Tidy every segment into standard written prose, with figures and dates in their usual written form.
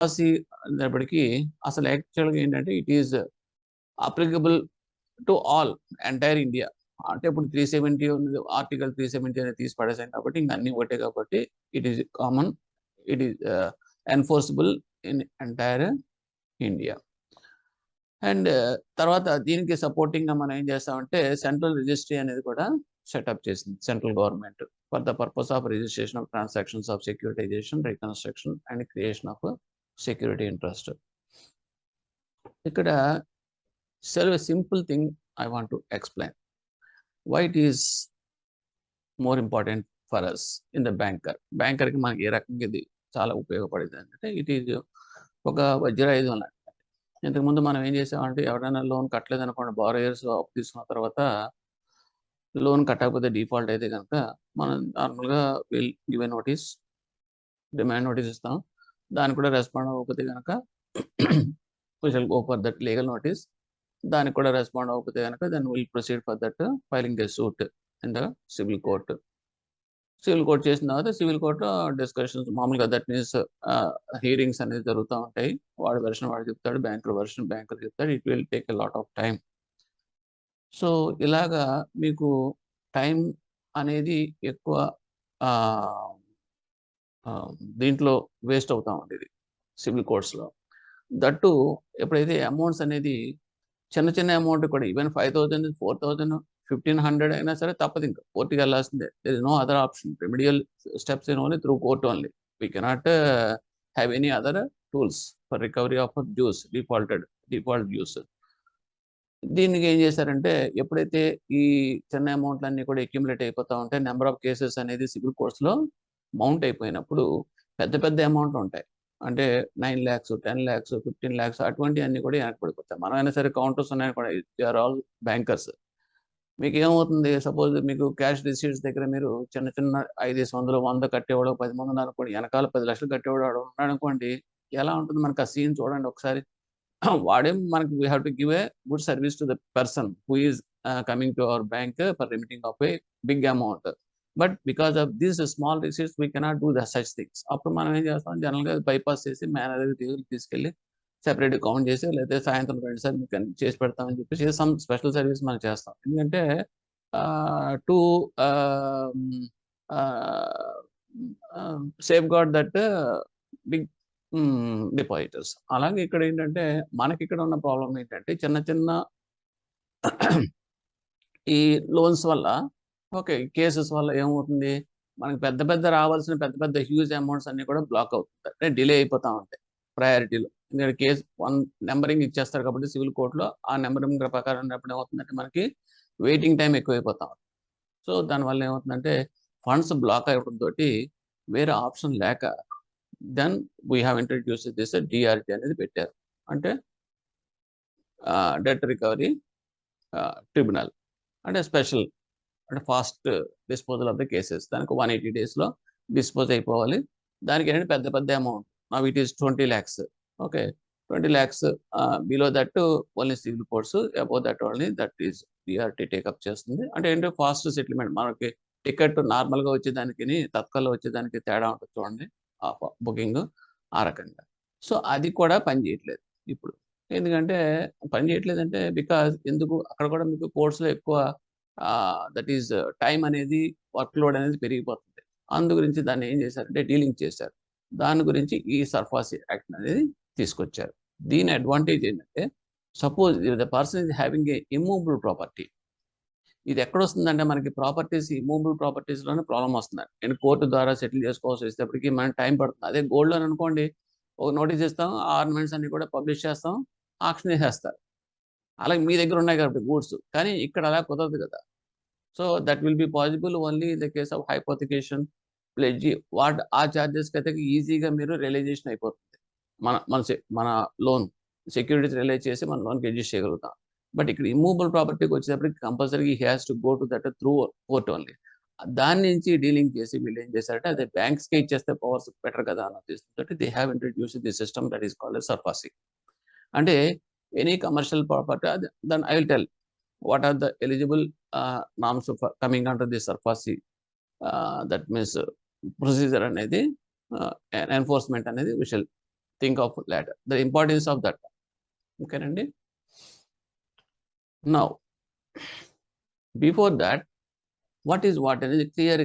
అనేటప్పటికీ అసలు యాక్చువల్గా ఏంటంటే it is applicable to all entire India. అంటే ఇప్పుడు 370 ఉంది, ఆర్టికల్ 370 అనేది తీసి పడేసాం కాబట్టి ఇంక అన్ని ఒకటే కాబట్టి it is common, it is enforceable in entire India. And తర్వాత దీనికి సపోర్టింగ్గా మనం ఏం చేస్తామంటే సెంట్రల్ రిజిస్ట్రీ అనేది కూడా సెటప్ చేసింది central government for the purpose of registration of transactions of securitization, reconstruction and creation of security interest. ఇక్కడ simple thing I want to explain why it is more important for us in the బ్యాంకర్కి మనకి ఏ రకంగా ఇది చాలా ఉపయోగపడేది అంటే it is ఒక వజ్రాయుధం లాంటిది. ఇంతకుముందు మనం ఏం చేసామంటే ఎవరైనా లోన్ కట్టలేదు అనుకోండి, బారోయర్స్ అప్పు తీసుకున్న తర్వాత లోన్ కట్టకపోతే డిఫాల్ట్ అయితే కనుక మనం నార్మల్గా will give a notice, demand notice ఇస్తాం. దానికి కూడా రెస్పాండ్ అవ్వకపోతే కనుక we shall go for that legal notice. దానికి కూడా రెస్పాండ్ అవ్వకపోతే కనుక then will proceed for that filing a suit in the civil court. Civil court చేసిన తర్వాత సివిల్ కోర్టు డిస్కషన్స్ మామూలుగా దట్ మీన్స్ హియరింగ్స్ అనేది జరుగుతూ ఉంటాయి. వాడి వెర్షన్ వాడు చెప్తాడు, బ్యాంకుల వెర్షన్ బ్యాంకులు చెప్తాడు. It will take a lot of time. So ఇలాగా మీకు టైం అనేది ఎక్కువ దీంట్లో వేస్ట్ అవుతూ ఉండేది సివిల్ కోర్ట్స్లో. దట్టు ఎప్పుడైతే అమౌంట్స్ అనేది చిన్న చిన్న అమౌంట్ కూడా ఈవెన్ 5,000, 4,000, 1,500 అయినా సరే తప్పదు, ఇంకా కోర్టుకి వెళ్ళాల్సిందే. There is no other option. Remedial steps in only through court only. We cannot have any other tools for recovery of dues, default dues. దీనికి ఏం చేశారంటే ఎప్పుడైతే ఈ చిన్న అమౌంట్లన్నీ కూడా అక్యుములేట్ అయిపోతూ ఉంటాయి, నెంబర్ ఆఫ్ కేసెస్ అనేది సివిల్ కోర్ట్స్లో మౌంట్ అయిపోయినప్పుడు పెద్ద పెద్ద అమౌంట్లు ఉంటాయి. అంటే 9 lakhs, 10 lakhs, 15 lakhs అటువంటి అన్ని కూడా వెనకబడిపోతాయి. మనమైనా సరే కౌంటర్స్ ఉన్నాయని కూడా దే ఆర్ ఆల్ బ్యాంకర్స్. మీకు ఏమవుతుంది, సపోజ్ మీకు క్యాష్ రిసీట్స్ దగ్గర మీరు చిన్న చిన్న 500, 100 కట్టేవాడు 10 మంది అనుకోండి, వెనకాల 10 లక్షలు కట్టేవాడు ఉన్నాడు అనుకోండి, ఎలా ఉంటుంది మనకు ఆ సీన్ చూడండి ఒకసారి. వాడేం మనకి we have to give a good service to the person who is coming to our bank for remitting of a big amount. But because of these small receipts we cannot do the such things. అప్పుడు మనం ఏం చేస్తాం, జనరల్గా bypass చేసి manager తీసుకెళ్ళి separate count చేసి, లేదా సాయంత్రం రండి సార్ మీకు చేసి పెడతామని చెప్పేసి సమ్ స్పెషల్ సర్వీస్ మనం చేస్తాం. ఎందుకంటే to safeguard that big depositors. అలాగే ఇక్కడ ఏంటంటే మనకి ఇక్కడ ఉన్న ప్రాబ్లం ఏంటంటే చిన్న చిన్న ఈ లోన్స్ వల్ల, ఓకే, కేసెస్ వల్ల ఏమవుతుంది, మనకి పెద్ద రావాల్సిన పెద్ద హ్యూజ్ అమౌంట్స్ అన్ని కూడా బ్లాక్ అవుతుంటాయి, అంటే డిలే అయిపోతూ ఉంటాయి ప్రయారిటీలో. ఎందుకంటే కేసు 1 నెంబరింగ్ ఇచ్చేస్తారు కాబట్టి సివిల్ కోర్టులో ఆ నెంబరింగ్ ప్రకారం ఏమవుతుందంటే మనకి వెయిటింగ్ టైం ఎక్కువైపోతా ఉంటుంది. సో దానివల్ల ఏమవుతుందంటే ఫండ్స్ బ్లాక్ అవ్వడంతో వేరే ఆప్షన్ లేక then we have introduce this DRT అనేది పెట్టారు. అంటే డెట్ రికవరీ ట్రిబ్యునల్, అంటే స్పెషల్, అంటే fast disposal of the cases. దానికి 180 daysలో డిస్పోజ్ అయిపోవాలి. దానికి ఏంటంటే పెద్ద amount. Now it is 20 lakhs. Okay, 20 lakhs below that only civil courts, above that only that is DRT take up చేస్తుంది. అంటే ఏంటంటే ఫాస్ట్ సెటిల్మెంట్. మనకి టికెట్ నార్మల్గా వచ్చేదానికి తత్కాల్లో వచ్చేదానికి తేడా ఉంటుంది చూడండి, బుకింగ్ ఆ రకంగా. సో అది కూడా పని చేయట్లేదు ఇప్పుడు. ఎందుకంటే పని చేయట్లేదంటే బికాజ్ ఎందుకు, అక్కడ కూడా మీకు కోర్ట్స్లో ఎక్కువ దట్ ఈస్ టైం అనేది, వర్క్ లోడ్ అనేది పెరిగిపోతుంది. అందు గురించి దాన్ని ఏం చేశారంటే డీలింగ్ చేశారు. దాని గురించి ఈ సర్ఫాసీ యాక్ట్ అనేది తీసుకొచ్చారు. దీని అడ్వాంటేజ్ ఏంటంటే suppose the person is having a immovable property. ఇది ఎక్కడొస్తుందంటే మనకి ప్రాపర్టీస్, ఇమ్మూవబుల్ ప్రాపర్టీస్లోనే ప్రాబ్లం వస్తుంది. నేను కోర్టు ద్వారా సెటిల్ చేసుకోవాల్సి వచ్చేటప్పటికి మనకి టైం పడుతుంది. అదే గోల్డ్ లోన్ అనుకోండి, ఒక నోటీస్ ఇస్తాం, ఆర్నమెంట్స్ అన్ని కూడా పబ్లిష్ చేస్తాం, ఆక్షన్ చేసేస్తారు. అలాగే మీ దగ్గర ఉన్నాయి కాబట్టి గూడ్స్, కానీ ఇక్కడ అలా కుదరదు కదా. So that will be possible only in the case of hypothecation, pledge. ఆ ఛార్జెస్కి అయితే ఈజీగా మీరు రియలైజేషన్ అయిపోతుంది. మన లోన్ సెక్యూరిటీస్ రియలైజ్ చేసి మన లోన్కి అడ్జస్ట్ చేయగలుగుతాం. బట్ ఇక్కడ ఇమ్మూవబుల్ ప్రాపర్టీకి వచ్చేటప్పటికి కంపల్సరీగా he has to go to that through court only. దాని నుంచి డీలింగ్ చేసి వీళ్ళు ఏం చేశారంటే అదే బ్యాంక్స్కే ఇచ్చేస్తే పవర్స్ బెటర్ కదా అని ఉద్దేశంతో they have introduce the system that is called SARFAESI. అంటే any commercial property, then I will tell what are the eligible norms of coming under the SARFAESI, that means procedure అనేది enforcement అనేది we shall think of later, the importance of that. ఓకేనండి. Now before that what is what అనేది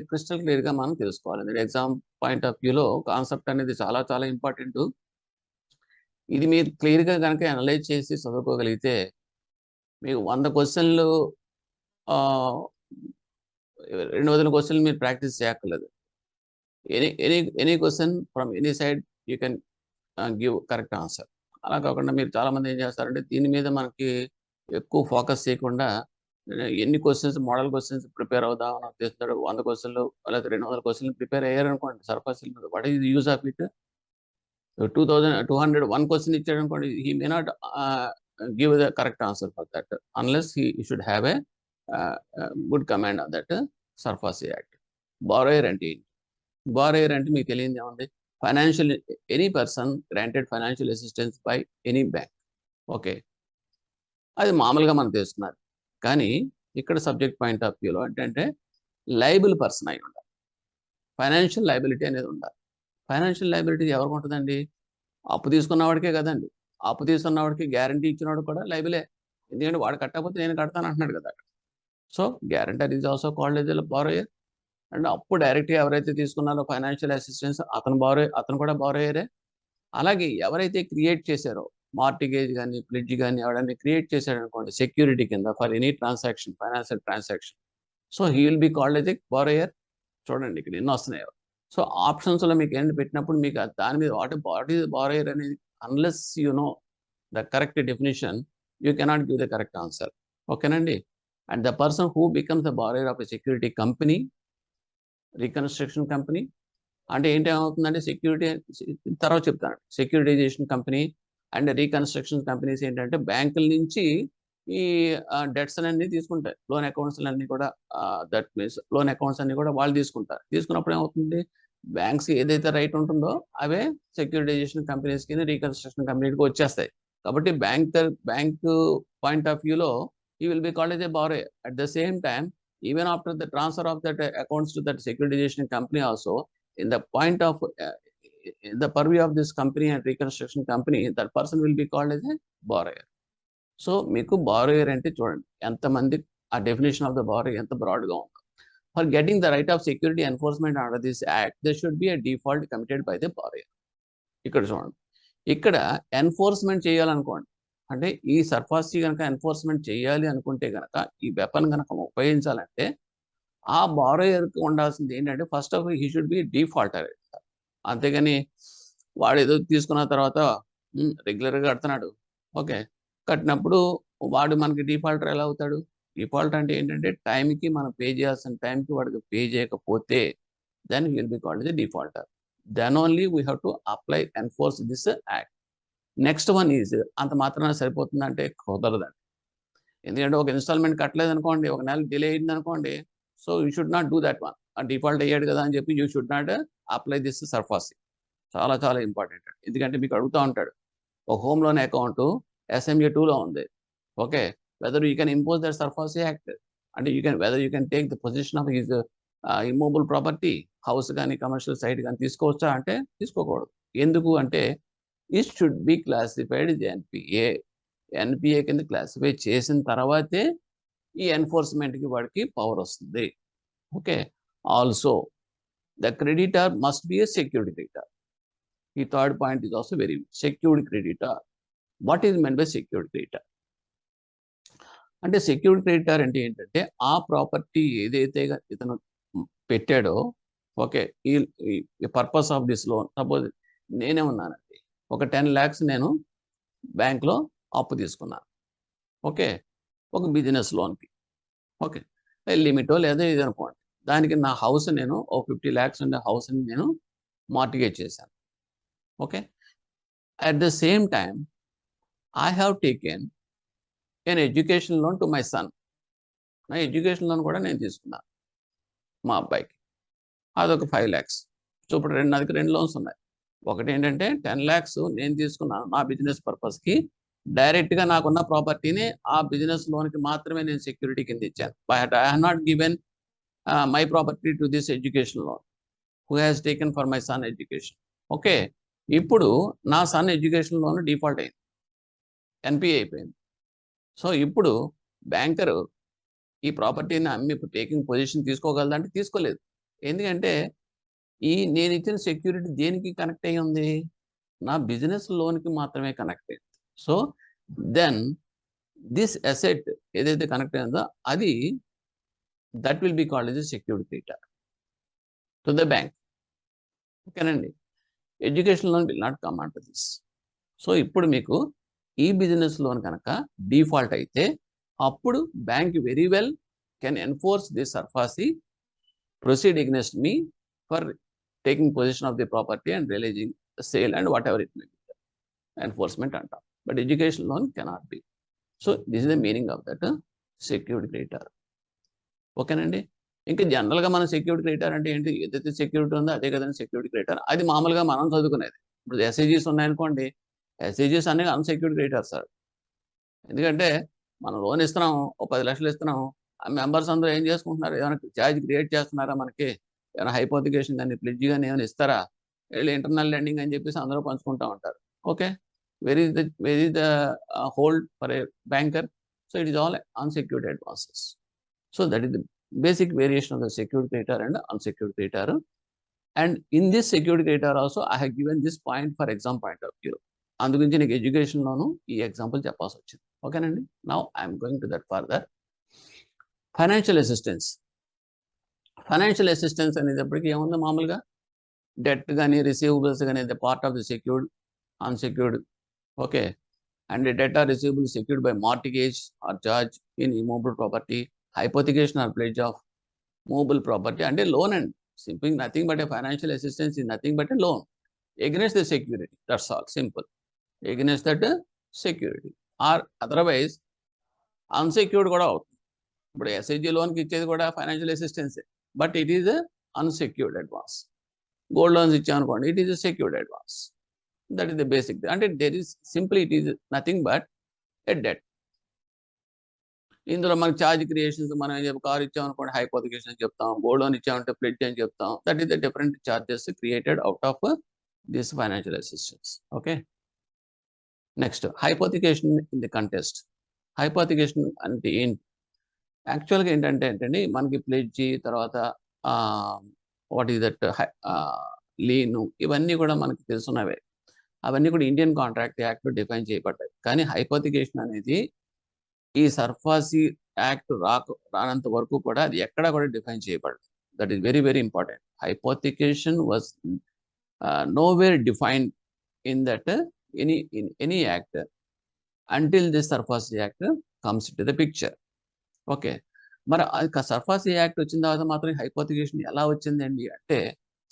crystal క్లియర్గా మనం తెలుసుకోవాలి. Exam point of వ్యూలో concept అనేది చాలా చాలా ఇంపార్టెంట్. ఇది మీరు క్లియర్గా కనుక అనలైజ్ చేసి చదువుకోగలిగితే మీకు 100 క్వశ్చన్లు 200 క్వశ్చన్లు మీరు ప్రాక్టీస్ చేయక్కర్లేదు. Any question from any side you can give correct answer. అలా కాకుండా మీరు చాలామంది ఏం చేస్తారంటే దీని మీద మనకి ఎక్కువ ఫోకస్ చేయకుండా ఎన్ని క్వశ్చన్స్ మోడల్ క్వశ్చన్స్ ప్రిపేర్ అవుదామని చేస్తున్నాడు. 100 క్వశ్చన్లు లేదా 200 క్వశ్చన్లు ప్రిపేర్ అయ్యారనుకోండి సర్ఫేసీ మీద, what is use of it? 2,201 question ఇచ్చాడు అనుకోండి, he may not give the correct answer for that unless he should have a good command on that SARFAESI act. Borrower అంటే ఏంటి? బారోయర్ అంటే మీకు తెలియదు ఏముంది? Financial any person granted financial assistance by any bank. Okay, అది మామూలుగా మనం తెలుస్తున్నారు. కానీ ఇక్కడ సబ్జెక్ట్ పాయింట్ ఆఫ్ వ్యూలో ఏంటంటే లయబుల్ పర్సన్ అయి ఉండాలి. ఫైనాన్షియల్ లయబిలిటీ అనేది ఉండాలి. ఫైనాన్షియల్ లయబిలిటీ ఎవరికి ఉంటుందండి? అప్పు తీసుకున్నవాడికే కదండి. అప్పు తీసుకున్నవాడికి గ్యారంటీ ఇచ్చినవాడు కూడా లయబులే. ఎందుకంటే వాడు కట్టకపోతే నేను కడతాను అంటున్నాడు కదా. So guarantor is also called as a borrower. And అప్పు డైరెక్ట్గా ఎవరైతే తీసుకున్నారో ఫైనాన్షియల్ అసిస్టెన్స్ అతను కూడా బారోయరే. అలాగే ఎవరైతే క్రియేట్ చేశారో మార్టిగేజ్ కానీ ప్లిడ్జ్ కానీ ఎవరైనా క్రియేట్ చేశాడు అనుకోండి సెక్యూరిటీ కింద for any transaction, financial transaction, so he will be called as a borrower. చూడండి ఇక్కడ ఎన్ని వస్తున్నాయో. సో ఆప్షన్స్లో మీకు ఏంటి పెట్టినప్పుడు మీకు దాని మీద వాట్ ఈస్ బారోయర్ అనేది unless you know the correct definition you cannot give the correct answer. ఓకేనండి. And the person who becomes the borrower of a security company, reconstruction company అంటే ఏంటి ఏమవుతుందంటే సెక్యూరిటీ తర్వాత చెప్తాను. Securitization company and reconstruction companies ఏంటంటే బ్యాంకుల నుంచి ఈ డెట్స్ అన్నీ తీసుకుంటాయి. లోన్ అకౌంట్స్ అన్నీ కూడా దట్ మీన్స్ లోన్ అకౌంట్స్ అన్నీ కూడా వాళ్ళు తీసుకుంటారు. తీసుకున్నప్పుడు ఏమవుతుంది, బ్యాంక్స్ ఏదైతే రైట్ ఉంటుందో అవే సెక్యూరిటైజేషన్ కంపెనీస్కి రీకన్స్ట్రక్షన్ కంపెనీకి వచ్చేస్తాయి. కాబట్టి బ్యాంక్ పాయింట్ ఆఫ్ వ్యూలో ఈ will be called as a borrower. At the same time even after the transfer of that accounts to that securitisation company also in the point of the purview of this company and reconstruction company, that person will be called as a borrower. So మీకు borrower అంటే చూడండి ఎంతమంది ఆ definition of the borrower ఎంత బ్రాడ్గా ఉందో. For getting the right of security enforcement under this act there should be a default committed by the borrower. ఇక్కడ చూడండి, ఇక్కడ ఎన్ఫోర్స్మెంట్ చేయాలనుకోండి, అంటే ఈ సర్ఫాసీ కనుక ఎన్ఫోర్స్మెంట్ చేయాలి అనుకుంటే కనుక ఈ వెపన్ కనుక ఉపయోగించాలంటే ఆ బారోయర్కి ఉండాల్సింది ఏంటంటే first of he should be defaulter. అంతేగాని వాడు ఏదో తీసుకున్న తర్వాత రెగ్యులర్గా కడుతున్నాడు, ఓకే, కట్టినప్పుడు వాడు మనకి డిఫాల్టర్ ఎలా అవుతాడు? డిఫాల్ట్ అంటే ఏంటంటే టైంకి మనం పే చేయాల్సిన టైంకి వాడికి పే చేయకపోతే then will be called the defaulter. Then only we have to apply enforce this act. Next one is అంత మాత్రాన సరిపోతుందంటే కుదరదండి. ఎందుకంటే ఒక ఇన్స్టాల్మెంట్ కట్టలేదు అనుకోండి, ఒక నెల డిలే అయింది అనుకోండి, so you should not do that one. ఆ డిఫాల్ట్ అయ్యాడు కదా అని చెప్పి you should not apply this SARFAESI. చాలా చాలా ఇంపార్టెంట్. ఎందుకంటే మీకు అడుగుతూ ఉంటాడు, ఒక హోమ్ లోన్ అకౌంట్ SMA 2లో ఉంది, okay, whether you can impose that SARFAESI act అంటే whether you can take the position of his immovable property, house కానీ కమర్షియల్ సైట్ కానీ తీసుకోవచ్చా అంటే తీసుకోకూడదు. ఎందుకు అంటే it should be classified NPA కింద క్లాసిఫై చేసిన తర్వాతే ఈ ఎన్ఫోర్స్మెంట్కి వాడికి పవర్ వస్తుంది. Okay, also the creditor must be a secured creditor. ఈ third point is also very secured creditor. What is men by secured creditor అంటే సెక్యూర్డ్ క్రెడిటర్ అంటే ఏంటంటే ఆ ప్రాపర్టీ ఏదైతే ఇతను పెట్టాడో, ఓకే, ఈ purpose of this loan, suppose నేనే ఉన్నానండి, ఒక 10 lakhs నేను బ్యాంక్లో అప్పు తీసుకున్నాను, ఓకే, ఒక బిజినెస్ లోన్కి, ఓకే, లిమిటో లేదా ఇది అనుకోండి. దానికి నా హౌస్ నేను ఒక 50 lakhs ఉండే హౌస్ని నేను మార్టిగేజ్ చేశాను, okay. At the same time I have taken an education loan to my son. నా ఎడ్యుకేషన్ లోన్ కూడా నేను తీసుకున్నాను మా అబ్బాయికి, అదొక 5 lakhs. సో ఇప్పుడు నాది 2 లోన్స్ ఉన్నాయి. ఒకటి ఏంటంటే 10 lakhs నేను తీసుకున్నాను నా బిజినెస్ పర్పస్కి, డైరెక్ట్గా నాకున్న ప్రాపర్టీని ఆ బిజినెస్ లోన్కి మాత్రమే నేను సెక్యూరిటీ కింద ఇచ్చాను. But I have not given my property to this education loan who has taken for my son education. Okay, ఇప్పుడు నా సన్ ఎడ్యుకేషన్ లోన్ డిఫాల్ట్ అయింది, ఎన్పిఏ అయిపోయింది. సో ఇప్పుడు బ్యాంకరు ఈ ప్రాపర్టీని అమ్మి టేకింగ్ పొజిషన్ తీసుకోగలదంటే తీసుకోలేదు. ఎందుకంటే నేను ఇచ్చిన సెక్యూరిటీ దేనికి కనెక్ట్ అయ్యి ఉంది? నా బిజినెస్ లోన్కి మాత్రమే కనెక్ట్ అయింది. సో దెన్ దిస్ అసెట్ ఏదైతే కనెక్ట్ అయిందో అది that will be called as secured creditor to the bank. ఓకేనండి. Education loan will not come under this. So ఇప్పుడు మీకు ఈ బిజినెస్ లోన్ కనుక డిఫాల్ట్ అయితే అప్పుడు bank very well can enforce this SARFAESI, proceed against me for taking possession of the property and realizing the sale and whatever it may be. Enforcement అంటాం. But education loan cannot be. So this is the meaning of that secured creditor. ఓకేనండి. ఇంకా జనరల్గా మనం secured creditor అంటే ఏంటి? ఏదైతే security ఉందో అదే కదండి సెక్యూర్డ్ క్రెడిటర్. అది మామూలుగా మనం చదువుకునేది. ఇప్పుడు ఎస్ఐజీస్ ఉన్నాయనుకోండి, ఎస్ఐజీస్ అనేవి అన్సెక్యూర్డ్ క్రెడిటర్స్ సార్. ఎందుకంటే మనం లోన్ ఇస్తున్నాం, ఓ 10 లక్షలు ఇస్తున్నాం, ఆ మెంబర్స్ అందరూ ఏం చేసుకుంటున్నారు? ఏమైనా ఛార్జ్ క్రియేట్ చేస్తున్నారా మనకి? ఏమైనా హైపోతికేషన్ కానీ ప్లిడ్జ్ కానీ ఏమైనా ఇస్తారా? వీళ్ళు ఇంటర్నల్ లెండింగ్ అని చెప్పేసి అందరూ పంచుకుంటూ ఉంటారు. Okay, where is the hold for a banker? So it is all unsecured advances. So that is the basic variation of the secured creditor and unsecured creditor. And in this secured creditor also I have given this point for exam point of view. అందుగురించి నీకు education loan ఈ example చెప్పాల్సి వచ్చింది. ఓకేనండి. Now I'm going to that further. Financial assistance. Financial assistance అనేటప్పటికి ఏముంది? మామూలుగా debt కానీ రిసీవబుల్స్ కానీ part of the secured, unsecured. Okay, and debt or receivable secured by mortgage or charge in immovable property, hypothecation or pledge of movable property, and a loan, and simply nothing but a financial assistance is nothing but a loan against the security. That's all, simple. Against that security, or otherwise unsecured kuda avutundi. But SIG loan ki ichedi kuda financial assistance, but it is a unsecured advance. Gold loans ichanukondi, it is a secured advance. That is the basic. And there is simply, it is nothing but a debt. ఇందులో మనకి charge creations, మనం car ఇచ్చామనుకోండి hypothecation అని చెప్తాం, gold loan ఇచ్చామంటే pledge అని చెప్తాం. That is the different charges created out of this financial assistance. Okay, next hypothecation in the contest. Hypothecation అంటే ఏంటి? యాక్చువల్గా ఏంటంటే మనకి ప్లెడ్జ్ తర్వాత వాట్ ఈస్ దట్ లీను, ఇవన్నీ కూడా మనకి తెలుసున్నవే. అవన్నీ కూడా ఇండియన్ కాంట్రాక్ట్ యాక్ట్లో డిఫైన్ చేయబడ్డాయి. కానీ హైపోతికేషన్ అనేది ఈ SARFAESI యాక్ట్ రానంత వరకు కూడా అది ఎక్కడా కూడా డిఫైన్ చేయబడదు. That is very very important. Hypothecation was nowhere defined in that any act until this SARFAESI act comes to the picture. Okay, మరి SARFAESI యాక్ట్ వచ్చిన తర్వాత మాత్రం హైపోతికేషన్ ఎలా వచ్చిందండి అంటే,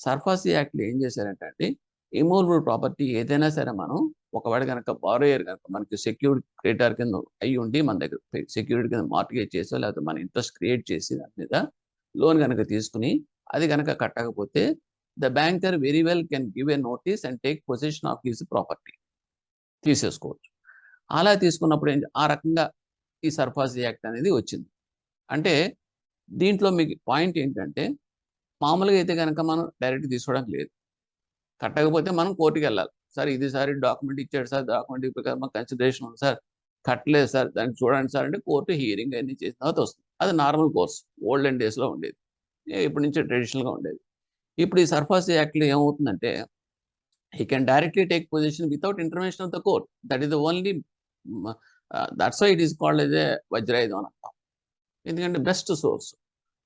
SARFAESI యాక్ట్లో ఏం చేశారంటే, ఇమూవబుల్ ప్రాపర్టీ ఏదైనా సరే మనం ఒకవేళ కనుక బారోయర్ కనుక మనకి సెక్యూర్డ్ క్రెడిటర్ కింద అయ్యి ఉండి మన దగ్గర సెక్యూరిటీ కింద మార్టిగేజ్ చేసో లేకపోతే మన ఇంట్రెస్ట్ క్రియేట్ చేసి దాని మీద లోన్ కనుక తీసుకుని అది కనుక కట్టకపోతే the banker very well can give a notice and take possession of his property, తీసేసుకోవచ్చు. అలా తీసుకున్నప్పుడు ఆ రకంగా ఈ SARFAESI యాక్ట్ అనేది వచ్చింది. అంటే దీంట్లో మీకు పాయింట్ ఏంటంటే, మామూలుగా అయితే కనుక మనం డైరెక్ట్ తీసుకోవడానికి లేదు. కట్టకపోతే మనం కోర్టుకి వెళ్ళాలి. సార్ ఇది సార్ డాక్యుమెంట్ ఇచ్చాడు సార్, డాక్యుమెంట్ ప్రకారం మాకు కన్సిడరేషన్ ఉంది సార్, కట్టలేదు సార్, దాన్ని చూడండి సార్ అంటే కోర్టు హీరింగ్ అన్ని చేసిన తర్వాత వస్తుంది. అది నార్మల్ కోర్స్, ఓల్డెన్ డేస్లో ఉండేది, ఇప్పటి నుంచి ట్రెడిషనల్గా ఉండేది. ఇప్పుడు ఈ SARFAESI యాక్ట్లో ఏమవుతుందంటే, he can directly take position without intervention of the court. That is the only, that's why it is called as a వజ్రాయుధం అని అంటాం. ఎందుకంటే best source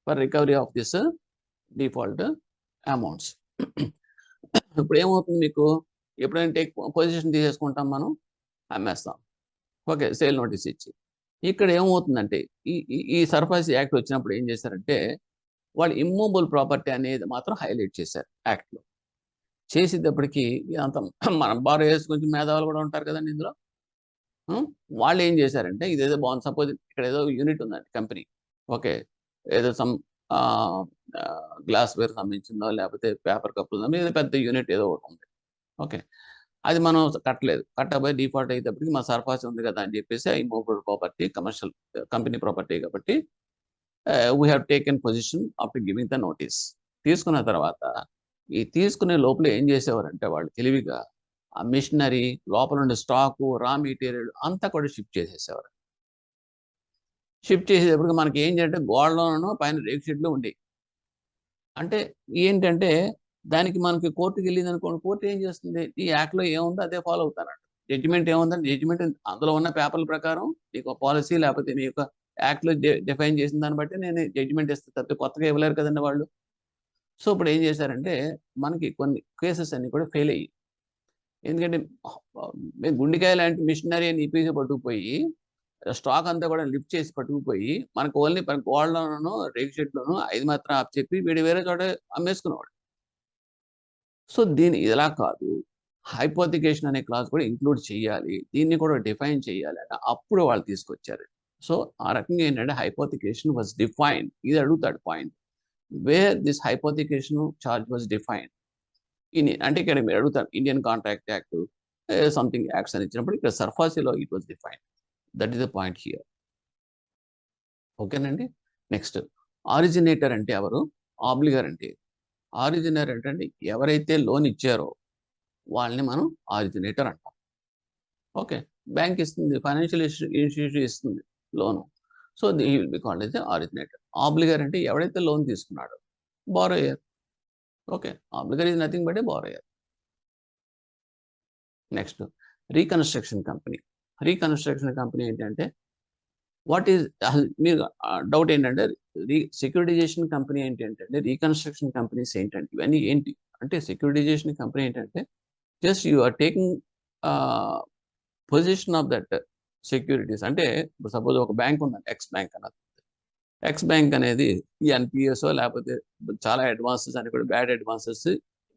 for recovery of this default amounts. ఇప్పుడు ఏమవుతుంది మీకు, ఎప్పుడైనా టేక్ పొజిషన్ తీసేసుకుంటాం, మనం అమ్మేస్తాం. Okay, sale notice ఇచ్చి. ఇక్కడ ఏమవుతుందంటే ఈ SARFAESI యాక్ట్ వచ్చినప్పుడు ఏం చేశారంటే, వాళ్ళు ఇమ్మూవబుల్ ప్రాపర్టీ అనేది మాత్రం హైలైట్ చేశారు యాక్ట్లో. చేసేటప్పటికి అంత మన బారోయర్స్ కొంచెం మేధావులు కూడా ఉంటారు కదండి ఇందులో. వాళ్ళు ఏం చేశారంటే, ఇదేదో బాగుంది, సపోజ్ ఇక్కడ ఏదో యూనిట్ ఉందండి కంపెనీ. ఓకే, ఏదో సమ్ గ్లాస్ వేర్ సంబంధించిందో లేకపోతే పేపర్ కప్పులు ఏదో పెద్ద యూనిట్ ఏదో ఒకటి ఉంది. ఓకే, అది మనం కట్టలేదు, కట్టబోయి డిఫాల్ట్ అయ్యేటప్పటికి మా SARFAESI ఉంది కదా అని చెప్పేసి immovable property commercial company property కాబట్టి we have taken position after giving the notice. తీసుకున్న తర్వాత ఈ తీసుకునే లోపల ఏం చేసేవారంటే వాళ్ళు తెలివిగా ఆ మిషనరీ, లోపల ఉండే స్టాకు, రా మెటీరియల్ అంతా కూడా షిఫ్ట్ చేసేసేవారు. షిఫ్ట్ చేసేటప్పటికి మనకి ఏం చేయాలంటే గోడలోనూ పైన రేకు షెడ్లు ఉండేవి. అంటే ఏంటంటే దానికి మనకి కోర్టుకెళ్ళిందనుకోండి, కోర్ట్ ఏం చేస్తుంది? ఈ యాక్ట్‌లో ఏముందో అదే ఫాలో అవుతానంట. జడ్జిమెంట్ ఏముందంటే జడ్జిమెంట్ అందులో ఉన్న పేపర్ల ప్రకారం నీకు పాలిసీ లేకపోతే నీ యొక్క యాక్ట్‌లో డిఫైన్ చేసిన దాన్ని బట్టి నేను జడ్జిమెంట్ ఇస్తా తప్పితే కొత్తగా ఇవ్వలేరు కదండీ వాళ్ళు. సో, ఇప్పుడు ఏం చేశారంటే మనకి కొన్ని కేసెస్ అన్నీ కూడా ఫెయిల్ అయ్యాయి. ఎందుకంటే మేము గుండెకాయ లాంటి మిషనరీ అని ఇప్పేసి పట్టుకుపోయి, స్టాక్ అంతా కూడా లిఫ్ట్ చేసి పట్టుకుపోయి, మనకు ఓన్లీ గోడలోను, రేకు షెడ్‌లోను 5 మాత్రం అప్పచెప్పి వీడు వేరే చోట అమ్మేసుకునేవాడు. సో, ఇలా కాదు. హైపోథికేషన్ అనే క్లాజ్ కూడా ఇంక్లూడ్ చేయాలి. దీన్ని కూడా డిఫైన్ చేయాలి అని అప్పుడు వాళ్ళు తీసుకొచ్చారు. సో, ఆ రకంగా ఏంటంటే హైపోథికేషన్ వాస్ డిఫైన్డ్. ఇది అడుగుతాడు point. Where this hypothecation charge was defined. అంటే ఇక్కడ మీరు అడుగుతారు Indian contract act something acts అని ఇచ్చినప్పుడు ఇక్కడ సర్ఫాసీలో it was defined. That is the point here. ఓకేనండి. నెక్స్ట్ ఆరిజినేటర్ అంటే ఎవరు? ఆబ్లిగర్ అంటే ఆరిజినేటర్ అంటే ఎవరైతే లోన్ ఇచ్చారో వాళ్ళని మనం ఆరిజినేటర్ అంటాం. ఓకే. బ్యాంక్ ఇస్తుంది, ఫైనాన్షియల్ ఇన్స్టిట్యూషన్ ఇస్తుంది loan. So, he will be called as a originator. Obligor అంటే ఎవడైతే లోన్ తీసుకున్నాడో borrower. Okay. Obligor is nothing but a borrower. Next reconstruction company. Reconstruction company ఏంటంటే వాట్ ఈస్ మీరు doubt ఏంటంటే securitization company ఏంటంటే reconstruction companies ఏంటంటే ఇవన్నీ ఏంటి? అంటే సెక్యూరిటైజేషన్ కంపెనీ ఏంటంటే just you are taking ah, position of that securities. అంటే ఇప్పుడు సపోజ్ ఒక బ్యాంక్ ఉందండి. ఎక్స్ బ్యాంక్ అన్నది. ఎక్స్ బ్యాంక్ అనేది ఈ ఎన్‌పీఎసో లేకపోతే చాలా అడ్వాన్సెస్ అని కూడా బ్యాడ్ అడ్వాన్సెస్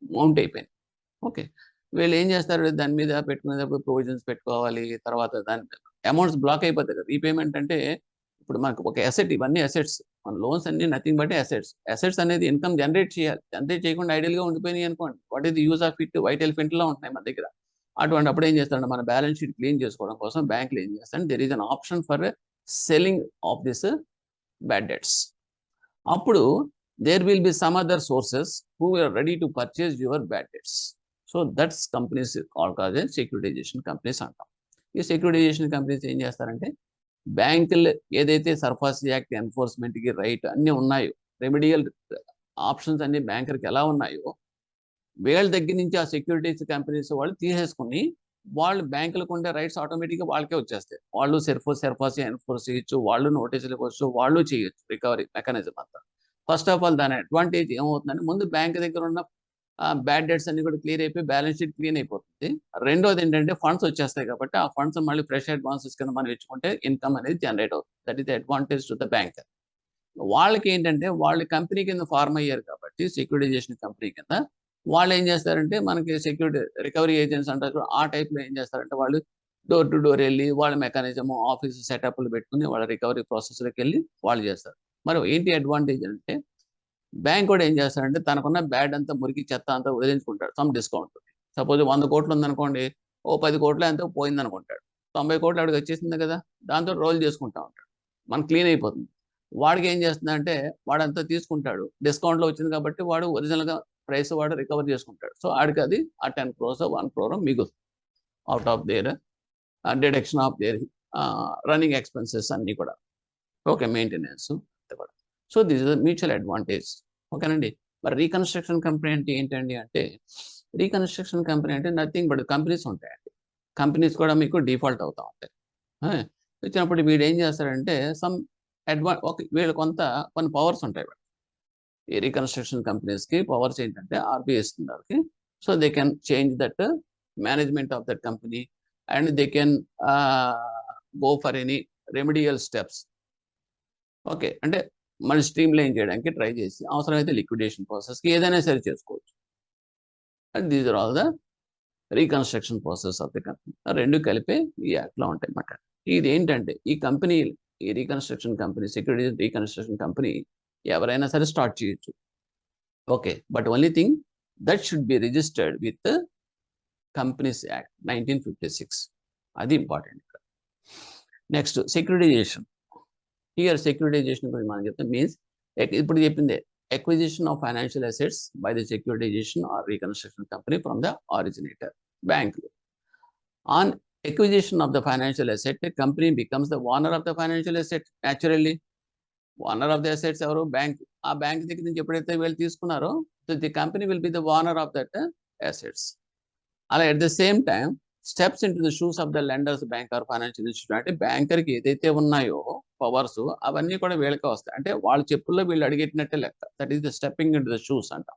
మౌంట్ అయిపోయినాయి. ఓకే. వీళ్ళు ఏం చేస్తారు దాని మీద పెట్టుకునేటప్పుడు ప్రొవిజన్స్ పెట్టుకోవాలి. తర్వాత దాని అమౌంట్స్ బ్లాక్ అయిపోతాయి కదా! రీపేమెంట్ అంటే ఇప్పుడు మనకు ఒక అసెట్ ఇవన్నీ అసెట్స్. మన లోన్స్ అన్నీ నథింగ్ బట్ అసెట్స్. అసెట్స్ అనేది ఇన్‌కమ్ జనరేట్ చేయాలి. జనరేట్ చేయకుండా ఐడియల్‌గా ఉండిపోయినాయి అనుకోండి. What is the use of it? White ఎలిఫెంట్‌లా ఉంటున్నాయి మన దగ్గర. అటువంటప్పుడు ఏం చేస్తారంటే మన బ్యాలెన్స్ షీట్ క్లీన్ చేసుకోవడం కోసం బ్యాంక్‌లు ఏం చేస్తాయంటే there is an option for selling of this bad debts. అప్పుడు there will be some other sources who are ready to purchase your bad debts. So, that's companies called as securitization companies అంటాం. ఈ securitisation companies ఏం చేస్తారంటే బ్యాంకులు ఏదైతే సర్ఫాసీ act ఎన్ఫోర్స్‌మెంట్‌కి right అన్నీ ఉన్నాయో, remedial options అన్నీ బ్యాంకర్‌కి ఎలా ఉన్నాయో, వీళ్ళ దగ్గర నుంచి ఆ సెక్యూరిటీస్ కంపెనీస్ వాళ్ళు తీసేసుకొని, వాళ్ళు బ్యాంకులకు ఉండే రైట్స్ ఆటోమేటిక్‌గా వాళ్ళకే వచ్చేస్తాయి. వాళ్ళు సర్ఫాసీ ఎన్ఫోర్స్ చేయొచ్చు, వాళ్ళు నోటీసులు ఇవ్వచ్చు, వాళ్ళు చేయొచ్చు రికవరీ మెకానిజం అంతా. ఫస్ట్ ఆఫ్ ఆల్ దాని అడ్వాంటేజ్ ఏమవుతుందంటే ముందు బ్యాంక్ దగ్గర ఉన్న బ్యాడ్ డెట్స్ అన్నీ కూడా క్లియర్ అయిపోయి బ్యాలెన్స్ షీట్ క్లీన్ అయిపోతుంది. రెండోదేంటంటే ఫండ్స్ వచ్చేస్తాయి కాబట్టి ఆ ఫండ్స్ మళ్ళీ ఫ్రెష్ అడ్వాన్సెస్ కింద మనం ఇచ్చుకుంటే ఇన్‌కమ్ అనేది జనరేట్ అవుతుంది. That is the advantage to the banker. వాళ్ళకేంటంటే వాళ్ళు కంపెనీ కింద ఫార్మ్ అయ్యారు కాబట్టి సెక్యూరిటైజేషన్ కంపెనీ కింద వాళ్ళేం చేస్తారంటే మనకి సెక్యూరిటీ రికవరీ ఏజెంట్స్ అంటారు చూడు, ఆ టైప్‌లో ఏం చేస్తారంటే వాళ్ళు డోర్ టు డోర్ ఎళ్లి వాళ్ళ మెకానిజము, ఆఫీస్ సెటప్‌లు పెట్టుకొని వాళ్ళ రికవరీ ప్రాసెస్‌లోకెళ్ళి వాళ్ళు చేస్తారు. మరి ఏంటి అడ్వాంటేజ్ అంటే బ్యాంక్ కూడా ఏం చేస్తాడంటే తనకున్న బ్యాడ్ అంతా మురికి చెత్త అంతా వదిలించుకుంటాడు సమ్ డిస్కౌంట్. సపోజ్ 100,00,00,000 ఉందనుకోండి. ఓ 10,00,00,000 ఎంతో పోయిందనుకుంటాడు. 90,00,00,000 ఆడికి వచ్చేసింది కదా! దాంతో రోల్ చేసుకుంటా ఉంటాడు. మనకు క్లీన్ అయిపోతుంది. వాడికి ఏం చేస్తుందంటే వాడంతా తీసుకుంటాడు. డిస్కౌంట్‌లో వచ్చింది కాబట్టి వాడు ఒరిజినల్‌గా ప్రైస్ వాడు రికవర్ చేసుకుంటాడు. సో, ఆడికది ఆ 10 క్రోర్సో, 1 క్రోరో మిగులుతుంది. Out of their deduction of their running expenses అన్నీ కూడా. ఓకే. మెయింటెనెన్స్ అంతా కూడా. So, this is mutual advantage. ఓకేనండి. మరి రీకన్‌స్ట్రక్షన్ కంపెనీ అంటే ఏంటండి అంటే, రీకన్‌స్ట్రక్షన్ కంపెనీ అంటే నథింగ్ బట్ కంపెనీస్ ఉంటాయండి. కంపెనీస్ కూడా మీకు డిఫాల్ట్ అవుతా ఉంటాయి. ఆ! వచ్చినప్పుడు వీడేం చేస్తాడంటే సమ్ వీళ్ళు కొన్ని పవర్స్ ఉంటాయి వీళ్ళకి. ఈ రీకన్‌స్ట్రక్షన్ కంపెనీస్‌కి పవర్స్ ఏంటంటే ఆర్‌బీఐ ఇస్తుంది ఆళ్ళకి. So, they can change that management of that company and they can go for any remedial steps. Okay. అంటే మళ్ళీ స్ట్రీమ్‌లైన్ చేయడానికి ట్రై చేసి, అవసరమైతే లిక్విడేషన్ ప్రాసెస్‌కి ఏదైనా సరే చేసుకోవచ్చు. And these are all the reconstruction process of the company. ఆ 2 కలిపే ఈ యాక్ట్‌లో ఉంటాయన్నమాట. ఇదేంటంటే ఈ కంపెనీ ఈ reconstruction company security reconstruction company ఎవరైనా సరే స్టార్ట్ చేయొచ్చు. Okay. But only thing that should be registered with companies act 1956. అది ఇంపార్టెంట్ ఇక్కడ. Next securitisation. హియర్ సెక్యూరిటైజేషన్ గురించి మనం చెప్తే మీన్స్ ఇప్పుడు చెప్పిందే acquisition of financial assets by the securitization or reconstruction company from the originator. బ్యాంకులు. On acquisition of the financial asset, company becomes the owner of the financial asset. Naturally owner of the assets ఎవరు? Bank. ఆ bank దగ్గర నుంచి ఎప్పుడైతే వీళ్ళు తీసుకున్నారో, so the company will be the owner of that assets. అలా at the same time steps into the shoes of the lenders bank or financial institute. అంటే బ్యాంకర్కి ఏదైతే ఉన్నాయో పవర్స్, అవన్నీ కూడా వీళ్ళకే వస్తాయి. అంటే వాళ్ళ చెప్పుల్లో వీళ్ళు అడిగెట్టినట్టే లెక్క. That is the stepping into the shoes అంటాం.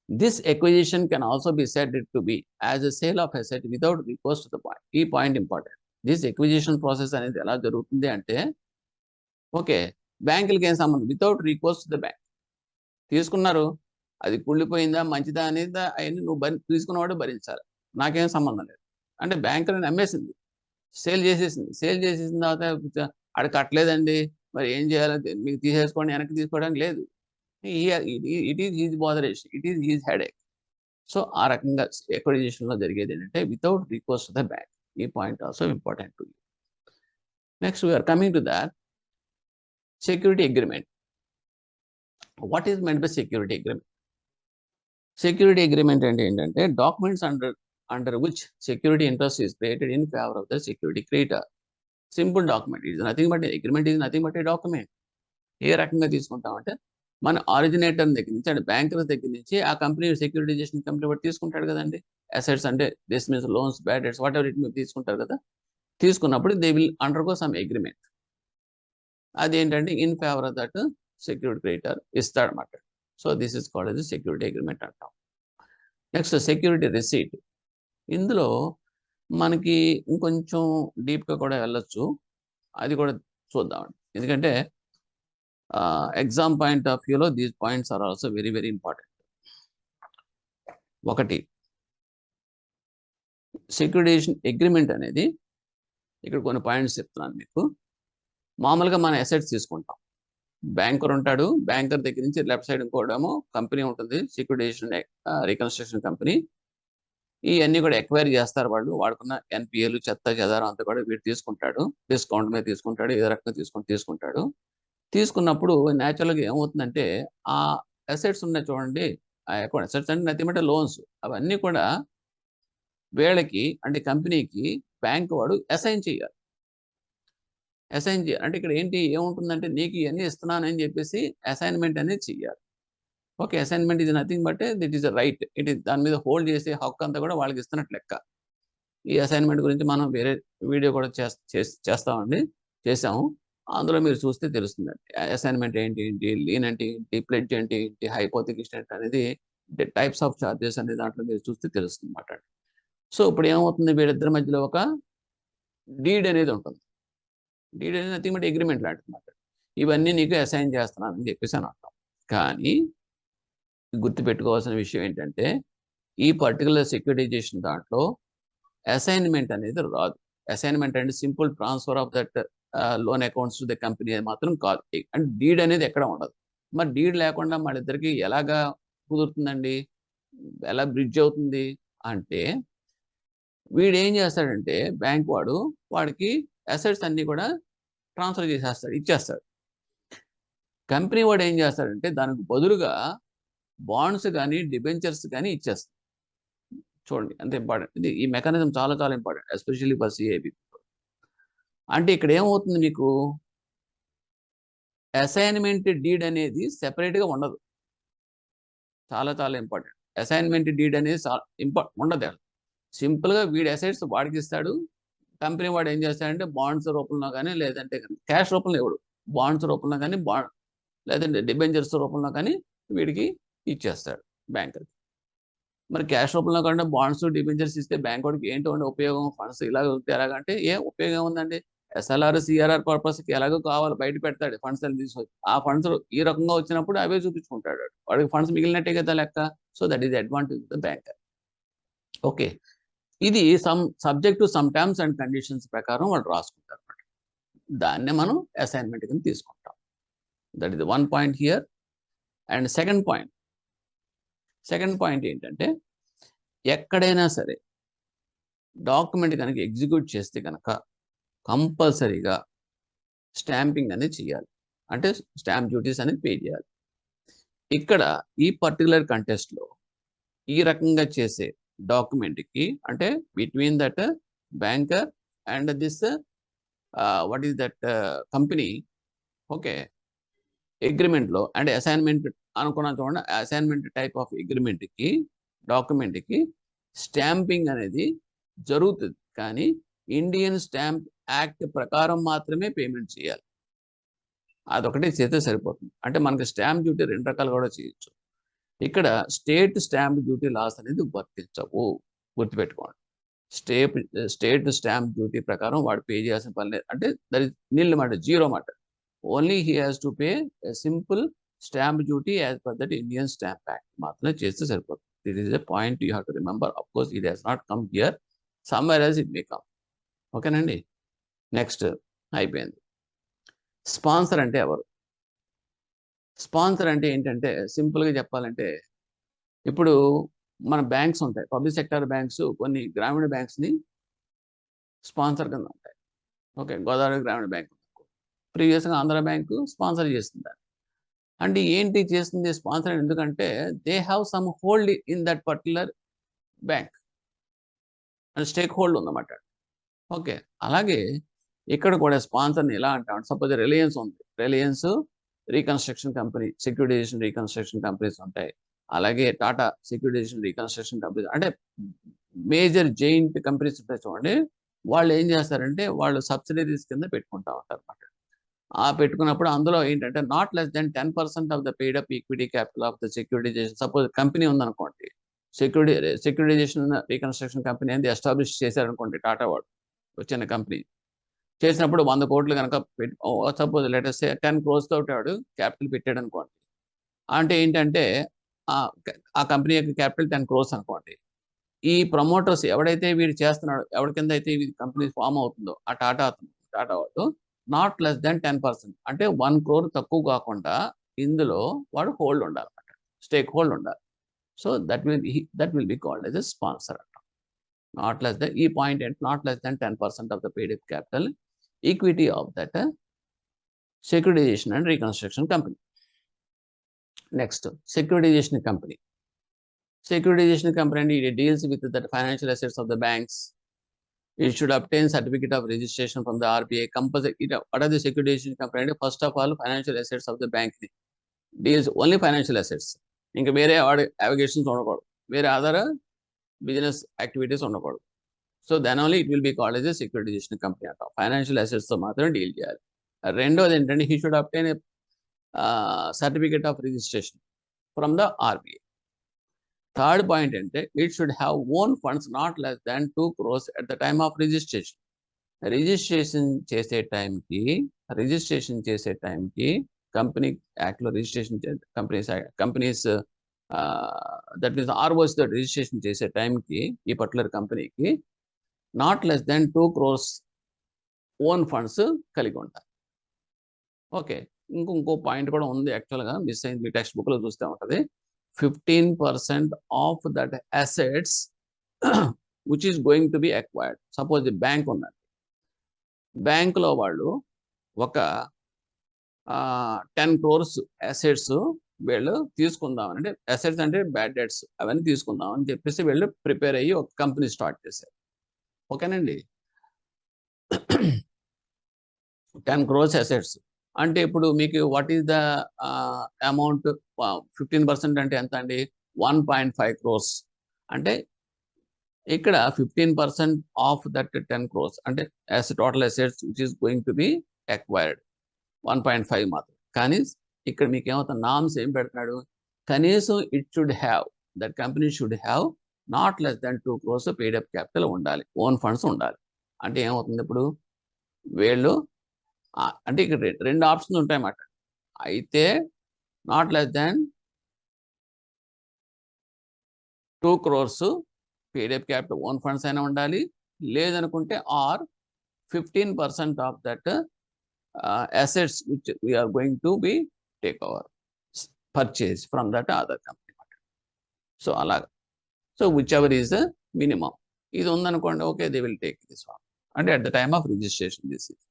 This acquisition can also be said to be as a sale of asset without recourse to the point. ఈ point important. This acquisition process అనేది ఎలా జరుగుతుంది అంటే, okay, బ్యాంకులకి ఏం సంబంధం? Without recourse to the bank. తీసుకున్నారు, అది కుళ్ళిపోయిందా మంచిదా అనేది అవన్నీ నువ్వు తీసుకున్నవాడు భరించాలి, నాకేం సంబంధం లేదు. అంటే బ్యాంకులను అమ్మేసింది, సేల్ చేసేసింది. సేల్ చేసేసిన తర్వాత ఆడ కట్టలేదండి, మరి ఏం చేయాలి, మీకు తీసేసుకోండి, వెనక్కి తీసుకోవడానికి లేదు. It is his botheration, it is his headache. So ఆ రకంగా ఎక్విజిషన్లో జరిగేది ఏంటంటే without recourse to the bank. ఈ point also important to you. Next we are coming to that security agreement. What is meant by security agreement? Security agreement అంటే ఏంటంటే documents under which security interest is created in favor of the security creator. Simple document. It is nothing but agreement, is nothing but a document. ఏ రకంగా తీసుకుంటామంటే మన originator దగ్గర నుంచి అంటే బ్యాంకుల దగ్గర నుంచి ఆ కంపెనీ సెక్యూరిటైజేషన్ కంపెనీ బట్టి తీసుకుంటాడు కదండి. అసెట్స్ అంటే this means loans, bad debts, whatever it మీరు తీసుకుంటారు కదా. తీసుకున్నప్పుడు they will undergo some agreement. అదేంటంటే in favour of that security creditor ఇస్తాడన్నమాట. So this is called as security agreement అంటాం. Next security receipt. ఇందులో మనకి ఇంకొంచెం డీప్గా కూడా వెళ్ళొచ్చు, అది కూడా చూద్దామండి. ఎందుకంటే ఎగ్జామ్ పాయింట్ ఆఫ్ వ్యూలో these points are also very very important. ఒకటి, సెక్యూరిటైజేషన్ అగ్రిమెంట్ అనేది, ఇక్కడ కొన్ని పాయింట్స్ చెప్తున్నాను మీకు. మామూలుగా మన అసెట్స్ తీసుకుంటాం, బ్యాంకర్ ఉంటాడు, బ్యాంకర్ దగ్గర నుంచి లెఫ్ట్ సైడ్ ఇంకోటేమో కంపెనీ ఉంటుంది, సెక్యూరిటైజేషన్ రీకన్స్ట్రక్షన్ కంపెనీ. ఇవన్నీ కూడా ఎక్వైర్ చేస్తారు వాళ్ళు, వాడుకున్న ఎన్పిఏలు, చెత్త చెదారం అంతా కూడా వీడు తీసుకుంటాడు, డిస్కౌంట్ మీద తీసుకుంటాడు, ఏ రకంగా తీసుకుంటాడు. తీసుకున్నప్పుడు న్యాచురల్గా ఏమవుతుందంటే ఆ అసెట్స్ ఉన్నాయి చూడండి, ఆ అకౌంట్ అసెట్స్ అంటే నథింగ్ బట్ లోన్స్, అవన్నీ కూడా వీళ్ళకి అంటే కంపెనీకి బ్యాంక్ వాడు అసైన్ చేయాలి. అంటే ఇక్కడ ఏముంటుందంటే నీకు ఇవన్నీ ఇస్తున్నానని చెప్పేసి అసైన్మెంట్ అనేది చెయ్యాలి. Okay, assignment is nothing but that is right. It is దాని మీద హోల్డ్ చేసే హక్కు అంతా కూడా వాళ్ళకి ఇస్తున్నట్టు లెక్క. ఈ అసైన్మెంట్ గురించి మనం వేరే వీడియో కూడా చేసాము, అందులో మీరు చూస్తే తెలుస్తుందండి. అసైన్మెంట్ ఏంటి, లీన్ అంటే ఏంటి, ప్లెడ్జ్ అంటే ఏంటి, హైపోథెటిక్ ఏంటి అనేది, టైప్స్ ఆఫ్ చార్జెస్ అనే దాంట్లో మీరు చూస్తే తెలుస్తుంది అన్నమాట. సో ఇప్పుడు ఏమవుతుంది, వీళ్ళిద్దరి మధ్యలో ఒక డీడ్ అనేది ఉంటుంది. డీడ్ అనేది నథింగ్ బట్ అగ్రిమెంట్ లాంటిది. ఇవన్నీ నీకు అసైన్ చేస్తున్నానని చెప్పేసి అని అంటాం. కానీ గుర్తుపెట్టుకోవాల్సిన విషయం ఏంటంటే ఈ పర్టికులర్ సెక్యూరిటైజేషన్ దాంట్లో అసైన్మెంట్ అనేది రాదు. అసైన్మెంట్ అంటే simple transfer of that loan accounts to the company మాత్రం కాదు. అంటే డీడ్ అనేది ఎక్కడ ఉండదు. మరి డీడ్ లేకుండా మన ఇద్దరికి ఎలాగా కుదురుతుందండి, ఎలా బ్రిడ్జ్ అవుతుంది అంటే, వీడు ఏం చేస్తాడంటే బ్యాంక్ వాడికి అసెట్స్ అన్నీ కూడా ట్రాన్స్ఫర్ చేసేస్తాడు, ఇచ్చేస్తాడు. కంపెనీ వాడు ఏం చేస్తాడంటే దానికి బదులుగా బాండ్స్ కానీ డిబెంచర్స్ కానీ ఇచ్చేస్తాడు. చూడండి ఎంత ఇంపార్టెంట్ ఇది. ఈ మెకానిజం చాలా చాలా ఇంపార్టెంట్, ఎస్పెషల్లీ ఫర్ సిఐబి. అంటే ఇక్కడ ఏమవుతుంది, మీకు అసైన్మెంట్ డీడ్ అనేది సెపరేట్గా ఉండదు. చాలా చాలా ఇంపార్టెంట్. అసైన్మెంట్ డీడ్ అనేది ఉండదు. సింపుల్గా వీడి అసెట్స్ వాడికి ఇస్తాడు, కంపెనీ వాడు ఏం చేస్తాడంటే బాండ్స్ రూపంలో కానీ లేదంటే క్యాష్ రూపంలో ఇవ్వడు, బాండ్స్ రూపంలో కానీ లేదంటే డిబెంచర్స్ రూపంలో కానీ వీడికి ఇచ్చేస్తాడు బ్యాంకర్కి. మరి క్యాష్ రూపంలో కంటే బాండ్స్ డిబెంచర్స్ ఇస్తే బ్యాంక్ వాడికి ఏంటో ఉపయోగం, ఫండ్స్ ఇలాగ ఎలాగంటే ఏం ఉపయోగం ఉందండి, ఎస్ఎల్ఆర్ సిఆర్ఆర్ పర్పస్కి ఎలాగో కావాలి బయట పెడతాడు ఫండ్స్ అని తీసుకొచ్చి, ఆ ఫండ్స్ ఈ రకంగా వచ్చినప్పుడు అవే చూపించుకుంటాడు, వాడికి ఫండ్స్ మిగిలినట్టే కదా లెక్క. So that is advantage of the banker. Okay, ఇది subject to some terms and conditions ప్రకారం వాళ్ళు రాసుకుంటారు అన్నమాట. దాన్నే మనం అసైన్మెంట్ కింద తీసుకుంటాం. That is one point here. And second point ఏంటంటే, ఎక్కడైనా సరే డాక్యుమెంట్ కనుక ఎగ్జిక్యూట్ చేస్తే కనుక కంపల్సరీగా స్టాంపింగ్ అనేది చేయాలి, అంటే స్టాంప్ డ్యూటీస్ అనేది పే చేయాలి. ఇక్కడ ఈ పర్టికులర్ కంటెస్ట్లో ఈ రకంగా చేసే డాక్యుమెంట్కి, అంటే between that banker and this what is that company, okay, అగ్రిమెంట్లో అంటే అసైన్మెంట్ అనుకున్నాం చూడండి, అసైన్మెంట్ టైప్ ఆఫ్ అగ్రిమెంట్కి, డాక్యుమెంట్కి స్టాంపింగ్ అనేది జరుగుతుంది. కానీ ఇండియన్ స్టాంప్ యాక్ట్ ప్రకారం మాత్రమే పేమెంట్ చేయాలి. అదొకటి చేస్తే సరిపోతుంది. అంటే మనకి స్టాంప్ డ్యూటీ 2 రకాలు కూడా చేయొచ్చు. ఇక్కడ స్టేట్ స్టాంప్ డ్యూటీ లాస్ అనేది వర్తించవు, గుర్తుపెట్టుకోండి. స్టేట్ స్టాంప్ డ్యూటీ ప్రకారం వాడు పే చేయాల్సిన పని లేదు. అంటే దట్ ఈస్ నిల్ మాట, జీరో మాట. Only he has to pay a simple stamp duty as per that Indian stamp act మాత్రమే చేస్తే సరిపోతుంది. This is a point you have to remember. Of course it has not come here, somewhere else it may come. ఓకేనండి. Next అయిపోయింది. Sponsor అంటే ఎవరు? Sponsor అంటే ఏంటంటే సింపుల్గా చెప్పాలంటే, ఇప్పుడు మన బ్యాంక్స్ ఉంటాయి, పబ్లిక్ సెక్టర్ బ్యాంక్స్ కొన్ని గ్రామీణ బ్యాంక్స్ని స్పాన్సర్ కింద ఉంటాయి. ఓకే, గోదావరి గ్రామీణ బ్యాంక్ ప్రీవియస్గా ఆంధ్ర బ్యాంకు స్పాన్సర్ చేస్తుంది. అంటే ఏంటి చేస్తుంది స్పాన్సర్? ఎందుకంటే they have some hold in that particular bank and stake hold ఉందన్నమాట. ఓకే, అలాగే ఇక్కడ కూడా స్పాన్సర్ని ఎలా అంటాం? సపోజ్ రిలయన్స్ ఉంది, Reliance reconstruction company, securitisation reconstruction companies ఉంటాయి. అలాగే టాటా సెక్యూరిటైజేషన్ రీకన్స్ట్రక్షన్ కంపెనీస్, అంటే మేజర్ జైంట్ కంపెనీస్ ఉంటాయి చూడండి. వాళ్ళు ఏం చేస్తారంటే వాళ్ళు సబ్సిడరీస్ కింద పెట్టుకుంటా ఉంటారు అన్నమాట. ఆ పెట్టుకున్నప్పుడు అందులో ఏంటంటే not less than 10% of the paid up equity capital of the securitisation. Suppose company ఉందనుకోండి, సెక్యూరిటైజేషన్ రీకన్స్ట్రక్షన్ కంపెనీ అనేది ఎస్టాబ్లిష్ చేశారనుకోండి టాటా వాడు, వచ్చిన కంపెనీ చేసినప్పుడు 100 కోట్లు కనుక సపోజ్ లెటర్స్ 10 crores తోటి వాడు క్యాపిటల్ పెట్టాడు అనుకోండి. అంటే ఏంటంటే ఆ కంపెనీ యొక్క క్యాపిటల్ 10 crores అనుకోండి. ఈ ప్రమోటర్స్ ఎవడైతే వీడు చేస్తున్నాడు, ఎవరి కింద అయితే ఈ కంపెనీ ఫామ్ అవుతుందో ఆ టాటా వాడు నాట్ లెస్ దెన్ 10%, అంటే 1 crore తక్కువ కాకుండా ఇందులో వాడు హోల్డ్ ఉండాలన్నమాట, స్టేక్ హోల్డ్ ఉండాలి. So that will be called as a sponsor అంటాం. నాట్ లెస్ దెన్, ఈ పాయింట్ ఏంటి, not less than 10% of the paid up capital equity of that securitisation and reconstruction company. Next securitisation company. Securitization company deals with the financial assets of the banks. It should obtain certificate of registration from the RBI. What are the securitization company? First of all, financial assets of the bank deals only financial assets. ఇంకా వేరే allegations ఉండకూడదు, వేరే other business activities ఉండకూడదు. So then only it will be called as a securitization company అంటాం. Financial అసెట్స్తో మాత్రం deal చేయాలి. రెండోది ఏంటంటే he should obtain a certificate of registration from the RBI. Third point అంటే it should have own funds not less than 2 crores at the time of registration. Registration చేసే టైంకి company యాక్ట్లో registration companies that means ROs registration చేసే టైంకి ఈ particular కంపెనీకి not less than 2 crores own funds కలిగి ఉంటాయి. ఓకే, ఇంకో పాయింట్ కూడా ఉంది, యాక్చువల్గా మిస్ అయింది, మీ టెక్స్ట్ బుక్లో చూస్తే ఉంటుంది. 15% of that assets which is going to B acquired. Suppose the bank ఉన్నది, బ్యాంకులో వాళ్ళు ఒక 10 crores అసెట్స్ వీళ్ళు తీసుకుందామని, అంటే అసెట్స్ అంటే బ్యాడ్ డెట్స్ అవన్నీ తీసుకుందామని చెప్పేసి వీళ్ళు ప్రిపేర్ అయ్యి ఒక కంపెనీ స్టార్ట్ చేశారు. ఓకేనండి. 10 crores అసెట్స్ అంటే ఇప్పుడు మీకు వాట్ ఈస్ ద అమౌంట్? 15% అంటే ఎంత అండి? 1.5 crores. అంటే ఇక్కడ 15% ఆఫ్ దట్ 10 crores అంటే total assets which is going to B acquired 1.5 మాత్రం. కానీ ఇక్కడ మీకు ఏమవుతుంది, నామ్స్ ఏం పెడుతున్నాడు? కనీసం it should have, that company should have not less than 2 crores paid up capital ఉండాలి, ఓన్ ఫండ్స్ ఉండాలి. అంటే ఏమవుతుంది ఇప్పుడు వీళ్ళు అంటే ఇక్కడ 2 ఆప్షన్స్ ఉంటాయన్నమాట. అయితే not less than 2 crores paid up capital own funds అయినా ఉండాలి, లేదనుకుంటే or 15% of that assets which we're going to be take over purchase from that other company. So అలాగా, so whichever is the minimum. ఇది ఉందనుకోండి, okay, they will take this one అంటే at the time of registration. This is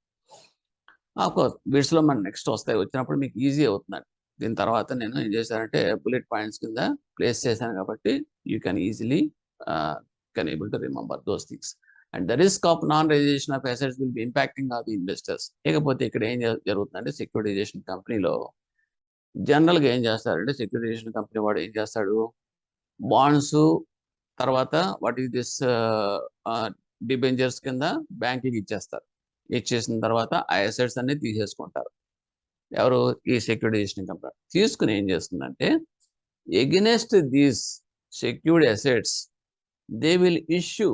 of course బిట్స్లో మనం next వస్తాయి, వచ్చినప్పుడు మీకు easy అవుతుందండి. దీని తర్వాత నేను ఏం చేశానంటే బుల్లెట్ పాయింట్స్ కింద ప్లేస్ చేశాను కాబట్టి you can easily can able to remember those things. And the risk of non-realization of assets will be impacting on the investors. ఇకపోతే ఇక్కడ ఏం జరుగుతుందంటే సెక్యూరిటైజేషన్ కంపెనీలో జనరల్గా ఏం చేస్తారంటే సెక్యూరిటైజేషన్ కంపెనీ వాడు ఏం చేస్తాడు, బాండ్స్ తర్వాత వాట్ ఈస్ దిస్ డిబెంచర్స్ కింద బ్యాంకుకి ఇచ్చేస్తారు. ఇచ్చేసిన తర్వాత ఆ అసెట్స్ అన్ని తీసేసుకుంటారు. ఎవరు? ఈ సెక్యూరిటైజేషన్ కంపెనీ తీసుకుని ఏం చేస్తుందంటే against these secured assets they will issue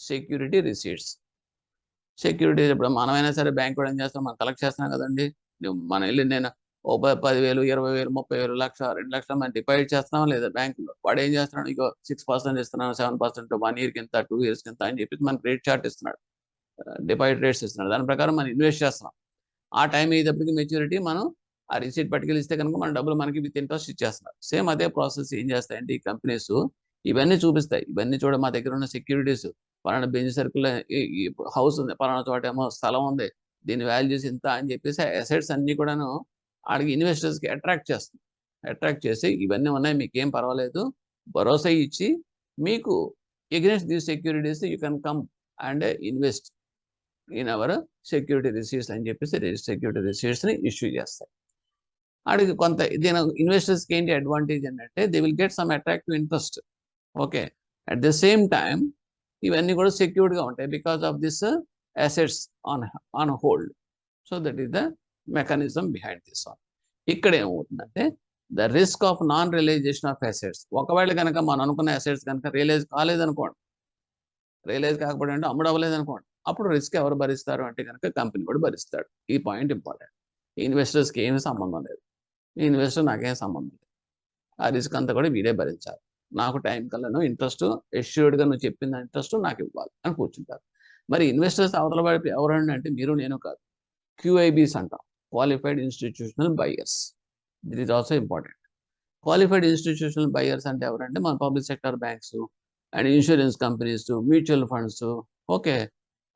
security receipts. Security ఇప్పుడు మనమైనా సరే బ్యాంక్ కూడా ఏం చేస్తాం, మనం కలెక్ట్ చేస్తున్నాం కదండి. మన వెళ్ళి నేను 10,000, 20,000, 30,000, 1,00,000, 2,00,000 మనం డిపాజిట్ చేస్తున్నాం లేదా బ్యాంకులో. వాడు ఏం చేస్తున్నాడు, ఇగో 6% ఇస్తున్నాను, 7%, 1 year కింద, 2 years కింద అని చెప్పి మనకి రేట్ చార్ట్ ఇస్తున్నాడు, డిపాజిట్ రేట్స్ ఇస్తున్నాడు. దాని ప్రకారం మనం ఇన్వెస్ట్ చేస్తున్నాం. ఆ టైం అయ్యేటప్పటికి మెచ్యూరిటీ మనం ఆ రిసీట్ పట్టుకెళ్ళిస్తే కనుక మన డబ్బులు మనకి విత్ ఇంట్రెస్ట్ ఇచ్చేస్తున్నారు. సేమ్ అదే ప్రాసెస్ ఏం చేస్తాయంటే ఈ కంపెనీస్ ఇవన్నీ చూపిస్తాయి. ఇవన్నీ చూడ మా దగ్గర ఉన్న సెక్యూరిటీస్, పలానా బెంచ్ సర్కిల్ హౌస్ ఉంది, పలానా చోట ఏమో స్థలం ఉంది, దీని వాల్యూస్ ఇంత అని చెప్పేసి అసెట్స్ అన్ని కూడాను ఆడికి ఇన్వెస్టర్స్కి అట్రాక్ట్ చేస్తుంది. అట్రాక్ట్ చేసి ఇవన్నీ ఉన్నాయి, మీకు ఏం పర్వాలేదు, భరోసా ఇచ్చి మీకు against these securities you can come and invest in our security receipts అని చెప్పేసి సెక్యూరిటీ రిసీట్స్ని ఇష్యూ చేస్తాయి. ఆడికి కొంత దీని ఇన్వెస్టర్స్కి ఏంటి అడ్వాంటేజ్ ఏంటంటే they will get some attractive interest. Okay, at the same time ఇవన్నీ కూడా సెక్యూర్డ్గా ఉంటాయి because of this assets on hold. So that is the mechanism behind this one. ఇక్కడ ఏమవుతుందంటే the risk of non realisation of assets. ఒకవేళ కనుక మనం అనుకున్న అసెట్స్ కనుక రియలైజ్ కాలేదనుకోండి, రియలైజ్ కాకపోతే అంటే అమ్ముడవ్వలేదు అనుకోండి, అప్పుడు రిస్క్ ఎవరు భరిస్తారు అంటే కనుక కంపెనీ కూడా భరిస్తాడు. ఈ పాయింట్ ఇంపార్టెంట్. ఇన్వెస్టర్స్కి ఏమీ సంబంధం లేదు, ఈ ఇన్వెస్టర్ నాకేం సంబంధం లేదు, ఆ రిస్క్ అంతా కూడా వీడే భరించాలి. నాకు టైం కల్లా ఇంట్రెస్ట్ ఎష్యూర్డ్గా నువ్వు చెప్పిన ఇంట్రెస్ట్ నాకు ఇవ్వాలి అని కూర్చుంటారు. మరి ఇన్వెస్టర్స్ అవతల వైపు ఎవరండి అంటే మీరు నేను కాదు, QIBs అంటాం, qualified institutional buyers. That is also important. Qualified institutional buyers అంటే ఎవరంటే మన public sector banks and insurance companies, mutual funds. Okay,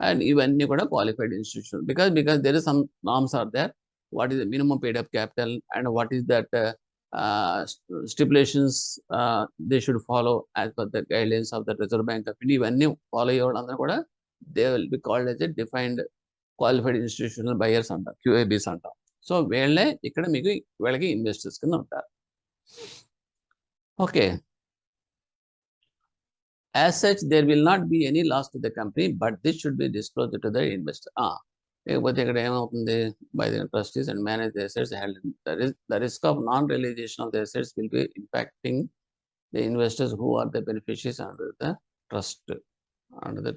and ఇవన్నీ కూడా qualified institution because there is some norms are there. What is the minimum paid up capital and what is that stipulations they should follow as per the guidelines of the Reserve Bank of India. ఇవన్నీ follow అయ్యేవాళ్ళందరూ కూడా they will be called as a defined qualified institutional buyers అంటారు, QIBs అంటాం. So వీళ్ళే ఇక్కడ మీకు వీళ్ళకి investors కింద ఉంటారు. Okay, as such there will not be any loss to the company but this should be disclosed to the investor. లేకపోతే ఇక్కడ ఏమవుతుంది, by the trustees and manage the assets held. The risk of non-realization of the assets will be impacting the investors who are the beneficiaries under the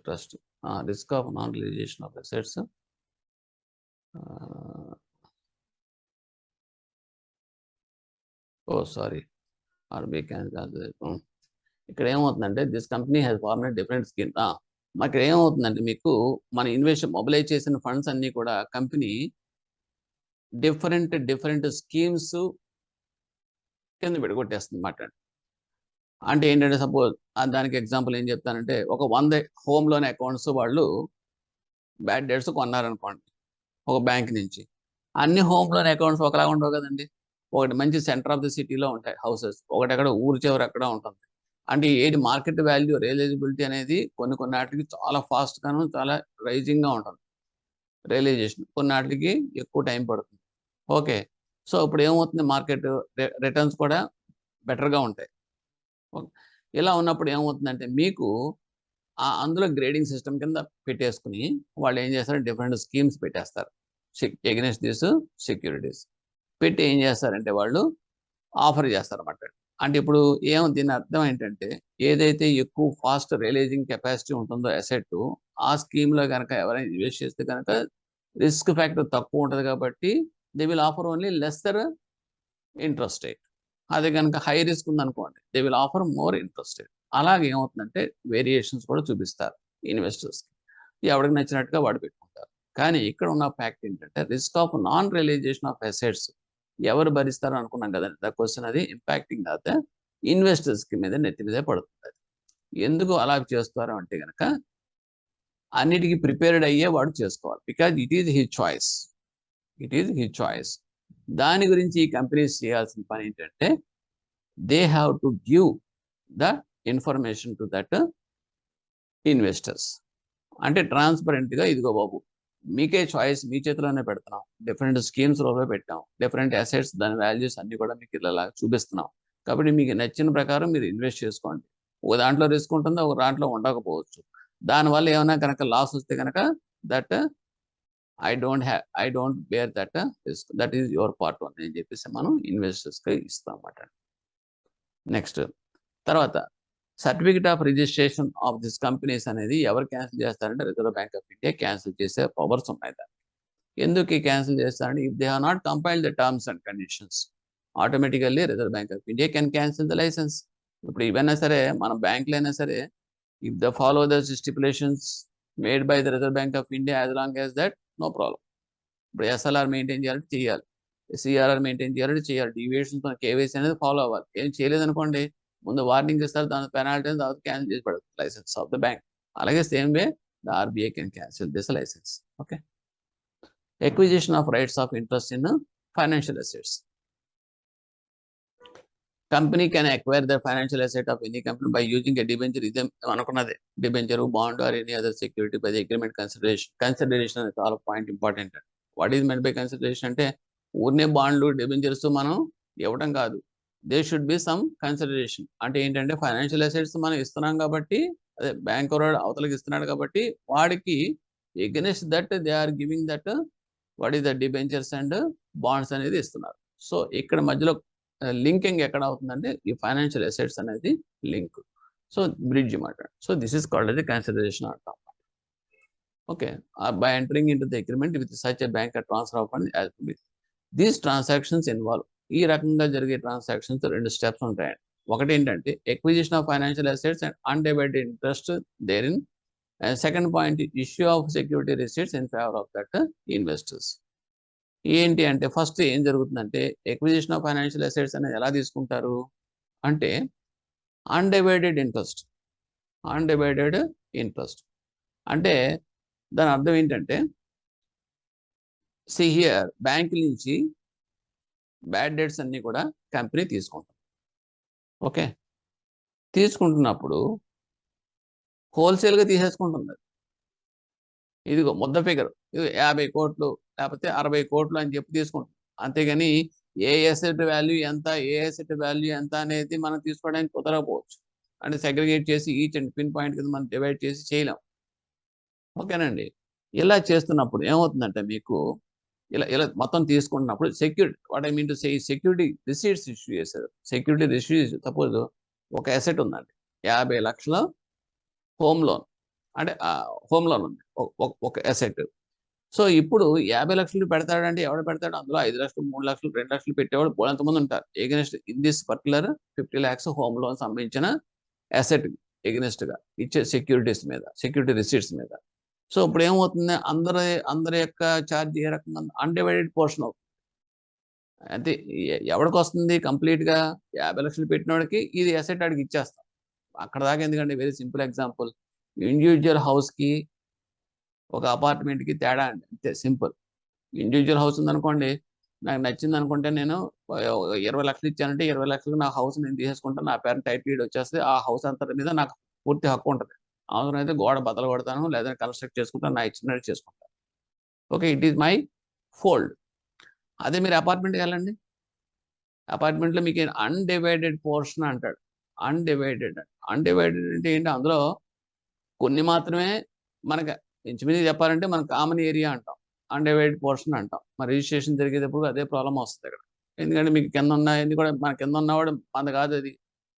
trust. Risk of non-realization of assets. Sorry, RBI can. ఇక్కడ ఏమవుతుందంటే this company has formed different scheme. మాకు ఏమవుతుందంటే మీకు మన invest mobilise చేసిన funds అన్నీ కూడా company different schemes కింద విడగొట్టేస్తుంది అన్నమాట. అంటే ఏంటంటే సపోజ్ దానికి ఎగ్జాంపుల్ ఏం చెప్తానంటే ఒక 100 హోమ్ లోన్ అకౌంట్స్ వాళ్ళు బ్యాడ్ డెట్స్ కొన్నారనుకోండి ఒక బ్యాంక్ నుంచి. అన్ని హోమ్ లోన్ అకౌంట్స్ ఒకలాగా ఉండవు కదండి. ఒకటి మంచి సెంటర్ ఆఫ్ ది సిటీలో ఉంటాయి హౌసెస్, ఒకటి ఎక్కడ ఊరు చివరి అక్కడ ఉంటుంది. అంటే ఏది మార్కెట్ వాల్యూ రియలైజబిలిటీ అనేది కొన్ని వాటికి చాలా ఫాస్ట్గాను చాలా రైజింగ్గా ఉంటుంది రియలైజేషన్, కొన్ని వాటికి ఎక్కువ టైం పడుతుంది. ఓకే, సో ఇప్పుడు ఏమవుతుంది, మార్కెట్ రిటర్న్స్ కూడా బెటర్గా ఉంటాయి. ఇలా ఉన్నప్పుడు ఏమవుతుందంటే మీకు అందులో గ్రేడింగ్ సిస్టమ్ కింద పెట్టేసుకుని వాళ్ళు ఏం చేస్తారు, డిఫరెంట్ స్కీమ్స్ పెట్టేస్తారు ఎగెన్స్ట్ దిస్ సెక్యూరిటీస్. పెట్టి ఏం చేస్తారంటే వాళ్ళు ఆఫర్ చేస్తారన్నమాట. అంటే ఇప్పుడు దీని అర్థం ఏంటంటే ఏదైతే ఎక్కువ ఫాస్ట్ రియలైజింగ్ కెపాసిటీ ఉంటుందో అసెట్, ఆ స్కీమ్లో కనుక ఎవరైనా ఇన్వెస్ట్ చేస్తే కనుక రిస్క్ ఫ్యాక్టర్ తక్కువ ఉంటుంది కాబట్టి they will offer only lesser interest rate. అదే కనుక హై రిస్క్ ఉందనుకోండి they will offer more interest rate. అలాగే ఏమవుతుందంటే వేరియేషన్స్ కూడా చూపిస్తారు ఇన్వెస్టర్స్కి, ఎవరికి నచ్చినట్టుగా వాడు పెట్టుకుంటారు. కానీ ఇక్కడ ఉన్న ఫ్యాక్ట్ ఏంటంటే risk of non realisation of assets ఎవరు భరిస్తారు అనుకున్నాం కదండి. ద క్వశ్చన్ అది ఇంపాక్టింగ్ అయితే ఇన్వెస్టర్స్కి మీద నెత్తి మీదే పడుతుంది. ఎందుకు అలా చేస్తారు అంటే కనుక అన్నిటికీ ప్రిపేర్డ్ అయ్యే వాడు చేసుకోవాలి, because it is his choice. దాని గురించి ఈ కంపెనీస్ చేయాల్సిన పని ఏంటంటే they have to give the information to that investors. అంటే ట్రాన్స్పరెంట్గా ఇదిగో బాబు మీకే చాయిస్ మీ చేతిలోనే పెడుతున్నాం, డిఫరెంట్ స్కీమ్స్లో పెట్టాం, డిఫరెంట్ అసెట్స్ దాని వాల్యూస్ అన్ని కూడా మీకు ఇలా చూపిస్తున్నాం. కాబట్టి మీకు నచ్చిన ప్రకారం మీరు ఇన్వెస్ట్ చేసుకోండి. ఒక దాంట్లో రిస్క్ ఉంటుంది, ఒక దాంట్లో ఉండకపోవచ్చు. దానివల్ల ఏమైనా కనుక లాస్ వస్తే కనుక that I don't bear that risk, that is your part one అని చెప్పేసి మనం ఇన్వెస్టర్స్కి ఇస్తాం అన్నమాట. నెక్స్ట్ తర్వాత certificate of registration of this companies అనేది ఎవరు క్యాన్సిల్ చేస్తారంటే Reserve Bank of India cancel చేసే పవర్స్ ఉన్నాయి దానికి. ఎందుకు క్యాన్సిల్ చేస్తారంటే if they have not compiled the terms and conditions automatically Reserve Bank of India can cancel the licence. ఇప్పుడు ఇవైనా సరే మన బ్యాంకులు అయినా సరే if the follow the stipulations made by the Reserve Bank of India as long as that no problem. ఇప్పుడు SLR maintain చేయాలంటే చేయాలి, సిఆర్ఆర్ మెయింటైన్ చేయాలంటే చేయాలి, డీవియేషన్స్ మన కేవైసీ అనేది ఫాలో అవ్వాలి. ఏం చేయలేదనుకోండి ముందు వార్నింగ్ ఇస్తారు, దాని పెనాల్టీ తర్వాత క్యాన్సిల్ చేసి పడుతుంది లైసెన్స్ ఆఫ్ ద బ్యాంక్. అలాగే same way the RBI can cancel this licence. Okay. Acquisition of rights of interest in financial assets. Company can acquire the financial asset of any company by using a debenture. ఇదే అనుకున్నది, debenture, bond or any other security by the agreement consideration. Consideration అనేది చాలా point important. What is men by consideration అంటే ఊరినే బాండ్లు debentures మనం ఇవ్వడం కాదు, they should be some consideration. అంటే ఏంటంటే ఫైనాన్షియల్ అసెట్స్ మనం ఇస్తున్నాం కాబట్టి, అదే బ్యాంక్ అవతలకి ఇస్తున్నాడు కాబట్టి వాడికి against that they are giving that what is the debentures and bonds అనేది ఇస్తున్నారు. సో ఇక్కడ మధ్యలో లింకింగ్ ఎక్కడ అవుతుందంటే ఈ ఫైనాన్షియల్ అసెట్స్ అనేది లింక్. సో బ్రిడ్జ్ అన్నమాట. So this is called as a consideration అంటాం. Okay. By entering into the agreement with such a bank transfer of fund as these transactions involve. ఈ రకంగా జరిగే transactions రెండు steps ఉంటాయండి. ఒకటి ఏంటంటే acquisition of financial assets and undivided interest therein. And second point issue of security receipts in favour of that investors. ఏంటి అంటే first ఏం జరుగుతుందంటే ఎక్విజిషన్ ఆఫ్ ఫైనాన్షియల్ అసెట్స్ అనేది ఎలా తీసుకుంటారు అంటే అన్డివైడెడ్ ఇంట్రెస్ట్. అన్డివైడెడ్ ఇంట్రెస్ట్ అంటే దాని అర్థం ఏంటంటే సి హియర్ బ్యాంకుల నుంచి బ్యాడ్ డెట్స్ అన్నీ కూడా కంపెనీ తీసుకుంటుంది. ఓకే. తీసుకుంటున్నప్పుడు హోల్సేల్గా తీసేసుకుంటుంది. ఇదిగో ముద్ద ఫిగర్, ఇది 50 కోట్లు లేకపోతే 60 కోట్లు అని చెప్పి తీసుకుంటుంది. అంతేగాని ఏ అసెట్ వాల్యూ ఎంత, ఏ అసెట్ వాల్యూ ఎంత అనేది మనం తీసుకోవడానికి కుదరకపోవచ్చు. అంటే సెగ్రిగేట్ చేసి ఈచ్ అండ్ పిన్ పాయింట్ కింద మనం డివైడ్ చేసి చేయలేం. ఓకేనండి. ఇలా చేస్తున్నప్పుడు ఏమవుతుందంటే మీకు ఇలా మొత్తం తీసుకుంటున్నప్పుడు what I mean to say security receipts issue చేశారు. సెక్యూరిటీ రిసీట్స్ సపోజ్ ఒక అసెట్ ఉందండి, 50 లక్షల హోమ్ లోన్, అంటే హోమ్ లోన్ ఉంది ఒక అసెట్. సో ఇప్పుడు 50 లక్షలు పెడతాడంటే ఎవడు పెడతాడు, అందులో 5 లక్షలు 3 లక్షలు 2 లక్షలు పెట్టేవాడు ఎంతమంది ఉంటారు. Against in this particular 50 lakhs home loan సంబంధించిన అసెట్ ఎగెనిస్ట్ గా ఇచ్చే సెక్యూరిటీస్ మీద, సెక్యూరిటీ రిసీట్స్ మీద. సో ఇప్పుడు ఏమవుతుంది, అందరి యొక్క ఛార్జ్ ఏ రకంగా అన్డివైడెడ్ పోర్షన్ అవుతుంది. అంటే ఎవరికి వస్తుంది కంప్లీట్ గా 50 లక్షలు పెట్టిన వాడికి ఇది అసెట్ ఆడికి ఇచ్చేస్తాం. అక్కడ దాకా ఎందుకంటే very simple example, individual house కి ఒక అపార్ట్మెంట్ కి తేడా అండి, అంతే సింపుల్. ఇండివిజువల్ హౌస్ ఉందనుకోండి, నాకు నచ్చింది అనుకుంటే నేను 20 లక్షలు ఇచ్చానంటే 20 లక్షలు నా హౌస్ నేను తీసేసుకుంటాను, నా పేరు టైటిల్ డీడ్ వచ్చేస్తే ఆ హౌస్ అంతటి మీద నాకు పూర్తి హక్కు ఉంటుంది. అవసరమైతే గోడ బద్దలు కొడతాను, లేదా కన్స్ట్రక్ట్ చేసుకుంటాను, నా ఇచ్చినట్టు చేసుకుంటాను. Okay, it is my fold. అదే మీరు అపార్ట్మెంట్కి వెళ్ళండి, అపార్ట్మెంట్లో మీకు అన్డివైడెడ్ పోర్షన్ అంటాడు. అన్డివైడెడ్ అంటే ఏంటి, అందులో కొన్ని మాత్రమే మనకి ఇంచుమించు చెప్పాలంటే మన కామన్ ఏరియా అంటాం, అన్డివైడెడ్ పోర్షన్ అంటాం. మరి రిజిస్ట్రేషన్ జరిగేటప్పుడు అదే ప్రాబ్లం వస్తుంది ఇక్కడ. ఎందుకంటే మీకు కింద ఉన్నాయన్నీ కూడా, మన కింద ఉన్నవాడు మంది కాదు, అది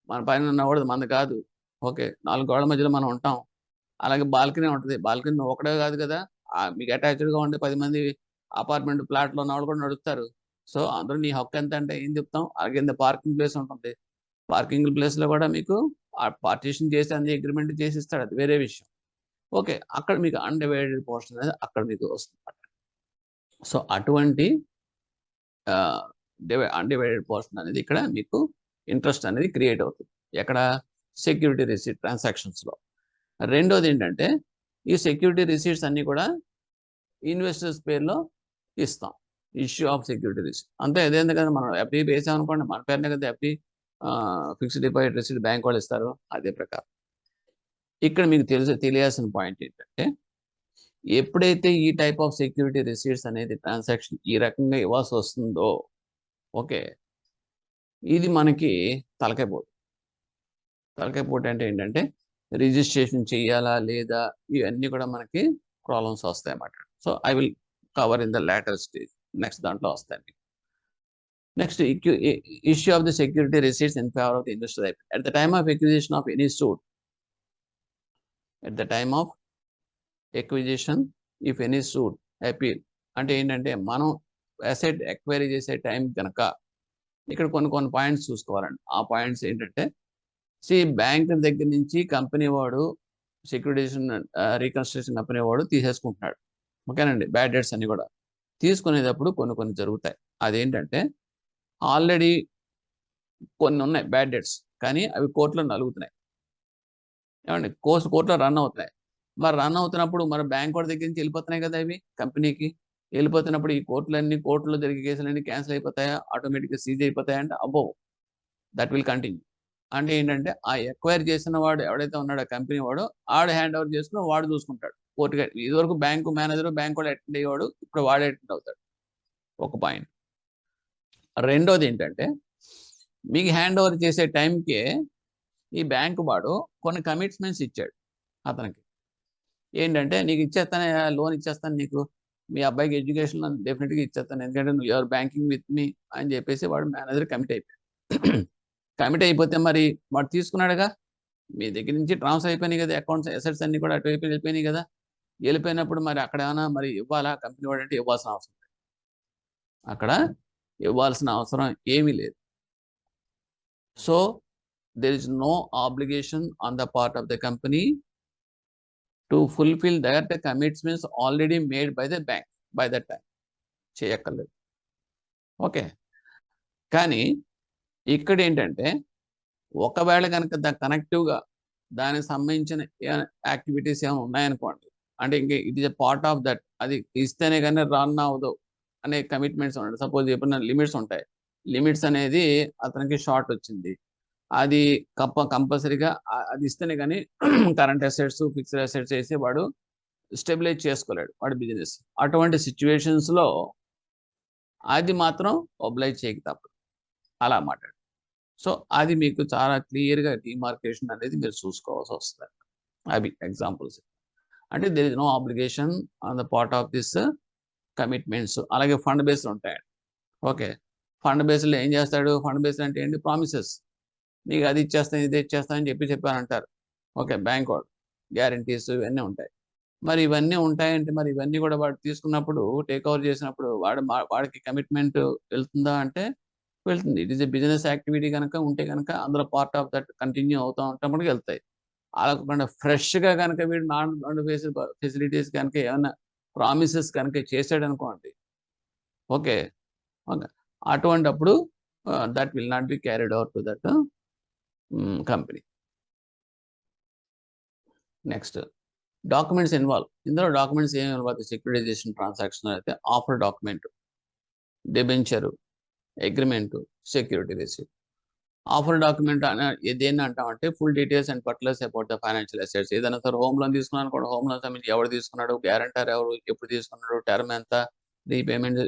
మన పైన ఉన్నవాడు మంది కాదు. ఓకే, 4 గోడల మధ్యలో మనం ఉంటాం. అలాగే బాల్కనీ ఉంటుంది, బాల్కనీ ఒకటే కాదు కదా, మీకు అటాచ్డ్గా ఉండే 10 మంది అపార్ట్మెంట్ ప్లాట్లో ఉన్నవాళ్ళు కూడా నడుస్తారు. సో అందరూ నీ హక్కు ఎంత అంటే ఏం చెప్తాం. అలాగే పార్కింగ్ ప్లేస్ ఉంటుంది, పార్కింగ్ ప్లేస్లో కూడా మీకు పార్టీషన్ చేసి అన్ని అగ్రిమెంట్ చేసి ఇస్తాడు, అది వేరే విషయం. ఓకే, అక్కడ మీకు అన్డివైడెడ్ పోర్షన్ అనేది అక్కడ మీకు వస్తుంది. సో అటువంటి అన్డివైడెడ్ పోర్షన్ అనేది ఇక్కడ మీకు ఇంట్రెస్ట్ అనేది క్రియేట్ అవుతుంది. ఎక్కడ, సెక్యూరిటీ రిసీట్ ట్రాన్సాక్షన్స్లో. రెండోది ఏంటంటే ఈ సెక్యూరిటీ రిసీట్స్ అన్నీ కూడా ఇన్వెస్టర్స్ పేరులో ఇస్తాం, ఇష్యూ ఆఫ్ సెక్యూరిటీ రిసీట్. అంతే, అదేంది కదా మనం ఎఫ్డీ వేసామనుకోండి, మన పేరునే కదా FD, fixed deposit receipt bank వాళ్ళు ఇస్తారు, అదే ప్రకారం. ఇక్కడ మీకు తెలియాల్సిన పాయింట్ ఏంటంటే, ఎప్పుడైతే ఈ టైప్ ఆఫ్ సెక్యూరిటీ రిసీట్స్ అనేది ట్రాన్సాక్షన్ ఈ రకంగా ఇవ్వాల్సి వస్తుందో, ఓకే, ఇది మనకి తలకాయ పోటు. తలకాయ పోటు అంటే ఏంటంటే, రిజిస్ట్రేషన్ చేయాలా లేదా, ఇవన్నీ కూడా మనకి ప్రాబ్లమ్స్ వస్తాయి అన్నమాట. So I will cover in the later stage, next దాంట్లో వస్తాయి. Next, issue of the security receipts in favour of the investor. At the time of acquisition of any suit, at the time of acquisition if any suit appeal, అంటే ఏంటంటే మనం asset enquiry చేసే time కనుక ఇక్కడ కొన్ని points చూసుకోవాలండి. ఆ points ఏంటంటే, బ్యాంక్ దగ్గర నుంచి కంపెనీ వాడు సెక్యూరిటైజేషన్ రీకన్స్ట్రక్షన్ కంపెనీ వాడు తీసేసుకుంటున్నాడు, ఓకేనండి. బ్యాడ్ డెట్స్ అన్ని కూడా తీసుకునేటప్పుడు కొన్ని జరుగుతాయి. అదేంటంటే, ఆల్రెడీ కొన్ని ఉన్నాయి బ్యాడ్ డెట్స్, కానీ అవి కోర్టులో నలుగుతున్నాయి, ఏమండి, కోర్టులో రన్ అవుతున్నాయి. మరి రన్ అవుతున్నప్పుడు మరి బ్యాంక్ వాడి దగ్గర నుంచి వెళ్ళిపోతున్నాయి కదా ఇవి కంపెనీకి. వెళ్ళిపోతున్నప్పుడు ఈ కోర్టులో జరిగే కేసులన్నీ క్యాన్సిల్ అయిపోతాయా, ఆటోమేటిక్గా సీజ్ అయిపోతాయా అంటే అబ్బో, దట్ విల్ కంటిన్యూ. అంటే ఏంటంటే, ఆ ఎక్వైర్ చేసిన వాడు ఎవడైతే ఉన్నాడో కంపెనీ వాడు, ఆడు హ్యాండ్ ఓవర్ చేసుకుని వాడు చూసుకుంటాడు కోర్టుగా. ఇదివరకు బ్యాంకు మేనేజర్ బ్యాంక్ వాడు అటెండ్ అయ్యేవాడు, ఇప్పుడు వాడు అటెండ్ అవుతాడు. ఒక పాయింట్. రెండోది ఏంటంటే, మీకు హ్యాండ్ ఓవర్ చేసే టైంకే ఈ బ్యాంకు వాడు కొన్ని కమిట్మెంట్స్ ఇచ్చాడు అతనికి. ఏంటంటే, నీకు ఇచ్చేస్తాను, లోన్ ఇచ్చేస్తాను, నీకు మీ అబ్బాయికి ఎడ్యుకేషన్ డెఫినెట్గా ఇచ్చేస్తాను, ఎందుకంటే నువ్వు యూఆర్ బ్యాంకింగ్ విత్ మీ అని చెప్పేసి వాడు మేనేజర్ కమిట్ అయిపోయాడు. కమిట్ అయిపోతే మరి వాడు తీసుకున్నాడుగా, మీ దగ్గర నుంచి ట్రాన్స్ఫర్ అయిపోయినాయి కదా, అకౌంట్స్ అసెట్స్ అన్ని కూడా అటువైపు వెళ్ళిపోయినాయి కదా. వెళ్ళిపోయినప్పుడు మరి అక్కడ ఏమైనా మరి ఇవ్వాలా కంపెనీ వాడు అంటే ఇవ్వాల్సిన అవసరం లేదు. అక్కడ ఇవ్వాల్సిన అవసరం ఏమీ లేదు. So there is no obligation on the part of the company to fulfill that commitments already made by the bank by that time. చేయక్కర్లేదు, ఓకే. కానీ ఇక్కడ ఏంటంటే, ఒకవేళ కనుక కనెక్టివ్గా దానికి సంబంధించిన యాక్టివిటీస్ ఏమైనా ఉన్నాయనుకోండి, అంటే ఇంక it is a part of that, అది ఇస్తేనే కానీ రన్ అవ్వదు అనే కమిట్మెంట్స్ ఉన్నాయి. సపోజ్ ఎప్పుడైనా లిమిట్స్ ఉంటాయి, లిమిట్స్ అనేది అతనికి షార్ట్ వచ్చింది, అది కంపల్సరీగా అది ఇస్తేనే కానీ కరెంట్ అసెట్స్ ఫిక్స్డ్ అసెట్స్ వేసి వాడు స్టెబిలైజ్ చేసుకోలేడు వాడి బిజినెస్. అటువంటి సిచ్యువేషన్స్లో అది మాత్రం ఒబ్లైజ్ చేయక తప్పదు, అలా మాట్లాడు. సో అది మీకు చాలా క్లియర్గా డిమార్కేషన్ అనేది మీరు చూసుకోవాల్సి వస్తుంది. అవి ఎగ్జాంపుల్స్. అంటే there is no obligation on the part of this commitments. అలాగే ఫండ్ బేస్డ్ ఉంటాయండి, ఓకే. ఫండ్ బేస్డ్లో ఏం చేస్తాడు, ఫండ్ బేస్డ్ అంటే ఏంటి, ప్రామిసెస్, నీకు అది ఇచ్చేస్తాను ఇది ఇచ్చేస్తాను అని చెప్పానంటారు, ఓకే. బ్యాంక్ వాడు గ్యారంటీస్ ఇవన్నీ ఉంటాయి. మరి ఇవన్నీ ఉంటాయంటే మరి ఇవన్నీ కూడా వాడు తీసుకున్నప్పుడు టేక్ ఓవర్ చేసినప్పుడు వాడికి కమిట్మెంట్ వెళ్తుందా అంటే వెళ్తుంది. It is a business activity కనుక ఉంటే కనుక అందులో పార్ట్ ఆఫ్ దట్ కంటిన్యూ అవుతూ ఉంటే వెళ్తాయి. అలా కాకుండా ఫ్రెష్గా కనుక వీడు నాన్ ఫెసిలిటీస్ కనుక ఏమైనా ప్రామిసెస్ కనుక చేసాడు అనుకోండి, ఓకే, ఓకే, అటువంటిప్పుడు that will not be carried out to that company. Next, documents involve. ఇందులో డాక్యుమెంట్స్ ఏమి ఇన్వాల్వ్ అవుతాయి సెక్యూరిటైజేషన్ ట్రాన్సాక్షన్ అయితే? Offer document, debenture, agreement, security receipt. Offer document దేన్ని అంటామంటే, full details and particulars about the financial assets. ఏదైనా సరే home loan తీసుకున్నాను కూడా, హోమ్ లోన్ సంబంధించి ఎవరు తీసుకున్నాడు, గ్యారంటర్ ఎవరు, ఎప్పుడు తీసుకున్నాడు, టర్మ్ ఎంత, రీపేమెంట్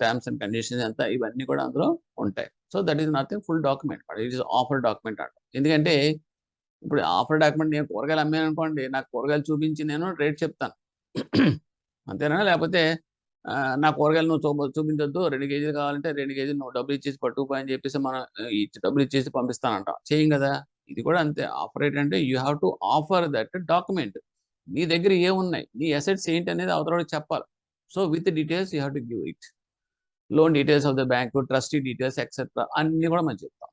టర్మ్స్ అండ్ కండిషన్స్ ఎంత, ఇవన్నీ కూడా అందులో ఉంటాయి. So that is nothing full document, it is offer document అంట. ఎందుకంటే ఇప్పుడు ఆఫర్ డాక్యుమెంట్, నేను కూరగాయలు అమ్మాను అనుకోండి, నాకు కూరగాయలు చూపించి నేను రేట్ చెప్తాను, అంతేనా? లేకపోతే నా కూరగాయలు నువ్వు చూపించొద్దు, 2 కేజీలు కావాలంటే 2 కేజీలు నువ్వు డబ్బులు ఇచ్చేసి పట్టుకుపో అని చెప్పేసి మనం డబ్బులు ఇచ్చేసి పంపిస్తానంటాం, చేయం కదా. ఇది కూడా అంతే. ఆఫర్ ఏంటంటే you have to offer that document. నీ దగ్గర ఏమున్నాయి, నీ అసెట్స్ ఏంటి అనేది అవతలకి చెప్పాలి. So with details you have to give it. Loan details of the bank, trustee details etcetera అన్నీ కూడా మనం చెప్తాం.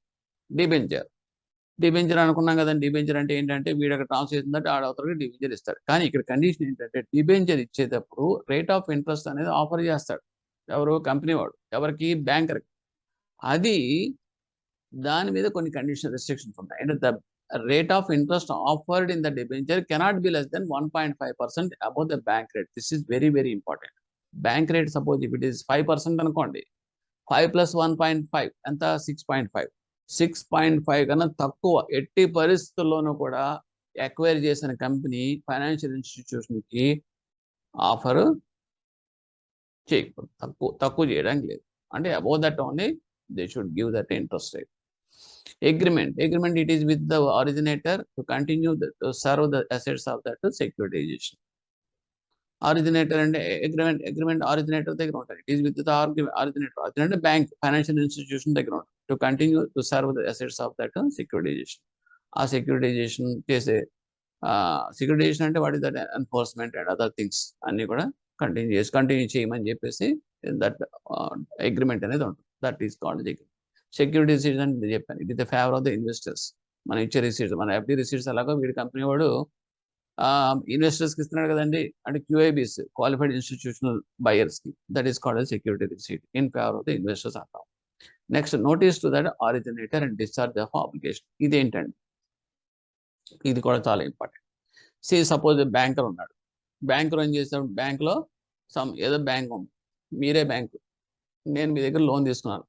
డిబెంచర్ అనుకున్నాం కదండి. డిబెంచర్ అంటే ఏంటంటే, వీడు అక్కడ ట్రాన్స్ఫర్ చేసిందంటే ఆడ అవతలకి డిబెంచర్ ఇస్తాడు. కానీ ఇక్కడ కండిషన్ ఏంటంటే, డిబెంచర్ ఇచ్చేటప్పుడు రేట్ ఆఫ్ ఇంట్రెస్ట్ అనేది ఆఫర్ చేస్తాడు ఎవరు, కంపెనీ వాడు, ఎవరికి, బ్యాంకర్కి. అది దాని మీద కొన్ని కండిషన్ రెస్ట్రిక్షన్స్ ఉన్నాయి. అంటే the rate of interest offered in the debenture cannot be less than 1.5% above the bank rate. This is very very important. Bank rate suppose if it is 5% అనుకోండి, 5 + 1.5 ఎంత, 6.5. 6.5 కన్నా తక్కువ ఎట్టి పరిస్థితుల్లోనూ కూడా ఎక్వైర్ చేసిన కంపెనీ ఫైనాన్షియల్ ఇన్స్టిట్యూషన్కి ఆఫర్ చేయకూడదు. తక్కువ చేయడానికి లేదు. అంటే above that only they should give that interest rate. Agreement, it is with the originator to continue to serve the assets of that securitization. Originator and agreement originator దగ్గర ఉంటారు. It is with the originator bank, financial institution దగ్గర ఉంటారు to continue to serve the assets of that securitization. ఆ securitisation చేసే securitisation అంటే what is that enforcement and other things అన్ని కూడా continue చేయమని చెప్పేసి దట్ అగ్రిమెంట్ అనేది ఉంటుంది. That is called agreement. Security receipts అంటే చెప్పాను, it is the favour of the investors. మనం ఇచ్చే రిసీట్స్, మన ఎఫ్డి రిసీట్స్ అలాగో వీడి కంపెనీ వాడు ఇన్వెస్టర్స్కి ఇస్తున్నాడు కదండి, అంటే క్యూఐబీస్, క్వాలిఫైడ్ ఇన్స్టిట్యూషనల్ బయర్స్కి. That is called security receipt in favour of the investors అంటాం. Next, notice to that originator and discharge of obligation. ఇదేంటండి, ఇది కూడా చాలా ఇంపార్టెంట్. సపోజ్ బ్యాంకర్ ఉన్నాడు, బ్యాంకర్ ఏం చేస్తాడు, బ్యాంకులో ఏదో బ్యాంక్ ఉంది, మీరే బ్యాంకు, నేను మీ దగ్గర లోన్ తీసుకున్నాను,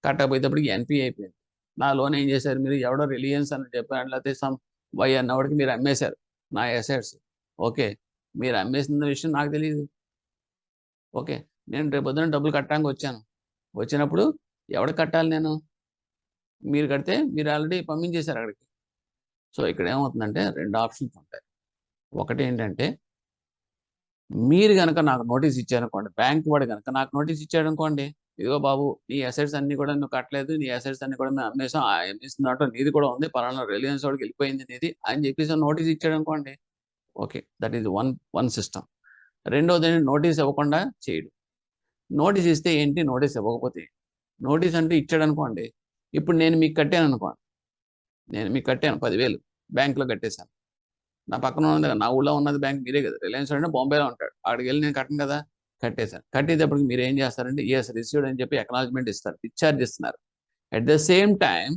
కట్టకపోయేటప్పటికి ఎన్పీ అయిపోయింది. నా లోన్ ఏం చేశారు మీరు, ఎవడో రిలయన్స్ అని చెప్పారు, లేకపోతే వై అన్నవాడికి మీరు అమ్మేశారు నా అసెట్స్. ఓకే, మీరు అమ్మేసిన విషయం నాకు తెలియదు. ఓకే, నేను రేపు పొద్దున డబ్బులు కట్టడానికి వచ్చినప్పుడు ఎవడు కట్టాలి, నేను? మీరు కడితే మీరు ఆల్రెడీ పంపించేశారు అక్కడికి. సో ఇక్కడ ఏమవుతుందంటే 2 ఆప్షన్స్ ఉంటాయి. ఒకటి ఏంటంటే, మీరు కనుక నాకు నోటీస్ ఇచ్చారనుకోండి, బ్యాంక్ వాడు కనుక నాకు నోటీస్ ఇచ్చాడనుకోండి, ఇదిగో బాబు నీ అసెట్స్ అన్ని కూడా నువ్వు కట్టలేదు, నీ అసెట్స్ అన్ని కూడా మేము అమ్మేసాం, అమ్మేస్తున్నట్టు నీది కూడా ఉంది, పలానా రిలయన్స్ వాడికి వెళ్ళిపోయింది నీది అని చెప్పేసి నోటీస్ ఇచ్చాడు అనుకోండి. Okay, that is one system. రెండోది నోటీస్ ఇవ్వకుండా చేయడు. నోటీస్ ఇస్తే ఏంటి, నోటీస్ ఇవ్వకపోతే. నోటీస్ అంటే ఇచ్చాడు అనుకోండి, ఇప్పుడు నేను మీకు కట్టాను అనుకోండి, నేను మీకు కట్టాను 10,000 బ్యాంకులో కట్టేశాను. నా పక్కన ఉన్నది కదా, నా ఊళ్ళో ఉన్నది బ్యాంక్ మీరే కదా, రిలయన్స్ అంటే బాంబేలో ఉంటాడు, అక్కడికి వెళ్ళి నేను కట్టను కదా, కట్టేశాను. కట్టేటప్పటికి మీరు ఏం చేస్తారంటే ఎస్ రిసీవ్డ్ అని చెప్పి అక్నాలజ్మెంట్ ఇస్తారు, డిశ్చార్జ్ ఇస్తున్నారు. At the same time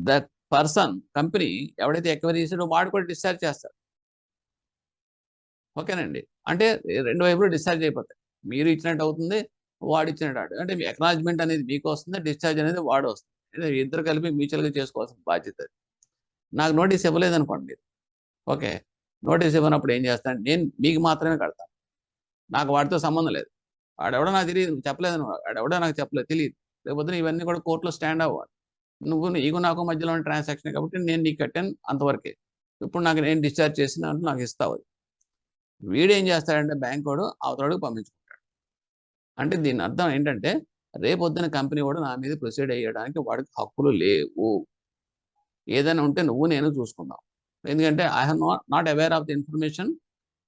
the person, company ఎవడైతే ఎక్వైరీ చేసాడో వాడు కూడా డిశ్చార్జ్ చేస్తారు. ఓకేనండి, అంటే 2 వైపులు డిశ్చార్జ్ అయిపోతాయి. మీరు ఇచ్చినట్టు అవుతుంది, వాడు ఇచ్చినట్టు. అంటే మీ అక్నాలజ్మెంట్ అనేది మీకు వస్తుంది, డిశ్చార్జ్ అనేది వాడు వస్తుంది. ఇద్దరు కలిపి మ్యూచువల్గా చేసుకోవాల్సిన బాధ్యత. నాకు నోటీస్ ఇవ్వలేదు అనుకోండి మీరు, ఓకే, నోటీస్ ఇవ్వనప్పుడు ఏం చేస్తాను, నేను మీకు మాత్రమే కడతాను, నాకు వాడితో సంబంధం లేదు. వాడెవడో నాకు తెలియదు, చెప్పలేదు, వాడెవడో నాకు చెప్పలేదు, తెలియదు. లేకపోతే ఇవన్నీ కూడా కోర్టులో స్టాండ్ అవ్వాలి. నీకు నాకు మధ్యలో ట్రాన్సాక్షన్ కాబట్టి నేను నీకు కట్టాను అంతవరకే, ఇప్పుడు నేను డిశ్చార్జ్ చేసిన నాకు ఇస్తావు. వీడేం చేస్తాడంటే బ్యాంక్ వాడు అవతలకి పంపించుకుంటాడు. అంటే దీని అర్థం ఏంటంటే, రేపొద్దున కంపెనీ వాడు నా మీద ప్రొసీడ్ అయ్యడానికి వాడికి హక్కులు లేవు. ఏదైనా ఉంటే నువ్వు నేను చూసుకుందాం, ఎందుకంటే I have not aware of the information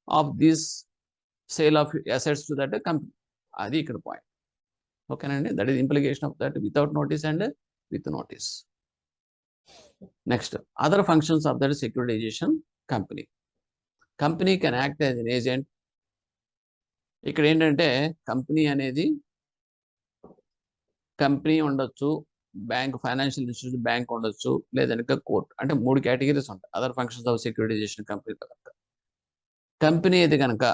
of this sale of assets to that company. అది ఇక్కడ పాయింట్. ఓకేనండి, that is implication of that without notice and with notice. Next, other functions of that securitisation company. Company can act as an agent. ఇక్కడ ఏంటంటే company అనేది company ఉండొచ్చు, bank, financial institution bank ఉండొచ్చు, లేదంటే court. అంటే 3 categories ఉంటాయి other functions of securitisation company. Company అయితే కనుక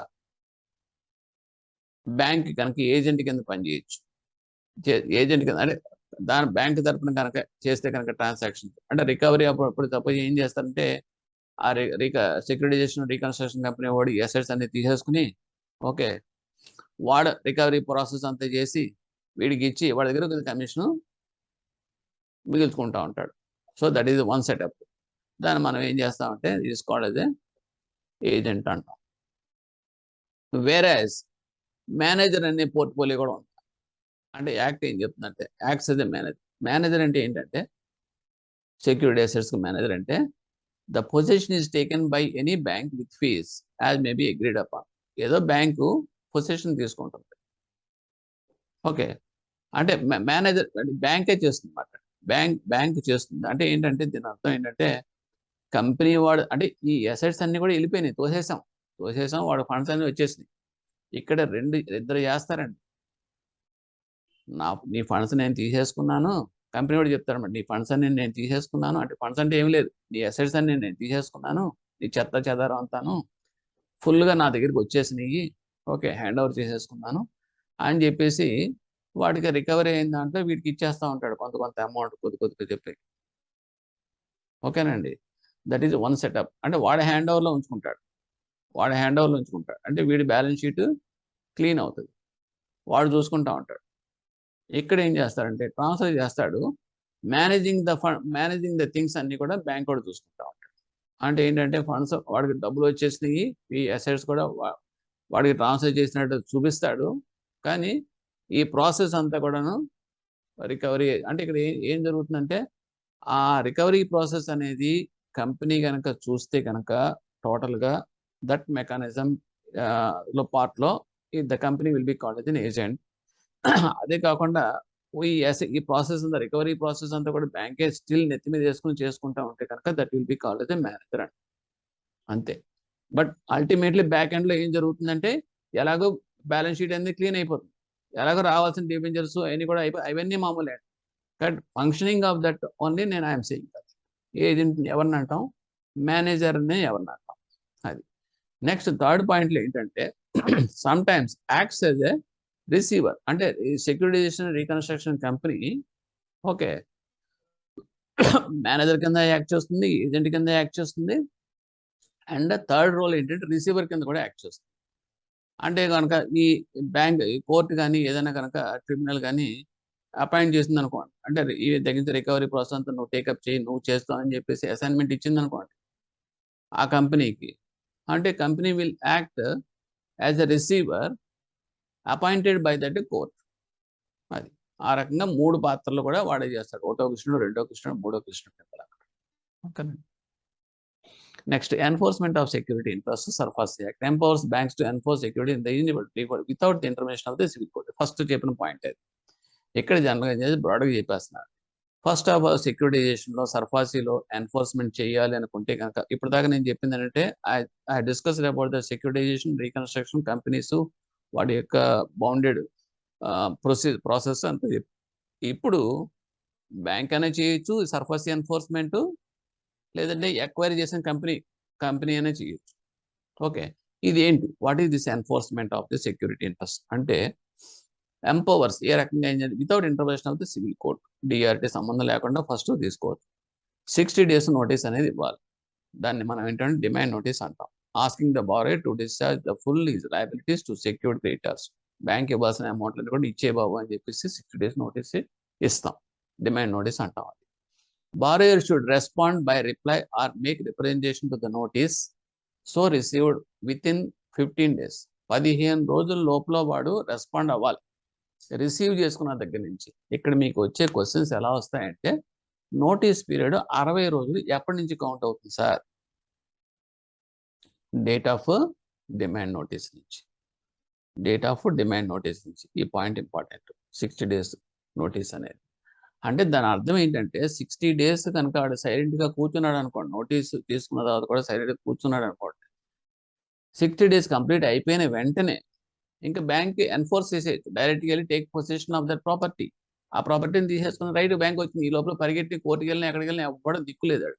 బ్యాంక్ కనుక ఏజెంట్ కింద పనిచేయచ్చు. ఏజెంట్ కింద అంటే దాని బ్యాంక్ తరఫున కనుక చేస్తే కనుక ట్రాన్సాక్షన్ అంటే రికవరీ అప్పుడు సపోజ్ ఏం చేస్తారంటే, ఆ సెక్యూరిటైజేషన్ రీకన్స్ట్రక్షన్ కంపెనీ వాడు అసెట్స్ అన్ని తీసేసుకుని, ఓకే, వాడు రికవరీ ప్రాసెస్ అంతా చేసి వీడికి ఇచ్చి వాడి దగ్గర కొద్ది కమిషన్ మిగుల్చుకుంటూ ఉంటాడు. So that is one setup. దాన్ని మనం ఏం చేస్తామంటే తీసుకోవడం ఏజెంట్ అంటాం. వేరేస్ మేనేజర్ అనే పోర్ట్ఫోలియో కూడా ఉంది. అంటే యాక్ట్ ఏం చెప్తుందంటే, acts as a manager. Manager అంటే ఏంటంటే, సెక్యూరిటీ అసెట్స్కి మేనేజర్ అంటే the position is taken by any bank with fees as may be agreed upon. ఏదో బ్యాంకు పొజిషన్ తీసుకుంటుంది, ఓకే, అంటే మేనేజర్ బ్యాంకే చేస్తుంది అన్నమాట. బ్యాంక్ చేస్తుంది అంటే ఏంటంటే, దీని అర్థం ఏంటంటే, కంపెనీ వాడు అంటే ఈ అసెట్స్ అన్ని కూడా వెళ్ళిపోయినాయి, తోసేసాం, వాడు ఫండ్స్ అన్ని వచ్చేసినాయి. ఇక్కడ ఇద్దరు చేస్తారండి. నీ ఫండ్స్ నేను తీసేసుకున్నాను, కంపెనీ వాడు చెప్తారన్నమాట, నీ ఫండ్స్ అన్ని నేను తీసేసుకున్నాను. అంటే ఫండ్స్ అంటే ఏం లేదు, నీ అసెట్స్ అన్ని నేను తీసేసుకున్నాను, నీ చెత్త చెదారం అంతాను ఫుల్గా నా దగ్గరికి వచ్చేసినాయి, ఓకే, హ్యాండ్ ఓవర్ చేసేసుకున్నాను అని చెప్పేసి వాడికి రికవరీ అయిన దాంట్లో వీడికి ఇచ్చేస్తూ ఉంటాడు కొంత అమౌంట్ కొద్దిగా చెప్పి. ఓకేనండి. That is one setup. అంటే వాడి హ్యాండ్ ఓవర్లో ఉంచుకుంటాడు. అంటే వీడి బ్యాలెన్స్ షీట్ క్లీన్ అవుతుంది. వాడు చూసుకుంటా ఉంటాడు. ఇక్కడ ఏం చేస్తాడంటే ట్రాన్స్ఫర్ చేస్తాడు. మేనేజింగ్ ద థింగ్స్ అన్నీ కూడా బ్యాంక్ వాడు చూసుకుంటా ఉంటాడు. అంటే ఏంటంటే ఫండ్స్ వాడికి డబ్బులు వచ్చేసినాయి, ఈ అసెట్స్ కూడా వాడికి ట్రాన్స్ఫర్ చేసినట్టు చూపిస్తాడు. కానీ ఈ ప్రాసెస్ అంతా కూడాను రికవరీ అంటే ఇక్కడ ఏం జరుగుతుందంటే ఆ రికవరీ ప్రాసెస్ అనేది కంపెనీ కనుక చూస్తే కనుక టోటల్గా దట్ మెకానిజం లో పార్ట్లో the company will be called S an agent. అదే కాకుండా ఈ ప్రాసెస్ అంతా రికవరీ ప్రాసెస్ అంతా కూడా బ్యాంకే స్టిల్ నెత్తి మీద వేసుకుని చేసుకుంటా ఉంటే కనుక that will be called as a manager అంతే. బట్ అల్టిమేట్లీ బ్యాక్ ఎండ్లో ఏం జరుగుతుందంటే ఎలాగో బ్యాలెన్స్ షీట్ అనేది క్లీన్ అయిపోతుంది, ఎలాగో రావాల్సిన డిబెంచర్స్ అవన్నీ కూడా అవన్నీ మామూలే. But functioning of that only నేను ఐఎమ్ సేయింగ్ దట్. ఏజెంట్ ఎవరిని అంటాం? మేనేజర్ని ఎవరిని అంటాం? అది. నెక్స్ట్ థర్డ్ పాయింట్లో ఏంటంటే sometimes acts as a receiver. అంటే securitization reconstruction company okay manager కింద యాక్ట్ చేస్తుంది, ఏజెంట్ కింద యాక్ట్ చేస్తుంది, అండ్ థర్డ్ రోల్ ఏంటంటే రిసీవర్ కింద కూడా యాక్ట్ చేస్తుంది. అంటే కనుక ఈ బ్యాంక్ కోర్టు కానీ ఏదైనా కనుక ట్రిబ్యునల్ కానీ అపాయింట్ చేసింది అనుకోండి, అంటే ఈ దగ్గర రికవరీ ప్రాసెస్ అంతా నువ్వు టేకప్ చేయి, నువ్వు చేస్తావు అని చెప్పేసి అసైన్మెంట్ ఇచ్చింది అనుకోండి ఆ కంపెనీకి, అంటే company will act as a receiver appointed by that court. అది ఆ రకంగా 3 పాత్రలు కూడా వాడే చేస్తాడు. 1వ కృష్ణుడు, 2వ కృష్ణుడు, 3వ కృష్ణుడు. ఓకేనండి. Next enforcement of security interest. SARFAESI act empowers banks to enforce security in the without the intervention of the civil code. First చెప్పిన పాయింట్ అది. ఇక్కడ జనరల్గా చేసి బ్రాడ్గా చెప్పేస్తున్నారు. ఫస్ట్ ఆఫ్ ఆల్ సెక్యూరిటైజేషన్లో SARFAESIలో ఎన్ఫోర్స్మెంట్ చేయాలి అనుకుంటే కనుక ఇప్పటిదాకా నేను చెప్పింది ఏంటంటే I discussed about the securitisation reconstruction companies, వాటి యొక్క బౌండెడ్ ప్రాసెస్ అంతా. ఇప్పుడు బ్యాంక్ అనేది చేయొచ్చు SARFAESI ఎన్ఫోర్స్మెంట్, లేదంటే ఎక్వైరీ చేసిన కంపెనీ అనే చేయొచ్చు. ఓకే, ఇది ఏంటి? What is this enforcement of the security interest అంటే ఎంపవర్స్ ఏ రకంగా ఏం చేయాలి? Without intervention of the civil code, DRT సంబంధం లేకుండా ఫస్ట్ తీసుకోవచ్చు. 60 days నోటీస్ అనేది ఇవ్వాలి. దాన్ని మనం ఏంటంటే డిమాండ్ నోటీస్ అంటాం. Asking the borrower to discharge the full his liabilities to secured creditors. Bank ఇవ్వాల్సిన అమౌంట్లను కూడా ఇచ్చే బాబు అని చెప్పేసి 60 days నోటీస్ ఇస్తాం. డిమాండ్ నోటీస్ అంటాం. Borrower should respond by reply or make representation to the notice so received within 15 days. 15 రోజుల లోపల వాడు రెస్పాండ్ అవ్వాలి రిసీవ్ చేసుకున్న దగ్గర నుంచి. ఇక్కడ మీకు వచ్చే క్వశ్చన్స్ ఎలా వస్తాయంటే నోటీస్ పీరియడ్ 60 రోజులు ఎప్పటి నుంచి కౌంట్ అవుతుంది sir? Date of demand notice నుంచి. ఈ పాయింట్ ఇంపార్టెంట్. 60 days నోటీస్ అనేది అంటే దాని అర్థం ఏంటంటే 60 days కనుక ఆడు సైలెంట్గా కూర్చున్నాడు అనుకోండి, నోటీసు తీసుకున్న తర్వాత కూడా సైలెంట్గా కూర్చున్నాడు అనుకోండి, 60 days కంప్లీట్ అయిపోయిన వెంటనే ఇంకా బ్యాంక్ ఎన్ఫోర్స్ చేసేయచ్చు. డైరెక్ట్గా వెళ్ళి take possession of that property. ఆ ప్రాపర్టీని తీసేసుకున్న రైట్ బ్యాంక్ వచ్చింది. ఈ లోపల పరిగెట్టి కోర్టుకి వెళ్ళినా ఎక్కడికి వెళ్ళినా ఎవ్వడం దిక్కులేదాడు.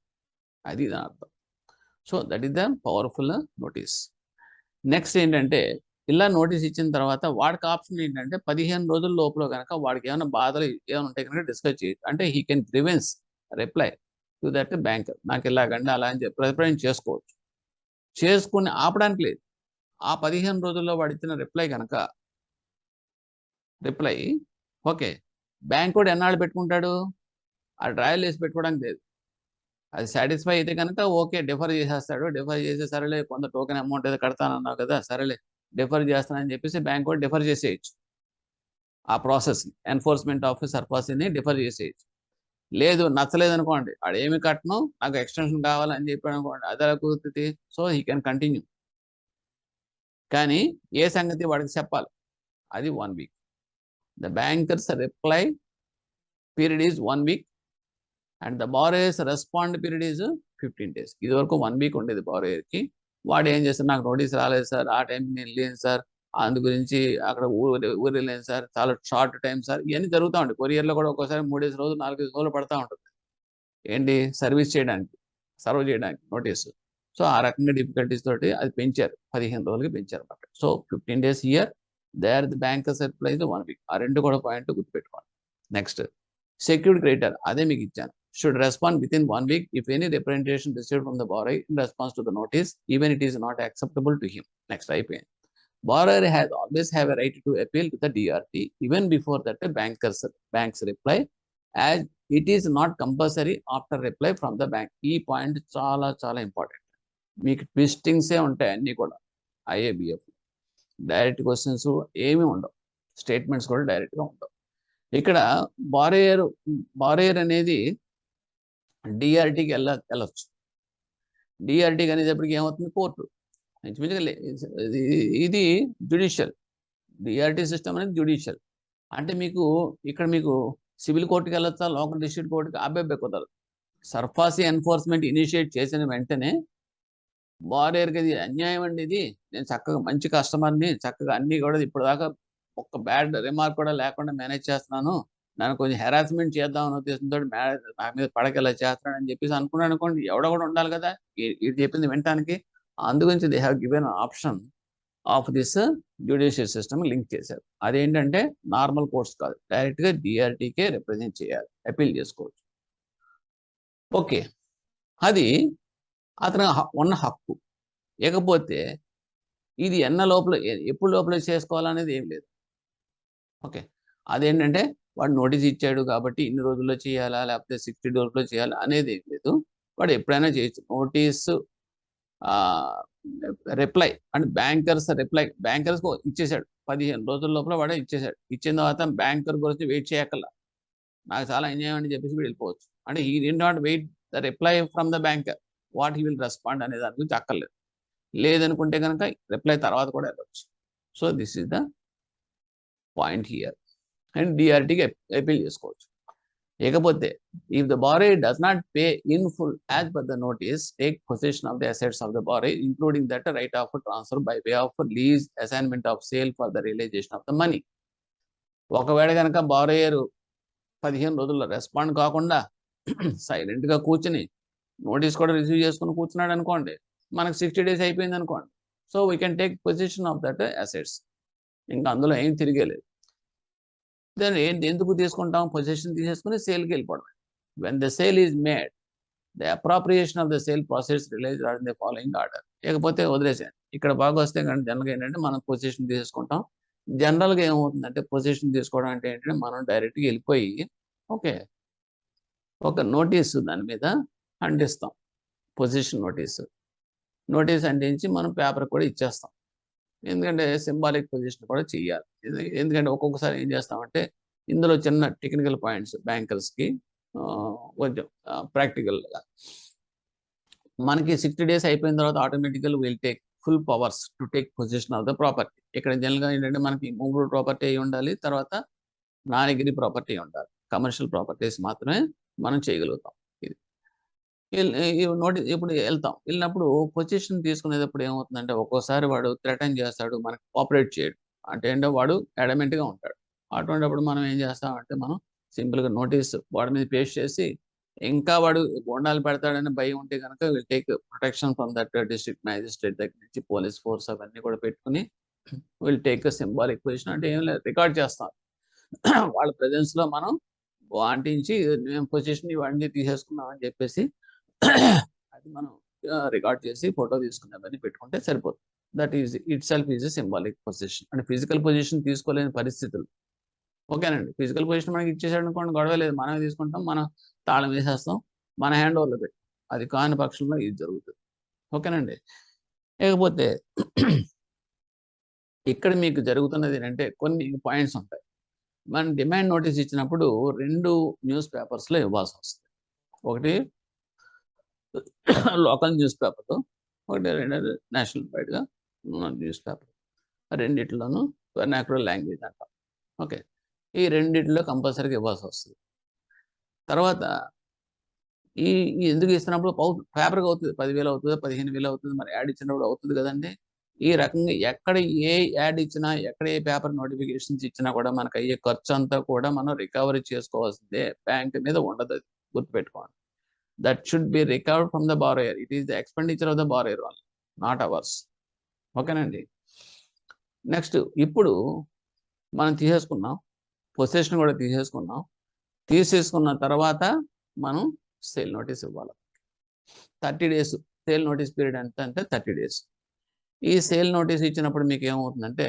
అది దాని అర్థం. So that is the powerful notice. Next ఏంటంటే ఇలా నోటీస్ ఇచ్చిన తర్వాత వాడికి ఆప్షన్ ఏంటంటే 15 రోజుల లోపల కనుక వాడికి ఏమైనా బాధలు ఏమైనా ఉంటే కనుక డిస్కస్ చేయొచ్చు. అంటే he can grievance reply to that banker. నాకు ఇలాగండి అలా అని చెప్పి రిప్రజెంట్ చేసుకోవచ్చు. చేసుకుని ఆపడానికి లేదు. ఆ 15 రోజుల్లో వాడు ఇచ్చిన రిప్లై ఓకే బ్యాంక్ కూడా ఎన్నాళ్ళు పెట్టుకుంటాడు? ఆ ట్రయల్ వేసి పెట్టుకోవడానికి లేదు. అది సాటిస్ఫై అయితే కనుక ఓకే డిఫర్ చేసేస్తాడు. డిఫర్ చేసి సరేలే కొంత టోకెన్ అమౌంట్ ఏదో కడతానన్నావు కదా, సరేలే డిఫర్ చేస్తానని చెప్పేసి బ్యాంక్ కూడా డిఫర్ చేసేయచ్చు. ఆ ప్రాసెస్ని ఎన్ఫోర్స్మెంట్ ఆఫ్ SARFAESIని డిఫర్ చేసేయచ్చు. లేదు నచ్చలేదు అనుకోండి, వాడు ఏమి కట్టను నాకు ఎక్స్టెన్షన్ కావాలని చెప్పాడు అనుకోండి, అది ఎలా కుదురుతుంది? So he can continue. కానీ ఏ సంగతి వాడికి చెప్పాలి, అది 1 week. The bankers reply period is 1 week and the borrowers respond period is 15 days. ఇది వరకు 1 week ఉండేది బారోయర్కి. వాడు ఏం చేస్తారు, నాకు నోటీస్ రాలేదు సార్, ఆ టైంకి నేను లేను సార్, అందు గురించి అక్కడ ఊరు లేను సార్, చాలా షార్ట్ టైం సార్, ఇవన్నీ జరుగుతూ ఉంటాయి. కొరియర్లో కూడా ఒక్కోసారి 3 రోజులు 4 రోజులు పడతా ఉంటుంది. ఏంటి సర్వ్ చేయడానికి నోటీసు. సో ఆ రకంగా డిఫికల్టీస్ తోటి అది పెంచారు, 15 రోజులకి పెంచారు అన్నమాట. So 15 days here, there the bankers reply is 1 week. ఆ రెండు కూడా పాయింట్ గుర్తుపెట్టుకోండి. నెక్స్ట్ సెక్యూర్డ్ క్రెడిటర్, అదే మీకు ఇచ్చాను. Should respond with in 1 week if any representation received from the borrower in response to the notice even it is not acceptable to him. Next అయిపోయింది. Borrower has always have a right to appeal to the DRT even before that bank's reply, as it is not compulsory after reply from the bank. ఈ point చాలా చాలా important. మీకు ట్విస్టింగ్సే ఉంటాయి అన్నీ కూడా. ఐఏబిఎఫ్ direct questions ఏమీ ఉండవు, స్టేట్మెంట్స్ కూడా డైరెక్ట్గా ఉండవు. ఇక్కడ బారోయర్ అనేది డిఆర్టీకి వెళ్ళొచ్చు. డిఆర్టీకి అనేటప్పటికి ఏమవుతుంది, కోర్టు. ఇది జ్యుడిషియల్, డిఆర్టీ సిస్టమ్ అనేది జ్యుడిషియల్. అంటే మీకు ఇక్కడ మీకు సివిల్ కోర్టుకి వెళ్ళొచ్చా, లోకల్ డిస్ట్రిక్ట్ కోర్టుకి, అబ్బాయి కుదరదు. సర్ఫాసీ ఎన్ఫోర్స్మెంట్ ఇనిషియేట్ చేసిన వెంటనే బారోయర్కి ఇది అన్యాయం అండి, ఇది నేను చక్కగా మంచి కస్టమర్ని, చక్కగా అన్నీ కూడా ఇప్పుడు దాకా ఒక్క బ్యాడ్ రిమార్క్ కూడా లేకుండా మేనేజ్ చేస్తున్నాను, నన్ను కొంచెం హెరాస్మెంట్ చేద్దామని ఉద్దేశంతో నా మీద పడకేలా చేస్తున్నాడని చెప్పేసి అనుకున్నాను అనుకోండి, ఎవడో కూడా ఉండాలి కదా ఇది చెప్పింది వినటానికి. అందుగురించి they have given option of this judicial system link చేశారు. అదేంటంటే నార్మల్ కోర్ట్స్ కాదు, డైరెక్ట్గా డిఆర్టీకే రిప్రజెంట్ చేయాలి, అపీల్ చేసుకోవచ్చు. ఓకే, అది అతను ఉన్న హక్కు. ఇకపోతే ఇది ఎప్పుడు లోపల చేసుకోవాలనేది ఏం లేదు. ఓకే, అదేంటంటే వాడు నోటీస్ ఇచ్చాడు కాబట్టి ఇన్ని రోజుల్లో చేయాలా లేకపోతే 60 డేస్లో చేయాలా అనేది ఏం లేదు. వాడు ఎప్పుడైనా చేయొచ్చు. నోటీసు రిప్లై అంటే బ్యాంకర్స్ ఇచ్చేసాడు, 15 రోజుల లోపల వాడే ఇచ్చేసాడు. ఇచ్చిన తర్వాత బ్యాంకర్ గురించి వెయిట్ చేయక్కర్లా, నాకు చాలా అన్యాయం అని చెప్పేసి వీడు వెళ్ళిపోవచ్చు. అంటే he did not wait the reply from the banker, what he will respond అనే దాని గురించి అక్కర్లేదు. లేదనుకుంటే కనుక రిప్లై తర్వాత కూడా వెళ్ళవచ్చు. So this is the point here. And డిఆర్టీకి అపీల్ చేసుకోవచ్చు. ఇకపోతే if the borrower does not pay in full as per the notice, take possession of the assets of the borrower including that right of transfer by way of lease, assignment of sale for the realisation of the money. ఒకవేళ కనుక borrower 15 రోజుల్లో respond కాకుండా సైలెంట్గా కూర్చుని notice కూడా receive చేసుకుని కూర్చున్నాడు అనుకోండి, మనకు 60 డేస్ అయిపోయింది అనుకోండి, so we can take possession of that assets. ఇంకా అందులో ఏం తిరిగేలేదు. దాన్ని ఎందుకు తీసుకుంటాం, పొజిషన్ తీసేసుకుని సేల్కి వెళ్ళిపోవడం. When the sale is made, the appropriation of the sale process realise in the following order. ఇకపోతే వదిలేసాను. ఇక్కడ బాగా వస్తే కానీ జనరల్గా ఏంటంటే మనం పొజిషన్ తీసుకుంటాం. జనరల్గా ఏమవుతుందంటే పొజిషన్ తీసుకోవడం అంటే ఏంటంటే మనం డైరెక్ట్గా వెళ్ళిపోయి ఓకే ఒక నోటీసు దాని మీద అంటిస్తాం, పొజిషన్ నోటీస్ అంటించి మనం పేపర్ కూడా ఇచ్చేస్తాం. ఎందుకంటే సింబాలిక్ పొజిషన్ కూడా చేయాలి. ఎందుకంటే ఒక్కొక్కసారి ఏం చేస్తామంటే ఇందులో చిన్న టెక్నికల్ పాయింట్స్ బ్యాంకర్స్కి కొంచెం ప్రాక్టికల్గా మనకి 60 డేస్ అయిపోయిన తర్వాత automatical will take full powers to take possession of the property. ఇక్కడ జనరల్గా ఏంటంటే మనకి మూవ్డ్ ప్రాపర్టీ అయి ఉండాలి, తర్వాత నాన్ అగ్రీ ప్రాపర్టీ ఉండాలి. కమర్షియల్ ప్రాపర్టీస్ మాత్రమే మనం చేయగలుగుతాం. నోటీస్ ఇప్పుడు వెళ్ళినప్పుడు పొజిషన్ తీసుకునేటప్పుడు ఏమవుతుందంటే ఒక్కోసారి వాడు థ్రెటన్ చేస్తాడు, మనకి కోఆపరేట్ చేయడు. అంటే ఏంటో వాడు అడమెంట్గా ఉంటాడు. అటువంటిప్పుడు మనం ఏం చేస్తామంటే మనం సింపుల్గా నోటీస్ వాడి మీద పేస్ట్ చేసి, ఇంకా వాడు బోండాలు పెడతాడని భయం ఉంటే కనుక will take protection from that district magistrate దగ్గర నుంచి పోలీస్ ఫోర్స్ అవన్నీ కూడా పెట్టుకుని విల్ టేక్ సింబాలిక్ పొజిషన్. అంటే ఏం లేదు, రికార్డ్ చేస్తాం వాళ్ళ ప్రెజెన్స్లో మనం అంటించి మేము పొజిషన్ ఇవన్నీ తీసేసుకున్నాం అని చెప్పేసి అది మనం రికార్డ్ చేసి ఫోటో తీసుకునేవన్నీ పెట్టుకుంటే సరిపోతుంది. That is it self is a symbolic position. అంటే ఫిజికల్ పొజిషన్ తీసుకోలేని పరిస్థితులు. ఓకేనండి, ఫిజికల్ పొజిషన్ మనకి ఇచ్చేసాడు అనుకోండి, గొడవ లేదు, మనమే తీసుకుంటాం, మనం తాళం వేసేస్తాం, మన హ్యాండ్ ఓవర్లో పెట్టి. అది కాని పక్షంలో ఇది జరుగుతుంది. ఓకేనండి. లేకపోతే ఇక్కడ మీకు జరుగుతున్నది ఏంటంటే కొన్ని పాయింట్స్ ఉంటాయి. మనం డిమాండ్ నోటీస్ ఇచ్చినప్పుడు 2 న్యూస్ పేపర్స్లో ఇవ్వాల్సి వస్తుంది. ఒకటి లోకల్ న్యూస్ పేపర్, ఒకటి నేషనల్ వైడ్గా న్యూస్ పేపర్. రెండిట్లోనూ వెర్నాక్యులర్ లాంగ్వేజ్ అంటాం. ఓకే, ఈ రెండిట్లో కంపల్సరీగా ఇవ్వాల్సి వస్తుంది. తర్వాత ఈ ఎందుకు ఇస్తున్నప్పుడు పేపర్గా అవుతుంది, 10,000 అవుతుంది, 15,000 అవుతుంది, మరి యాడ్ ఇచ్చినప్పుడు అవుతుంది కదండి. ఈ రకంగా ఎక్కడ ఏ యాడ్ ఇచ్చినా, ఎక్కడ ఏ పేపర్ నోటిఫికేషన్స్ ఇచ్చినా కూడా మనకు అయ్యే ఖర్చు అంతా కూడా మనం రికవరీ చేసుకోవాల్సిందే, బ్యాంక్ మీద ఉండదు. అది గుర్తుపెట్టుకోండి. That should B recovered from the borrower. It is the expenditure of the borrower only, not hours. ఓకేనండి. నెక్స్ట్ ఇప్పుడు మనం తీసేసుకున్నాం, పొసెషన్ కూడా తీసేసుకున్నాం. తీసేసుకున్న తర్వాత మనం సేల్ నోటీస్ ఇవ్వాలి. 30 days సేల్ నోటీస్ పీరియడ్ ఎంత అంటే 30 days. ఈ సేల్ నోటీస్ ఇచ్చినప్పుడు మీకు ఏమవుతుందంటే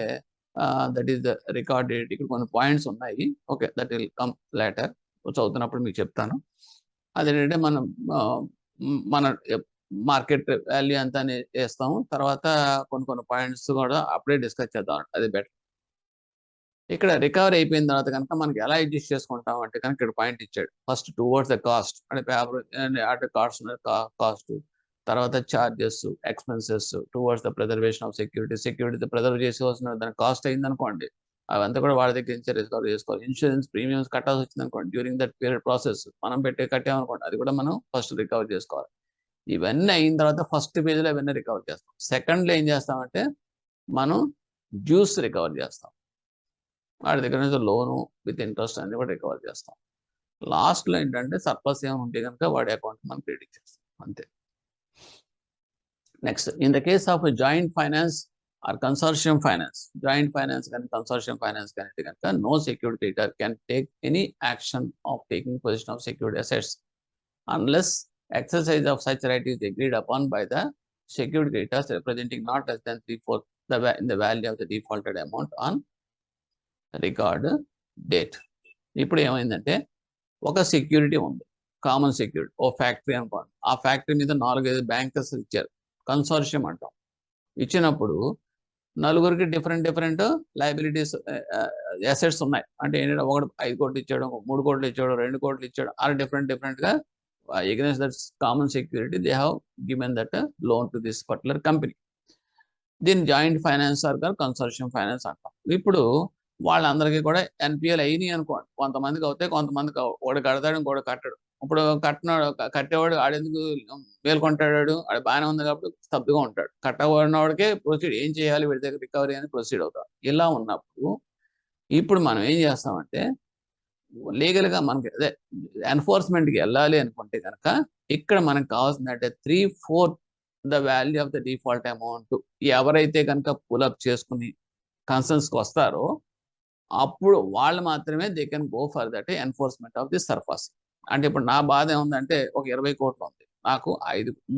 that is the record date. ఇక్కడ కొన్ని పాయింట్స్ ఉన్నాయి. Okay, that will come later. చదువుతున్నప్పుడు మీకు చెప్తాను. అదేంటంటే మనం మన మార్కెట్ వాల్యూ ఎంత అని వేస్తాము. తర్వాత కొన్ని పాయింట్స్ కూడా అప్పుడే డిస్కస్ చేద్దాం, అది బెటర్. ఇక్కడ రికవరీ అయిపోయిన తర్వాత కనుక మనకి ఎలా అడ్జస్ట్ చేసుకుంటాం అంటే కనుక ఇక్కడ పాయింట్ ఇచ్చాడు. ఫస్ట్ టువర్డ్స్ ద కాస్ట్ అంటే పేపర్ అటు కాస్ట్, తర్వాత charges, expenses towards the preservation of security preserve చేసుకోవాల్సిన దాని కాస్ట్ అయింది అనుకోండి, అవంతా కూడా వాళ్ళ దగ్గర నుంచి రికవర్ చేసుకోవాలి. ఇన్సూరెన్స్ ప్రీమియమ్స్ కట్టాల్సి వచ్చింది అనుకోండి, డ్యూరింగ్ దట్ పీరియడ్ ప్రాసెస్ మనం కట్టామనుకోండి, అది కూడా మనం ఫస్ట్ రికవర్ చేసుకోవాలి. ఇవన్నీ అయిన తర్వాత ఫస్ట్ పేజ్లో ఇవన్నీ రికవర్ చేస్తాం. సెకండ్లో ఏం చేస్తామంటే మనం డ్యూస్ రికవర్ చేస్తాం. వాడి దగ్గర నుంచి లోను విత్ ఇంట్రెస్ట్ అన్ని కూడా రికవర్ చేస్తాం. లాస్ట్లో ఏంటంటే సర్ప్లస్ ఏమైనా ఉంటే కనుక వాడి అకౌంట్ మనం క్రెడిట్ చేస్తాం, అంతే. Next, in the case of joint finance or consortium finance, joint finance కానీ కన్సార్షియం ఫైనాన్స్ కానీ కనుక no secured creditor can take any action of taking position of secured assets unless exercise of such right is agreed upon by the secured creditors representing not less than 3/4 in the value of the defaulted amount on record date. ఇప్పుడు ఏమైందంటే ఒక security ఉంది, common security, ఓ factory అనుకోండి. ఆ factory మీద 4-5 bankers ఇచ్చారు, consortium అంటాం. ఇచ్చినప్పుడు నలుగురికి డిఫరెంట్ లయబిలిటీస్, అసెట్స్ ఉన్నాయి. అంటే ఏంటంటే ఒకటి 5 కోట్లు ఇచ్చాడు, 3 కోట్లు ఇచ్చాడు, 2 కోట్లు ఇచ్చాడు, అలా డిఫరెంట్గా against that common security they have given that loan to this particular company. దీన్ని joint finance or consortium finance అంటాం. ఇప్పుడు వాళ్ళందరికీ కూడా ఎన్పిఎల్ అయినాయి అనుకోండి. కొంతమందికి అవుతాయి, కొంతమందికి ఒకటి కడతాడు, ఇంకోటి కట్టడు. ఇప్పుడు కట్టేవాడు ఆడెందుకు మేల్కొంటాడు, ఆడ బాగానే ఉంది కాబట్టి స్తబ్దుగా ఉంటాడు. కట్టబడినవాడికే ప్రొసీడ్ ఏం చేయాలి, వీడి దగ్గర రికవరీ అని ప్రొసీడ్ అవుతాం. ఇలా ఉన్నప్పుడు ఇప్పుడు మనం ఏం చేస్తామంటే లీగల్గా మనకి అదే ఎన్ఫోర్స్మెంట్కి వెళ్ళాలి అనుకుంటే కనుక ఇక్కడ మనకు కావాల్సిందంటే 3/4 the value of the default amount. ఎవరైతే కనుక పుల్అప్ చేసుకుని కన్సర్న్స్కి వస్తారో అప్పుడు వాళ్ళు మాత్రమే they can go for that enforcement of the SARFAESI. అంటే ఇప్పుడు నా బాధ ఏముందంటే ఒక 20 కోట్లు ఉంది, నాకు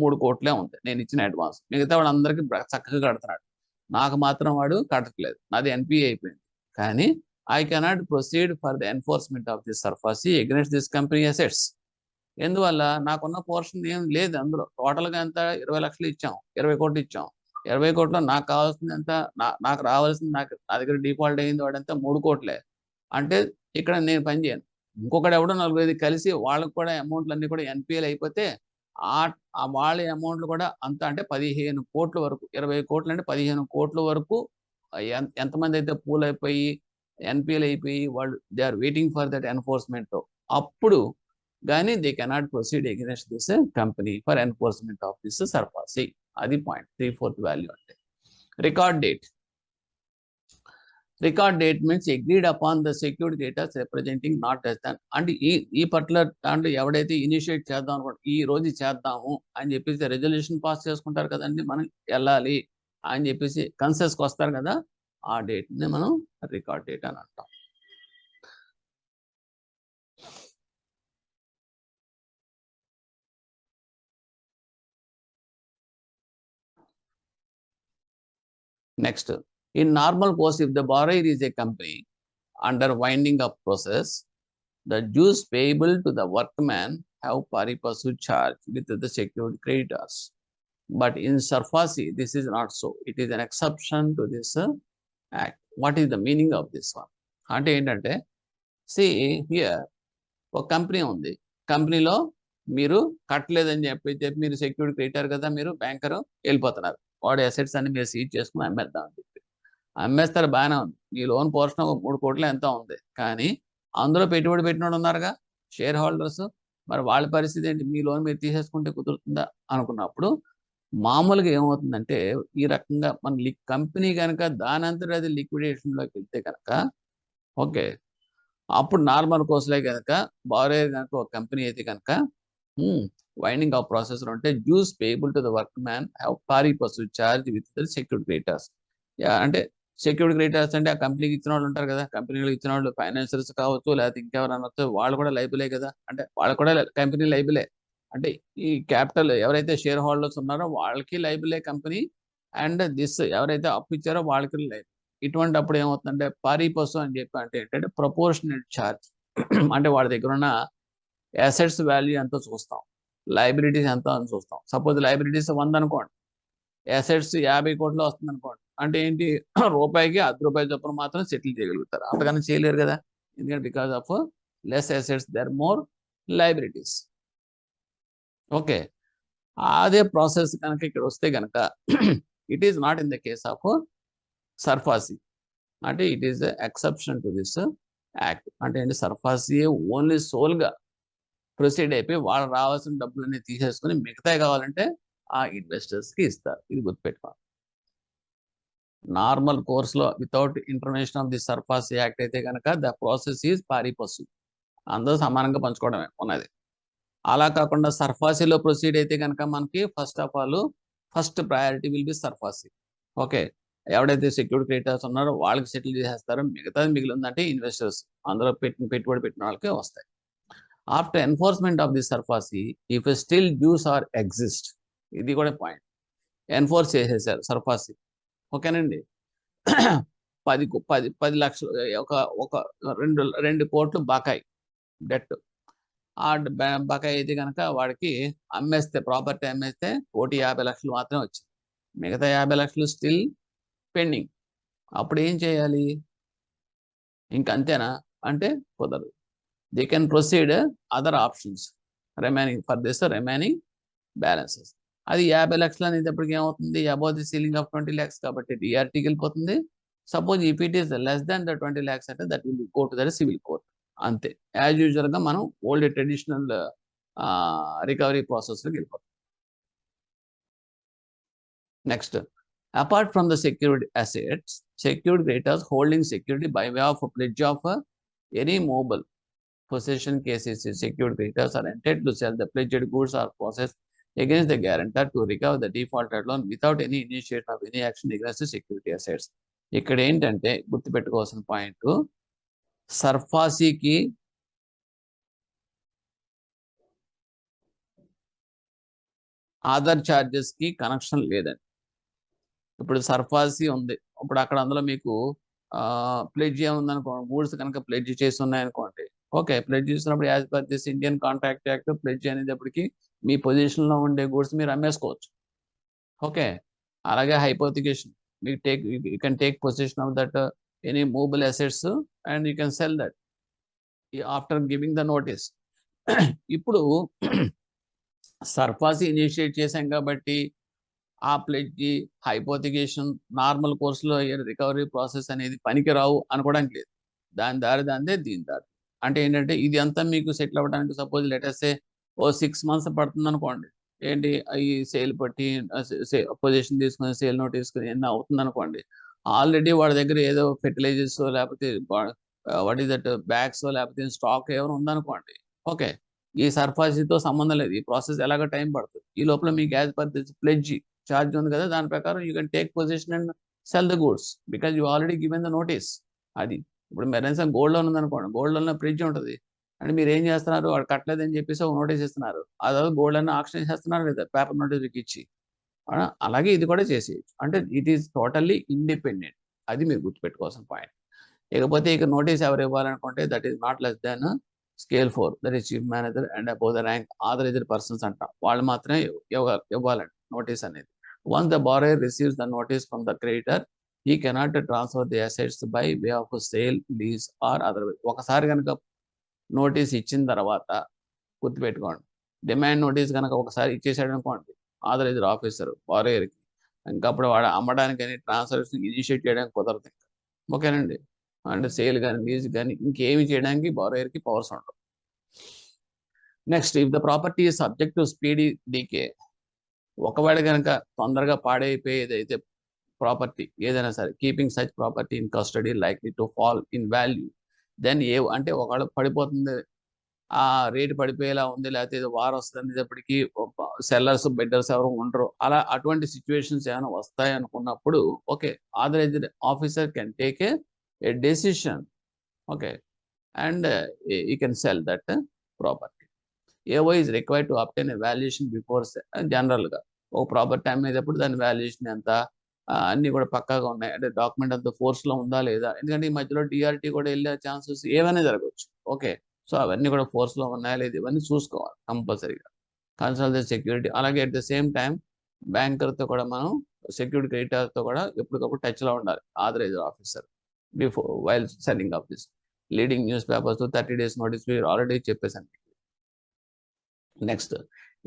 3 కోట్లే ఉంది నేను ఇచ్చిన అడ్వాన్స్. మిగతా వాడు అందరికీ చక్కగా కడుతున్నాడు, నాకు మాత్రం వాడు కట్టట్లేదు, నాది ఎన్పిఏ అయిపోయింది. కానీ I cannot proceed for the enforcement of this SARFAESI against this company assets. ఎందువల్ల నాకున్న పోర్షన్ ఏం లేదు అందులో. టోటల్గా ఎంత 20 లక్షలు ఇచ్చాం, 20 కోట్లు ఇచ్చాం. 20 కోట్లు నాకు కావాల్సింది ఎంత, నాకు రావాల్సింది, నా దగ్గర డిఫాల్ట్ అయింది వాడంతా 3 కోట్లే. అంటే ఇక్కడ నేను పని చేయను, ఇంకొకటి ఎవడో 4-5 కలిసి వాళ్ళకు కూడా అమౌంట్లు అన్నీ కూడా ఎన్పిఎల్ అయిపోతే వాళ్ళ అమౌంట్లు కూడా అంత అంటే 15 కోట్ల వరకు, 20 కోట్లు అంటే 15 కోట్ల వరకు ఎంతమంది అయితే పూల్ అయిపోయి ఎన్పిఎల్ అయిపోయి వాళ్ళు they are waiting for that enforcement, అప్పుడు కానీ they cannot proceed against this company for enforcement of this SARFAESI. అది పాయింట్ 3/4 వాల్యూ అంటే. Record date means agreed upon the secured creditors representing not less than. అంటే ఈ particular దాంట్లో ఎవడైతే initiate చేద్దాం అనుకోండి, ఈ రోజు చేద్దాము అని చెప్పేసి రెజల్యూషన్ పాస్ చేసుకుంటారు కదండి, మనం వెళ్ళాలి అని చెప్పేసి కన్సెస్కి వస్తారు కదా, ఆ డేట్ని మనం రికార్డ్ డేట్ అని అంటాం. Next, in normal course if the borrower is a company under winding up process, the dues payable to the workman have pari passu charge with the secured creditors. But in SARFAESI, this is not so. It is an exception to this act. What is the meaning of this one? అంటే ఏంటంటే, see here, ఒక company ఉంది, కంపెనీలో మీరు కట్టలేదని చెప్పి మీరు secured creditor కదా, మీరు బ్యాంకరు వెళ్ళిపోతున్నారు, వాడి అసెట్స్ అన్ని మీరు సీజ్ చేసుకుని అమ్మేద్దామని చెప్పి అమ్మేస్తారు, బాగానే ఉంది. మీ లోన్ పోర్షన్ 3 కోట్లు ఎంత ఉంది, కానీ అందులో పెట్టుబడి పెట్టినోడు ఉన్నారుగా షేర్ హోల్డర్స్, మరి వాళ్ళ పరిస్థితి ఏంటి, మీ లోన్ మీరు తీసేసుకుంటే కుదురుతుందా అనుకున్నప్పుడు మామూలుగా ఏమవుతుందంటే ఈ రకంగా మన కంపెనీ కనుక దానంతట అది లిక్విడేషన్లోకి వెళ్తే కనుక ఓకే, అప్పుడు నార్మల్ కోర్సులే కనుక బారోయర్ కనుక ఒక కంపెనీ అయితే కనుక వైండింగ్ ఆఫ్ ప్రాసెస్లో ఉంటే dues payable to the workman have pari passu charge with the secured creditors. అంటే సెక్యూర్డ్ క్రెడిటర్స్ అంటే ఆ కంపెనీకి ఇచ్చిన వాళ్ళు ఉంటారు కదా, కంపెనీలకు ఇచ్చిన వాళ్ళు ఫైనాన్షియర్స్ కావచ్చు, లేకపోతే ఇంకెవరైనా వస్తే వాళ్ళు కూడా లైబులే కదా, అంటే వాళ్ళు కూడా కంపెనీ లైబులే. అంటే ఈ క్యాపిటల్ ఎవరైతే షేర్ హోల్డర్స్ ఉన్నారో వాళ్ళకి లైబులే కంపెనీ, అండ్ దిస్ ఎవరైతే అప్పు ఇచ్చారో వాళ్ళకి లైబుల్. ఇటువంటి అప్పుడు ఏమవుతుందంటే పారిపోసం అని చెప్పి అంటే ఏంటంటే ప్రపోర్షనల్ ఛార్జ్. అంటే వాళ్ళ దగ్గర ఉన్న అసెట్స్ వాల్యూ ఎంతో చూస్తాం, లైబిలిటీస్ ఎంతో అని చూస్తాం. సపోజ్ లైబిలిటీస్ 100 అనుకోండి, అసెట్స్ 50 కోట్లు వస్తుంది అనుకోండి, అంటే ఏంటి, రూపాయికి ₹10 చొప్పున మాత్రం సెటిల్ చేయగలుగుతారు, అంతకన్నా చేయలేరు కదా, ఎందుకంటే because of less assets there more liabilities. Okay, అదే ప్రాసెస్ కనుక ఇక్కడ వస్తే కనుక it is not in the case of SARFAESI, అంటే it is exception to this act. అంటే ఏంటి, సర్ఫాసీ ఓన్లీ సోల్గా ప్రొసీడ్ అయిపోయి వాళ్ళు రావాల్సిన డబ్బులన్నీ తీసేసుకుని మిగతాయి కావాలంటే ఆ ఇన్వెస్టర్స్కి ఇస్తారు. ఇది గుర్తుపెట్టుకోవాలి. నార్మల్ కోర్సులో without intervention of the SARFAESI act అయితే కనుక ద ప్రాసెస్ ఈజ్ పారిపస్సు, అందరూ సమానంగా పంచుకోవడమే ఉన్నది. అలా కాకుండా సర్ఫాసీలో ప్రొసీడ్ అయితే కనుక మనకి first of all first priority will be SARFAESI. Okay, ఎవడైతే సెక్యూర్డ్ క్రెడిటర్స్ ఉన్నారో వాళ్ళకి సెటిల్ చేసేస్తారో, మిగతాది మిగిలిందంటే ఇన్వెస్టర్స్ అందులో పెట్టుబడి పెట్టిన వాళ్ళకే వస్తాయి. After enforcement of the SARFAESI if still dues are exist, ఇది కూడా పాయింట్, ఎన్ఫోర్స్ చేసేసారు సర్ఫాసీ. ఓకేనండి, 10 లక్షలు ఒక ఒక 2 కోట్లు బకాయి డెట్, ఆ బకాయి అయితే కనుక వాడికి అమ్మేస్తే, ప్రాపర్టీ అమ్మేస్తే 1,50,00,000 మాత్రమే వచ్చింది, మిగతా 50 లక్షలు స్టిల్ పెండింగ్. అప్పుడు ఏం చేయాలి, ఇంకంతేనా అంటే కుదరదు. They can proceed other options remaining for this remaining balances. అది 50 లక్షలు అనేది ఎప్పటికి ఏమవుతుంది, above the ceiling of 20 lakhs కాబట్టి డిఆర్టీకి వెళ్ళిపోతుంది. Suppose if it is less than the 20 lakhs అంటే that will go to the civil court. అంతే, యాజ్ యూజువల్గా మనం ఓల్డ్ ట్రెడిషనల్ రికవరీ ప్రాసెస్లోకి వెళ్ళిపోతాం. Next, apart from the secured assets, secured creditors holding security by way of a pledge of any mobile possession cases, secured creditors are entitled to sell the pledged goods or process against the guarantor to recover the defaulted loan without any initiation of any action against the security assets. ఇక్కడ ఏంటంటే గుర్తుపెట్టుకోవాల్సిన point, సర్ఫాసీకి Aadhaar ఛార్జెస్కి connection లేదండి. ఇప్పుడు సర్ఫాసీ ఉంది, ఇప్పుడు అక్కడ అందులో మీకు ప్లెడ్జ్ ఏముంది అనుకోండి, గూడ్స్ కనుక ప్లెడ్జ్ చేసి ఉన్నాయనుకోండి, ఓకే, ప్లెడ్జ్ చేసినప్పుడు as per this Indian contract act pledge అనేటప్పటికి మీ పొజిషన్లో ఉండే గూడ్స్ మీరు అమ్మేసుకోవచ్చు. ఓకే, అలాగే హైపోథికేషన్, మీకు you can take possession of that any movable assets and you can sell that after giving the notice. ఇప్పుడు సర్ఫాసీ ఇనిషియేట్ చేశాం కాబట్టి ఆ ప్లెడ్జ్, హైపోథికేషన్, నార్మల్ కోర్సులో రికవరీ ప్రాసెస్ అనేది పనికిరావు అనుకోవడానికి లేదు. దాని దారి దాందే, దీని దారి. అంటే ఏంటంటే ఇది అంతా మీకు సెటిల్ అవ్వడానికి సపోజ్ లెటర్సే 6 months పడుతుంది అనుకోండి, ఏంటి ఈ సేల్ పట్టి పొజిషన్ తీసుకుని సేల్ నోట్ తీసుకుని ఎన్ని అవుతుంది అనుకోండి, ఆల్రెడీ వాడి దగ్గర ఏదో ఫెర్టిలైజర్స్ లేకపోతే వాట్ ఈస్ దట్ బ్యాగ్స్ లేకపోతే స్టాక్ ఏమైనా ఉందనుకోండి, ఓకే, ఈ సర్ఫాసీతో సంబంధం లేదు, ఈ ప్రాసెస్ ఎలాగో టైం పడుతుంది. ఈ లోపల మీకు as per this pledge charge ఉంది కదా, దాని ప్రకారం you can take position and cell the goods because you already given the notice. అది ఇప్పుడు మెరెన్స్ గోల్డ్ లోన్ ఉందనుకోండి, గోల్డ్ లోన్ ఫ్రిడ్జ్ ఉంటుంది, అంటే మీరు ఏం చేస్తున్నారు, వాడు కట్టలేదని చెప్పేసి ఒక నోటీస్ ఇస్తున్నారు, అதாவது గోల్డ్ అన్న ఆక్షన్ చేస్తున్నారు లేదా పేపర్ నోటీస్ ఇచ్చి, అలాగే ఇది కూడా చేసేయచ్చు. అంటే ఇట్ ఈస్ టోటల్లీ ఇండిపెండెంట్, అది మీరు గుర్తుపెట్టుకోవాల్సిన పాయింట్. ఇకపోతే ఇక నోటీస్ ఎవరు ఇవ్వాలనుకుంటే that is not less than scale 4, that is chief manager and above the rank authorised persons అంట, వాళ్ళు మాత్రమే ఇవ్వాలండి నోటీస్ అనేది. Once the borrower receives the notice from the creditor, he cannot transfer the assets by way of sale, lease or otherwise. ఒకసారి కనుక notice ఇచ్చిన తర్వాత గుర్తుపెట్టుకోండి, డిమాండ్ నోటీస్ కనుక ఒకసారి ఇచ్చేసాడు అనుకోండి ఆథరైజ్డ్ ఆఫీసర్ బారోయర్కి, ఇంకా అప్పుడు వాడు అమ్మడానికి కానీ ట్రాన్సాక్షన్ ఇనిషియేట్ చేయడానికి కుదరదు. ఓకేనండి, అంటే సేల్ కానీ లీజ్ కానీ ఇంకేమి చేయడానికి బారోయర్కి పవర్స్ ఉండవు. Next, if the property is subject to speedy decay, ఒకవేళ కనుక తొందరగా పాడైపోయేదైతే ప్రాపర్టీ ఏదైనా సరే, keeping such property in custody likely to fall in value, then అంటే ఒకవేళ పడిపోతుంది ఆ రేటు పడిపోయేలా ఉంది, లేకపోతే ఏదో వార్ వస్తుందనేటప్పటికి సెల్లర్స్ బిడ్డర్స్ ఎవరు ఉండరు, అలా అటువంటి సిచ్యువేషన్స్ ఏమైనా వస్తాయి అనుకున్నప్పుడు okay, authorised officer can take a decision. Okay, and he can sell that property. AO is required to obtain a valuation before. జనరల్గా ఒక ప్రాపర్టీ అమ్మేటప్పుడు దాని వాల్యుయేషన్ ఎంత, అన్నీ కూడా పక్కాగా ఉన్నాయి అంటే డాక్యుమెంట్ అంత ఫోర్స్లో ఉందా లేదా, ఎందుకంటే ఈ మధ్యలో డిఆర్టీ కూడా వెళ్ళే ఛాన్సెస్ ఏమైనా జరగవచ్చు. ఓకే, సో అవన్నీ కూడా ఫోర్స్లో ఉన్నాయా లేదు ఇవన్నీ చూసుకోవాలి కంపల్సరీగా. Consult the security. అలాగే అట్ ద సేమ్ టైం బ్యాంకర్తో కూడా మనం సెక్యూరిటీ క్రెడిటర్తో కూడా ఎప్పటికప్పుడు టచ్లో ఉండాలి authorised officer before while selling of this. Leading newspapers 30 days notice మీరు ఆల్రెడీ చెప్పేసాను. Next,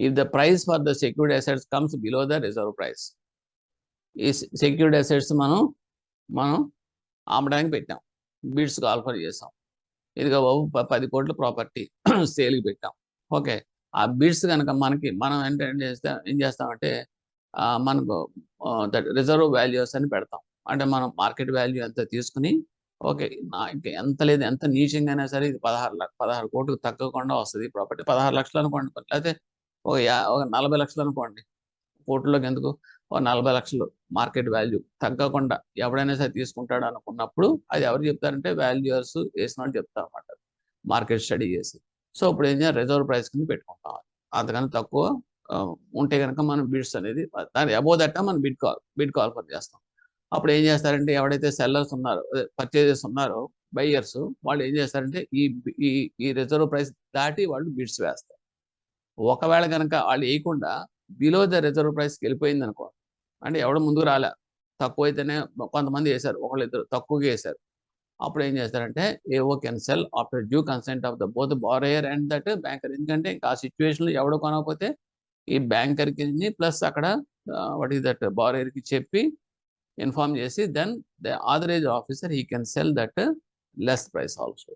if the price for the secured assets comes below the reserve price. ఈ సెక్యూర్డ్ అసెట్స్ మనం అమ్మడానికి పెట్టాం, బిడ్స్కి ఆఫర్ చేసాం. ఇదిగో బాబు 10 కోట్ల ప్రాపర్టీ సేల్కి పెట్టాం. ఓకే, ఆ బిడ్స్ కనుక మనం ఏం చేస్తామంటే మనకు దట్ రిజర్వ్ వాల్యూస్ అని పెడతాం. అంటే మనం మార్కెట్ వాల్యూ ఎంత తీసుకుని ఓకే, ఇంకా ఎంత లేదు ఎంత నీచంగా అయినా సరే ఇది 16 కోట్లకు తగ్గకుండా వస్తుంది ఈ ప్రాపర్టీ. 16 లక్షలు అనుకోండి, లేకపోతే ఒక 40 లక్షలు అనుకోండి, కోట్లలోకి ఎందుకు, ఒక 40 లక్షలు మార్కెట్ వాల్యూ తగ్గకుండా ఎవడైనా సరే తీసుకుంటాడు అనుకున్నప్పుడు అది ఎవరు చెప్తారంటే వాల్యూయర్స్ వేసిన వాళ్ళు చెప్తారు అన్నమాట, మార్కెట్ స్టడీ చేసి. సో ఇప్పుడు ఏం చేయాలి, రిజర్వ్ ప్రైస్ కింద పెట్టుకుంటాం. అంతకన్నా తక్కువ ఉంటే కనుక మనం బిడ్స్ అనేది దాని అబోవ్ దట్ మనం బిడ్ కాల్ఫర్ చేస్తాం. అప్పుడు ఏం చేస్తారంటే ఎవడైతే సెల్లర్స్ ఉన్నారో పర్చేజెస్ ఉన్నారో బయ్యర్స్ వాళ్ళు ఏం చేస్తారంటే ఈ రిజర్వ్ ప్రైస్ దాటి వాళ్ళు బిడ్స్ వేస్తారు. ఒకవేళ కనుక వాళ్ళు వేయకుండా బిలో ద రిజర్వ్ ప్రైస్కి వెళ్ళిపోయింది అనుకో, అంటే ఎవడు ముందుకు రాలే, తక్కువ అయితేనే కొంతమంది వేశారు, ఒకళ్ళు ఇద్దరు తక్కువగా వేశారు, అప్పుడు ఏం చేస్తారంటే AO can sell after due consent of the both borrower and that banker. ఎందుకంటే ఇంకా ఆ సిచ్యువేషన్లో ఎవడో కొనకపోతే ఈ బ్యాంకర్కి ప్లస్ అక్కడ వాట్ ఈస్ దట్ బారోయర్కి చెప్పి ఇన్ఫార్మ్ చేసి then the authorised officer he can sell that less price also.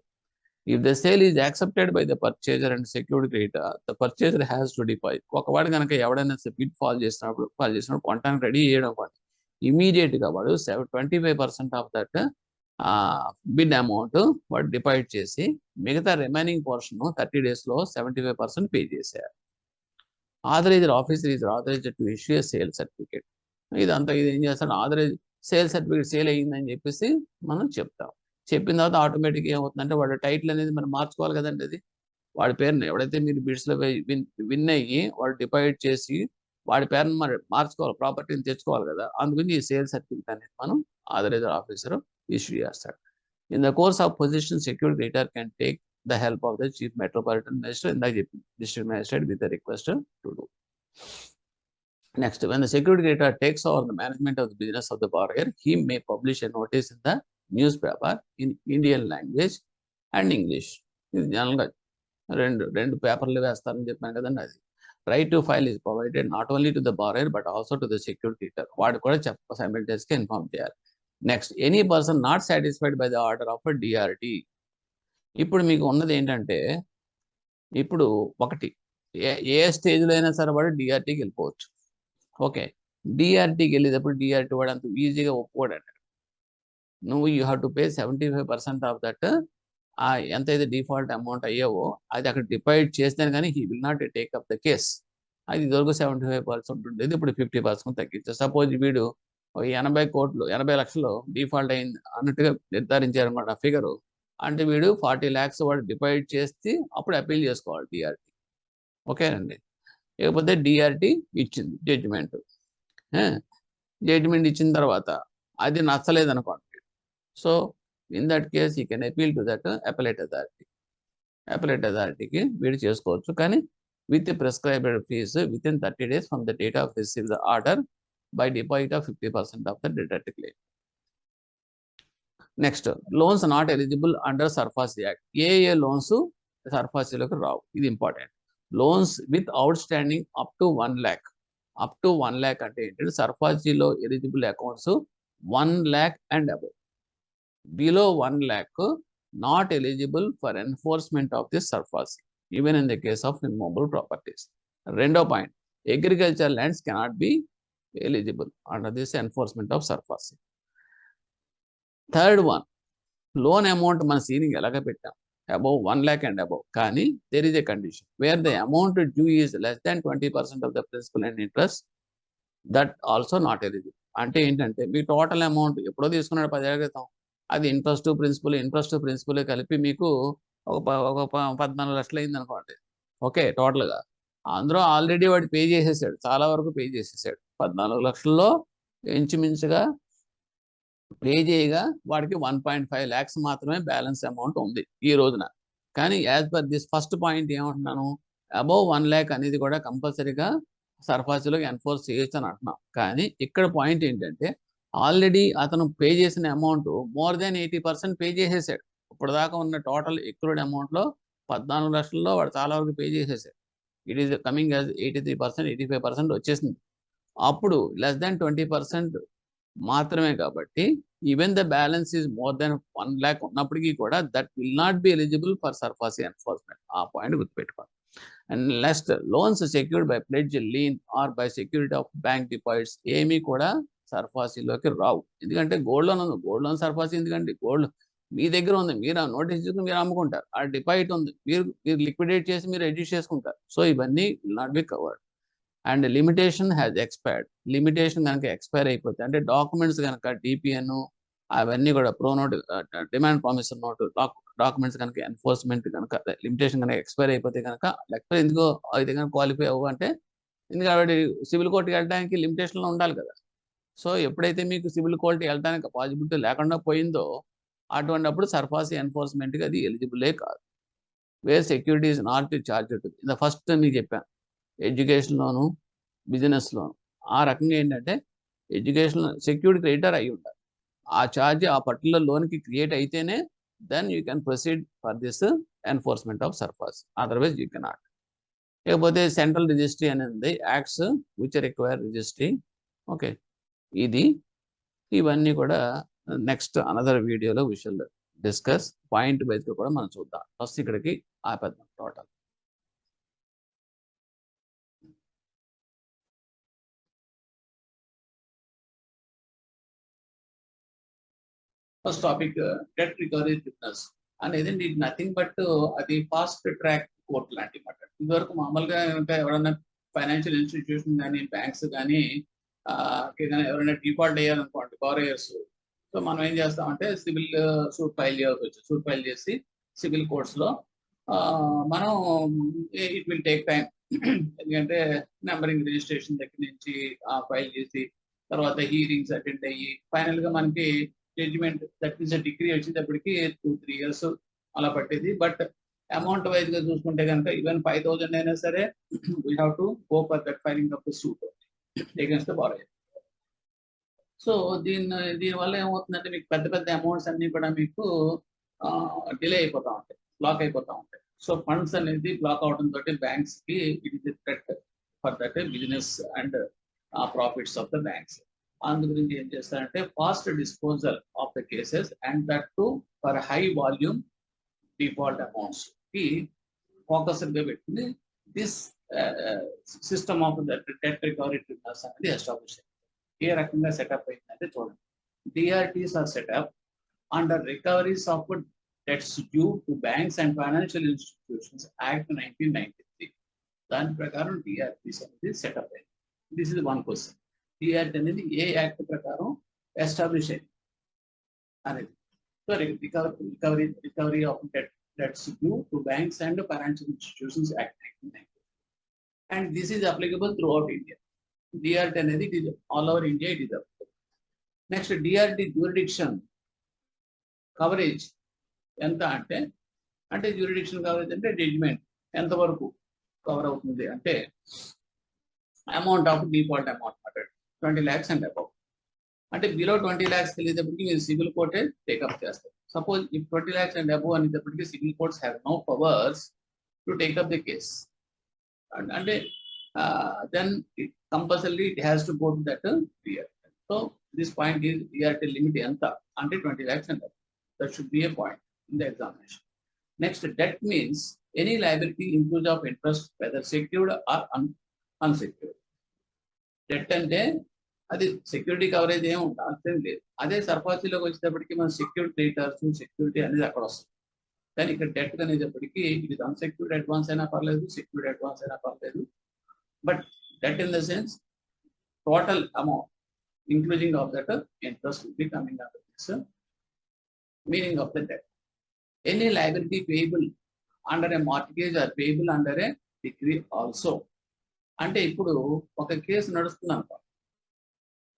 If the sale is accepted by the purchaser and secured creditor, the purchaser has to deposit. ఒకవాడు కనుక ఎవడైనా bid fall చేసినప్పుడు కొనడానికి ready చేయడం వాడు ఇమీడియట్గా వాడు 25% of that bid amount వాడు deposit చేసి మిగతా రిమైనింగ్ పోర్షన్ 30 daysలో 75% పే చేసేయాలి. Authorised officer is authorised to issue a sale certificate. ఇదంతా ఇది ఏం చేస్తాడు, ఆథరైజ్ సేల్ సర్టిఫికేట్ సేల్ అయ్యిందని చెప్పేసి మనం చెప్తాం. చెప్పిన తర్వాత ఆటోమేటిక్గా ఏమవుతుందంటే వాడు టైటిల్ అనేది మనం మార్చుకోవాలి కదండి. అది వాడి పేరుని ఎవడైతే మీరు బిడ్స్లో విన్ అయ్యి వాడు డిపాజిట్ చేసి వాడి పేరుని మరి మార్చుకోవాలి, ప్రాపర్టీని తెచ్చుకోవాలి కదా. అందుకని ఈ సేల్ సర్టిఫికేట్ అనేది మనం ఆథరైజ్డ్ ఆఫీసర్ ఇష్యూ చేస్తాడు. In the course of position security creditor can take the help of the chief metropolitan magistrate, ఇందాక చెప్పింది district magistrate with the request to do. Next, when the security creditor takes over the management of the business of the borrower, he may publish a notice in the newspaper in Indian language and English. ఇది జనరల్గా రెండు పేపర్లు వేస్తారని చెప్పాను కదండి. అది right to file is provided not only to the borrower but also to the security creditor. వాడు కూడా సైమల్టేనియస్గా ఇన్ఫార్మ్ చేయాలి. Next, any person not satisfied by the order of DRT. ఇప్పుడు మీకు ఉన్నది ఏంటంటే, ఇప్పుడు ఒకటి ఏ స్టేజ్లో అయినా సరే వాడు డిఆర్టీకి వెళ్ళిపోవచ్చు. ఓకే, డిఆర్టీకి వెళ్ళేటప్పుడు డిఆర్టీ వాడు అంత ఈజీగా ఒప్పుకోడంట. నువ్వు you have to pay 75% of that ఎంతైతే డిఫాల్ట్ అమౌంట్ అయ్యావో అది అక్కడ డిపాజిట్ చేస్తేనే కానీ he will not take up the case. అది ఇదివరకు 75% ఉండేది, ఇప్పుడు 50% తగ్గించారు. సపోజ్ వీడు 80 లక్షలు డిఫాల్ట్ అయింది అన్నట్టుగా నిర్ధారించారన్నమాట ఆ ఫిగరు. అంటే వీడు 40 lakhs వాడు డిపాజిట్ చేసి అప్పుడు అపీల్ చేసుకోవాలి డిఆర్టీ. ఓకేనండి. లేకపోతే డిఆర్టీ ఇచ్చింది జడ్జిమెంట్ ఇచ్చిన తర్వాత అది నచ్చలేదు అనుకోండి. So in that case you can appeal to that appellate authority. Appellate అథారిటీకి వీడు చేసుకోవచ్చు, కానీ with prescribed fee within 30 days from the date of receive the order by deposit of 50% of the deduct claim. Next, loans not eligible under SARFAESI act. ఏ loans సర్ఫాసీలోకి రావు, ఇది important. Loans with outstanding up to 1 lakh. Up to 1 lakh అంటే ఏంటంటే సర్ఫాసీలో eligible accounts 1 lakh and above. Below 1 lakh not eligible for enforcement of this SARFAESI even in the case of immovable properties. రెండో point, agriculture lands cannot be eligible under this enforcement of SARFAESI. Third one, loan amount మన ceiling ఎలాగ పెట్టాం, above 1 lakh and above. కానీ there is a condition where the amount due is less than 20% of the principal and interest, that also not eligible. అంటే ఏంటంటే మీ total amount ఎప్పుడో తీసుకున్నాడు 10 ఏళ్ల క్రితం, అది ఇంట్రెస్ట్ ప్రిన్సిపల్ కలిపి మీకు ఒక 14 లక్షలు అయింది అనుకోండి. ఓకే, టోటల్గా అందులో ఆల్రెడీ వాడు పే చేసేసాడు, చాలా వరకు పే చేసేసాడు. 14 లక్షల్లో ఇంచుమించుగా పే చేయగా వాడికి 1.5 lakhs మాత్రమే బ్యాలెన్స్ అమౌంట్ ఉంది ఈ రోజున. కానీ as per this first point ఏమంటున్నాను, అబౌవ్ 1 lakh అనేది కూడా కంపల్సరీగా సర్ఫాసీలో ఎన్ఫోర్స్ చేయొచ్చు అని అంటున్నాం. కానీ ఇక్కడ పాయింట్ ఏంటంటే ఆల్రెడీ అతను పే చేసిన అమౌంట్ మోర్ దాన్ 80% పే చేసేసాడు. ఇప్పటిదాకా ఉన్న టోటల్ ఎక్రూడ్ అమౌంట్లో 14 లక్షల్లో వాడు చాలా వరకు పే చేసేసాడు. ఇట్ ఈస్ కమింగ్ యాజ్ 83%, 85% వచ్చేసింది. అప్పుడు లెస్ దాన్ 20% మాత్రమే కాబట్టి even the balance is more than 1 lakh ఉన్నప్పటికీ కూడా that will not be eligible for SARFAESI enforcement. ఆ పాయింట్ గుర్తుపెట్టుకోండి. And next, loans secured by pledge, lien or by security of bank deposits ఏమీ కూడా సర్ఫాసీలోకి రావు. ఎందుకంటే గోల్డ్ లోన్ ఉంది, గోల్డ్ లోన్ సర్ఫాసీ ఎందుకంటే గోల్డ్ మీ దగ్గర ఉంది, మీరు ఆ నోటీస్ తీసుకుని మీరు అమ్ముకుంటారు. ఆ డిపాజిట్ ఉంది, మీరు లిక్విడేట్ చేసి మీరు అడ్జస్ట్ చేసుకుంటారు. సో ఇవన్నీ will not be covered. And limitation has expired. Limitation కనుక ఎక్స్పైర్ అయిపోతే అంటే డాక్యుమెంట్స్ కనుక డిపిఎన్ అవన్నీ కూడా pronote, demand promissory note documents కనుక ఎన్ఫోర్స్మెంట్ కనుక లిమిటేషన్ కనుక ఎక్స్పైర్ అయిపోతే కనుక లేకపోతే ఎందుకో అయితే కనుక క్వాలిఫై అవ్వ అంటే ఎందుకంటే సివిల్ కోర్టుకి వెళ్ళడానికి లిమిటేషన్లో ఉండాలి కదా. సో ఎప్పుడైతే మీకు సివిల్ కోర్టుకి వెళ్ళడానికి పాసిబిలిటీ లేకుండా పోయిందో అటువంటిప్పుడు సర్ఫాసీ ఎన్ఫోర్స్మెంట్కి అది ఎలిజిబులే కాదు. Where security is not charged. ఇది ఫస్ట్ మీకు చెప్పాను, ఎడ్యుకేషన్ లోను, బిజినెస్ లోను. ఆ రకంగా ఏంటంటే ఎడ్యుకేషన్ సెక్యూర్డ్ క్రెడిటర్ అయి ఉండాలి. ఆ ఛార్జ్ ఆ పర్టికులర్ లోన్కి క్రియేట్ అయితేనే then you can proceed for this enforcement of SARFAESI, otherwise you cannot. లేకపోతే సెంట్రల్ రిజిస్ట్రీ అనేది acts which require registry. Okay, ఇది ఇవన్నీ కూడా నెక్స్ట్ అనదర్ వీడియోలో వి షల్ డిస్కస్. పాయింట్ వైజ్గా కూడా మనం చూద్దాం. ఫస్ట్ ఇక్కడికి ఆపేద్దాం total. First topic debt recovery tribunals అనేది నీకు నథింగ్ బట్ అది ఫాస్ట్ ట్రాక్ కోర్ట్ లాంటి మాట. ఇదివరకు మామూలుగా ఎవరైనా ఫైనాన్షియల్ ఇన్స్టిట్యూషన్ కానీ బ్యాంక్స్ కానీ ఎవరైనా డిఫాల్ట్ అయ్యారనుకోండి బారోయర్స్, సో మనం ఏం చేస్తామంటే సివిల్ సూట్ ఫైల్ చేయాల్సి వచ్చింది. సూట్ ఫైల్ చేసి సివిల్ కోర్ట్స్లో మనం ఇట్ విల్ టేక్ టైం. ఎందుకంటే నెంబరింగ్ రిజిస్ట్రేషన్ దగ్గర నుంచి ఫైల్ చేసి తర్వాత హీరింగ్స్ అటెండ్ అయ్యి ఫైనల్గా మనకి జడ్జిమెంట్ దట్ మీన్స్ డిగ్రీ వచ్చేటప్పటికి 2-3 years అలా పట్టేది. బట్ అమౌంట్ వైజ్గా చూసుకుంటే కనుక ఈవెన్ 5,000 అయినా సరే we have to go for that filing of the suit against the borrower. So దీనివల్ల ఏమవుతుందంటే మీకు పెద్ద పెద్ద అమౌంట్స్ అన్నీ కూడా మీకు డిలే అయిపోతూ ఉంటాయి, బ్లాక్ అయిపోతూ ఉంటాయి. సో ఫండ్స్ అనేది బ్లాక్ అవడం తోటి బ్యాంక్స్కి it is threat for that business and profits of the banks. అందు గురించి ఏం చేస్తారంటే fast disposal of the cases and that too for high volume default amounts కి ఫోకస్గా పెట్టుకుని this system of debt recovery tribunals అనేది ఎస్టాబ్లిష్ అయింది. ఏ రకంగా సెటప్ అయిందంటే చూడండి, DRTs are setup under recoveries of debts due to banks and financial institutions act 1993. దాని ప్రకారం డిఆర్టీస్ అనేది సెటప్ అయింది. This is one question. DRT అనేది ఏ యాక్ట్ ప్రకారం ఎస్టాబ్లిష్ అయింది అనేది. So recovery of debts due to banks and financial institutions act 1993. And this is applicable throughout India. DRT అనేది it is all over India it is applicable. Next, DRT jurisdiction coverage ఎంత అంటే jurisdiction coverage అంటే judgment ఎంతవరకు cover అవుతుంది అంటే amount of default amount 20 lakhs and above. అంటే below 20 lakhs వెళ్ళేటప్పటికి మీరు సివిల్ కోర్టే టేకప్ చేస్తారు. Suppose if 20 lakhs and above అనేటప్పటికి civil courts have no powers to take up the case. అంటే then compulsory it has to go to that DRT. So this point is DRT limit ఎంత అంటే 20 lakhs and above. That should be a point in the examination. Next, debt means any liability include of interest whether secured or unsecured. Debt అంటే అది security coverage ఏమి ఉంటుంది లేదు. అదే సర్ఫాసీలోకి వచ్చేటప్పటికి మన సెక్యూర్డ్ క్రెడిటర్స్ సెక్యూరిటీ అనేది అక్కడ వస్తుంది. కానీ ఇక్కడ డెట్ అనేటప్పటికీ ఇది అన్సెక్యూర్డ్ అడ్వాన్స్ అయినా పర్లేదు, సెక్యూర్డ్ అడ్వాన్స్ అయినా పర్లేదు. But debt in the sense total amount including of that interest will be coming under this meaning of the debt. Any liability payable under a mortgage or payable under a decree also. అంటే ఇప్పుడు ఒక case నడుస్తుంది అనుకో,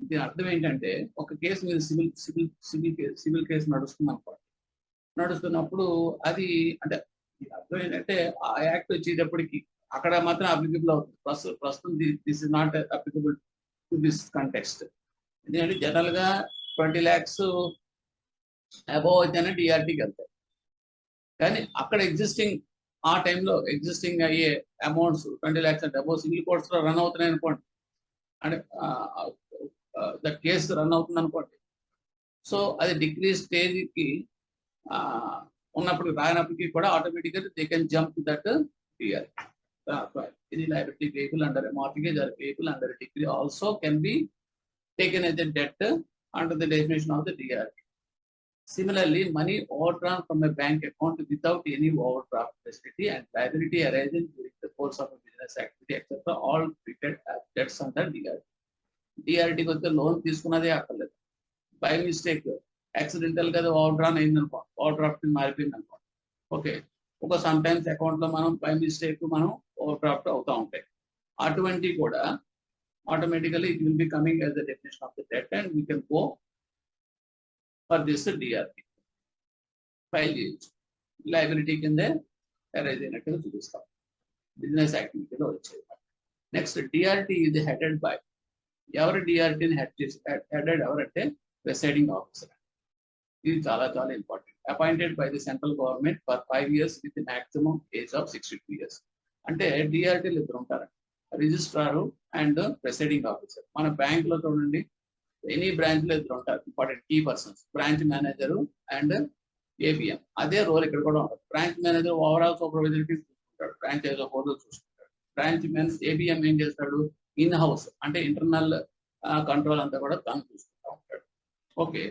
దీని అర్థం ఏంటంటే ఒక case మీద సివిల్ కేసు నడుస్తుంది అనుకో, నడుస్తున్నప్పుడు అది అంటే అర్థం ఏంటంటే ఆ యాక్ట్ వచ్చేటప్పటికి అక్కడ మాత్రం అప్లికబుల్ అవుతుంది. ప్రస్తుతం this is not applicable to this context. ఎందుకంటే జనరల్ గా 20 lakhs అబౌవ్ అయితేనే డిఆర్టీకి వెళ్తాయి. కానీ అక్కడ ఎగ్జిస్టింగ్ ఆ టైంలో ఎగ్జిస్టింగ్ అయ్యే అమౌంట్స్ 20 lakhs అంటే అబౌవ్ సివిల్ కోర్ట్స్ లో రన్ అవుతున్నాయి అనుకోండి, అంటే ద కేసు రన్ అవుతుంది అనుకోండి. సో అది డిగ్రీ స్టేజ్కి ఉన్నప్పుడు రానప్పటికీ కూడా ఆటోమేటిక్గా they can jump that DR. ఇది liability payable under a mortgage or payable under a decree also can be taken as a debt under the definition of the DRT. Similarly, money overdrawn from a bank account without any overdraft facility and liability arising during the course of a business activity, etc., all treated as debts under DRT. DRT కొద్దిగా loan తీసుకున్నదే అక్కర్లేదు, by mistake accidental గా ఓవర్డ్రాన్ అయిందనుకో, overdraft మారిపోయింది అనుకో, okay, ఒక some times account లో మనం by mistake మనం ఓవర్డ్రాఫ్ట్ అవుతూ ఉంటాయి. అటువంటి కూడా automatically it will be coming as the definition of the debt and we can go for this DRT file చేయొచ్చు. లయబిలిటీ కింద అరైజ్ అయినట్టుగా చూపిస్తాం, బిజినెస్ యాక్టివిటీలో వచ్చేది. నెక్స్ట్ డిఆర్టీ ఇది హెడెడ్ బై, ఎవరు డిఆర్టీని హెడెడ్ ఎవరంటే ప్రిసైడింగ్ ఆఫీసర్. ఇది చాలా చాలా important. Appointed by the central government for 5 years with maximum age of 62 years. అంటే డిఆర్టీలు ఇద్దరు ఉంటారు, రిజిస్ట్రారు అండ్ ప్రిసైడింగ్ ఆఫీసర్. మన బ్యాంక్ లో చూడండి, ఎనీ బ్రాంచ్ లో ఇద్దరు ఉంటారు important key persons, branch manager and ABM. అదే రోల్ ఇక్కడ కూడా ఉంటుంది. బ్రాంచ్ మేనేజర్ ఓవరాల్ సూపర్వైజర్ చూసుకుంటాడు, బ్రాంచ్ ఏదో హోదా చూసుకుంటాడు. బ్రాంచ్ ఏబిఎం ఏం చేస్తాడు, ఇన్ హౌస్ అంటే ఇంటర్నల్ కంట్రోల్ అంతా కూడా తను చూసుకుంటూ ఉంటాడు. ఓకే,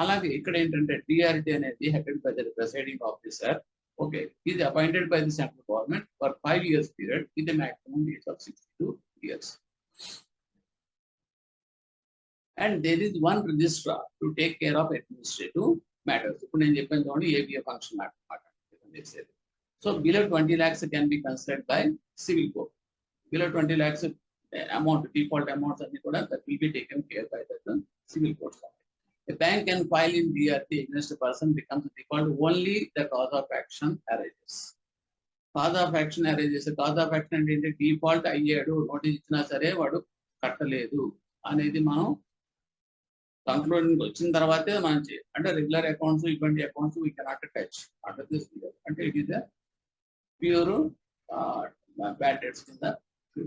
అలాగే ఇక్కడ ఏంటంటే డిఆర్టీ అనేది headed by the presiding officer. Okay, ఇది appointed by the central government for 5 years period with maximum age of 62 years. And there is one registrar to take care of administrative matters. ఇప్పుడు నేను చెప్పాను చూడండి, ABA function చేసేది. So below 20 lakhs can be considered by civil court. Below 20 lakhs amount, default amounts అన్ని కూడా that will be taken care by the civil court. A bank can file in DRT against a person becomes default only the cause of action arises. Cause of action arises. Cause of action అంటే default అయ్యాడు, notice ఇచ్చినా సరే వాడు కట్టలేదు అనేది మనం concluding వచ్చిన తర్వాతే మనం చేయాలి. అంటే రెగ్యులర్ అకౌంట్స్, ఇటువంటి accounts we cannot touch under this period. అంటే it is pure bad debts కింద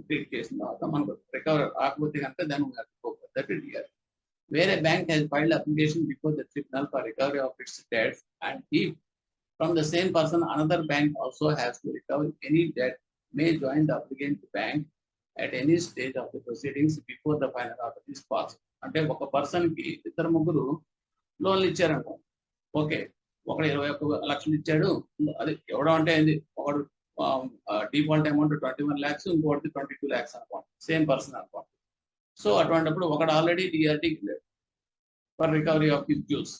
ట్రీట్ చేసిన తర్వాత మనకు రికవర్ రాకపోతే కనుక దాన్ని that DR. Where a bank has filed application before the tribunal for recovery of its debts, and if from the same person another bank also has to recover any debt, may join the applicant bank at any stage of the proceedings before the final order is passed. అంటే ఒక person కి ఇద్దరు ముగ్గురు లోన్లు ఇచ్చారంట. Okay, ఒకడు 21 లక్షలు ఇచ్చాడు, అది ఎవడో అంటే ఏంది, ఒకడు డిఫాల్ట్ అమౌంట్ 21 lakhs, ఇంకోటి 22 lakhs అనుకోండి, సేమ్ పర్సన్ అనుకోండి. సో అటువంటిప్పుడు ఒకడు ఆల్రెడీ డిఆర్టీకి వెళ్ళాడు for recovery of his dues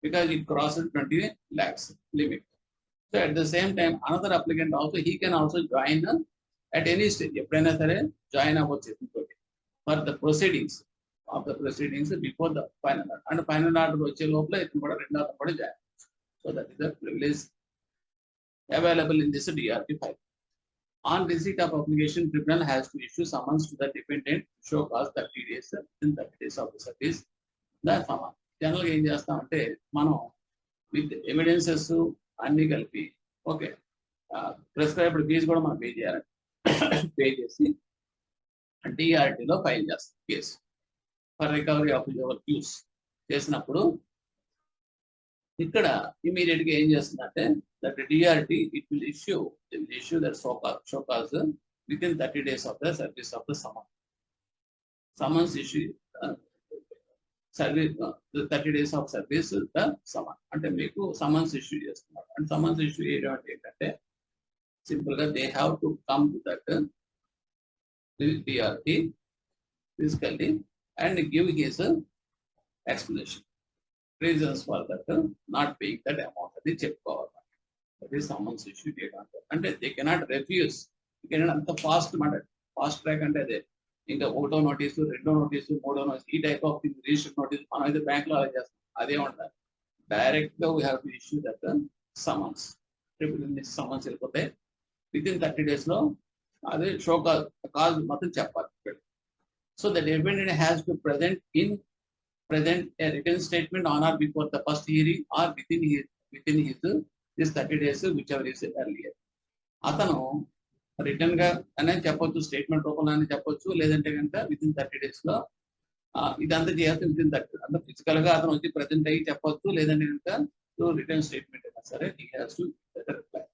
because it crosses 20 lakhs limit. So at the same time another applicant also he can also join at any stage, ఎప్పుడైనా సరే join అవ్వచ్చు ఇంకోటి for the proceedings of the proceedings before the final order. And final order వచ్చే లోపల ఇతను కూడా రెండో అతను కూడా జాయిన్ అవ్వచ్చు. So that is the privilege available in this DRT file. On receipt of application, tribunal has to issue summons to the defendant to show cause 30 days within 30 days of the service. The summon. జనరల్గా ఏం చేస్తామంటే మనం with evidences అన్ని కలిపి okay prescribed fee కూడా మనం pay చేయాలి. Pay చేసి డిఆర్టీలో ఫైల్ చేస్తాం case for recovery of your dues. చేసినప్పుడు ఇక్కడ ఇమీడియట్ గా ఏం చేస్తుందంటే that DRT it will issue that show cause within 30 days of the service of the summons issue service 30 days of service the summons అంటే మీకు summons issue చేస్తున్నారు. And someone's issue ఏంటంటే simple గా they have to come to that DRT physically and give his explanation reasons for that not paying that amount అది చెప్పుకోవాలి. That is someone's issue అంటే they cannot refuse. అంత fast మాట fast track అంటే అదే ఇంకా ఒకటో నోటీసు రెండో నోటీసు మూడో నోటీసు ఈ టైప్ ఆఫ్ రిజిస్టర్ నోటీస్ మనం అయితే బ్యాంక్ లో అలా చేస్తాం. అదే ఉండాలి. డైరెక్ట్ గా we have to issue that summons. Summons వెళ్ళిపోతే వితిన్ 30 days లో అదే షో కాజ్ మొత్తం చెప్పాలి. So the dependent has to present a written statement on or before the first hearing or within his this 30 days whichever is earlier. అతను return గా అనేది చెప్పొచ్చు, statement రూపంలో అని చెప్పొచ్చు, లేదంటే కనుక వితిన్ 30 days లో ఇదంతా చేయాల్సి వితిన్ 30 అంటే ఫిజికల్ గా అతను వచ్చి ప్రెజెంట్ అయ్యి చెప్పొచ్చు, లేదంటే కనుక రిటర్న్ స్టేట్మెంట్ అయినా సరే he has to reply.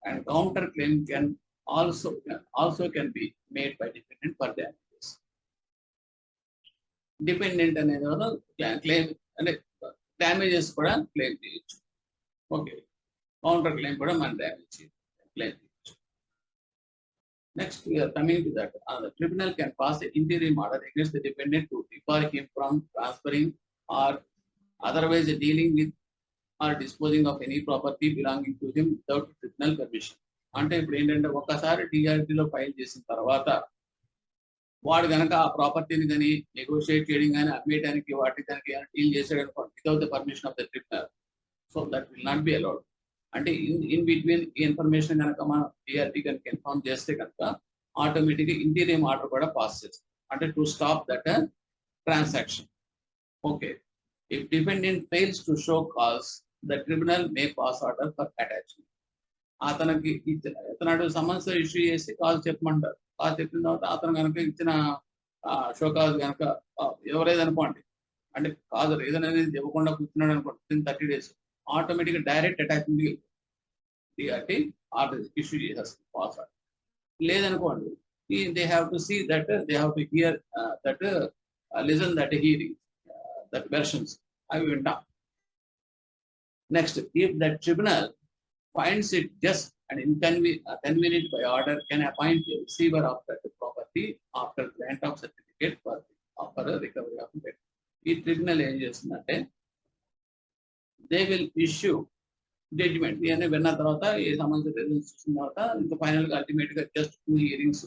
And counter claim can also can be made by dependent for damages. Dependent అనేది క్లెయిమ్ అంటే డ్యామేజెస్ కూడా క్లెయిమ్ చేయొచ్చు. ఓకే, కౌంటర్ క్లెయిమ్ కూడా మన డ్యామేజ్ క్లెయిమ్ చేయొచ్చు. Next, we are coming to that. The tribunal can pass an interim order against the dependent to debar him from transferring or otherwise dealing with or disposing of any property belonging to him without tribunal permission. అంటే ఇప్పుడు ఏంటంటే ఒక్కసారి టీఆర్టీలో file చేసిన తర్వాత వాడు కనుక ఆ ప్రాపర్టీని కానీ నెగోషియేట్ చేయడం కానీ అమ్మేయడానికి వాటి దానికి డీల్ చేసాడు అనుకోండి without the permission of the tribunal, so that will not be allowed. అంటే ఇన్ బిట్వీన్ ఈ ఇన్ఫర్మేషన్ కనుక మనం టీఆర్టీ కనుక ఇన్ఫార్మ్ చేస్తే కనుక ఆటోమేటిక్గా ఇంటీరియం ఆర్డర్ కూడా పాస్ చేస్తాం, అంటే to stop that transaction. Okay, if dependent fails to show cause the tribunal May pass order for attachment. అతనికి ఇతనాడు సమన్స్ ఇష్యూ చేసి కాల్ చెప్పమంటారు. కాల్ చెప్పిన తర్వాత అతను కనుక ఇచ్చిన షో కాజ్ కనుక ఎవరేదనుకోండి అంటే కాదు రీజన్ అనేది ఇవ్వకుండా కూర్చున్నాడు అనుకోండి విత్ ఇన్ 30 days ఆటోమేటిక్గా direct attachment TRT order issue చేసేస్తుంది పాస్ ఆర్డర్. లేదనుకోండి they have to see that they have to hear that listen that hearing that versions అవి వింటాం. Next, if that tribunal finds it just and inconvenient by order, can appoint a receiver of that property after grant of certificate for recovery of debt. ఈ tribunal ఏం చేస్తుందంటే they will issue judgement. ఇవన్నీ విన్న తర్వాత ఏ సంబంధించిన results చూసిన తర్వాత ఇంకా ఫైనల్ గా అల్టిమేట్ గా జస్ట్ 2 hearings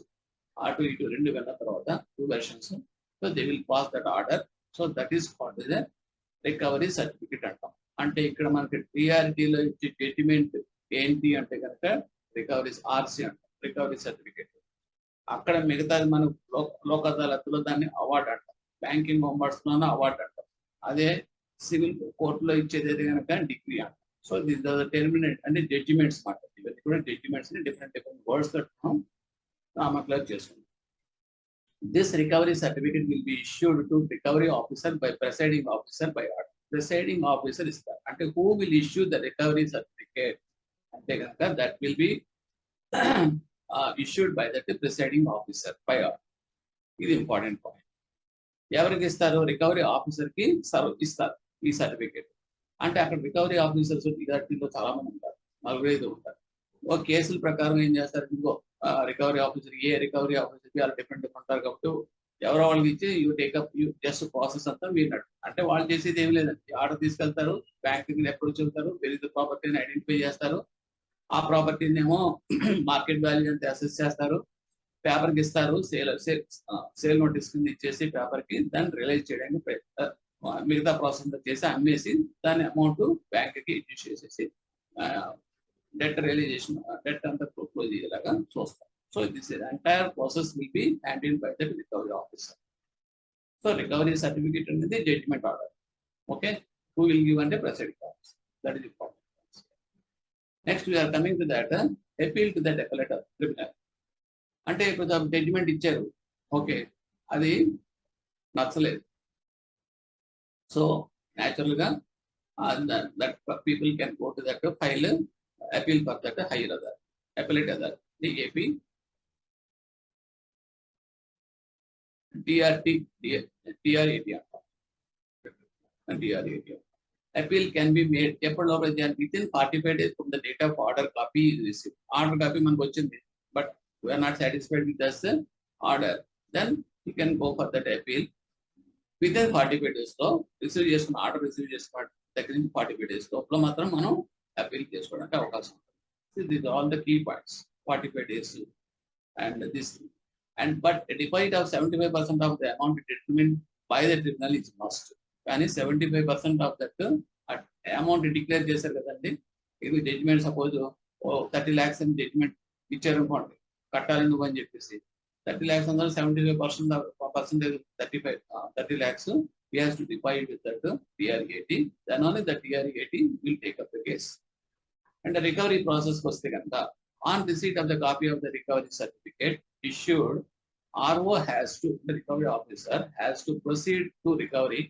అటు ఇటు 2 విన్న తర్వాత 2 versions, so they will pass that order. So that is called the recovery certificate అంటాం. అంటే ఇక్కడ మనకి టీఆర్టీలో ఇచ్చే జడ్జిమెంట్ ఏంటి అంటే కనుక రికవరీస్ ఆర్సీ అంటాం, రికవరీ సర్టిఫికేట్. అక్కడ మిగతాది మన లోక్ అదాలత్లో దాన్ని అవార్డు అంటాం, బ్యాంకింగ్ అంబార్డ్స్లోనే అవార్డు అంటాం. అదే సివిల్ కోర్టులో ఇచ్చేది అయితే కనుక డిగ్రీ అంటాం. So this are the terminate అంటే జడ్జిమెంట్స్ మాట. ఇవన్నీ కూడా జడ్జిమెంట్స్ ని డిఫరెంట్ వర్డ్స్ మనం నామక్లైజ్ చేసుకుంటాం. This recovery certificate will be issued to recovery officer by presiding officer by order. Presiding officer ఇస్తారు. అంటే who will issue the recovery certificate అంటే కనుక that will B issued by that presiding officer by order. ఇది important point. ఎవరికి ఇస్తారు? Recovery officer కి ఇస్తారు ఈ సర్టిఫికేట్. అంటే అక్కడ రికవరీ ఆఫీసర్స్ టీఆర్టీలో చాలా మంది ఉంటారు, 45 ఉంటారు. ఒక కేసుల ప్రకారం ఏం చేస్తారు, ఇంకో రికవరీ ఆఫీసర్ ఏ రికవరీ ఆఫీసర్ వాళ్ళు డిఫరెంట్ ఉంటారు కాబట్టి ఎవరో వాళ్ళకి ఇచ్చి you take up you just process అంతా వీళ్ళట్టు. అంటే వాళ్ళు చేసేది ఏమి లేదండి, ఆర్డర్ తీసుకెళ్తారు, బ్యాంక్కి అప్రోచ్ అవుతారు, వెళ్తే ప్రాపర్టీని ఐడెంటిఫై చేస్తారు, ఆ ప్రాపర్టీని ఏమో మార్కెట్ వాల్యూ అంతా అసెస్ చేస్తారు, పేపర్కి ఇస్తారు, సేల్ నోటీస్ కింద ఇచ్చేసి పేపర్కి దాన్ని రిలైజ్ చేయడానికి మిగతా ప్రాసెస్ చేసి అమ్మేసి దాని అమౌంట్ బ్యాంక్కి ఇష్యూ చేసేసి డెట్ రియలైజేషన్ డెట్ అంతా క్లోజ్ అయ్యేలాగా చూస్తారు. So this entire process will be handled by the recovery officer. So recovery certificate అనేది judgment order. Okay, who will give అంటే president officer. That is important. Next we are coming to that appeal to that appellate tribunal. అంటే ఇప్పుడు judgment ఇచ్చారు, okay, అది నచ్చలేదు. So న్యాచురల్గా that people can go to that file appeal for that higher other appellate other the AP TRT TRAT and TRAT. appeal can be made within 45 days from the date of order copy is received. Order copy మనకు వచ్చింది, but we are not satisfied with this order. Then you can go for that appeal. Within 45 days లో receive చేసుకున్న order receive చేసుకున్న దగ్గర నుంచి 45 days లోపల మాత్రం మనం అపీల్ చేసుకోవడానికి అవకాశం ఉంటుంది. These are all the key points. 45 days and this, and but a deposit of 75% of the amount determined by the tribunal is must. కానీ 75% ఆఫ్ దట్ అమౌంట్ డిక్లేర్ చేశారు కదండి. ఇది జడ్జిమెంట్ సపోజ్ 30 lakhs అని judgement ఇచ్చారు అనుకోండి, కట్టాలి నువ్వు అని చెప్పేసి 30 lakhs అందరూ 75% 30 lakhs he has to deposit with that TR80. Then only the TR80 will take up the case. And the recovery process వస్తే కనుక on receipt of the copy of the recovery certificate issued, RO has to, the recovery officer has to proceed to recover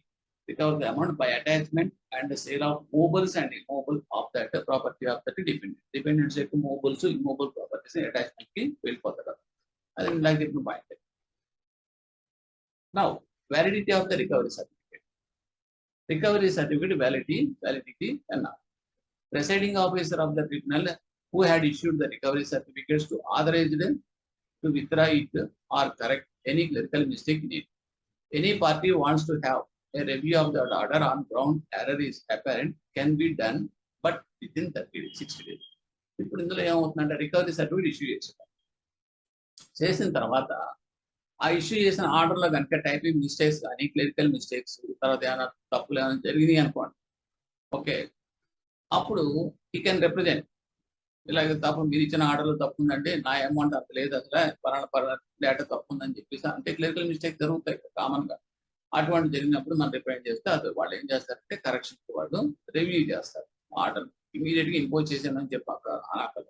the amount by attachment and the sale of mobiles and immobile of that property of the defendant. Defendants యొక్క mobiles, immobile properties attachment కి వెళ్ళిపోతారు. అది ఇందాక చెప్పిన point. Now, validity of the recovery certificate. Recovery certificate validity and presiding officer of the tribunal who had issued the recovery certificates to authorized to withdraw it or correct any clerical mistake in it. Any party wants to have a review of the order on ground error is apparent can be done, but within 60 days. ఇప్పుడు ఇందులో ఏమవుతుందంటే recovery certificate issue చేసిన తర్వాత ఆ issue చేసిన ఆర్డర్లో కనుక typing mistakes కానీ క్లరికల్ మిస్టేక్స్ తర్వాత ఏమైనా తప్పులు ఏమైనా జరిగినాయి అనుకోండి, ఓకే, అప్పుడు ఈ కెన్ రిప్రజెంట్ ఇలాగ తప్పు మీరు ఇచ్చిన ఆర్డర్లో తప్పు ఉందంటే నా అమౌంట్ అంత లేదు, అసలు పలానా డేటా తప్పు ఉందని చెప్పేసి అంటే క్లరికల్ మిస్టేక్ జరుగుతాయి కామన్గా. అటువంటి జరిగినప్పుడు మనం రిప్రజెంట్ చేస్తే అది వాళ్ళు ఏం చేస్తారంటే కరెక్షన్ వాళ్ళు రివ్యూ చేస్తారు. ఆర్డర్ ఇమీడియట్గా ఇంపోజ్ చేసామని చెప్పి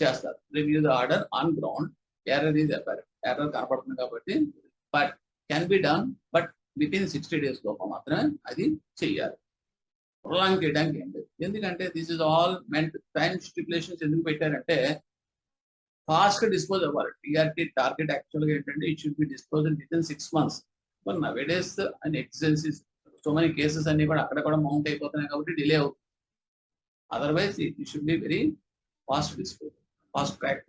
చేస్తారు. Review the order on ground error is apparent, error కనపడుతుంది కాబట్టి but can be done, but within 60 days లోపల మాత్రమే అది చెయ్యాలి. ప్రొలాంగ్ చేయడానికి ఏం లేదు. ఎందుకంటే this is all meant time stipulations ఎందుకు పెట్టారంటే ఫాస్ట్ గా డిస్పోజ్ అవ్వాలి. టీఆర్టీ టార్గెట్ యాక్చువల్గా ఏంటంటే it should be dispose within 6 months. But nowadays and exigencies so many cases అన్ని కూడా అక్కడ కూడా మౌంట్ అయిపోతున్నాయి కాబట్టి డిలే అవుతుంది. Otherwise it should be very fast dispose, fast track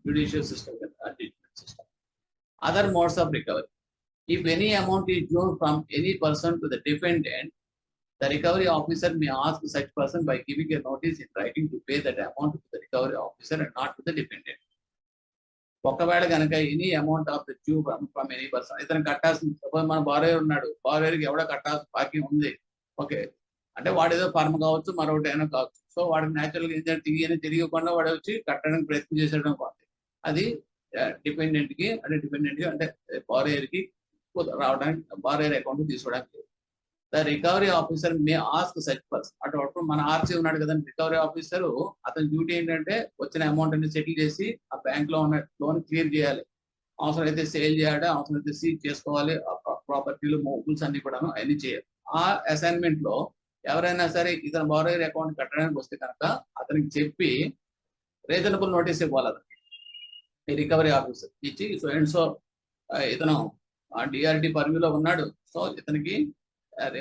judicial system and judicial system. Other modes of recovery. If any amount is due from any person to the defendant, the recovery officer may ask such person by giving a notice in writing to pay that amount to the recovery officer and not to the defendant. ఒకవేళ కనుక any amount of the due from any person, ఇతను కట్టాల్సింది suppose మన borrower ఉన్నాడు, బారోయర్కి ఎవడో కట్టాల్సిన బాకీ ఉంది, okay, అంటే వాడు ఏదో ఫార్మ్ కావచ్చు మరొకటి అయినా కావచ్చు. సో వాడికి న్యాచురల్గా ఏంటంటే తెలియకుండా వాడు వచ్చి కట్టడానికి ప్రయత్నం చేసేయడం అనుకోండి, అది డిపెండెంట్ కి అంటే బారోయర్ కి రావడానికి బారోయర్ అకౌంట్ తీసుకోవడానికి. The recovery officer may ask such person, అటు మన ఆర్సీ ఉన్నాడు కదండి రికవరీ ఆఫీసర్, అతని డ్యూటీ ఏంటంటే వచ్చిన అమౌంట్ అన్ని సెటిల్ చేసి ఆ బ్యాంక్ లో ఉన్న లోన్ క్లియర్ చేయాలి. అవసరం అయితే సేల్ చేయాలి, అవసరం అయితే సీజ్ చేసుకోవాలి, ప్రాపర్టీలు మూవ్స్ అన్ని కూడా అన్ని చేయాలి. ఆ అసైన్మెంట్ లో ఎవరైనా సరే ఇతను బారోయర్ అకౌంట్ కట్టడానికి వస్తే కనుక అతనికి చెప్పి రీజనబుల్ నోటీస్ ఇవ్వాలి. అతనికి రికవరీ ఆఫీసర్ ఇచ్చి సో అండ్ సో ఇతను డిఆర్డి పర్వ్యూలో ఉన్నాడు, సో ఇతనికి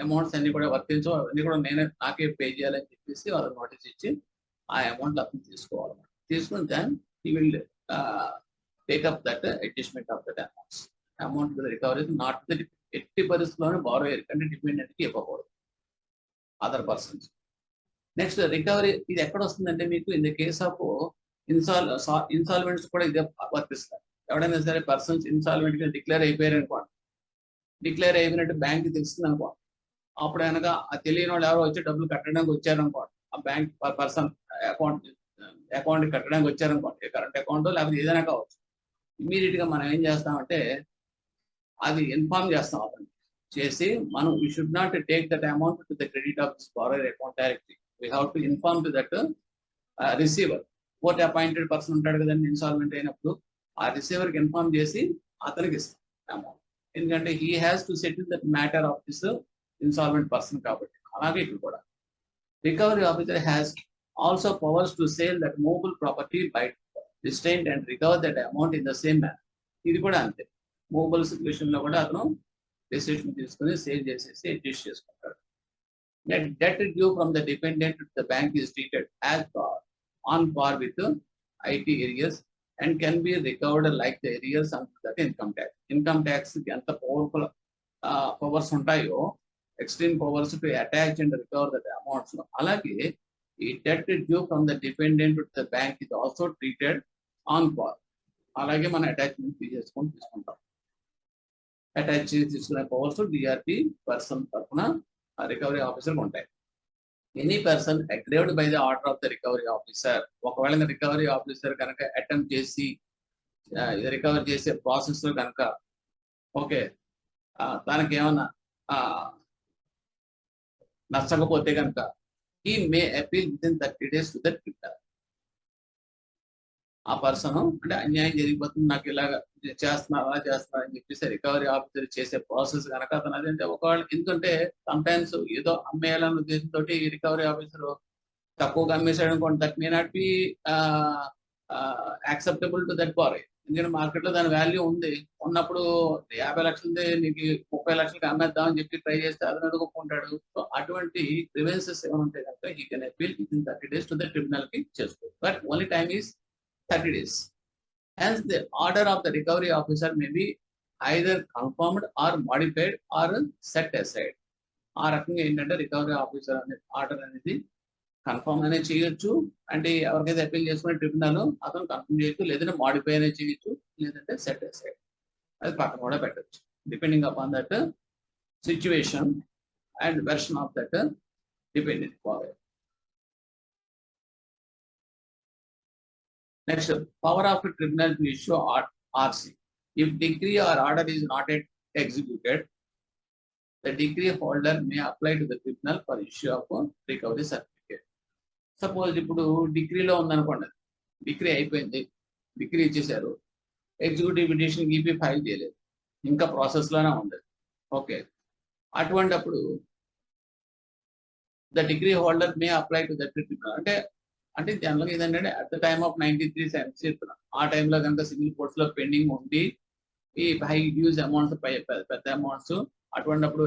అమౌంట్స్ అన్ని కూడా వర్తించు, అన్ని కూడా నాకే పే చేయాలని చెప్పేసి వాళ్ళకి నోటీస్ ఇచ్చి ఆ అమౌంట్ అతను తీసుకోవాలి. తీసుకుని దాన్ని he will take up that adjustment of that amount recovery not the ఎట్టి పరిస్థితుల్లోనే బారోయర్ కంటే డిపెండెంట్ కి ఇవ్వకూడదు అదర్ పర్సన్స్. నెక్స్ట్ రికవరీ ఇది ఎక్కడ వస్తుందంటే మీకు ఇన్ ద కేస్ ఆఫ్ ఇన్సాల్వెంట్స్ కూడా ఇదే వర్తిస్తారు. ఎవడైనా సరే పర్సన్స్ ఇన్సాల్వెంట్ గా డిక్లేర్ అయిపోయారు అనుకోండి, డిక్లేర్ అయిపోయినట్టు బ్యాంక్ తెలుస్తుంది అనుకోండి, అప్పుడు కనుక ఆ తెలియని వాళ్ళు ఎవరో వచ్చి డబ్బులు కట్టడానికి వచ్చారనుకోండి, ఆ బ్యాంక్ పర్సన్ అకౌంట్ కట్టడానికి వచ్చారనుకోండి, కరెంట్ అకౌంట్ లేకపోతే ఏదైనా కావచ్చు, ఇమీడియట్ గా మనం ఏం చేస్తామంటే అది ఇన్ఫార్మ్ చేస్తాం. అతను చేసి మనం we should not take that amount to the credit of this borrower account directly. We have to inform to that receiver. Court appointed person ఉంటాడు కదండి ఇన్సాల్వెంట్ అయినప్పుడు, ఆ రిసీవర్కి ఇన్ఫార్మ్ చేసి అతనికి ఇస్తాం అమౌంట్. ఎందుకంటే he has to settle that matter of this insolvent person కాబట్టి. అలాగే ఇక్కడ కూడా recovery officer has also powers to sale that movable property by restrained and recover that amount in the same manner. ఇది కూడా అంతే, movable situation లో కూడా అతను డెసిషన్ తీసుకుని సేల్ చేసేసి అడ్జస్ట్ చేసుకుంటాడు. Net debt due from the dependent to the bank is treated as on par with IT arrears and can be recovered like the arrears under that income tax. Income tax ఎంత powerful powers ఉంటాయో, extreme powers to attach and recover that amounts, అలాగే ఈ debt due from the dependent to the bank is also treated on par. అలాగే మన attachment తీసుకుంటాం. Attach చేసి తీసుకునే powers DRT person తరఫున రికవరీ ఆఫీసర్ ఉంటాయి. Any person aggrieved by the order of the recovery officer, ఒకవేళ రికవరీ ఆఫీసర్ కనుక attempt చేసి రికవర్ చేసే ప్రాసెస్ లో కనుక ఓకే తనకి ఏమన్నా నచ్చకపోతే కనుక ఈ may appeal within 30 days to the tribunal. ఆ పర్సన్ అంటే అన్యాయం జరిగిపోతుంది, నాకు ఇలాగ చేస్తున్నారు అలా చేస్తున్నారు అని చెప్పేసి రికవరీ ఆఫీసర్ చేసే ప్రాసెస్ కనుక అతను అదంటే ఒకవేళ ఎందుకంటే సమ్ టైమ్స్ ఏదో అమ్మేయాలన్న ఉద్దేశంతో రికవరీ ఆఫీసర్ తక్కువగా అమ్మేసాడు అనుకోండి, that may not be acceptable to that bar. ఎందుకంటే మార్కెట్ లో దాని వాల్యూ ఉంది, ఉన్నప్పుడు 50 లక్షలది నీకు 30 లక్షలకి అమ్మేద్దామని చెప్పి ట్రై చేస్తే అతను ఎదుగుకుంటాడు. సో అటువంటి గ్రీవెన్సెస్ ఏమైనా ఉంటే కనుక he can appeal within 30 days to the tribunal కి చేసుకోవచ్చు. But only time is 30 days. Hence, the order of the recovery officer may be either confirmed or modified or set aside. ఆ రకంగా ఏంటంటే recovery officer అనే order అనేది confirm అనేది చేయొచ్చు, అంటే ఎవరికైతే అపీల్ చేసుకునే ట్రిబ్యునల్ అతను కన్ఫర్మ్ చేయొచ్చు, లేదంటే మాడిఫై అనేది చేయొచ్చు, లేదంటే సెట్ aside. అది పక్కన కూడా పెట్టచ్చు, depending upon that situation and version of that dependent borrower. Next, power of the tribunal to issue RC. If decree or order is not yet executed, the decree holder may apply to the tribunal for issue of recovery certificate. Suppose ఇప్పుడు డిగ్రీలో ఉందనుకోండి, degree అయిపోయింది, degree ఇచ్చేసారు, executive petition EP file చేయలేదు, ఇంకా process లోనే ఉంది. Okay, అటువంటిప్పుడు the degree holder May apply to the tribunal. అంటే జనరల్గా ఏంటంటే అట్ ద టైమ్ ఆఫ్ 93 చెప్తున్నా, ఆ టైంలో కనుక సివిల్ కోర్ట్స్ లో పెండింగ్ ఉండి ఈ హై డ్యూస్ అమౌంట్స్ పెద్ద అమౌంట్స్, అటువంటిప్పుడు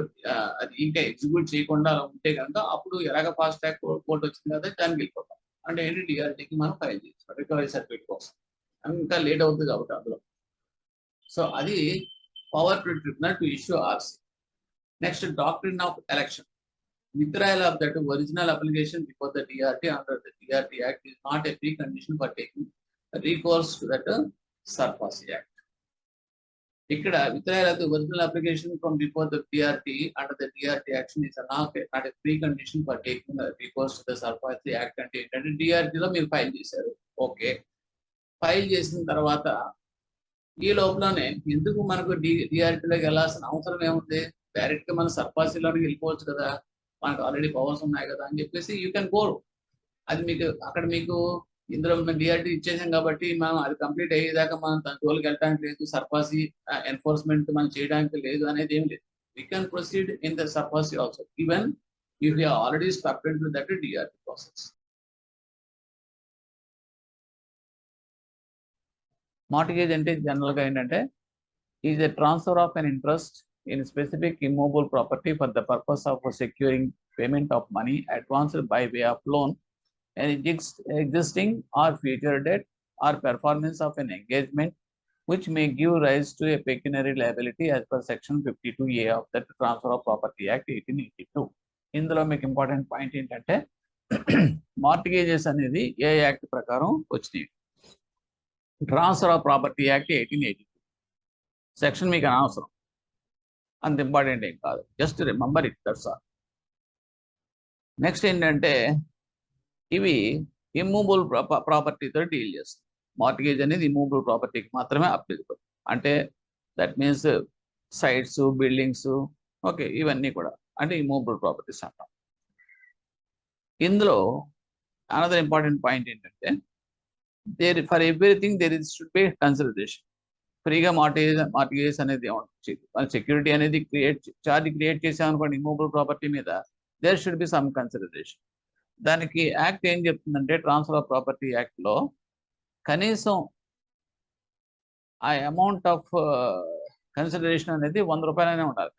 అది ఇంకా ఎగ్జిక్యూట్ చేయకుండా ఉంటే కనుక అప్పుడు ఎలాగ ఫాస్ట్ ట్రాక్ కోర్ట్ వచ్చింది కదా దానికి వెళ్ళిపోతాం. అంటే ఏంటి డిఆర్టీకి మనం ఫైల్ చేస్తాం రికవరీ సర్టిఫికేట్ కోసం, ఇంకా లేట్ అవుతుంది కాబట్టి అందులో. సో అది power to tribunal to issue RC. Next, doctrine of election. Withdrawal of that original application before the DRT under the DRT Act is not a precondition for taking recourse to that SARFAESI Act. ఇక్కడ withdrawal of the original application from before the DRT under the DRT action is not a precondition for taking recourse to the SARFAESI Act. అంటే ఏంటంటే DRT లో మీరు file చేశారు, okay, file చేసిన తర్వాత ఈ లోపలనే ఎందుకు మనకు డిఆర్టీలోకి వెళ్ళాల్సిన అవసరం ఏముంది, డైరెక్ట్ గా మన SARFAESIలోకి వెళ్ళిపోవచ్చు కదా, మనకు ఆల్రెడీ పవర్స్ ఉన్నాయి కదా అని చెప్పేసి యూ కెన్ గో. అది మీకు అక్కడ మీకు ఇందులో మనం డిఆర్టీ ఇచ్చేసాం కాబట్టి మనం అది కంప్లీట్ అయ్యేదాకా మనం దాని జోలికి వెళ్ళడానికి లేదు, SARFAESI ఎన్ఫోర్స్మెంట్ మనం చేయడానికి లేదు అనేది ఏం లేదు. We can proceed in the SARFAESI also even if you already stuck in to that DRT process. Mortgage అంటే జనరల్ గా ఏంటంటే is a transfer of an interest in specific immovable property for the purpose of securing payment of money advanced by way of loan, an existing or future debt or performance of an engagement which may give rise to a pecuniary liability as per section 52A of the Transfer of Property Act 1882. ఇందులో మీకు important point ఏంటంటే mortgages అనేది ఏ act ప్రకారం వచ్చినాయి. Transfer of property act 1882 section మీకు అనవసరం, అంత ఇంపార్టెంట్ ఏం కాదు, just remember it, that's all. Next ఏంటంటే ఇవి ఇమ్మూవబుల్ ప్రాపర్టీతో డీల్ చేస్తాయి. మార్టిగేజ్ అనేది ఇమ్మూవబుల్ ప్రాపర్టీకి మాత్రమే అప్లికబుల్. అంటే that means sites, buildings, okay, ఇవన్నీ కూడా అంటే ఇమ్మూవబుల్ ప్రాపర్టీస్ అంటాం. ఇందులో అనదర్ ఇంపార్టెంట్ పాయింట్ ఏంటంటే for everything there should be consideration. ఫ్రీగా మార్టిగేజ్ అనేది సెక్యూరిటీ అనేది ఛార్జ్ క్రియేట్ చేసామనుకోండి ఇమ్మూవబుల్ ప్రాపర్టీ మీద, there should be some consideration. దానికి యాక్ట్ ఏం చెప్తుందంటే ట్రాన్స్ఫర్ ఆఫ్ ప్రాపర్టీ యాక్ట్ లో కనీసం ఆ అమౌంట్ ఆఫ్ కన్సిడరేషన్ అనేది 100 రూపాయలనే ఉండాలి.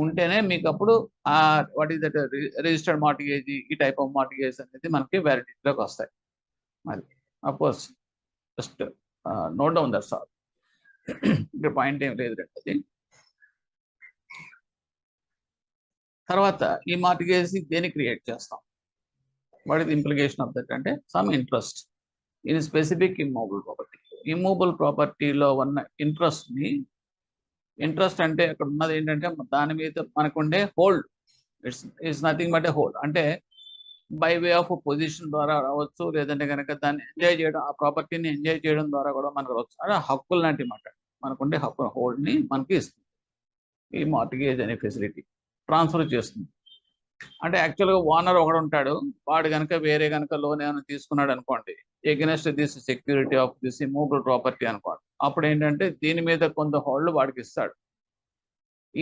ఉంటేనే మీకు అప్పుడు what is that registered mortgage, ఈ టైప్ ఆఫ్ మార్టిగేజ్ అనేది మనకి వ్యాలిడిటీలోకి వస్తాయి. మరి of course just note down that's all. ఇక్కడ పాయింట్ ఏం లేదు రండి అది. తర్వాత ఈ మార్టిగేజ్ దేని క్రియేట్ చేస్తాం? What is implication of that అంటే some interest in specific immovable property. Immovable ప్రాపర్టీలో ఉన్న ఇంట్రెస్ట్ అంటే అక్కడ ఉన్నది ఏంటంటే దాని మీద మనకుండే hold. It's nothing but a hold. అంటే బై వే ఆఫ్ పొజిషన్ ద్వారా రావచ్చు, లేదంటే కనుక దాన్ని ఎంజాయ్ చేయడం, ఆ ప్రాపర్టీని ఎంజాయ్ చేయడం ద్వారా కూడా మనకు రావచ్చు. అంటే హక్కులు లాంటి మాట, మనకుండే హక్కు హోల్డ్ని మనకి ఇస్తుంది ఈ మార్టిగేజ్ అనే ఫెసిలిటీ. ట్రాన్స్ఫర్ చేస్తుంది. అంటే యాక్చువల్గా ఓనర్ ఒకడు ఉంటాడు, వాడు కనుక వేరే కనుక లోన్ ఏమైనా తీసుకున్నాడు అనుకోండి, against this security of this immovable property అనుకోండి, అప్పుడు ఏంటంటే దీని మీద కొంత హోల్డ్ వాడికి ఇస్తాడు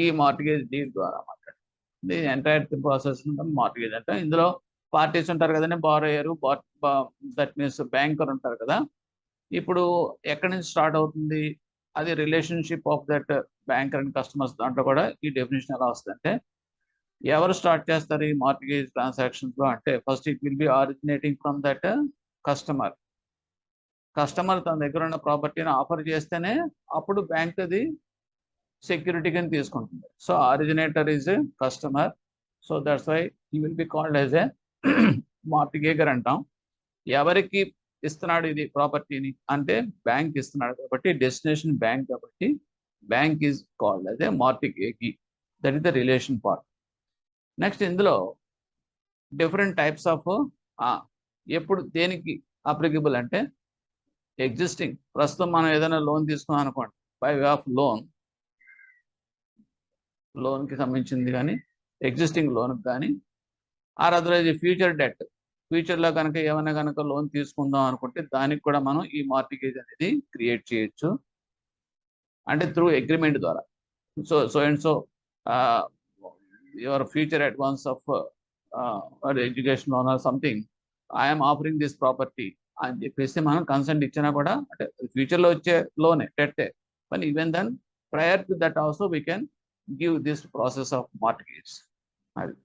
ఈ మార్టిగేజ్ డీల్ ద్వారా. మాట్లాడు దీని ఎంటైర్ ప్రాసెస్ మార్టిగేజ్ అంటే. ఇందులో పార్టీస్ ఉంటారు కదండి, బారోయర్, దట్ మీన్స్ బ్యాంకర్ ఉంటారు కదా. ఇప్పుడు ఎక్కడి నుంచి స్టార్ట్ అవుతుంది అది? Relationship of that banker and customers. దాంట్లో కూడా ఈ డెఫినేషన్ ఎలా వస్తుందంటే, ఎవరు స్టార్ట్ చేస్తారు ఈ మార్టిగేజ్ ట్రాన్సాక్షన్స్ లో అంటే, first it will B originating from that customer. Customer తన దగ్గర ఉన్న ప్రాపర్టీని ఆఫర్ చేస్తేనే అప్పుడు బ్యాంక్ అది సెక్యూరిటీ కింద తీసుకుంటుంది. So originator is a customer. So that's why he will be called as a mortgagor అంటాం. ఎవరికి ఇస్తున్నాడు ఇది ప్రాపర్టీని అంటే బ్యాంక్ ఇస్తున్నాడు కాబట్టి, డెస్టినేషన్ బ్యాంక్ కాబట్టి bank is called as a mortgagee. That is the relation part. Next ఇందులో డిఫరెంట్ టైప్స్ ఆఫ్ ఎప్పుడు దేనికి అప్లికబుల్ అంటే, ఎగ్జిస్టింగ్ ప్రస్తుతం మనం ఏదైనా లోన్ తీసుకున్నాం అనుకోండి, బై వే ఆఫ్ లోన్కి సంబంధించింది కానీ, ఎగ్జిస్టింగ్ లోన్కి కానీ, ఆర్ అదర్వైజ్ ఫ్యూచర్ డెట్, ఫ్యూచర్లో కనుక ఏమైనా కనుక లోన్ తీసుకుందాం అనుకుంటే దానికి కూడా మనం ఈ మార్టిగేజ్ అనేది క్రియేట్ చేయొచ్చు. అంటే త్రూ అగ్రిమెంట్ ద్వారా. So and so your future advance of education loan or something, I'm offering this property అని చెప్పేసి మనం కన్సెంట్ ఇచ్చినా కూడా, అంటే ఫ్యూచర్లో వచ్చే లోనే టెట్టే, కానీ even then prior to that also we can give this process of mortgage. అది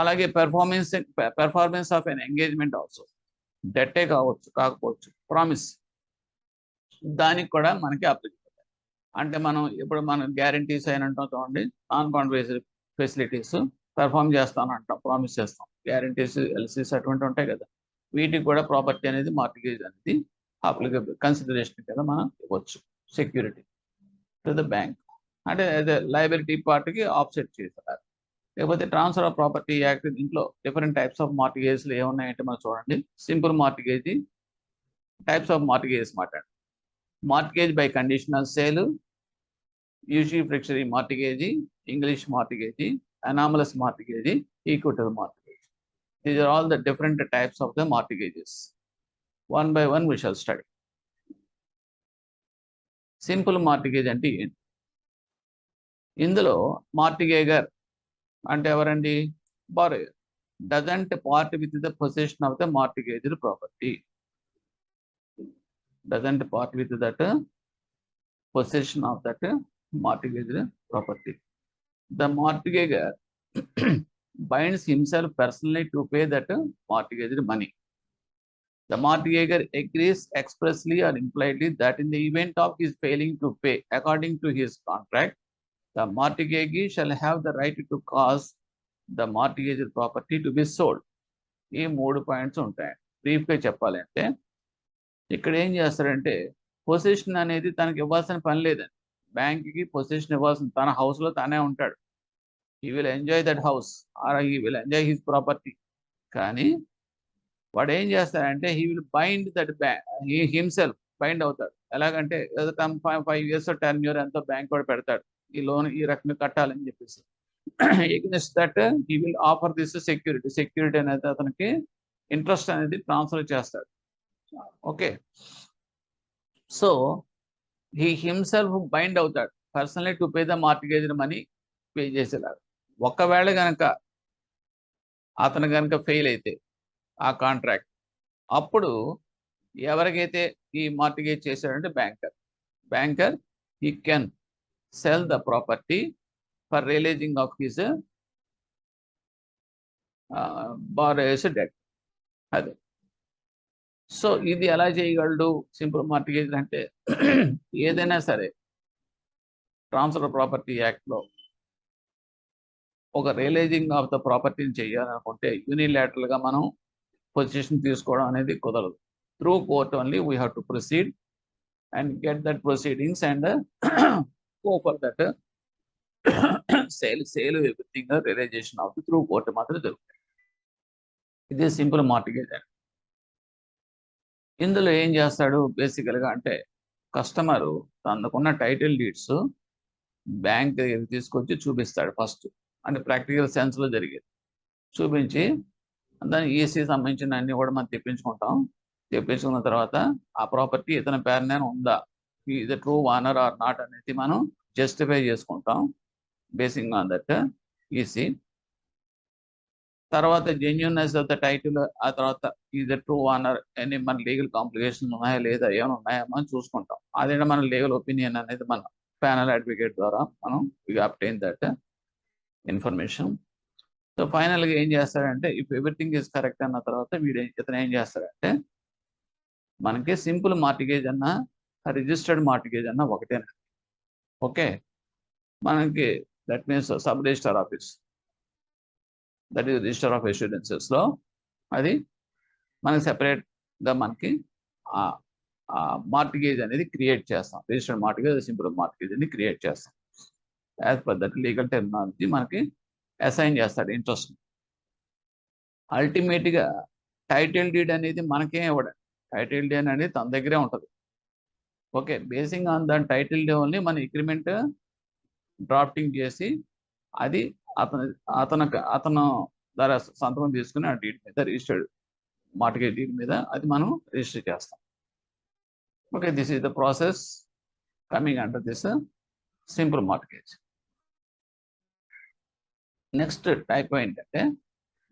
అలాగే performance of an engagement also, డెట్టే కాకపోవచ్చు, ప్రామిస్, దానికి కూడా మనకి అప్లికబుల్. అంటే మనం గ్యారంటీస్ అయిన అంటాం చూడండి, నాన్ కాంట్రాక్ట్ ఫెసిలిటీస్ పెర్ఫార్మ్ చేస్తాను అంటాం, ప్రామిస్ చేస్తాం, గ్యారంటీస్, ఎల్సీస్ అటువంటి ఉంటాయి కదా, వీటికి కూడా ప్రాపర్టీ అనేది మార్టిగేజ్ అనేది అప్లికబుల్ కన్సిడరేషన్ కదా మనం ఇవ్వచ్చు సెక్యూరిటీ టు ద బ్యాంక్. అంటే లయబిలిటీ పార్ట్కి ఆఫ్సెట్ చేస్తారు. లేకపోతే ట్రాన్స్ఫర్ ఆఫ్ ప్రాపర్టీ యాక్ట్, ఇంట్లో డిఫరెంట్ టైప్స్ ఆఫ్ మార్టిగేజ్లు ఏమున్నాయంటే మనం చూడండి. Simple mortgage, types of mortgage మాట్లాడండి. Mortgage by conditional sale, usufructuary mortgage, English mortgage, anomalous mortgage, equitable mortgage. These are all the different types of the mortgages. One by one we shall study. Simple mortgage అంటే ఏంటి? ఇందులో mortgagor అంటే ఎవరండి? Borrower. Doesn't part with the position of the mortgaged property. Doesn't part with that position of that mortgaged property. The mortgagor binds himself personally to pay that mortgaged money. The mortgager agrees expressly or impliedly that in the event of his failing to pay according to his contract, the mortgagee shall have the right to cause the mortgaged property to be sold. ఈ 3 points ఉంటాయి. బ్రీఫ్గా చెప్పాలంటే, ఇక్కడ ఏం చేస్తారంటే, position అనేది తనకి ఇవ్వాల్సిన పని లేదండి. బ్యాంక్కి పొజిషన్ ఇవ్వాల్సిన, తన హౌస్లో తానే ఉంటాడు, he will enjoy that house or he will enjoy his property. కానీ వాడు ఏం చేస్తాడంటే, he will bind that bank, he himself bind అవుతాడు. ఎలాగంటే 5 years టెన్యూర్ ఎంతో బ్యాంక్ వాడు పెడతాడు, ఈ లోన్ ఈ రకంగా కట్టాలని చెప్పేసి. against that he will offer this security అనేది అతనికి ఇంట్రెస్ట్ అనేది ట్రాన్స్ఫర్ చేస్తాడు. Okay, so he himself bind అవుతాడు personally to pay the mortgage money, pay చేసేలాగా. ఒకవేళ కనుక అతను కనుక ఫెయిల్ అయితే ఆ కాంట్రాక్ట్, అప్పుడు ఎవరికైతే ఈ మార్టిగేజ్ చేశాడంటే banker, he can sell the property for releasing of his borrower's debt. అదే. సో ఇది ఎలా చేయగలడు సింపుల్ మార్టిగేజ్ అంటే ఏదైనా సరే ట్రాన్స్ఫర్ ప్రాపర్టీ యాక్ట్లో ఒక రియలైజింగ్ ఆఫ్ ద ప్రాపర్టీని చేయాలనుకుంటే యూనిలాటరల్గా మనం పొజిషన్ తీసుకోవడం అనేది కుదరదు. Through court only we have to proceed and get that proceedings and go for that sale everything realisation of through court మాత్రం జరుగుతుంది. ఇది సింపుల్ మార్టిగేజ్ అండి. ఇందులో ఏం చేస్తాడు బేసికల్గా అంటే కస్టమరు తనకున్న టైటిల్ డీడ్స్ బ్యాంక్ దగ్గర తీసుకొచ్చి చూపిస్తాడు ఫస్ట్, అంటే ప్రాక్టికల్ సెన్స్లో జరిగేది చూపించి దానికి ఈసీ సంబంధించిన అన్ని కూడా మనం తెప్పించుకుంటాం. తెప్పించుకున్న తర్వాత ఆ ప్రాపర్టీ ఇతని పేరునే ఉందా, ఇది ట్రూ ఓనర్ ఆర్ నాట్ అనేది మనం జస్టిఫై చేసుకుంటాం బేసింగ్ ఆన్ దట్ ఈసీ. తర్వాత జెన్యూన్నెస్ ఆఫ్ ద టైటిల్, ఆ తర్వాత ఇది ట్రూ ఓనర్ అని మన లీగల్ కాంప్లికేషన్ ఉన్నాయా లేదా ఏమైనా ఉన్నాయా మనం చూసుకుంటాం. అదే మన లీగల్ ఒపీనియన్ అనేది మన ప్యానల్ అడ్వకేట్ ద్వారా మనం అబ్టైన్ దట్ ఇన్ఫర్మేషన్. సో ఫైనల్గా ఏం చేస్తాడంటే ఇఫ్ ఎవ్రీథింగ్ ఈజ్ కరెక్ట్ అన్న తర్వాత ఇతను ఏం చేస్తాడంటే మనకి సింపుల్ మార్టిగేజ్ అన్న రిజిస్టర్డ్ మార్టిగేజ్ అన్న ఒకటేనండి. ఓకే, మనకి that means sub register office, that is register of అష్యూరెన్సెస్లో అది మనకి సెపరేట్గా మనకి మార్టిగేజ్ అనేది క్రియేట్ చేస్తాం. రిజిస్టర్డ్ మార్టిగేజ్ సింపుల్ మార్టిగేజ్ అని క్రియేట్ చేస్తాం. As per that legal terminology మనకి అసైన్ చేస్తాడు ఇంట్రెస్ట్. అల్టిమేట్గా టైటిల్ డీడ్ అనేది మనకేం ఇవ్వడం, టైటిల్ డీడ్ అనేది తన దగ్గరే ఉంటుంది. ఓకే, బేసింగ్ ఆన్ దాని టైటిల్ డే ఓన్లీ మన అగ్రిమెంట్ డ్రాఫ్టింగ్ చేసి అది అతను ద్వారా సంతకం తీసుకుని ఆ డీడ్ మీద రిజిస్టర్డ్ మార్టిగేజ్ డీడ్ మీద అది మనం రిజిస్టర్ చేస్తాం. Okay, this is the process coming under this simple mortgage. Next type ఏంటంటే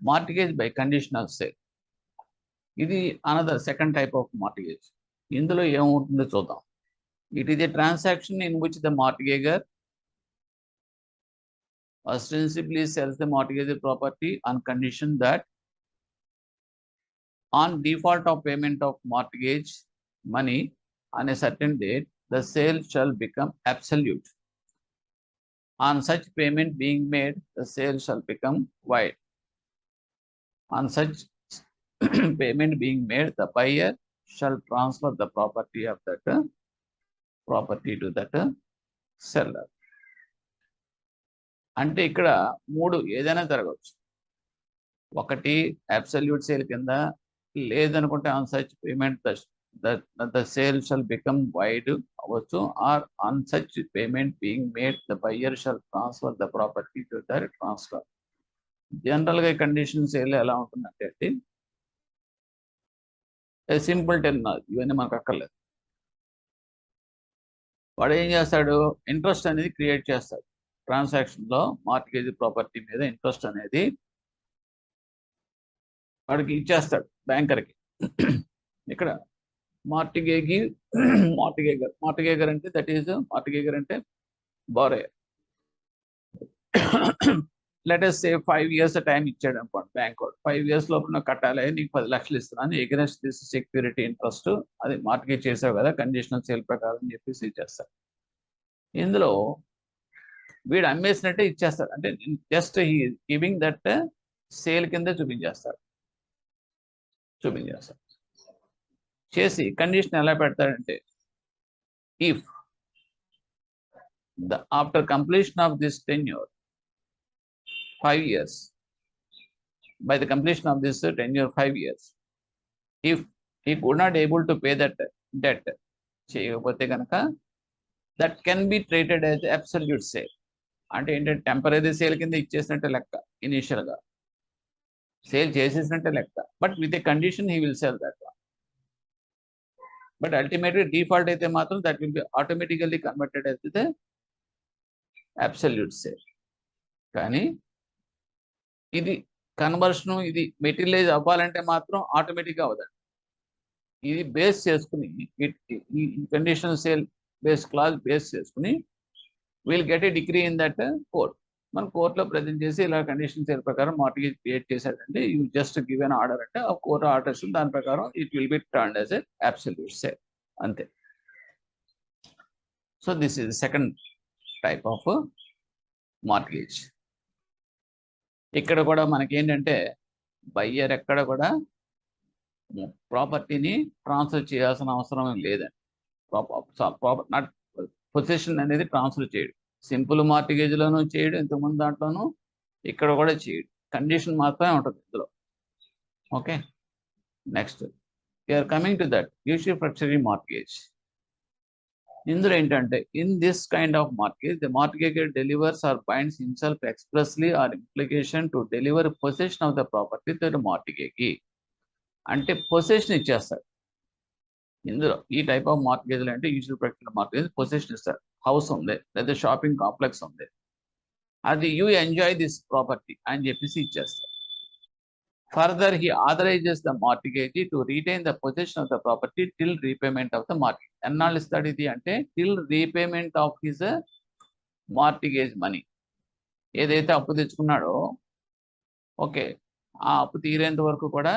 మార్టిగేజ్ బై కండిషనల్ సేల్. ఇది another second type of mortgage. ఇందులో ఏముంటుందో చూద్దాం. It is a transaction in which the mortgagor ostensibly sells the mortgage property on condition that on default of payment of mortgage money on a certain date, the sale shall become absolute. On such payment being made, the sale shall become void. On such payment being made, the buyer shall transfer the property of that property to that seller. అంటే ఇక్కడ మూడు ఏదైనా జరగవచ్చు. ఒకటి absolute sale కింద, లేదనుకుంటే on such payment the sale shall become void అవ్వచ్చు, or on such payment being made the buyer shall transfer the property to their transfer. జనరల్గా కండిషన్ సేల్ ఎలా ఉంటుందంటే సింపుల్ టెర్మినాలజీ, ఇవన్నీ మనకు అక్కర్లేదు. వాడు ఏం చేస్తాడు, ఇంట్రెస్ట్ అనేది క్రియేట్ చేస్తాడు. ట్రాన్సాక్షన్లో మార్టిగేజ్ ప్రాపర్టీ మీద ఇంట్రెస్ట్ అనేది వాడికి ఇచ్చేస్తాడు బ్యాంకర్కి. ఇక్కడ మార్టిగేజర్ అంటే దట్ ఈజ్ మార్టిగేజర్ అంటే బారోయర్. లెటెస్ట్ సే 5 years టైం ఇచ్చాడు అనుకోండి బ్యాంక్ వాడు, 5 years లోపల కట్టాలి, నీకు 10 లక్షలు ఇస్తున్నాను ఎగెన్స్ట్ దిస్ సెక్యూరిటీ ఇంట్రెస్ట్, అది మార్టిగేజ్ చేసావు కదా కండిషనల్ సేల్ ప్రకారం అని చెప్పేసి ఇచ్చేస్తాడు. ఇందులో వీడు అమ్మేసినట్టే ఇచ్చేస్తాడు, అంటే just he giving that sale కింద చూపించేస్తాడు. చేసి కండిషన్ ఎలా పెడతాడంటే if after completion of this tenure 5 years, by the completion of this tenure 5 years, if he could not able to pay that debt, చేయకపోతే కనుక that can be treated as absolute sale. అంటే ఏంటంటే temporary sale కింద ఇచ్చేసినట్టే లెక్క, ఇనీషియల్గా sale చేసేసినట్టే లెక్క, but with a condition he will sell that one. But అల్టిమేట్గా default అయితే మాత్రం that will B automatically converted as the absolute sale. కానీ ఇది కన్వర్షన్, ఇది మెటీరియలైజ్ అవ్వాలంటే మాత్రం ఆటోమేటిక్గా అవ్వదండి. ఇది బేస్ చేసుకుని ఈ conditional sale base clause base చేసుకుని will get a degree in that court. మనం కోర్టులో ప్రజెంట్ చేసి ఇలా కండిషన్ సేల్ ప్రకారం మార్టిగేజ్ క్రియేట్ చేశాడంటే you just give an order అంటే ఆ కోర్టు ఆర్డర్స్ దాని ప్రకారం it will be turned as a absolute sale అంతే. So this is second type of mortgage. ఇక్కడ కూడా మనకి ఏంటంటే బయ్యర్ ఎక్కడ కూడా ప్రాపర్టీని ట్రాన్స్ఫర్ చేయాల్సిన అవసరం లేదండి. ప్రాపర్ నాట్ పొజిషన్ అనేది ట్రాన్స్ఫర్ చేయడు. సింపుల్ మార్టిగేజ్లోనూ చేయడు, ఇంతకుముందు దాంట్లోనూ ఇక్కడ కూడా చేయడు. కండిషన్ మాత్రమే ఉంటుంది ఇందులో. Okay, next you are coming to that usufructuary mortgage. ఇందులో ఏంటంటే in this kind of mortgage the mortgagor delivers or binds himself expressly or implication to deliver position of the property to the mortgagee. అంటే position ఇచ్చేస్తాడు. ఇందులో ఈ type of మార్టిగేజ్లు అంటే usufructuary mortgage position ఇస్తారు. House ఉంది లేదా షాపింగ్ కాంప్లెక్స్ ఉంది, అది యూ ఎంజాయ్ దిస్ ప్రాపర్టీ అని చెప్పేసి ఇచ్చేస్తారు. Further he authorizes the mortgagee to retain the position of the property till repayment of the mortgage. ఎన్నాళ్ళు ఇస్తాడు ఇది అంటే till repayment of his mortgage money. ఏదైతే అప్పు తెచ్చుకున్నాడో ఓకే, ఆ అప్పు తీరేంత వరకు కూడా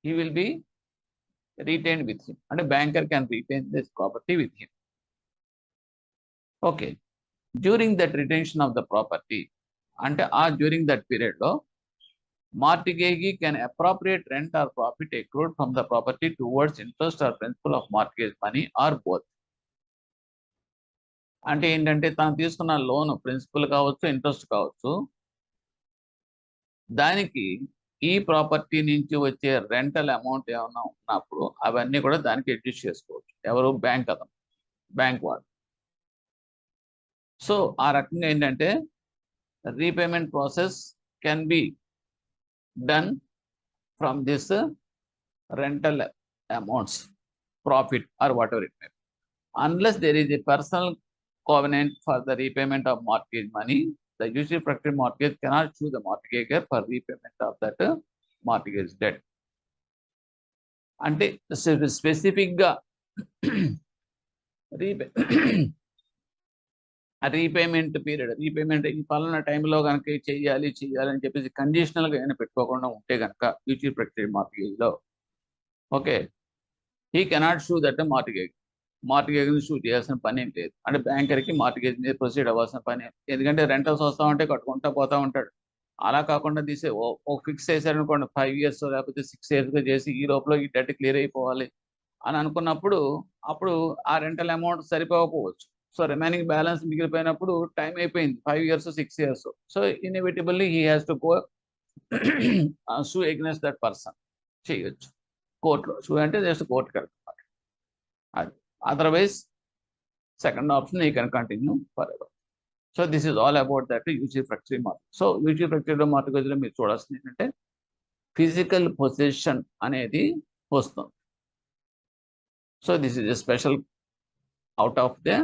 he will be retained with him. అంటే banker can retain this property with him. Okay, during that retention of the property అంటే ఆ డ్యూరింగ్ దట్ పీరియడ్లో mortgagee can appropriate rent are profit accrued from the property towards interest or principal of mortgage money or both. అంటే ఏంటంటే తను తీసుకున్న loan principal కావచ్చు, interest కావచ్చు, దానికి ఈ ప్రాపర్టీ నుంచి వచ్చే రెంటల్ అమౌంట్ ఏమైనా ఉన్నప్పుడు అవన్నీ కూడా దానికి అడ్జస్ట్ చేసుకోవచ్చు. ఎవరు? బ్యాంక్ అతను, బ్యాంక్ వాడు. సో ఆ రకంగా ఏంటంటే repayment process can be done from this rental amounts, profit or whatever it may, unless there is a personal covenant for the repayment of mortgage money. The usufructuary mortgage cannot sue the mortgager for repayment of that mortgage debt. అంటే స్పెసిఫిక్గా repayment period, repayment ఈ పలానా టైంలో కనుక చేయాలి అని చెప్పేసి కండిషనల్గా ఏమైనా పెట్టుకోకుండా ఉంటే కనుక యూనిఫ్రాక్చరీ మార్టిగేజ్లో okay, he cannot sue that mortgage sue చేయాల్సిన పని ఏం లేదు. అంటే బ్యాంకర్కి మార్టిగేజ్ మీద ప్రొసీడ్ అవ్వాల్సిన పని, ఎందుకంటే రెంటల్స్ వస్తూ ఉంటే కట్టుకుంటా పోతూ ఉంటాడు. అలా కాకుండా తీసే ఓ ఫిక్స్ చేశారనుకోండి 5 years లేకపోతే 6 years చేసి ఈ లోపల ఈ డెట్ క్లియర్ అయిపోవాలి అని అనుకున్నప్పుడు అప్పుడు ఆ రెంటల్ అమౌంట్ సరిపోకపోవచ్చు. సో రిమైనింగ్ బ్యాలెన్స్ మిగిలిపోయినప్పుడు టైం అయిపోయింది 5 years 6 years. So inevitably he has to go sue against that person చేయొచ్చు కోర్టులో. సూ అంటే జస్ట్ కోర్టుకి వెళ్తున్నారు. అది otherwise second option you can continue forever. So this is all about that usufructuary mortgage. So usufructuary mortgage లో మీరు చూడాల్సింది ఏంటంటే ఫిజికల్ పొజిషన్ అనేది వస్తుంది. So this is a special out of the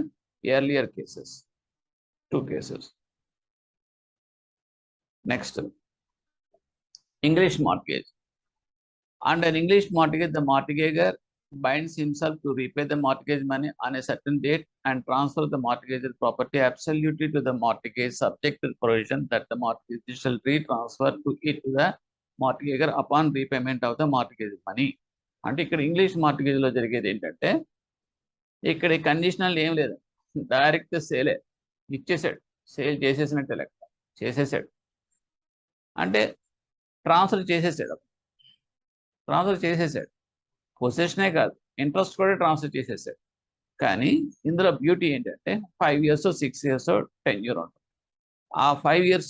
earlier cases, 2 cases. Next, English mortgage. Under English mortgage, the mortgager binds himself to repay the mortgage money on a certain date and transfer the mortgage property absolutely to the mortgage, subject to the provision that the mortgage shall retransfer to the mortgager upon repayment of the mortgage money. అంటే ఇక్కడ English మార్టిగేజ్లో జరిగేది ఏంటంటే ఇక్కడ conditional ఏం లేదు, direct సేలే ఇచ్చేసాడు, sale చేసేసినట్టే లెక్క, చేసేసాడు అంటే ట్రాన్స్ఫర్ చేసేసాడు, పొజిషనే కాదు ఇంట్రెస్ట్ కూడా ట్రాన్స్ఫర్ చేసేసాడు. కానీ ఇందులో బ్యూటీ ఏంటంటే 5 years 6 years 10 years ఉంటుంది. ఆ 5 years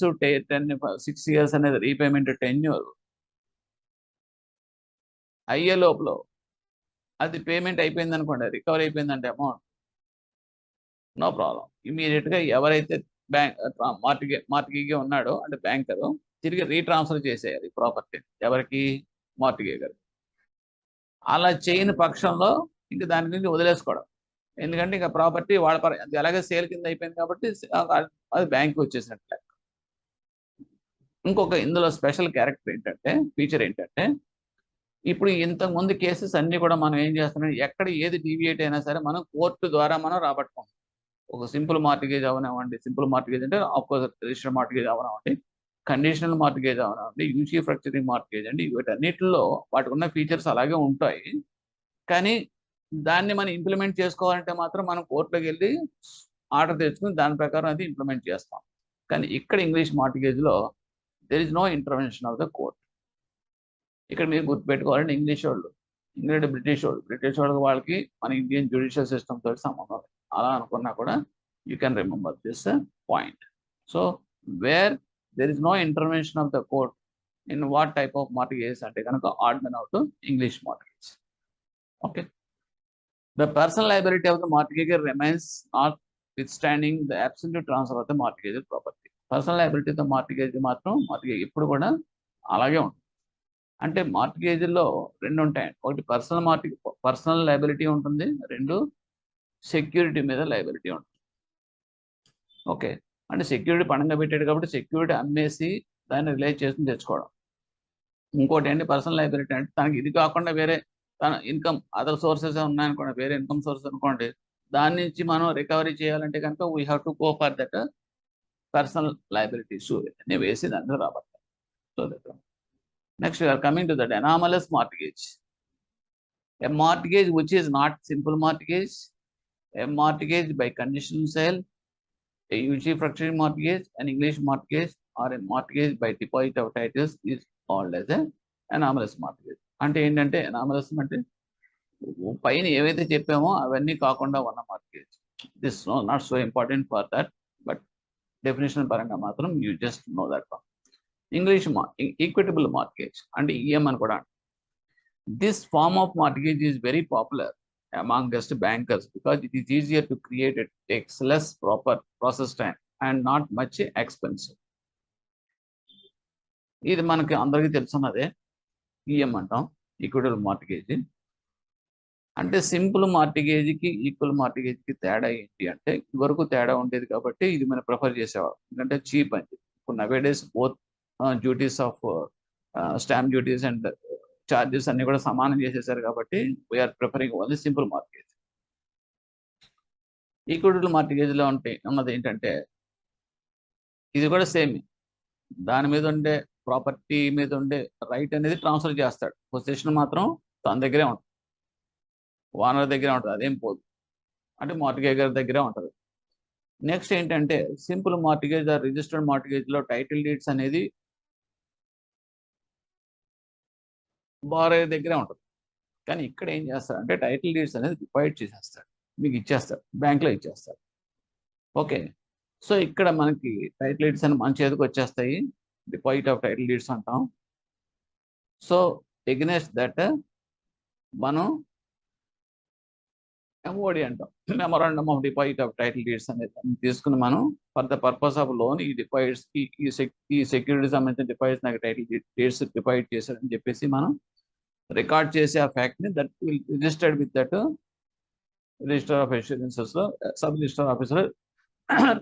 6 years అనేది రీపేమెంట్ టెన్యూర్ అయ్యే లోపల అది పేమెంట్ అయిపోయింది అనుకోండి, రికవర్ అయిపోయిందంటే అమౌంట్ నో ప్రాబ్లం, ఇమీడియట్గా ఎవరైతే మార్టిగేజ్ ఉన్నాడో అంటే బ్యాంకరు తిరిగి రీట్రాన్స్ఫర్ చేసేయాలి ప్రాపర్టీ ఎవరికి? మార్టిగేజర్. అలా చేయని పక్షంలో ఇంకా దాని గురించి వదిలేసుకోవడం, ఎందుకంటే ఇంకా ప్రాపర్టీ అది అలాగే సేల్ కింద అయిపోయింది కాబట్టి అది బ్యాంక్కి వచ్చేసినట్టు. ఇంకొక ఇందులో స్పెషల్ ఫీచర్ ఏంటంటే ఇప్పుడు ఇంతకుముందు కేసెస్ అన్ని కూడా మనం ఏం చేస్తున్నాం, ఎక్కడ ఏది డీవియేట్ అయినా సరే మనం కోర్టు ద్వారా మనం రాబట్టుకుంటాం. ఒక సింపుల్ మార్టిగేజ్ అవనివ్వండి, సింపుల్ మార్టిగేజ్ అంటే ఆఫ్కోర్స్ రిజిస్టర్డ్ మార్టిగేజ్ అవనివ్వండి, కండిషనల్ మార్టిగేజ్ అవనివ్వండి, యూసీ ఫ్రక్చరింగ్ మార్టిగేజ్ అండి, వీటన్నిటిలో వాటికి ఉన్న ఫీచర్స్ అలాగే ఉంటాయి. కానీ దాన్ని మనం ఇంప్లిమెంట్ చేసుకోవాలంటే మాత్రం మనం కోర్టులోకి వెళ్ళి ఆర్డర్ తెచ్చుకుని దాని ప్రకారం అది ఇంప్లిమెంట్ చేస్తాం. కానీ ఇక్కడ ఇంగ్లీష్ మార్టిగేజ్లో there is no intervention of the court. ఇక్కడ మీరు గుర్తుపెట్టుకోవాలంటే ఇంగ్లీష్ వాళ్ళు, ఇంగ్లాండ్ బ్రిటిష్ వాళ్ళకి మన ఇండియన్ జ్యుడిషియల్ సిస్టమ్ తోటి సంబంధం లేదు. అలా అనుకున్నా కూడా you can remember this point. So where there is no intervention of the court in what type of mortgage అంటే కనుక ఆడ్ మెన్ అవుట్ English mortgage. Okay, the personal liability of the mortgagor remains notwithstanding the absolute transfer of the mortgaged property. Personal liability తో mortgage మాత్రం mortgage ఎప్పుడు కూడా అలాగే ఉంటుంది. అంటే మార్టిగేజ్లో రెండు ఉంటాయండి. ఒకటి పర్సనల్ లయబిలిటీ ఉంటుంది, రెండు సెక్యూరిటీ మీద లయబిలిటీ ఉంటుంది. ఓకే, అంటే సెక్యూరిటీ పణంగా పెట్టాడు కాబట్టి సెక్యూరిటీ అమ్మేసి దాన్ని రిలైజ్ చేసుకుని తెచ్చుకోవడం. ఇంకోటి ఏంటి పర్సనల్ లయబిలిటీ అంటే తనకి ఇది కాకుండా వేరే తన ఇన్కమ్ అదర్ సోర్సెస్ ఉన్నాయనుకోండి, వేరే ఇన్కమ్ సోర్స్ అనుకోండి, దాని నుంచి మనం రికవరీ చేయాలంటే కనుక we have to go for that personal liabilities అన్ని వేసి దాంట్లో రాబట్టాలి. So that next we are coming to that anomalous mortgage. A mortgage which is not simple mortgage, a mortgage by conditional sale, a usually fracturing mortgage, an English mortgage, or a mortgage by deposit of titles is called as a anomalous mortgage. అంటే ఏంటంటే anomalous అంటే పైన ఏవైతే చెప్పామో అవన్నీ కాకుండా ఉన్న mortgage. This not so important for that, but definition పరంగా మాత్రం you just know that one. English equitable mortgage అంటే ఈఎం అని కూడా. This form of mortgage is very popular amongst bankers because it is easier to create, it takes less proper process time and not much expensive. ఇది మనకి అందరికీ తెలుసున్నదే EM అంటాం, equitable mortgage. అంటే simple మార్టిగేజ్కి equal మార్టిగేజ్కి తేడా ఏంటి అంటే ఇదివరకు తేడా ఉండేది కాబట్టి ఇది మనం ప్రిఫర్ చేసేవాళ్ళం, ఎందుకంటే చీప్ అని చెప్పి. ఇప్పుడు nowadays both duties of stamp duties and charges అన్ని కూడా సమానం చేసేసారు కాబట్టి we are preferring only simple mortgage. Equitable మార్టిగేజ్లో ఉన్నది ఏంటంటే ఇది కూడా సేమ్, దాని మీద ఉండే ప్రాపర్టీ మీద ఉండే రైట్ అనేది ట్రాన్స్ఫర్ చేస్తాడు, పొజిషన్ మాత్రం తన దగ్గరే ఉంటుంది, ఓనర్ దగ్గరే ఉంటుంది, అదేం పోదు, అంటే మార్టిగేజర్ దగ్గరే ఉంటుంది. నెక్స్ట్ ఏంటంటే సింపుల్ మార్టిగేజ్ ఆర్ రిజిస్టర్డ్ మార్టిగేజ్లో టైటిల్ డీడ్స్ అనేది బారోయర్ దగ్గరే ఉంటుంది. కానీ ఇక్కడ ఏం చేస్తారంటే టైటిల్ డీడ్స్ అనేది డిపాజిట్ చేసేస్తాడు, మీకు ఇచ్చేస్తాడు, బ్యాంక్లో ఇచ్చేస్తాడు. ఓకే, సో ఇక్కడ మనకి టైటిల్ డీడ్స్ అని మన చేతికి వచ్చేస్తాయి, డిపాజిట్ ఆఫ్ టైటిల్ డీడ్స్ అంటాం. సో ఎగ్నెస్ట్ దట్ మనం ఎంఓడి అంటాం, memorandum of deposit of title deeds అనేది తీసుకుని మనం for the purpose of loan ఈ డిపాజిట్స్ ఈ సెక్యూరిటీ సంబంధించిన డిపాజిట్స్ నాకు టైటిల్ డీడ్స్ డిపాజిట్ చేశాడని చెప్పేసి మనం రికార్డ్ చేసే ఆ ఫ్యాక్ట్ని that will registered with that register of insurances sub register officer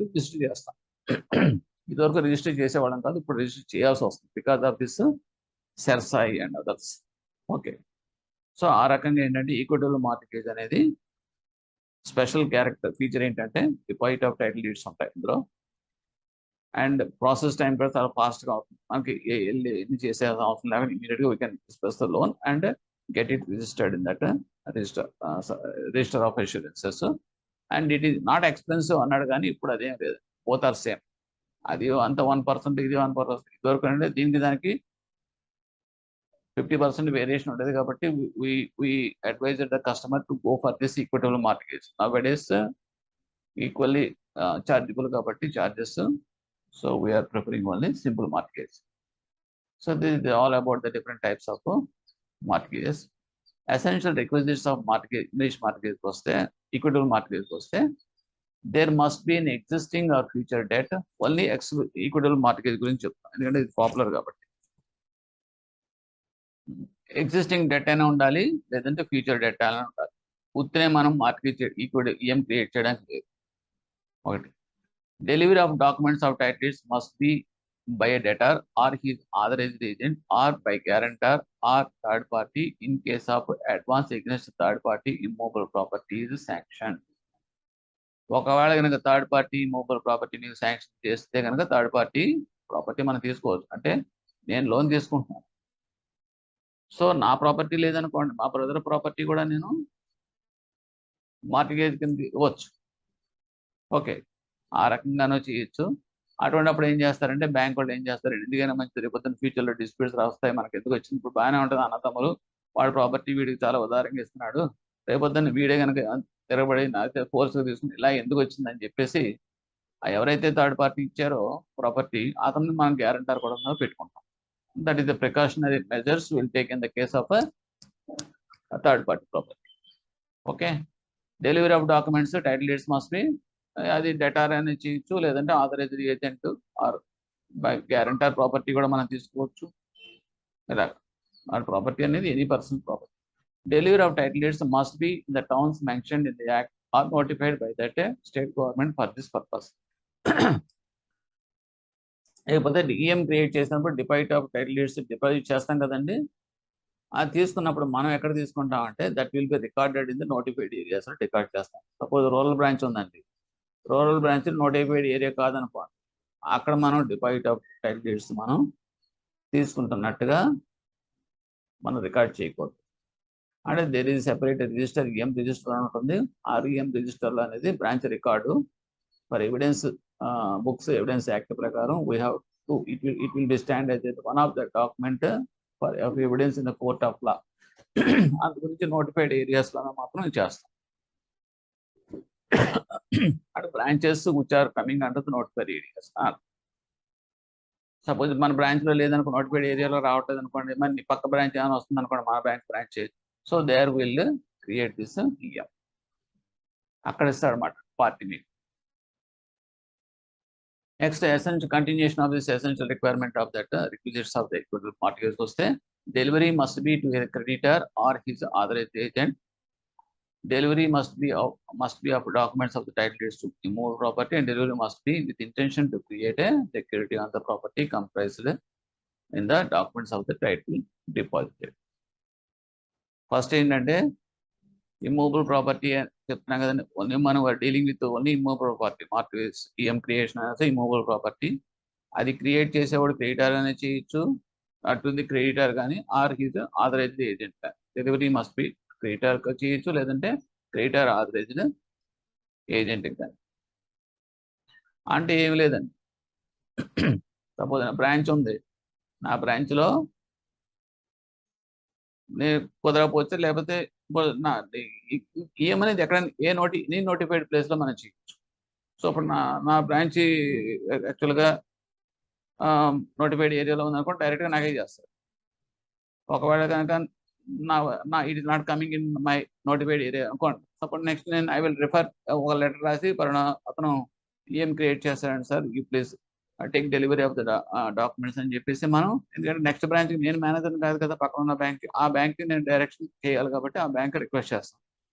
register చేస్తాం. ఇదివరకు రిజిస్టర్ చేసేవాళ్ళం కాదు, ఇప్పుడు రిజిస్టర్ చేయాల్సి వస్తుంది because of this SARFAESI and others. Okay, so ఆ రకంగా ఏంటంటే ఈక్విటబుల్ మార్టిగేజ్ అనేది స్పెషల్ ఫీచర్ ఏంటంటే డిపాజిట్ ఆఫ్ టైటిల్ డీడ్స్ ఉంటాయి ఇందులో, అండ్ ప్రాసెస్ టైం కూడా చాలా ఫాస్ట్గా అవుతుంది. మనకి ఎన్ని చేసే అవసరం లేకుండా ఇమీడియట్గా we can disburse the loan and get it registered in that register of insurances. And it is not expensive అన్నాడు, కానీ ఇప్పుడు అదేం లేదు, బోత్ ఆర్ సేమ్. అది అంత 1%, ఇది 1%. ఇదివరకు అంటే దీనికి దానికి 50% వేరియేషన్ ఉంటుంది కాబట్టి we advise the customer to go for this equitable mortgage. Nowadays equally chargeable కాబట్టి charges, so we are preferring only simple mortgage. So this is all about the different types of mortgages. Essential requisites of mortgage, English mortgage వస్తే, equitable mortgage వస్తే, there must be an existing or future debt. Only equitable mortgage గురించి చెప్తాను ఎందుకంటే ఇది popular కాబట్టి. Existing debt అయినా ఉండాలి, లేదంటే ఫ్యూచర్ డెట్ అయినా ఉండాలి. ఉత్తనే మనం మార్కెట్ ఈఎం క్రియేట్ చేయడానికి లేదు. ఒకటి, delivery of documents of titles must be by a debtor or his authorised agent or by guarantor or third party in case of advance against third party immovable property is sanction. ఒకవేళ కనుక third party movable property మీకు sanction చేస్తే కనుక third party property మనం తీసుకోవచ్చు. అంటే నేను loan తీసుకుంటున్నాను, సో నా ప్రాపర్టీ లేదనుకోండి, మా బ్రదర్ ప్రాపర్టీ కూడా నేను మార్టిగేజ్ కింద ఇవ్వచ్చు. ఓకే, ఆ రకంగానూ చేయొచ్చు. అటువంటిప్పుడు ఏం చేస్తారంటే బ్యాంక్ వాళ్ళు ఏం చేస్తారు, ఎందుకైనా మంచిది రేపొద్దున ఫ్యూచర్లో డిస్ప్యూట్స్ వస్తాయి, మనకి ఎందుకు వచ్చింది, ఇప్పుడు బాగానే ఉంటుంది అన్నదమ్ములు, వాడి ప్రాపర్టీ వీడికి చాలా ఉదారంగా ఇస్తున్నాడు, రేపొద్దున వీడే కనుక తిరగబడి నాకు ఫోర్స్గా తీసుకుని ఇలా ఎందుకు వచ్చిందని చెప్పేసి ఎవరైతే థర్డ్ పార్టీ ఇచ్చారో ప్రాపర్టీ అతన్ని మనం గ్యారంటర్ కూడా పెట్టుకుంటాం. That is the precautionary measures will take in the case of third party property. Okay, delivery of documents title deeds must be, అది డెటార్ అని చేయొచ్చు, లేదంటే authorised agent or by guarantor property కూడా మనం తీసుకోవచ్చు. ఇలా ఆ ప్రాపర్టీ అనేది any person property. Delivery of title deeds must be in the towns mentioned in the act or notified by that state government for this purpose. లేకపోతే DM create చేసినప్పుడు deposit of title deeds deposit చేస్తాం కదండి, అది తీసుకున్నప్పుడు మనం ఎక్కడ తీసుకుంటాం అంటే that will be recorded in the notified areas record చేస్తాం. సపోజ్ రూరల్ బ్రాంచ్ ఉందండి, రూరల్ బ్రాంచ్ నోటిఫైడ్ ఏరియా కాదనుకోండి, అక్కడ మనం డిపాజిట్ ఆఫ్ టైటిల్ డీడ్స్ మనం తీసుకుంటున్నట్టుగా మనం రికార్డ్ చేయకూడదు. అంటే there is separate register, EM register అని ఉంటుంది. ఆ ఈఎం రిజిస్టర్లో అనేది branch record for evidence books evidence act ప్రకారం we have to it will be stand as one of the document for evidence in the court of law. అందు గురించి notified ఏరియాస్లో మాత్రం చేస్తాం. అటు branches which are coming under the notified areas. Suppose మన బ్రాంచ్లో లేదనుకో, నోటిఫైడ్ ఏరియాలో రావట్లేదు అనుకోండి, మరి పక్క బ్రాంచ్ ఏమైనా వస్తుంది అనుకోండి, మన bank branch, so there will create this EM, అక్కడ ఇస్తాడనమాట పార్టీ మీకు. Next essential continuation of this essential requirement of that requisites of the equitable mortgage వస్తే delivery must be to a creditor or his authorised agent. Delivery must be of documents of the title deeds to immovable property, and delivery must be with intention to create a security on the property comprised in the documents of the title deposited. First ఏంటంటే immovable property చెప్తున్నాం కదండి, only మనం dealing with only immovable property. Mortgage EM creation అనేది immovable property, అది create చేసేవాడు creditor అనేది చేయొచ్చు, అటుంది క్రెడిటర్ కానీ or his authorised agent. Delivery must be creditor చేయొచ్చు, లేదంటే క్రెడిటర్ ఆథరైజ్డ్ ఏజెంట్ కానీ. అంటే ఏమి లేదండి, సపోజ్ నా బ్రాంచ్ ఉంది, నా బ్రాంచ్లో నేను కుదరకపోతే, లేకపోతే నా ఏమనేది ఎక్కడ ఏ నోటిఫైడ్ ప్లేస్లో మనం చేయొచ్చు. సో ఇప్పుడు నా బ్రాంచ్ యాక్చువల్గా నోటిఫైడ్ ఏరియాలో ఉందనుకోండి, డైరెక్ట్గా నాకే చేస్తారు. ఒకవేళ కనుక నా it is not coming in my notified area అనుకోండి, సపోజ్ నెక్స్ట్ నేను ఐ విల్ రిఫర్ ఒక లెటర్ రాసి అతను ఏం క్రియేట్ చేస్తాడండి sir, you please take delivery of the documents అని చెప్పేసి మనం, ఎందుకంటే నెక్స్ట్ బ్రాంచ్కి నేను మేనేజర్ కాదు కదా, పక్కన ఉన్న బ్యాంక్, ఆ బ్యాంక్కి నేను డైరెక్షన్ చేయాలి కాబట్టి ఆ బ్యాంక్ రిక్వెస్ట్ చేస్తాను.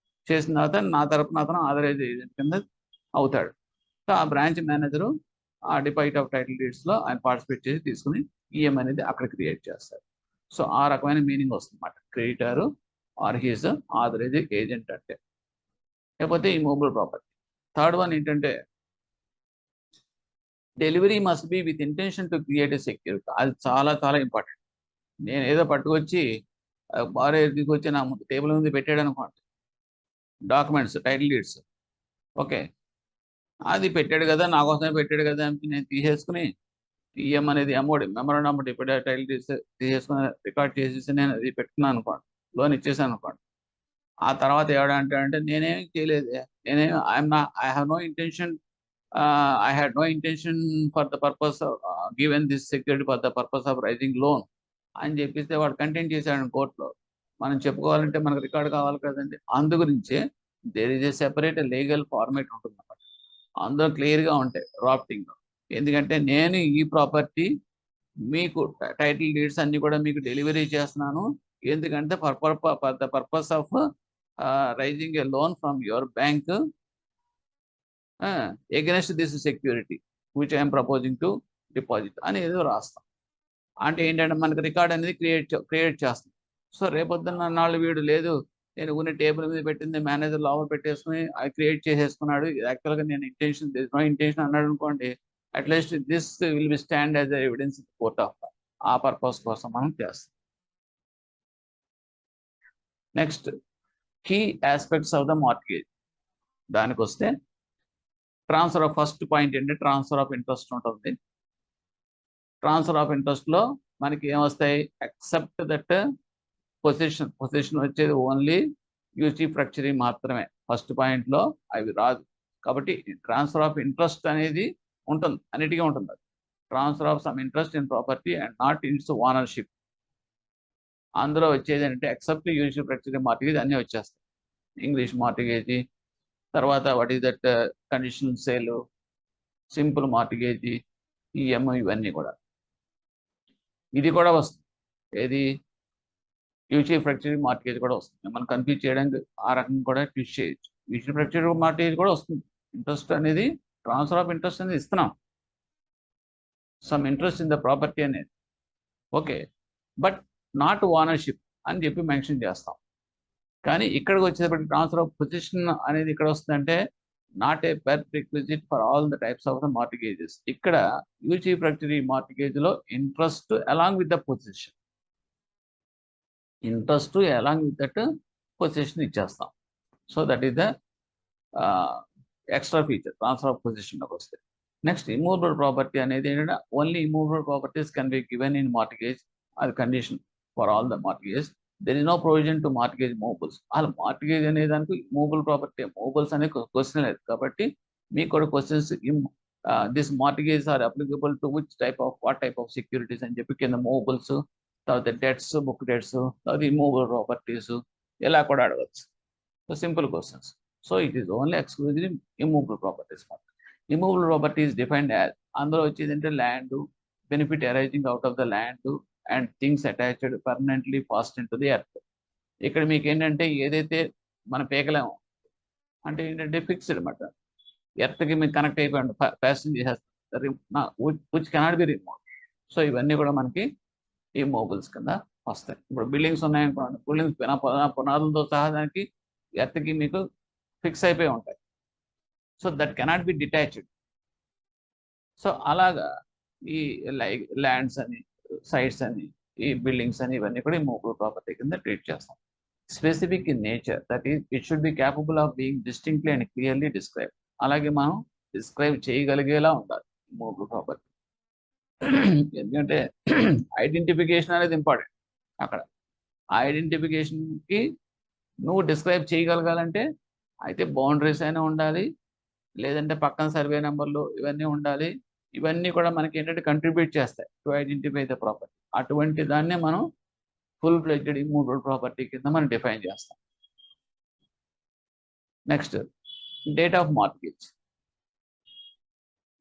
చేసిన తర్వాత నా తరపున అతను ఆథరైజ్ ఏజెంట్ కింద అవుతాడు. సో ఆ బ్రాంచ్ మేనేజరు ఆ డిపాజిట్ ఆఫ్ టైటిల్ డీడ్స్లో ఆయన పార్టిసిపేట్ చేసి తీసుకుని ఈఎం అనేది అక్కడ క్రియేట్ చేస్తారు. సో ఆ రకమైన మీనింగ్ వస్తుంది అన్నమాట creditor or his authorised agent అంటే. లేకపోతే ఇమ్మూవబుల్ ప్రాపర్టీ. థర్డ్ వన్ ఏంటంటే delivery must be with intention to create a security. అది చాలా చాలా ఇంపార్టెంట్. నేను ఏదో పట్టుకొచ్చి బాగా తీసుకొచ్చి నా ముందు టేబుల్ ముందు పెట్టాడు అనుకోండి డాక్యుమెంట్స్ టైటిల్ డీడ్స్, ఓకే అది పెట్టాడు కదా, నా కోసమే పెట్టాడు కదా అని నేను తీసేసుకుని ఈఎం అనేది amount memorandum deposit title deeds తీసేసుకుని రికార్డ్ చేసేసి నేను అది పెట్టుకున్నాను అనుకోండి, లోన్ ఇచ్చేసాను అనుకోండి. ఆ తర్వాత ఏమంటే నేనేం చేయలేదు, I have no intention, I had no intention for the purpose of given this security for the purpose of raising loan అని చెప్పిస్తే వాడు కంటెంట్ చేశాడు కోర్టులో. మనం చెప్పుకోవాలంటే మనకు రికార్డ్ కావాలి కదండి. అందు గురించే there is a separate legal format ఉంటుంది అన్నమాట, అందులో క్లియర్గా ఉంటాయి డ్రాఫ్టింగ్. ఎందుకంటే నేను ఈ ప్రాపర్టీ మీకు టైటిల్ డీడ్స్ అన్ని కూడా మీకు డెలివరీ చేస్తున్నాను, ఎందుకంటే for the purpose of raising a loan from your bank against this security which I am proposing to deposit అని ఏదో రాస్తాం. అంటే ఏంటంటే మనకి రికార్డ్ అనేది క్రియేట్ చేస్తాం. సో రేపొద్దున్న నాళ్ళు వీడు లేదు నేను ఊరినే టేబుల్ మీద పెట్టింది మేనేజర్ లోపల పెట్టేసుకుని అది క్రియేట్ చేసేసుకున్నాడు. యాక్చువల్‌గా నేను ఇంటెన్షన్ దిస్ నో ఇంటెన్షన్ అన్నాడు అనుకోండి, at least this will be stand as evidence in court of law. ఆ పర్పస్ కోసం మనం చేస్తాం. Next key aspects of the mortgage. దానికొస్తే ట్రాన్స్‌ఫర్ ఆఫ్ ఫస్ట్ పాయింట్ ఏంటంటే ట్రాన్స్‌ఫర్ ఆఫ్ ఇంట్రెస్ట్ ఉంటుంది. ట్రాన్స్‌ఫర్ ఆఫ్ ఇంట్రెస్ట్‌లో మనకి ఏమొస్తాయి? ఎక్సెప్ట్ దట్ పొజిషన్ వచ్చేది ఓన్లీ యూసీ ఫ్రాక్చరీ మాత్రమే. ఫస్ట్ పాయింట్‌లో అవి రాదు. కాబట్టి ట్రాన్స్‌ఫర్ ఆఫ్ ఇంట్రెస్ట్ అనేది ఉంటుంది. అన్నిటికీ ఉంటుంది అది. Transfer of some interest in property and not its ownership. అందులో వచ్చేదేంటంటే ఎక్సెప్ట్ యూసీ ఫ్రాక్చరీ మార్ట్‌గేజ్ అన్నీ వచ్చేస్తాయి. ఇంగ్లీష్ మార్ట్‌గేజీ, తర్వాత what is that conditional sale, simple mortgage, EMI ఇవన్నీ కూడా. ఇది కూడా వస్తుంది. ఏది? యూసీ ఫ్రాక్చరీ మార్ట్‌గేజ్ కూడా వస్తుంది. మనం కన్‌ఫ్యూజ్ చేయడానికి ఆ రకంగా కూడా ట్విస్ట్ చేయొచ్చు. యూసీ ఫ్రాక్చరీ మార్ట్‌గేజ్ కూడా వస్తుంది. ఇంట్రెస్ట్ అనేది ట్రాన్స్‌ఫర్ ఆఫ్ ఇంట్రెస్ట్ అనేది ఇస్తున్నాం. Some interest in the property అనేది. ఓకే. బట్ నాట్ ఓనర్‌షిప్ అని చెప్పి మెన్షన్ చేస్తాం. కానీ ఇక్కడికి వచ్చేటప్పటికి ట్రాన్స్‌ఫర్ ఆఫ్ పొజిషన్ అనేది ఎక్కడ వస్తుందంటే not a prerequisite for all the types of the mortgages. ఇక్కడ యూసీ ఫ్రాక్చరీ మార్ట్‌గేజ్‌లో interest along with the possession. Interest along with that possession ఇచ్చేస్తాం. So that is the extra feature transfer of పొజిషన్‌లోకి వస్తే. Next immovable property అనేది ఏంటంటే only immovable properties can be given in mortgage. అది condition for all the mortgage. There is no provision to mortgage movables. అసలు mortgage అనే దానికి movable property, మూవబుల్స్ అనే question లేదు. కాబట్టి మీకు కూడా questions this mortgage are applicable to which type of what type of securities అని చెప్పి కింద మూవబుల్స్, తర్వాత డెట్స్, బుక్ డెట్స్, తర్వాత ఇమ్మూవబుల్ ప్రాపర్టీస్ ఇలా కూడా అడగొచ్చు. So simple questions. So it is only exclusively immovable properties. Immovable property is defined as అందులో వచ్చేదంటే land, benefit arising out of the land and things attached permanently fast into the earth. ఇక్కడ మీకు ఏంటంటే ఏదైతే మనం పీకలేమో అంటే ఏంటంటే ఫిక్స్డ్ అనమాట. ఎర్త్‌కి మీకు కనెక్ట్ అయిపోయి ప్యాసింగ్ చేసేస్తారు. Which cannot be removed. So ఇవన్నీ కూడా మనకి ఇమ్మూవబుల్స్ కింద వస్తాయి. ఇప్పుడు బిల్డింగ్స్ ఉన్నాయనుకోండి, బిల్డింగ్స్ పునాదులతో సహా దానికి ఎర్త్‌కి మీకు ఫిక్స్ అయిపోయి ఉంటాయి. So that cannot be detached. So అలాగా ఈ ల్యాండ్స్ అని, సైట్స్ అని, ఈ బిల్డింగ్స్ అని ఇవన్నీ కూడా ఇమ్మూవబుల్ ప్రాపర్టీ కింద ట్రీట్ చేస్తాం. Specific in nature that is it should B capable of being distinctly and clearly describe. అలాగే మనం డిస్క్రైబ్ చేయగలిగేలా ఉండాలి ఇమ్మూవబుల్ ప్రాపర్టీ. ఎందుకంటే ఐడెంటిఫికేషన్ అనేది ఇంపార్టెంట్ అక్కడ. ఆ ఐడెంటిఫికేషన్‌కి నువ్వు డిస్క్రైబ్ చేయగలగాలంటే అయితే బౌండరీస్ అయినా ఉండాలి. లేదంటే పక్కన సర్వే నంబర్‌లు ఇవన్నీ ఉండాలి. ఇవన్నీ కూడా మనకి ఏంటంటే కంట్రిబ్యూట్ చేస్తాయి టు ఐడెంటిఫై ద ప్రాపర్టీ. అటువంటి దాన్నే మనం ఫుల్ ఫ్లెడ్జ్డ్ ఇమ్మూవబుల్ ప్రాపర్టీ కింద మనం డిఫైన్ చేస్తాం. Next date of mortgage.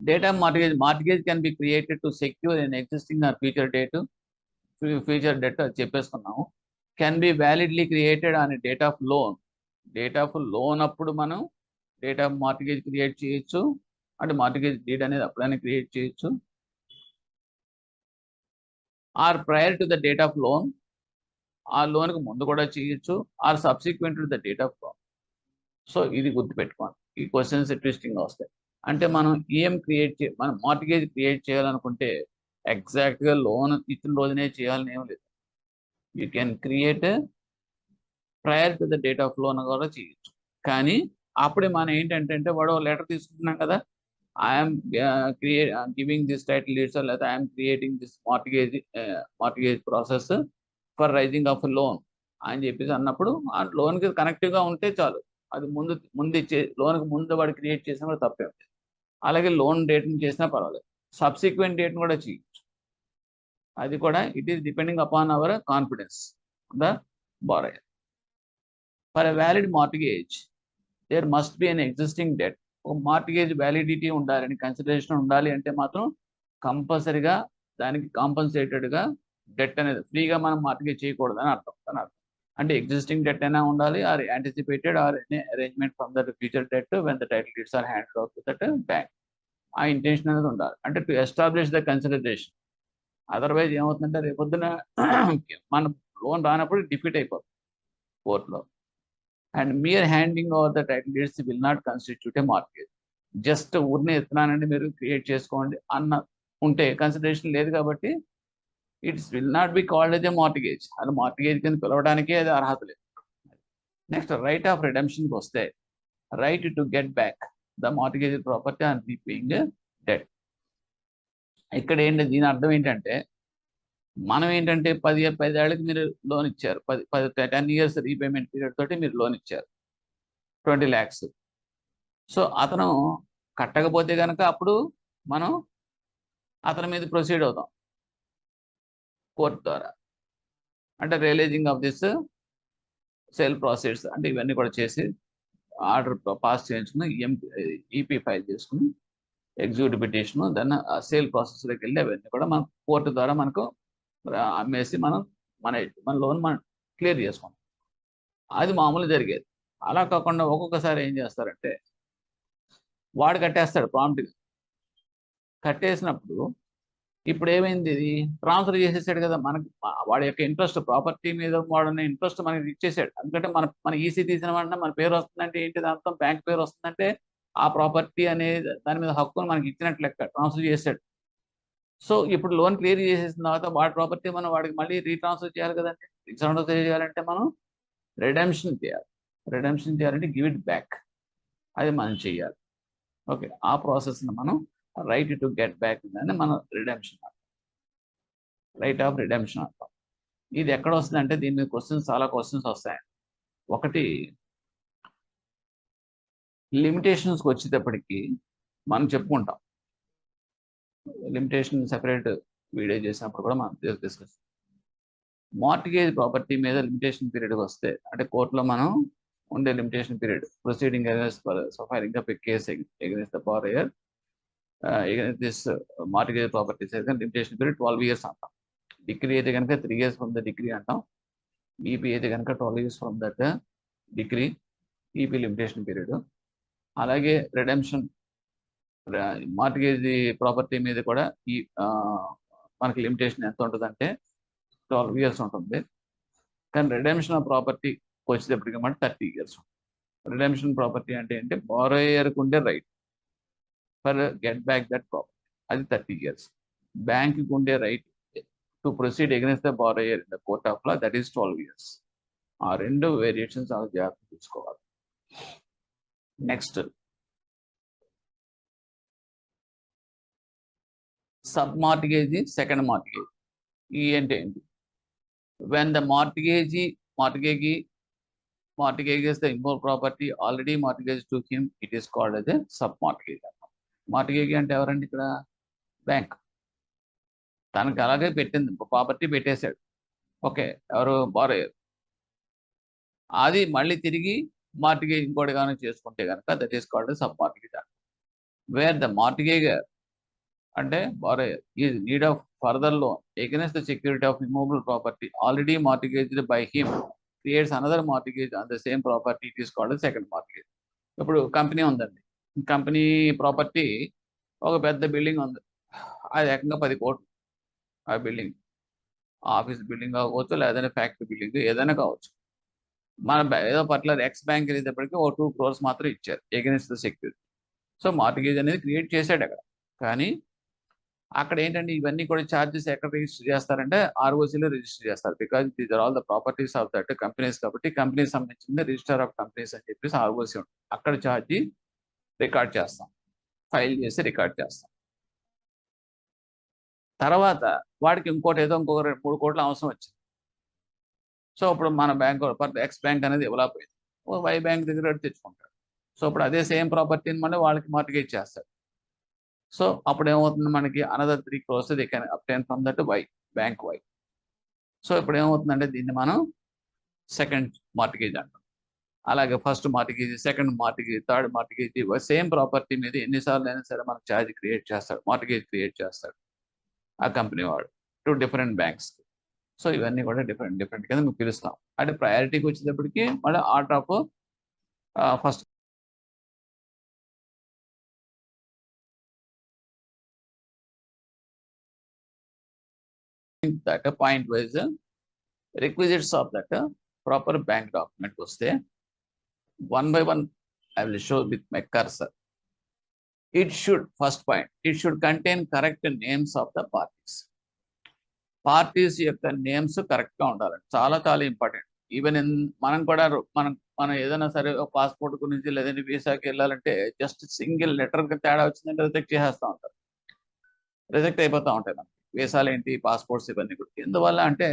Date of mortgage. Mortgage can be created to secure an existing or future debt. Future debt చెప్పేసుకున్నాము. Can be validly created on a date of loan. Date of loan అప్పుడు మనం date of mortgage create చేయొచ్చు. అంటే mortgage deed అనేది అప్పుడైనా create చేయొచ్చు. Or prior to the date of loan. ఆ లోన్‌కి ముందు కూడా చేయొచ్చు. Or subsequent to the date of loan. So ఇది గుర్తుపెట్టుకోండి. ఈ క్వెషన్స్ ట్విస్టింగ్‌గా వస్తాయి. అంటే మనం మనం మార్ట్‌గేజ్ క్రియేట్ చేయాలనుకుంటే ఎగ్జాక్ట్‌గా లోన్ ఇచ్చిన రోజునే చేయాలని ఏమి లేదు. You can create prior to the date of loan కూడా చేయొచ్చు. కానీ అప్పుడే మనం ఏంటంటే వాడు లెటర్ తీసుకుంటున్నాం కదా! I'm giving this title deeds లేదా I'm creating this mortgage process for raising of loan అని చెప్పేసి అన్నప్పుడు ఆ లోన్‌కి కనెక్టివ్‌గా ఉంటే చాలు. అది ముందు ఇచ్చే లోన్‌కి ముందు వాడు క్రియేట్ చేసినా కూడా తప్పేం లేదు. అలాగే లోన్ డేట్‌ని చేసినా పర్వాలేదు. సబ్సిక్వెంట్ డేట్‌ని కూడా చేయొచ్చు. అది కూడా it is depending upon our confidence the borrower. For a valid mortgage there must be an existing debt. ఒక మార్ట్‌గేజ్ వ్యాలిడిటీ ఉండాలని, కన్సిడరేషన్ ఉండాలి అంటే మాత్రం కంపల్సరీగా దానికి కాంపెన్సేటెడ్‌గా డెట్ అనేది ఫ్రీగా మనం మార్ట్‌గేజ్ చేయకూడదని అర్థం. అంటే ఎగ్జిస్టింగ్ డెట్ అయినా ఉండాలి or anticipated or any arrangement from that future debt when the title deeds are handed over to that bank. ఆ ఇంటెన్షన్ అనేది ఉండాలి. అంటే to establish the consideration. Otherwise ఏమవుతుందంటే రేపొద్దున మన లోన్ రానప్పుడు డిఫీట్ అయిపోతుంది కోర్ట్‌లో. And mere handing over the title deeds will not constitute a mortgage. Just ఊరినే ఇస్తున్నానండి మీరు క్రియేట్ చేసుకోండి అన్న ఉంటే కన్సిడరేషన్ లేదు కాబట్టి it's will not B called as a mortgage. అది మార్టిగేజ్ కింద పిలవడానికే అది అర్హత లేదు. నెక్స్ట్ రైట్ ఆఫ్ రిడెంప్షన్కి వస్తే right to get back the mortgage property and repaying debt. ఇక్కడ ఏంటి దీని అర్థం ఏంటంటే మనం ఏంటంటే 10 ఏళ్ళకి మీరు లోన్ ఇచ్చారు, 10 years రీపేమెంట్ పీరియడ్ తోటి మీరు లోన్ ఇచ్చారు 20 lakhs. సో అతను కట్టకపోతే కనుక అప్పుడు మనం అతని మీద ప్రొసీడ్ అవుతాం కోర్టు ద్వారా. అంటే realising of this sale process అంటే ఇవన్నీ కూడా చేసి ఆర్డర్ పాస్ చేయించుకుని ఈపీ ఫైల్ చేసుకుని ఎగ్జిక్యూటివ్ పిటిషన్ దాన్ని సేల్ ప్రాసెస్లోకి వెళ్ళి అవన్నీ కూడా మనం కోర్టు ద్వారా మనకు అమ్మేసి మన లోన్ మనం క్లియర్ చేసుకుంటాం. అది మామూలు జరిగేది. అలా కాకుండా ఒక్కొక్కసారి ఏం చేస్తారంటే వాడు కట్టేస్తాడు ప్రాంప్ట్గా. కట్టేసినప్పుడు ఇప్పుడు ఏమైంది, ఇది ట్రాన్స్ఫర్ చేసేసాడు కదా మనకి. వాడి యొక్క ఇంట్రెస్ట్ ప్రాపర్టీ మీద వాడున్న ఇంట్రెస్ట్ మనకి ఇచ్చేసాడు. ఎందుకంటే మన ఈసీ తీసిన వెంటనే మన పేరు వస్తుందంటే ఏంటి అర్థం, బ్యాంక్ పేరు వస్తుందంటే ఆ ప్రాపర్టీ అనే దాని మీద హక్కును మనకి ఇచ్చినట్లు లెక్క. ట్రాన్స్ఫర్ చేసాడు. సో ఇప్పుడు లోన్ క్లియర్ చేసేసిన తర్వాత వాడి ప్రాపర్టీ మనం వాడికి మళ్ళీ రీట్రాన్స్ఫర్ చేయాలి కదండి. రీట్రాన్స్ఫర్ చేయాలంటే మనం రిడెంప్షన్ చేయాలి. రిడెంప్షన్ చేయాలంటే గివ్ ఇట్ బ్యాక్, అది మనం చేయాలి. ఓకే, ఆ ప్రాసెస్ని మనం రైట్ టు గెట్ బ్యాక్ అని మనం రిడెంప్షన్ అంటాం, రైట్ ఆఫ్ రిడెంప్షన్ అంటాం. ఇది ఎక్కడ వస్తుందంటే దీని మీద క్వశ్చన్స్, చాలా క్వశ్చన్స్ వస్తాయి. ఒకటి లిమిటేషన్స్కి వచ్చేటప్పటికి మనం చెప్పుకుంటాం. లిమిటేషన్ సెపరేట్ వీడియో చేసినప్పుడు కూడా మనం డిస్కస్. మార్టిగేజ్ ప్రాపర్టీ మీద లిమిటేషన్ పీరియడ్ వస్తే అంటే కోర్టులో మనం ఉండే limitation period proceeding filing of a case against the borrower against this mortgage property limitation period 12 years అంటాం. డిగ్రీ అయితే కనుక 3 years ఫ్రమ్ ద డిగ్రీ అంటాం. ఈపీ అయితే కనుక 12 years from that decree EP limitation period. అలాగే రిడెంప్షన్ మార్టిగేజ్ ప్రాపర్టీ మీద కూడా ఈ మనకి లిమిటేషన్ ఎంత ఉంటుందంటే 12 years ఉంటుంది. కానీ రిడెంప్షన్ ఆఫ్ ప్రాపర్టీ వచ్చేటప్పటికి మాట 30 years. రిడెంప్షన్ ప్రాపర్టీ అంటే ఏంటి, బారోయర్కు ఉండే right for get back that property, అది 30 years. బ్యాంక్కి ఉండే right to proceed against the borrower in the court of law, that is 12 years. ఆ రెండు వేరియేషన్స్ చాలా జాగ్రత్త చూసుకోవాలి. Next sub mortgage, second mortgage. ఈ అంటే ఏంటి, when the mortgages the involved property already mortgaged to him, it is called as a sub mortgage. Mortgage అంటే ఎవరండి, ఇక్కడ బ్యాంక్ తనకు అలాగే పెట్టింది, ప్రాపర్టీ పెట్టేశాడు. ఓకే, ఎవరు బారోయర్. అది మళ్ళీ తిరిగి మార్టిగేజ్ ఇంకోటి కానీ చేసుకుంటే కనుక that is called sub mortgage. Where the mortgagor అంటే borrower is need of further loan against the security of immovable property already mortgaged by him creates another mortgage on the same property, it is called second mortgage. ఇప్పుడు company ఉందండి, company property ఒక పెద్ద building ఉంది, అది ఏకంగా 10 కోట్లు. ఆ building office building కావచ్చు, లేదంటే ఫ్యాక్టరీ బిల్డింగ్ ఏదైనా కావచ్చు. మన ఏదో పర్టికులర్ ఎక్స్ బ్యాంక్ వెళ్ళేటప్పటికి 2 crores మాత్రం ఇచ్చారు against the security. So mortgage అనేది క్రియేట్ చేశాడు అక్కడ. కానీ అక్కడ ఏంటంటే ఇవన్నీ కూడా ఛార్జెస్ ఎక్కడ రిజిస్టర్ చేస్తారంటే ఆర్ఓసీలో రిజిస్టర్ చేస్తారు. Because these are all the properties of that companies కాబట్టి కంపెనీకి సంబంధించింది రిజిస్టర్ ఆఫ్ కంపెనీస్ అని చెప్పేసి ఆర్ఓసీ ఉంటుంది. అక్కడ ఛార్జీ రికార్డ్ చేస్తాం, ఫైల్ చేసి రికార్డ్ చేస్తాం. తర్వాత వాడికి ఇంకోటి ఏదో ఇంకొక 3 కోట్ల అవసరం వచ్చింది. సో ఇప్పుడు మన బ్యాంక్ ఎక్స్ బ్యాంక్ అనేది ఇవ్వలేకపోయింది, వై బ్యాంక్ దగ్గర తెచ్చుకుంటాడు. సో ఇప్పుడు అదే సేమ్ ప్రాపర్టీని మళ్ళీ వాళ్ళకి మార్టిగేజ్ చేస్తాడు. సో అప్పుడు ఏమవుతుంది, మనకి another 3 crores they can obtain from that Y, bank Y. So ఇప్పుడు ఏమవుతుందంటే దీన్ని మనం సెకండ్ మార్టిగేజ్ అంటాం. అలాగే first mortgage, second mortgage, third mortgage, same property మీద ఎన్నిసార్లు అయినా సరే మనకు ఛార్జ్ క్రియేట్ చేస్తాడు, మార్టిగేజ్ క్రియేట్ చేస్తాడు ఆ కంపెనీ వాడు 2 different బ్యాంక్స్. సో ఇవన్నీ కూడా డిఫరెంట్ కింద మీకు పిలుస్తాం. అంటే ప్రయారిటీకి వచ్చేటప్పటికి మళ్ళీ order of first that point wise requisites of that proper bank document వస్తే one by one I will show with my cursor. It should, first point, it should contain correct names of the parties. Parties యొక్క names కరెక్ట్గా ఉండాలి, చాలా చాలా important. Even మనం కూడా మనం ఏదైనా సరే పాస్పోర్ట్ గురించి లేదంటే వీసాకి వెళ్ళాలంటే జస్ట్ సింగిల్ లెటర్కి తేడా వచ్చిందంటే రిజెక్ట్ చేసేస్తూ ఉంటారు, రిజెక్ట్ అయిపోతూ ఉంటాయి మనకి వీసాలు ఏంటి పాస్పోర్ట్స్ ఇవన్నీ కూడా. ఎందువల్ల అంటే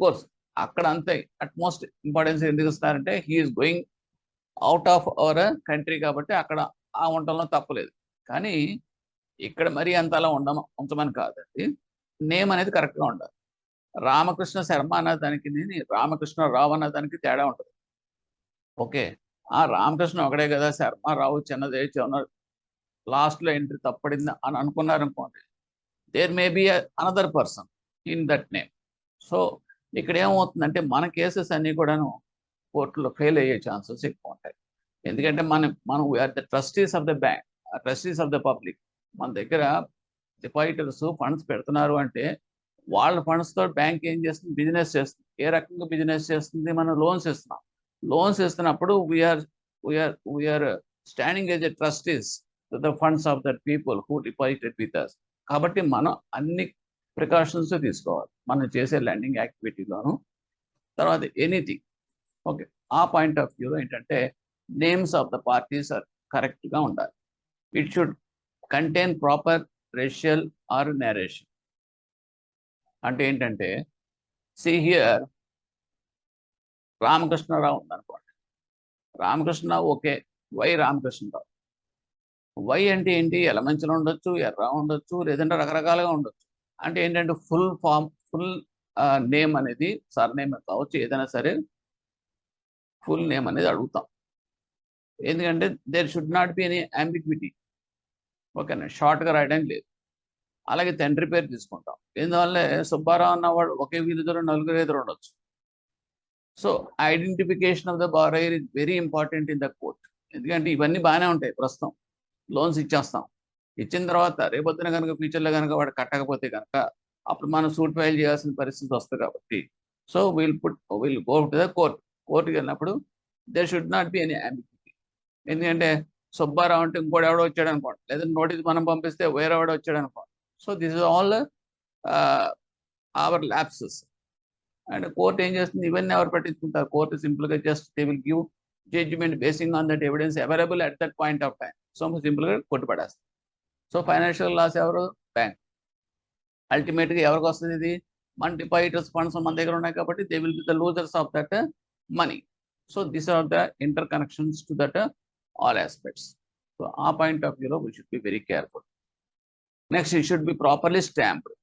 కోర్స్ అక్కడ అంతే అట్మోస్ట్ ఇంపార్టెన్స్ ఎందుకు ఇస్తున్నారంటే he is going out of our country కాబట్టి అక్కడ ఆ ఉండటంలో తప్పులేదు. కానీ ఇక్కడ మరీ అంత అలా ఉంచమని కాదండి, నేమ్ అనేది కరెక్ట్గా ఉండాలి. రామకృష్ణ శర్మ అన్న దానికి రామకృష్ణ రావు అన్న దానికి తేడా ఉంటుంది. ఓకే, ఆ రామకృష్ణ ఒకడే కదా, శర్మ రావు చిన్నదే చిన్న లాస్ట్లో ఎంట్రీ తప్పడింది అని అనుకున్నారనుకోండి, there may be another person in that name. So ఇక్కడ ఏమవుతుందంటే మన కేసెస్ అన్నీ కూడాను కోర్టులో ఫెయిల్ అయ్యే ఛాన్సెస్ ఎక్కువ ఉంటాయి. ఎందుకంటే మనం we are the trustees of the bank, trustees of the public. మన దగ్గర డిపాజిటర్స్ ఫండ్స్ పెడుతున్నారు అంటే వాళ్ళ ఫండ్స్తో బ్యాంక్ ఏం చేస్తుంది, బిజినెస్ చేస్తుంది. ఏ రకంగా బిజినెస్ చేస్తుంది, మనం లోన్స్ ఇస్తున్నాం. లోన్స్ ఇస్తున్నప్పుడు we are standing as a trustees to the funds of that people who deposited with us. కాబట్టి మనం అన్ని ప్రికాషన్స్ తీసుకోవాలి మనం చేసే లెండింగ్ యాక్టివిటీలోను. తర్వాత ఎనీథింగ్ ఓకే, ఆ పాయింట్ ఆఫ్ వ్యూలో ఏంటంటే names of the parties are కరెక్ట్గా ఉండాలి. It should contain proper racial or narration. అంటే ఏంటంటే సి హియర్ రామకృష్ణరావు ఉందనుకోండి, Ramakrishnarao okay, Y Ramakrishnarao. Y అంటే ఏంటి, ఎలమంచిలో ఉండొచ్చు, ఎర్ర ఉండొచ్చు, లేదంటే రకరకాలుగా ఉండొచ్చు. అంటే ఏంటంటే ఫుల్ నేమ్ అనేది సర్ నేమ్ కావచ్చు, ఏదైనా సరే ఫుల్ నేమ్ అనేది అడుగుతాం. ఎందుకంటే there should not be any ambiguity. ఓకేనా, షార్ట్గా రాయడానికి లేదు. అలాగే తండ్రి పేరు తీసుకుంటాం, ఎందువల్ల సుబ్బారావు అన్నవాడు ఒకే వీధిలో నలుగురు ఎదురు ఉండొచ్చు. So identification of the borrower is very important in the court. ఎందుకంటే ఇవన్నీ బాగానే ఉంటాయి, ప్రస్తుతం లోన్స్ ఇచ్చేస్తాం, ఇచ్చిన తర్వాత రేపొద్దున కనుక ఫ్యూచర్లో కనుక వాడు కట్టకపోతే కనుక అప్పుడు మనం సూట్ ఫైల్ చేయాల్సిన పరిస్థితి వస్తుంది. కాబట్టి so will go to the కోర్టుకి వెళ్ళినప్పుడు there should not be any ambiguity. ఎందుకంటే సుబ్బారావు అంటే ఇంకోటి ఎవడో వచ్చాడు అనుకోండి, లేదంటే నోటీస్ మనం పంపిస్తే వేరేవాడు వచ్చాడు అనుకోండి. So this is all our lapses. And court ఏం చేస్తుంది, ఇవన్నీ ఎవరు పట్టించుకుంటారు? కోర్టు సింపుల్గా just they will give judgement basing on that evidence available at that point of time. So సింపుల్గా కొట్టు పడేస్తారు. సో ఫైనాన్షియల్ లాస్ ఎవరు? బ్యాంక్. అల్టిమేట్గా ఎవరికి వస్తుంది ఇది? మన డిపాజిటర్స్ ఫండ్స్ మన దగ్గర ఉన్నాయి కాబట్టి they will be the losers of that money. So this are the interconnections to that all aspects. So ఆ పాయింట్ ఆఫ్ వ్యూలో we should be very careful. Next it should be properly stamped.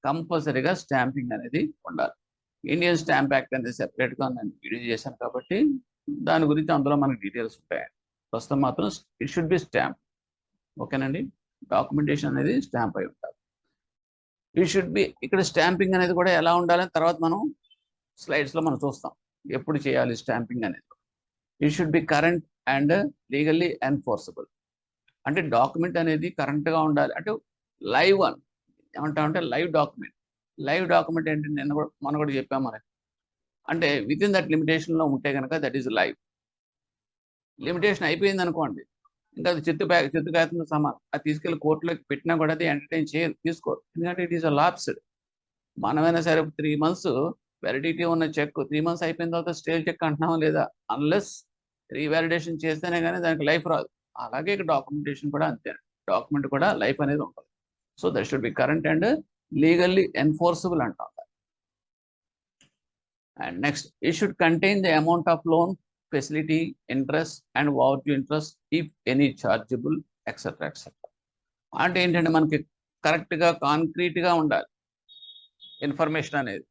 కంపల్సరీగా stamping అనేది ఉండాలి. Indian stamp act అనేది సెపరేట్గా నేను video చేశాను కాబట్టి దాని గురించి అందులో మనకి డీటెయిల్స్ ఉంటాయి. ప్రస్తుతం మాత్రం ఇట్ షుడ్ బి స్టాంప్. ఓకేనండి, డాక్యుమెంటేషన్ అనేది స్టాంప్ అయి ఉండాలి. ఇట్ షుడ్ బి, ఇక్కడ స్టాంపింగ్ అనేది కూడా ఎలా ఉండాలని తర్వాత మనం స్లైడ్స్లో మనం చూస్తాం ఎప్పుడు చేయాలి స్టాంపింగ్ అనేది. It should be current and legally enforceable. అంటే డాక్యుమెంట్ అనేది కరెంట్గా ఉండాలి. అంటే లైవ్ వన్ ఏమంటామంటే లైవ్ డాక్యుమెంట్. లైవ్ డాక్యుమెంట్ ఏంటంటే మనం కూడా చెప్పాం మనకి. అంటే విత్ ఇన్ దట్ లిమిటేషన్లో ఉంటే కనుక దట్ ఈస్ లైవ్. లిమిటేషన్ అయిపోయింది అనుకోండి, ఇంకా అది చిత్తు కాగితంతో సమానం. అది తీసుకెళ్ళి కోర్టులోకి పెట్టినా కూడా అది ఎంటర్టైన్ తీసుకోరు. ఎందుకంటే ఇట్ ఈస్ అ లాప్స్డ్. మనమైనా సరే 3 months వ్యాలిడిటీ ఉన్న చెక్ 3 months అయిపోయిన తర్వాత స్టేల్ చెక్ అంటున్నాం లేదా, అన్లెస్ రీవాలిడేషన్ చేస్తేనే కానీ దానికి లైఫ్ రాదు. అలాగే ఇక్కడ డాక్యుమెంటేషన్ కూడా అంతే, డాక్యుమెంట్ కూడా లైఫ్ అనేది ఉంటుంది. So that should be current and legally enforceable అంటాం. And next it should contain the amount of loan, facility, interest and what interest if any chargeable etcetera etcetera. అంటే ఏంటంటే మనకి కరెక్ట్గా కాంక్రీట్గా ఉండాలి ఇన్ఫర్మేషన్ అనేది.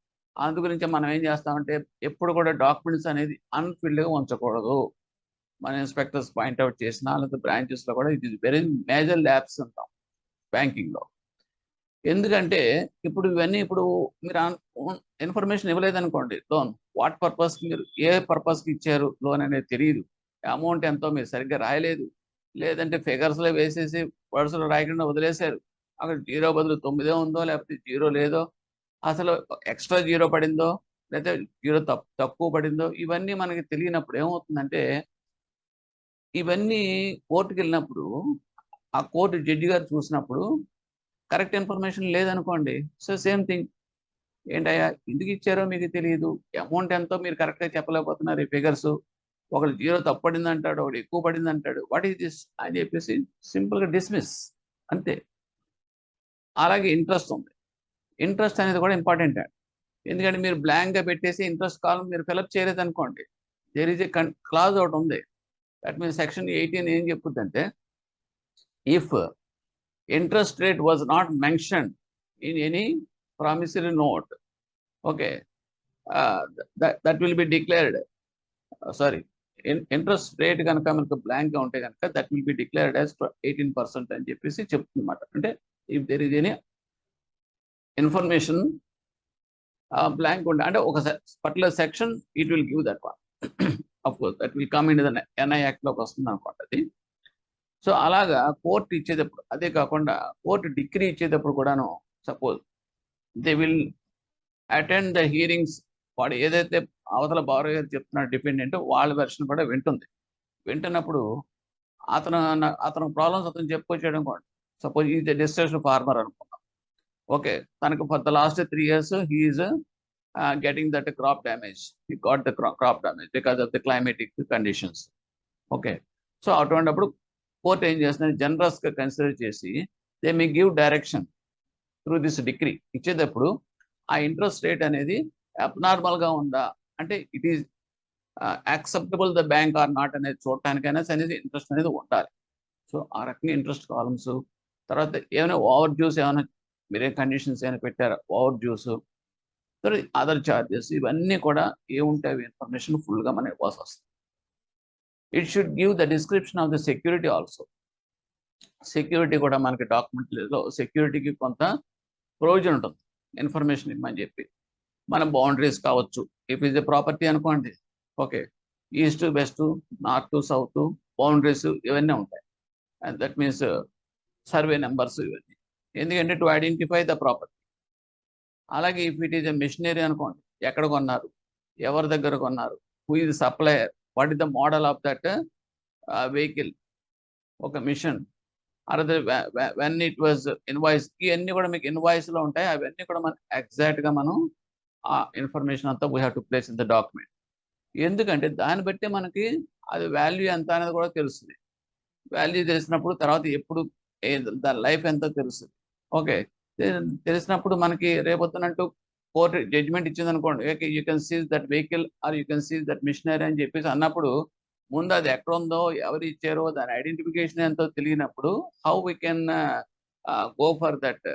అందు గురించి మనం ఏం చేస్తామంటే ఎప్పుడు కూడా డాక్యుమెంట్స్ అనేది అన్ఫిల్డ్గా ఉంచకూడదు. మన ఇన్స్పెక్టర్స్ పాయింట్అవుట్ చేసినా లేదా బ్రాంచెస్లో కూడా ఇది వెరీ మేజర్ ల్యాబ్స్ ఉంటాం బ్యాంకింగ్లో. ఎందుకంటే ఇప్పుడు ఇవన్నీ ఇప్పుడు మీరు ఇన్ఫర్మేషన్ ఇవ్వలేదనుకోండి, లోన్ వాట్ పర్పస్కి మీరు ఏ పర్పస్కి ఇచ్చారు లోన్ అనేది తెలియదు, అమౌంట్ ఎంతో మీరు సరిగ్గా రాయలేదు, లేదంటే ఫిగర్స్లో వేసేసి వర్డ్స్లో రాయకుండా వదిలేశారు, అక్కడ 0 బదులు 9 ఉందో లేకపోతే 0 లేదో, అసలు ఎక్స్ట్రా 0 పడిందో లేకపోతే 0 తక్కువ పడిందో, ఇవన్నీ మనకి తెలియనప్పుడు ఏమవుతుందంటే ఇవన్నీ కోర్టుకి వెళ్ళినప్పుడు ఆ కోర్టు జడ్జి గారు చూసినప్పుడు కరెక్ట్ ఇన్ఫర్మేషన్ లేదనుకోండి, సో సేమ్ థింగ్, ఏంటయ్యా ఎందుకు ఇచ్చారో మీకు తెలియదు, అమౌంట్ ఎంతో మీరు కరెక్ట్గా చెప్పలేకపోతున్నారు, ఈ ఫిగర్స్, ఒకడు 0 తప్పు పడింది అంటాడు, ఒకడు ఎక్కువ పడింది అంటాడు, వాట్ ఈస్ దిస్ అని చెప్పేసి సింపుల్గా డిస్మిస్ అంతే. అలాగే ఇంట్రెస్ట్ ఉంది. ఇంట్రెస్ట్ అనేది కూడా ఇంపార్టెంట్ అండి. ఎందుకంటే మీరు బ్లాంక్గా పెట్టేసి ఇంట్రెస్ట్ కాలం మీరు ఫిలప్ చేయలేదు అనుకోండి, దేర్ ఈజ్ ఏ క్లాజ్ ఒకటి ఉంది. దట్ మీన్స్ సెక్షన్ 18 ఏం చెప్పుద్దంటే, if interest rate was not mentioned in any promissory note, okay, that will be declared, sorry, interest rate ganaka manaku blank ga unte ganaka that will be declared as 18% అని చెప్పేసి చెప్తుందన్నమాట. అంటే if there is any information blank ఉంటే అంటే ఒక particular section it will give that one. Of course that will come into the NI Act లోకి వస్తుంది అనుకోండి అది. సో అలాగా కోర్టు ఇచ్చేటప్పుడు, అదే కాకుండా కోర్టు డిగ్రీ ఇచ్చేటప్పుడు కూడాను, suppose they will attend the hearings, వాడు ఏదైతే అవతల బారో గారు చెప్తున్నాడు డిపెండెంట్, వాళ్ళ వెర్షన్ కూడా వింటుంది. వింటున్నప్పుడు అతను ప్రాబ్లమ్స్ అతను చెప్పుకొచ్చాడు అనుకోండి, suppose is a distressed farmer అనుకున్నాం, ఓకే, తనకు for the last 3 years he is getting that crop damage, he got the crop damage because of the climatic conditions, okay. So అటువంటిప్పుడు కోర్టు ఏం చేస్తుంది, జనరస్గా కన్సిడర్ చేసి they may give direction through this decree ఇచ్చేటప్పుడు ఆ interest rate అనేది అబ్నార్మల్గా ఉందా, అంటే it is acceptable the bank or not అనేది చూడటానికైనా అనేది ఇంట్రెస్ట్ అనేది ఉండాలి. సో ఆ రకంగా ఇంట్రెస్ట్ కాలమ్స్, తర్వాత ఏమైనా ఓవర్ డ్యూస్, ఏమైనా మీరేం కండిషన్స్ ఏమైనా పెట్టారా, ఓవర్ డ్యూస్, తర్వాత అదర్ ఛార్జెస్, ఇవన్నీ కూడా ఏముంటాయి ఇన్ఫర్మేషన్ ఫుల్గా మనం ఇవ్వాల్సి వస్తుంది. It should give the description of the security also. Security కూడా మనకి డాక్యుమెంట్లో సెక్యూరిటీకి కొంత ప్రొవిజన్ ఉంటుంది, ఇన్ఫర్మేషన్ ఇవ్వమని చెప్పి. మన బౌండరీస్ కావచ్చు, ఇఫ్ ఈజ్ ఎ ప్రాపర్టీ అనుకోండి, okay, east west north south boundaries ఇవన్నీ ఉంటాయి. And that means survey numbers ఇవన్నీ, ఎందుకంటే టు ఐడెంటిఫై ద ప్రాపర్టీ. అలాగే if it is a machinery అనుకోండి, ఎక్కడ కొన్నారు, ఎవరి దగ్గర కొన్నారు, who is supplier, what is the model of that vehicle, ఒక మిషన్, అదే వెన్ ఇట్ వాజ్ ఇన్వాయిస్, ఇవన్నీ కూడా మీకు ఇన్వాయిస్లో ఉంటాయి. అవన్నీ కూడా మనం ఎగ్జాక్ట్గా మనం ఆ ఇన్ఫర్మేషన్ అంతా we have to place in the document. ఎందుకంటే దాన్ని బట్టి మనకి అది వాల్యూ ఎంత అనేది కూడా తెలుస్తుంది. వాల్యూ తెలిసినప్పుడు తర్వాత ఎప్పుడు దాని లైఫ్ ఎంతో తెలుస్తుంది, ఓకే. తెలిసినప్పుడు మనకి రేపొద్దునంటూ కోర్టు జడ్జిమెంట్ ఇచ్చింది అనుకోండి, okay, you can seize that vehicle or you can seize that machinery అని చెప్పేసి అన్నప్పుడు, ముందు అది ఎక్కడ ఉందో, ఎవరు ఇచ్చారో, దాని ఐడెంటిఫికేషన్ ఎంతో తెలియనప్పుడు how we can go for that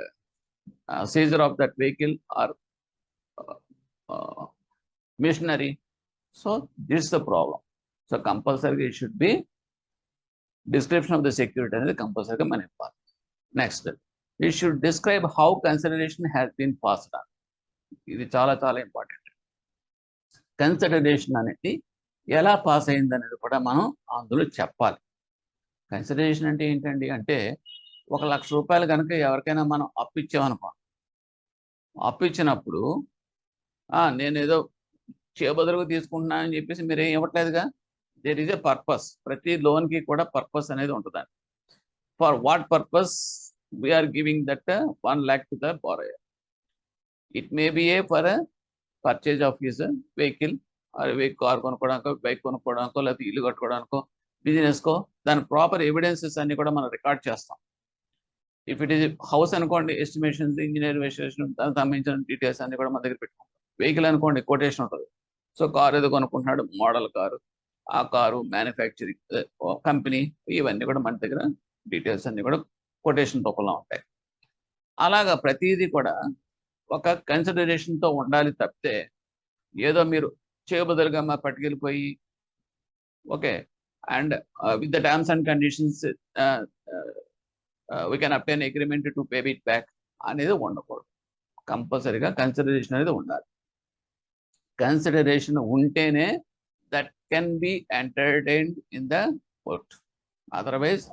seizure of that vehicle or machinery. So this the problem. So కంపల్సరీగా it should be description of the security అనేది కంపల్సరీగా మనం ఇవ్వాలి. Next, it should describe how consideration has been passed on. ఇది చాలా చాలా important. Consideration అనేది ఎలా పాస్ అయింది అనేది కూడా మనం అందులో చెప్పాలి. కన్సిడరేషన్ అంటే ఏంటండి అంటే, 1,00,000 రూపాయలు కనుక ఎవరికైనా మనం అప్పు ఇచ్చామనుకో, అప్పు ఇచ్చినప్పుడు నేను ఏదో చేబదులుగా తీసుకుంటున్నానని చెప్పేసి మీరేం ఇవ్వట్లేదుగా, దేర్ ఈజ్ ఎ పర్పస్. ప్రతి లోన్కి కూడా పర్పస్ అనేది ఉంటుందండి. For what purpose we are giving that 1 lakh to the borrower. It may be a for purchase of his vehicle, car కొనుక్కోవడానికో, బైక్ కొనుక్కోవడానికో, లేకపోతే ఇల్లు కట్టుకోవడానికో, బిజినెస్కో, దాని ప్రాపర్ ఎవిడెన్సెస్ అన్ని కూడా మనం రికార్డ్ చేస్తాం. ఇఫ్ ఇట్ ఈజ్ హౌస్ అనుకోండి, ఎస్టిమేషన్స్, ఇంజనీర్ ఎస్టిమేషన్, దానికి సంబంధించిన డీటెయిల్స్ అన్ని కూడా మన దగ్గర పెట్టుకుంటాం. వెహికల్ అనుకోండి, కొటేషన్ ఉంటుంది. సో కారు ఏదో కొనుక్కుంటున్నాడు, మోడల్ కారు, ఆ కారు మ్యానుఫ్యాక్చరింగ్ కంపెనీ, ఇవన్నీ కూడా మన దగ్గర డీటెయిల్స్ అన్ని కూడా కొటేషన్ రూపంలో ఉంటాయి. అలాగా ప్రతిదీ కూడా ఒక కన్సిడరేషన్తో ఉండాలి తప్పితే, ఏదో మీరు చేయబదులుగా మా పట్టుకెళ్ళిపోయి, okay, and with the terms and conditions we can obtain agreement to pay it back అనేది ఉండకూడదు. కంపల్సరీగా కన్సిడరేషన్ అనేది ఉండాలి. కన్సిడరేషన్ ఉంటేనే that can be entertained in the court, otherwise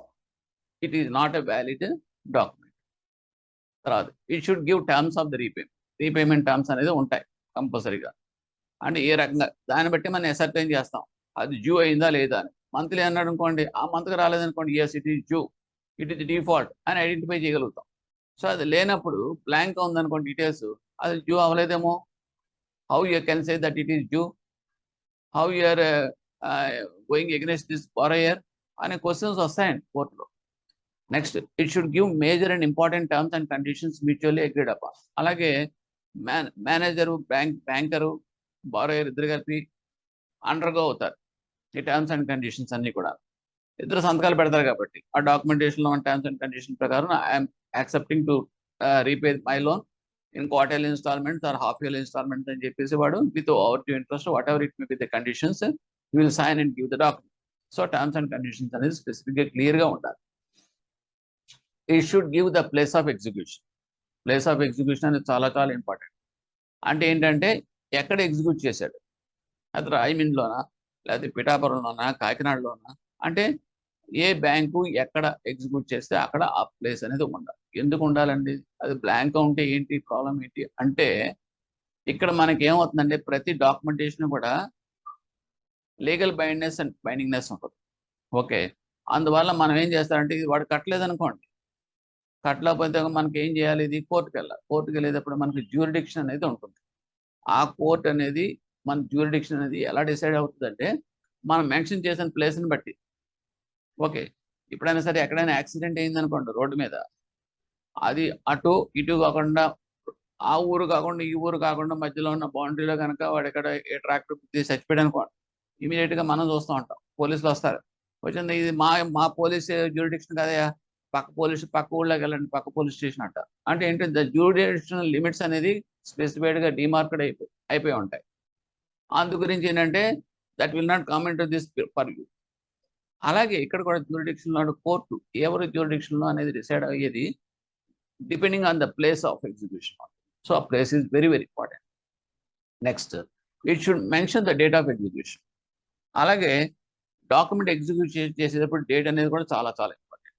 it is not a valid document. తర్వాత it should give terms of the repayment terms అనేది ఉంటాయి కంపల్సరీగా. అంటే ఏ రకంగా దాన్ని బట్టి మనం అసర్టైన్ చేస్తాం అది డ్యూ అయిందా లేదా అని. మంత్లీ అన్నాడు అనుకోండి, ఆ మంత్కి రాలేదనుకోండి, yes it is due, it is default అని ఐడెంటిఫై చేయగలుగుతాం. సో అది లేనప్పుడు బ్లాంక్ ఉందనుకోండి డీటెయిల్స్, అది డ్యూ అవ్వలేదేమో. How you can say that it is due, how you are going against this borrower అనే క్వశ్చన్స్ వస్తాయండి కోర్టులో. Next, it should give major and important terms and conditions mutually agreed upon. అలాగే manager, banker, borrower ఇద్దరు కలిపి undergo అవుతారు ఈ terms and conditions అన్ని కూడా. ఇద్దరు సంతకాలు పెడతారు కాబట్టి ఆ డాక్యుమెంటేషన్లో ఉన్న టర్మ్స్ అండ్ కండిషన్ ప్రకారం I'm accepting to repay my loan in quarterly instalments or half yearly instalments అని చెప్పేసి వాడు with overdue interest whatever it may be the conditions will sign and give the document. So terms and conditions అనేది స్పెసిఫిక్గా క్లియర్గా ఉండాలి. It should give the place of execution. Place of execution అనేది చాలా చాలా important. అంటే ఏంటంటే ఎక్కడ ఎగ్జిక్యూట్ చేశాడు, అది రాయమండ్రిలోనా, లేకపోతే పిఠాపురంలోనా, కాకినాడలోనా, అంటే ఏ బ్యాంకు ఎక్కడ ఎగ్జిక్యూట్ చేస్తే అక్కడ ఆ ప్లేస్ అనేది ఉండాలి. ఎందుకు ఉండాలండి? అది బ్లాంక్ ఉంటే ఏంటి ప్రాబ్లం ఏంటి అంటే, ఇక్కడ మనకి ఏమవుతుందంటే ప్రతి డాక్యుమెంటేషన్ కూడా లీగల్ బైండ్నెస్ అండ్ బైండింగ్నెస్ ఉంటుంది. ఓకే, అందువల్ల మనం ఏం చేస్తారంటే ఇది వాడు కట్టలేదనుకోండి, కట్టలేకపోతే మనకి ఏం చేయాలి, ఇది కోర్టుకు వెళ్ళాలి. కోర్టుకు వెళ్ళేటప్పుడు మనకి జ్యూరిడిక్షన్ అనేది ఉంటుంది. ఆ కోర్ట్ అనేది మన జ్యూరిడిక్షన్ అనేది ఎలా డిసైడ్ అవుతుందంటే మనం మెన్షన్ చేసిన ప్లేస్ని బట్టి. ఓకే, ఎప్పుడైనా సరే ఎక్కడైనా యాక్సిడెంట్ అయిందనుకోండి రోడ్డు మీద, అది అటు ఇటు కాకుండా ఆ ఊరు కాకుండా ఈ ఊరు కాకుండా మధ్యలో ఉన్న బౌండరీలో కనుక వాడు ఎక్కడ ఏ ట్రాక్టర్ చచ్చిపోయాడు అనుకోండి, ఇమీడియట్గా మనం చూస్తూ ఉంటాం, పోలీసులు వస్తారు, వచ్చింది ఇది మా పోలీస్ జ్యూరిడిక్షన్ కదయా, పక్క ఊళ్ళోకి వెళ్ళండి, పక్క పోలీస్ స్టేషన్ అంట. అంటే ఏంటంటే ద జ్యూరిడిక్షనల్ లిమిట్స్ అనేది స్పెసిఫైడ్గా డిమార్కెడ్ అయిపోయి ఉంటాయి. అందు గురించి ఏంటంటే that will not come in to this for you. అలాగే ఇక్కడ కూడా జ్యూరిడిక్షన్లో కోర్టు ఎవరి జ్యూరిడిక్షన్లో అనేది డిసైడ్ అయ్యేది depending on the place of execution. So ఆ place is very very important. Next, it should mention the date of execution. అలాగే document execute చేసేటప్పుడు date అనేది కూడా చాలా చాలా ఇంపార్టెంట్.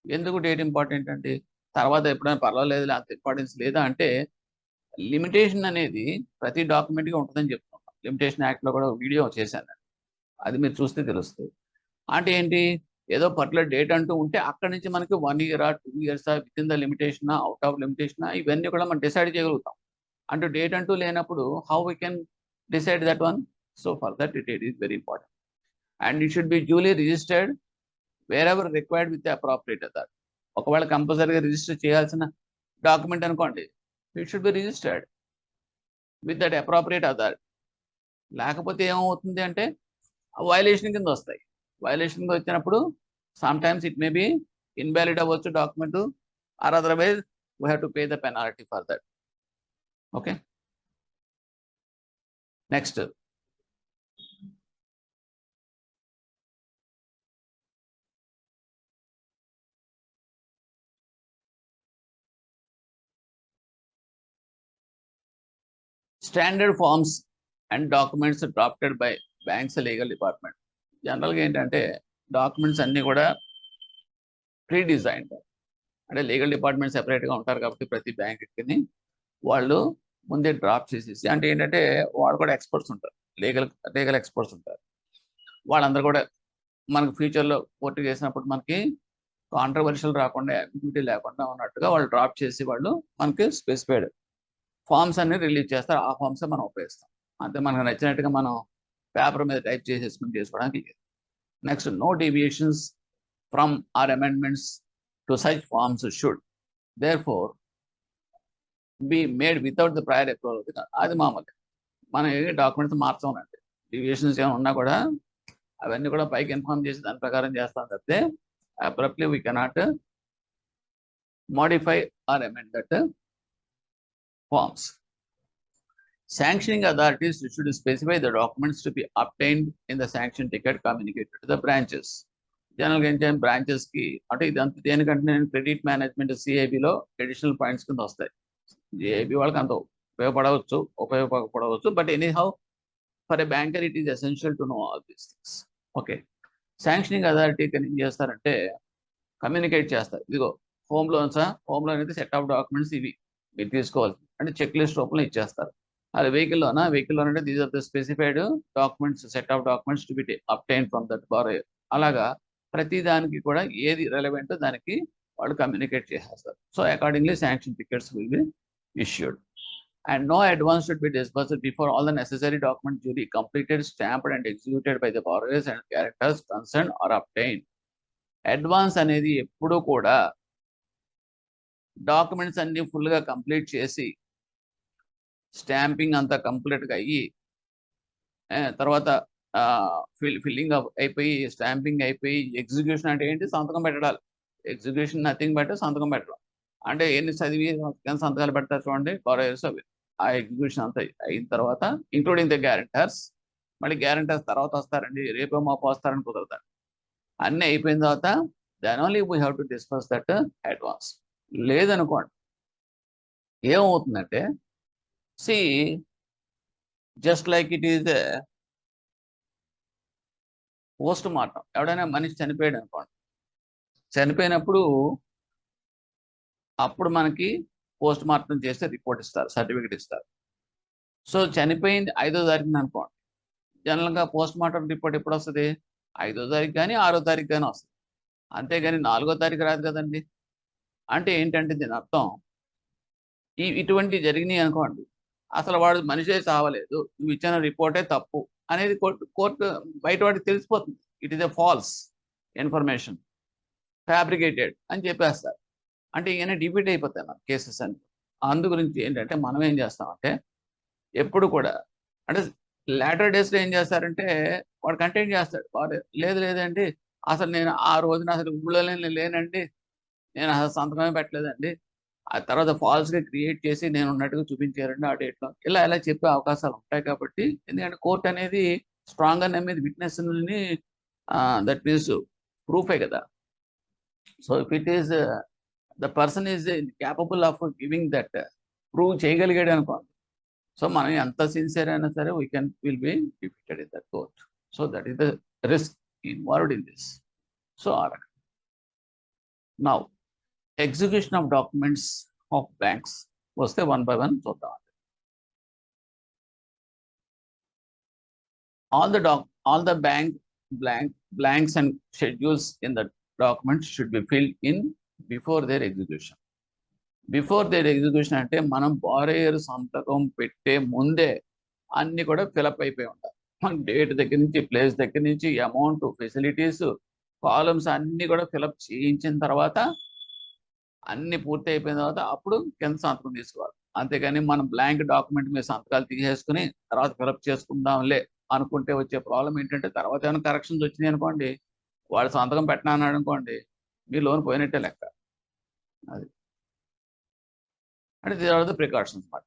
ఎందుకు డేట్ ఇంపార్టెంట్ అంటే, తర్వాత ఎప్పుడైనా పర్వాలేదు అంత ఇంపార్టెన్స్ లేదా అంటే, లిమిటేషన్ అనేది ప్రతి డాక్యుమెంట్గా ఉంటుందని చెప్తున్నాం. లిమిటేషన్ యాక్ట్లో కూడా వీడియో చేశాను, అది మీరు చూస్తే తెలుస్తుంది. అంటే ఏంటి, ఏదో పర్టికులర్ డేట్ అంటూ ఉంటే అక్కడి నుంచి మనకి 1 ఇయరా 2 ఇయర్సా విత్ ఇన్ ద లిమిటేషనా అవుట్ ఆఫ్ లిమిటేషనా ఇవన్నీ కూడా మనం డిసైడ్ చేయగలుగుతాం. అంటూ డేట్ అంటూ లేనప్పుడు how we can decide that one? So for that date is very important and it should be duly registered wherever required with the appropriate authority. ఒకవేళ కంపల్సరీగా రిజిస్టర్ చేయాల్సిన డాక్యుమెంట్ అనుకోండి, it should be registered with that appropriate authority. లేకపోతే ఏమవుతుంది అంటే violation కింద వస్తాయి. Violation వచ్చినప్పుడు some times it may be invalid అవ్వచ్చు document, or otherwise we have to pay the penalty for that. Okay, next, standard forms and documents drafted by banks legal department. జనరల్గా ఏంటంటే documents అన్నీ కూడా predesigned, అంటే legal department సెపరేట్గా ఉంటారు కాబట్టి ప్రతి బ్యాంక్కి వాళ్ళు ముందే డ్రాఫ్ట్ చేసేసి, అంటే ఏంటంటే వాళ్ళు కూడా ఎక్స్పర్ట్స్ ఉంటారు, లీగల్ ఎక్స్పర్ట్స్ ఉంటారు. వాళ్ళందరూ కూడా మనకు ఫ్యూచర్లో కోర్టు చేసినప్పుడు మనకి కాంట్రవర్షియల్ రాకుండా, అంబిగ్యూటీ లేకుండా ఉన్నట్టుగా వాళ్ళు డ్రాఫ్ట్ చేసి వాళ్ళు మనకి స్పెసిఫైడ్ ఫార్మ్స్ అన్ని రిలీజ్ చేస్తారు. ఆ ఫార్మ్సే మనం ఉపయోగిస్తాం. అంతే, మనకు నచ్చినట్టుగా మనం పేపర్ మీద టైప్ చేసేసుకుని చేసుకోవడానికి. Next, no deviations from or amendments to such forms should therefore be made without the prior approval. అది మామూలు మనం ఏ డాక్యుమెంట్స్ మార్చామండి, డీవియేషన్స్ ఏమైనా ఉన్నా కూడా అవన్నీ కూడా పైకి ఇన్ఫార్మ్ చేసి దాని ప్రకారం చేస్తాం తప్పితే abruptly we cannot modify or amend that forms. Sanctioning authorities should specify the documents to be obtained in the sanction ticket communicated to the branches. జనరల్గా ఏంటంటే బ్రాంచెస్కి అంటే ఇదంతా దేనికంటే నేను క్రెడిట్ మేనేజ్మెంట్ CAIBలో అడిషనల్ పాయింట్స్ కింద వస్తాయి. CAIB వాళ్ళకి అంత ఉపయోగపడవచ్చు, but anyhow for a banker it is essential to know all these things. Okay, sanctioning అథారిటీకి ఏం చేస్తారంటే కమ్యూనికేట్ చేస్తారు, ఇదిగో హోమ్ లోన్ అయితే సెట్ ఆఫ్ డాక్యుమెంట్స్ ఇవి మీరు తీసుకోవాలి అంటే చెక్ లిస్ట్ రూపంలో ఇచ్చేస్తారు. అది వెహికల్లోనే these are the specified documents, set of documents to be obtain from that borrower. అలాగా ప్రతి దానికి కూడా ఏది రెలవెంట్ దానికి వాళ్ళు కమ్యూనికేట్ చేసేస్తారు. So accordingly sanction tickets will be issued. And no advance should be disbursed before all the necessary documents duly completed, stamped and executed by the borrowers and guarantors concerned are obtained. Advance అనేది ఎప్పుడు కూడా documents అన్ని ఫుల్గా complete చేసి stamping అంతా కంప్లీట్గా అయ్యి తర్వాత ఫిల్లింగ్ అయిపోయి స్టాంపింగ్ అయిపోయి ఎగ్జిక్యూషన్ అంటే ఏంటి, సంతకం పెట్టడాలి. ఎగ్జిక్యూషన్ నథింగ్ బట్ సంతకం పెట్టడం. అంటే ఎన్ని చదివి సంతకాలు పెడతారు చూడండి బారోయర్స్, అవి ఆ ఎగ్జిక్యూషన్ అంతా అయిన తర్వాత ఇంక్లూడింగ్ ద గ్యారెంటర్స్. మళ్ళీ గ్యారెంటర్స్ తర్వాత వస్తారండి, రేపో మాపో వస్తారని కుదరతారు. అన్నీ అయిపోయిన తర్వాత then only we have to discuss that advance. లేదనుకోండి ఏమవుతుందంటే, see just like it is post mortem. ఎవడైనా మనిషి చనిపోయాడు అనుకోండి, చనిపోయినప్పుడు అప్పుడు మనకి పోస్ట్ మార్టం చేస్తే రిపోర్ట్ ఇస్తారు, సర్టిఫికేట్ ఇస్తారు. సో చనిపోయింది 5వ తారీఖున అనుకోండి, జనరల్గా పోస్ట్ మార్టం రిపోర్ట్ ఎప్పుడు వస్తుంది, 5వ తారీఖు కానీ 6వ తారీఖు కానీ వస్తుంది. అంతేగాని 4వ తారీఖు రాదు కదండి. అంటే ఏంటంటే దీని అర్థం, ఇటువంటి జరిగినాయి అనుకోండి, అసలు వాడు మనిషే చావలేదు, నువ్వు ఇచ్చిన రిపోర్టే తప్పు అనేది కోర్టు బయట వాడికి తెలిసిపోతుంది. It is a false information, fabricated అని చెప్పేస్తారు. అంటే ఈయన డిఫీట్ అయిపోతాయి మన కేసెస్ అని. అందు గురించి ఏంటంటే మనం ఏం చేస్తామంటే ఎప్పుడు కూడా, అంటే లేటర్ డేస్లో ఏం చేస్తారంటే వాడు కంటెంట్ చేస్తాడు, వాడు లేదండి అసలు నేను ఆ రోజున అసలు ఊళ్ళోనే లేనండి, నేను అసలు సంతకమే పెట్టలేదండి, ఆ తర్వాత ఫాల్స్గా క్రియేట్ చేసి నేను ఉన్నట్టుగా చూపించారండి ఆ డేట్లో, ఇలా చెప్పే అవకాశాలు ఉంటాయి. కాబట్టి ఎందుకంటే కోర్ట్ అనేది స్ట్రాంగ్గా నమ్మేది విట్నెస్ని, దట్ మీన్స్ ప్రూఫే కదా. So if it is the person is capable of giving that, prove చేయగలిగాడు అనుకోండి, సో మనం ఎంత సిన్సియర్ అయినా సరే will be defeated in that court. So that is the risk involved in this. So now execution of documents of banks వస్తే one by one చూద్దాం. all the blanks and schedules in the documents should be filled in before their execution. Before their execution అంటే మనం borrower సంతకం పెట్టే ముందే అన్ని కూడా fill up అయిపోయి ఉంటాయి. మన డేట్ దగ్గర నుంచి, ప్లేస్ దగ్గర నుంచి, అమౌంట్, ఫెసిలిటీస్, కాలమ్స్ అన్ని కూడా ఫిలప్ చేయించిన తర్వాత, అన్ని పూర్తి అయిపోయిన తర్వాత అప్పుడు కింద సంతకం తీసుకోవాలి. అంతేగాని మనం బ్లాంక్ డాక్యుమెంట్ మీద సంతకాలు తీసేసుకుని తర్వాత ఫిలప్ చేసుకుందాంలే అనుకుంటే వచ్చే ప్రాబ్లం ఏంటంటే, తర్వాత ఏమైనా కరెక్షన్స్ వచ్చినాయి అనుకోండి, వాడు సంతకం పెట్టినా అన్నాడు అనుకోండి, మీ లోన్ పోయినట్టే లెక్క. అది అంటే దీస్ ఆర్ ద ప్రికాషన్స్ అన్నమాట.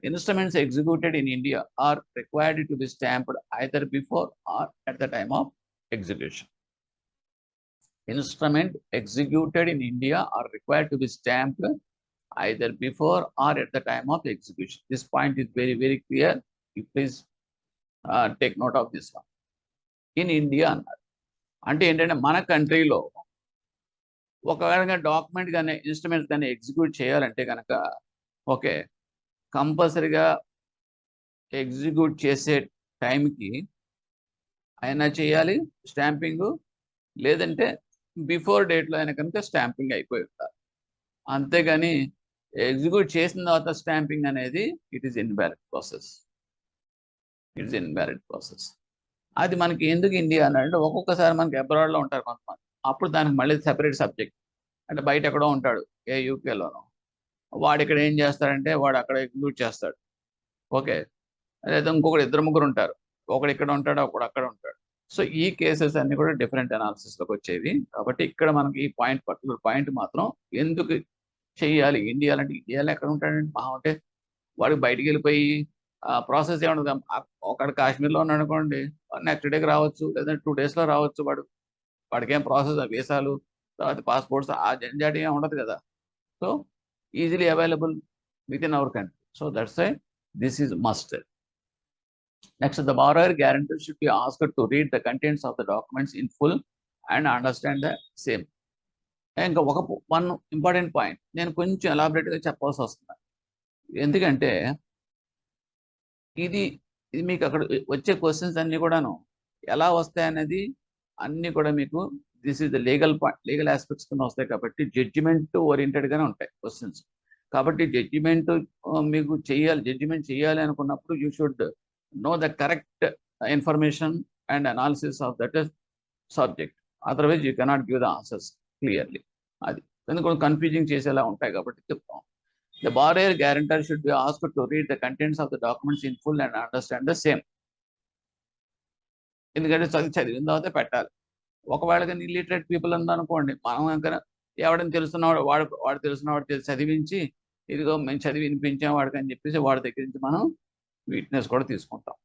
Instruments executed in India are required to be stamped either before or at the time of execution. Instrument executed in India are required to be stamped either before or at the time of execution. This point is very, very clear. You please take note of this one. In India అన్నారు అంటే ఏంటంటే, మన కంట్రీలో ఒకవేళ document కానీ instrument కానీ execute చేయాలంటే కనుక, ఓకే, కంపల్సరీగా ఎగ్జిక్యూట్ చేసే టైంకి అయినా చేయాలి స్టాంపింగ్, లేదంటే బిఫోర్ డేట్లో అయినా కనుక స్టాంపింగ్ అయిపోయి ఉంటారు. అంతేగాని ఎగ్జిక్యూట్ చేసిన తర్వాత స్టాంపింగ్ అనేది ఇట్ ఈస్ ఇన్వాలిడ్ ప్రాసెస్. అది మనకి ఎందుకు ఇండియా అనంటే, ఒక్కొక్కసారి మనకి అబ్రాడ్లో ఉంటారు కొంతమంది, అప్పుడు దానికి మళ్ళీ సెపరేట్ సబ్జెక్ట్. అంటే బయట ఎక్కడో ఉంటాడు, యూకేలోనో, వాడు ఇక్కడ ఏం చేస్తాడంటే వాడు అక్కడ ఎగ్జిక్యూట్ చేస్తాడు. ఓకే, లేదా ఇంకొకరు 2-3 ఉంటారు, ఒకడు ఇక్కడ ఉంటాడు, ఒకడు అక్కడ ఉంటాడు. సో ఈ కేసెస్ అన్ని కూడా డిఫరెంట్ అనాలిసిస్లోకి వచ్చేవి. కాబట్టి ఇక్కడ మనకి ఈ పర్టికులర్ పాయింట్ మాత్రం ఎందుకు చెయ్యాలి, ఇండియాలో అంటే ఇండియాలో ఎక్కడ ఉంటాడంటే మహా అంటే వాడికి బయటికి వెళ్ళిపోయి ప్రాసెస్ ఏమన్నది. ఒకడు కాశ్మీర్లో ఉన్నాడు అనుకోండి, నెక్స్ట్ డేకి రావచ్చు, లేదంటే 2 డేస్లో రావచ్చు. వాడికి ఏం ప్రాసెస్, వీసాలు, తర్వాత పాస్పోర్ట్స్, ఆ జంజాటి ఏమి ఉండదు కదా. So easily available within our country. So that's why this is must. Next, the borrower guarantor should be asked to read the contents of the documents in full and understand the same. ఇంకా one important point నేను కొంచెం ఎలాబరేట్గా చెప్పాల్సి వస్తుంది. ఎందుకంటే ఇది ఇది మీకు అక్కడ వచ్చే క్వశ్చన్స్ అన్నీ కూడాను ఎలా వస్తాయనేది అన్నీ కూడా మీకు this is the legal aspects కింద వస్తాయి కాబట్టి జడ్జిమెంట్ ఓరియంటెడ్గానే ఉంటాయి క్వశ్చన్స్. కాబట్టి మీకు జడ్జిమెంట్ చేయాలి అనుకున్నప్పుడు you should know the correct information and analysis of that subject. Otherwise you cannot give the answers clearly. అది ఎందుకంటే కన్ఫ్యూజింగ్ చేసేలా ఉంటాయి కాబట్టి చెప్తాం. The borrower guarantor should be asked to read the contents of the documents in full and understand the same. ఎందుకంటే చదివిన తర్వాత పెట్టాలి. ఒకవేళ కానీ ఇల్లిటరేట్ పీపుల్ ఉందనుకోండి, మనం కనుక ఎవడని తెలుసున్నవాడు వాడు తెలిసినవాడు చదివించి ఇదిగో మేము చదివి వినిపించాం వాడికి అని చెప్పేసి వాడి దగ్గర నుంచి మనం విట్నెస్ కూడా తీసుకుంటాం.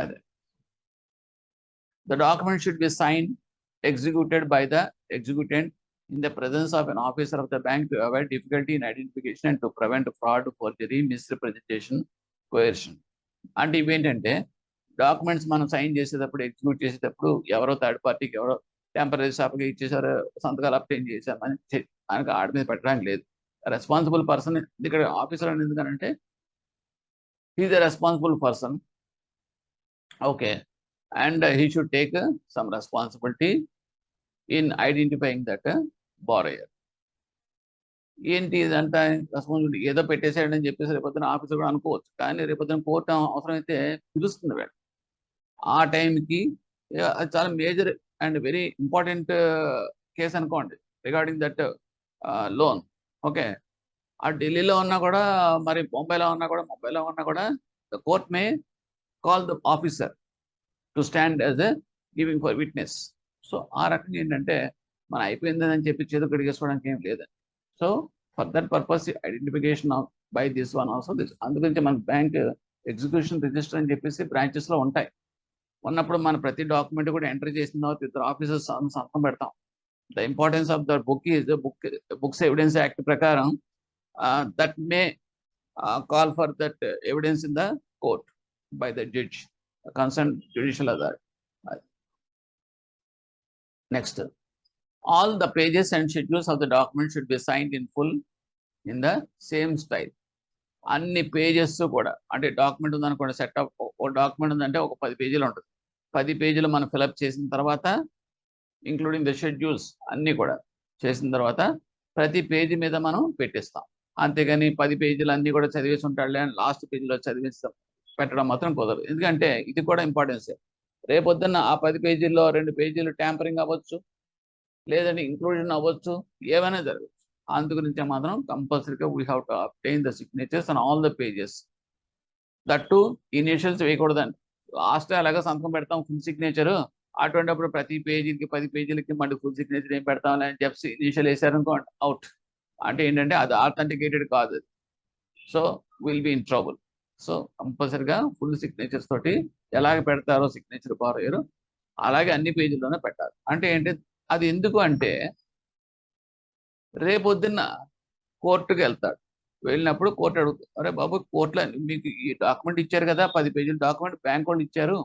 అదే the document should be signed, executed by the executant in the presence of an officer of the bank to avoid difficulty in identification and to prevent fraud, forgery, misrepresentation, coercion. అంటే ఇవేంటంటే documents మనం sign చేసేటప్పుడు execute చేసేటప్పుడు ఎవరో third పార్టీకి ఎవరో temporary షాప్కి ఇచ్చేసారో సంతకాలు అప్లై చేశామని ఆయనకు ఆడి మీద పెట్టడానికి లేదు. రెస్పాన్సిబుల్ పర్సన్ ఇక్కడ ఆఫీసర్ అని ఎందుకనంటే he is a responsible person. Okay, and he should take some responsibility in identifying that borrower. ఏంటి ఇదంతా రెస్పాన్సిబిలిటీ ఏదో పెట్టేసాడని చెప్పేసి రేపొద్దున ఆఫీసర్ కూడా అనుకోవచ్చు, కానీ రేపొద్దున కోర్టు అవసరమైతే పిలుస్తుంది వేడు. ఆ టైంకి అది చాలా major and very important case అనుకోండి రిగార్డింగ్ దట్ లోన్. ఓకే, ఆ ఢిల్లీలో ఉన్నా కూడా మరి ముంబైలో ఉన్నా కూడా the court may call the officer to stand as a giving for witness. So ఆ రకంగా ఏంటంటే మనం అయిపోయిందని చెప్పి చేతులు కడిగేసుకోవడానికి ఏం లేదండి. So for that purpose identification by this one also this. అందుగురించి మన బ్యాంక్ ఎగ్జిక్యూషన్ రిజిస్టర్ అని చెప్పేసి బ్రాంచెస్లో ఉంటాయి. ఉన్నప్పుడు మన ప్రతి డాక్యుమెంట్ కూడా ఎంటర్ చేసిన తర్వాత ఇద్దరు ఆఫీసర్స్ సంతకం పెడతాం. The importance of the book is books evidence act ప్రకారం that may call for that evidence in the court by the judge concern judicial authority. Next, all the pages and schedules of the document should be signed in full in the same style. అన్ని pages కూడా అంటే document ఉందనుకోండి, setup ఒక document ఉందంటే ఒక 10 పేజీలు ఉంటుంది. 10 పేజీలు మనం ఫిలప్ చేసిన తర్వాత ఇంక్లూడింగ్ ద షెడ్యూల్స్ అన్నీ కూడా చేసిన తర్వాత ప్రతి పేజీ మీద మనం పెట్టిస్తాం. అంతేగాని 10 పేజీలు అన్నీ కూడా చదివేసి ఉంటాడులే అని లాస్ట్ పేజీలో చదివిస్తాం పెట్టడం మాత్రం కుదరదు. ఎందుకంటే ఇది కూడా ఇంపార్టెన్సే. రేపొద్దున్న ఆ 10 పేజీల్లో 2 పేజీలు ట్యాంపరింగ్ అవ్వచ్చు, లేదంటే ఇంక్లూజన్ అవ్వచ్చు, ఏమైనా జరగచ్చు. అందుగురించి మాత్రం కంపల్సరీగా we have to obtain the signatures on all the pages. That initials వేయకూడదండి. లాస్ట్ అలాగా సంతకం పెడతాం ఫుల్ సిగ్నేచరు, అటువంటిప్పుడు ప్రతి పేజీకి 10 పేజీలకి మళ్ళీ ఫుల్ సిగ్నేచర్ ఏం పెడతాం అని చెప్పి ఇనిషియల్ వేసారనుకోండి అవుట్. అంటే ఏంటంటే అది ఆథెంటికేటెడ్ కాదు. So will be in trouble. So కంపల్సరీగా ఫుల్ సిగ్నేచర్స్ తోటి ఎలాగ పెడతారో సిగ్నేచర్ బారోయరు అలాగే అన్ని పేజీల్లోనే పెట్టాలి. అంటే ఏంటి అది ఎందుకు అంటే రేపొద్దున్న కోర్టుకు వెళ్తాడు, వెళ్ళినప్పుడు కోర్టు అడుగుతాడు, అరే బాబు కోర్టులో మీకు ఈ డాక్యుమెంట్ ఇచ్చారు కదా 10 పేజీల డాక్యుమెంట్ బ్యాంక్ వాళ్ళు ఇచ్చారు,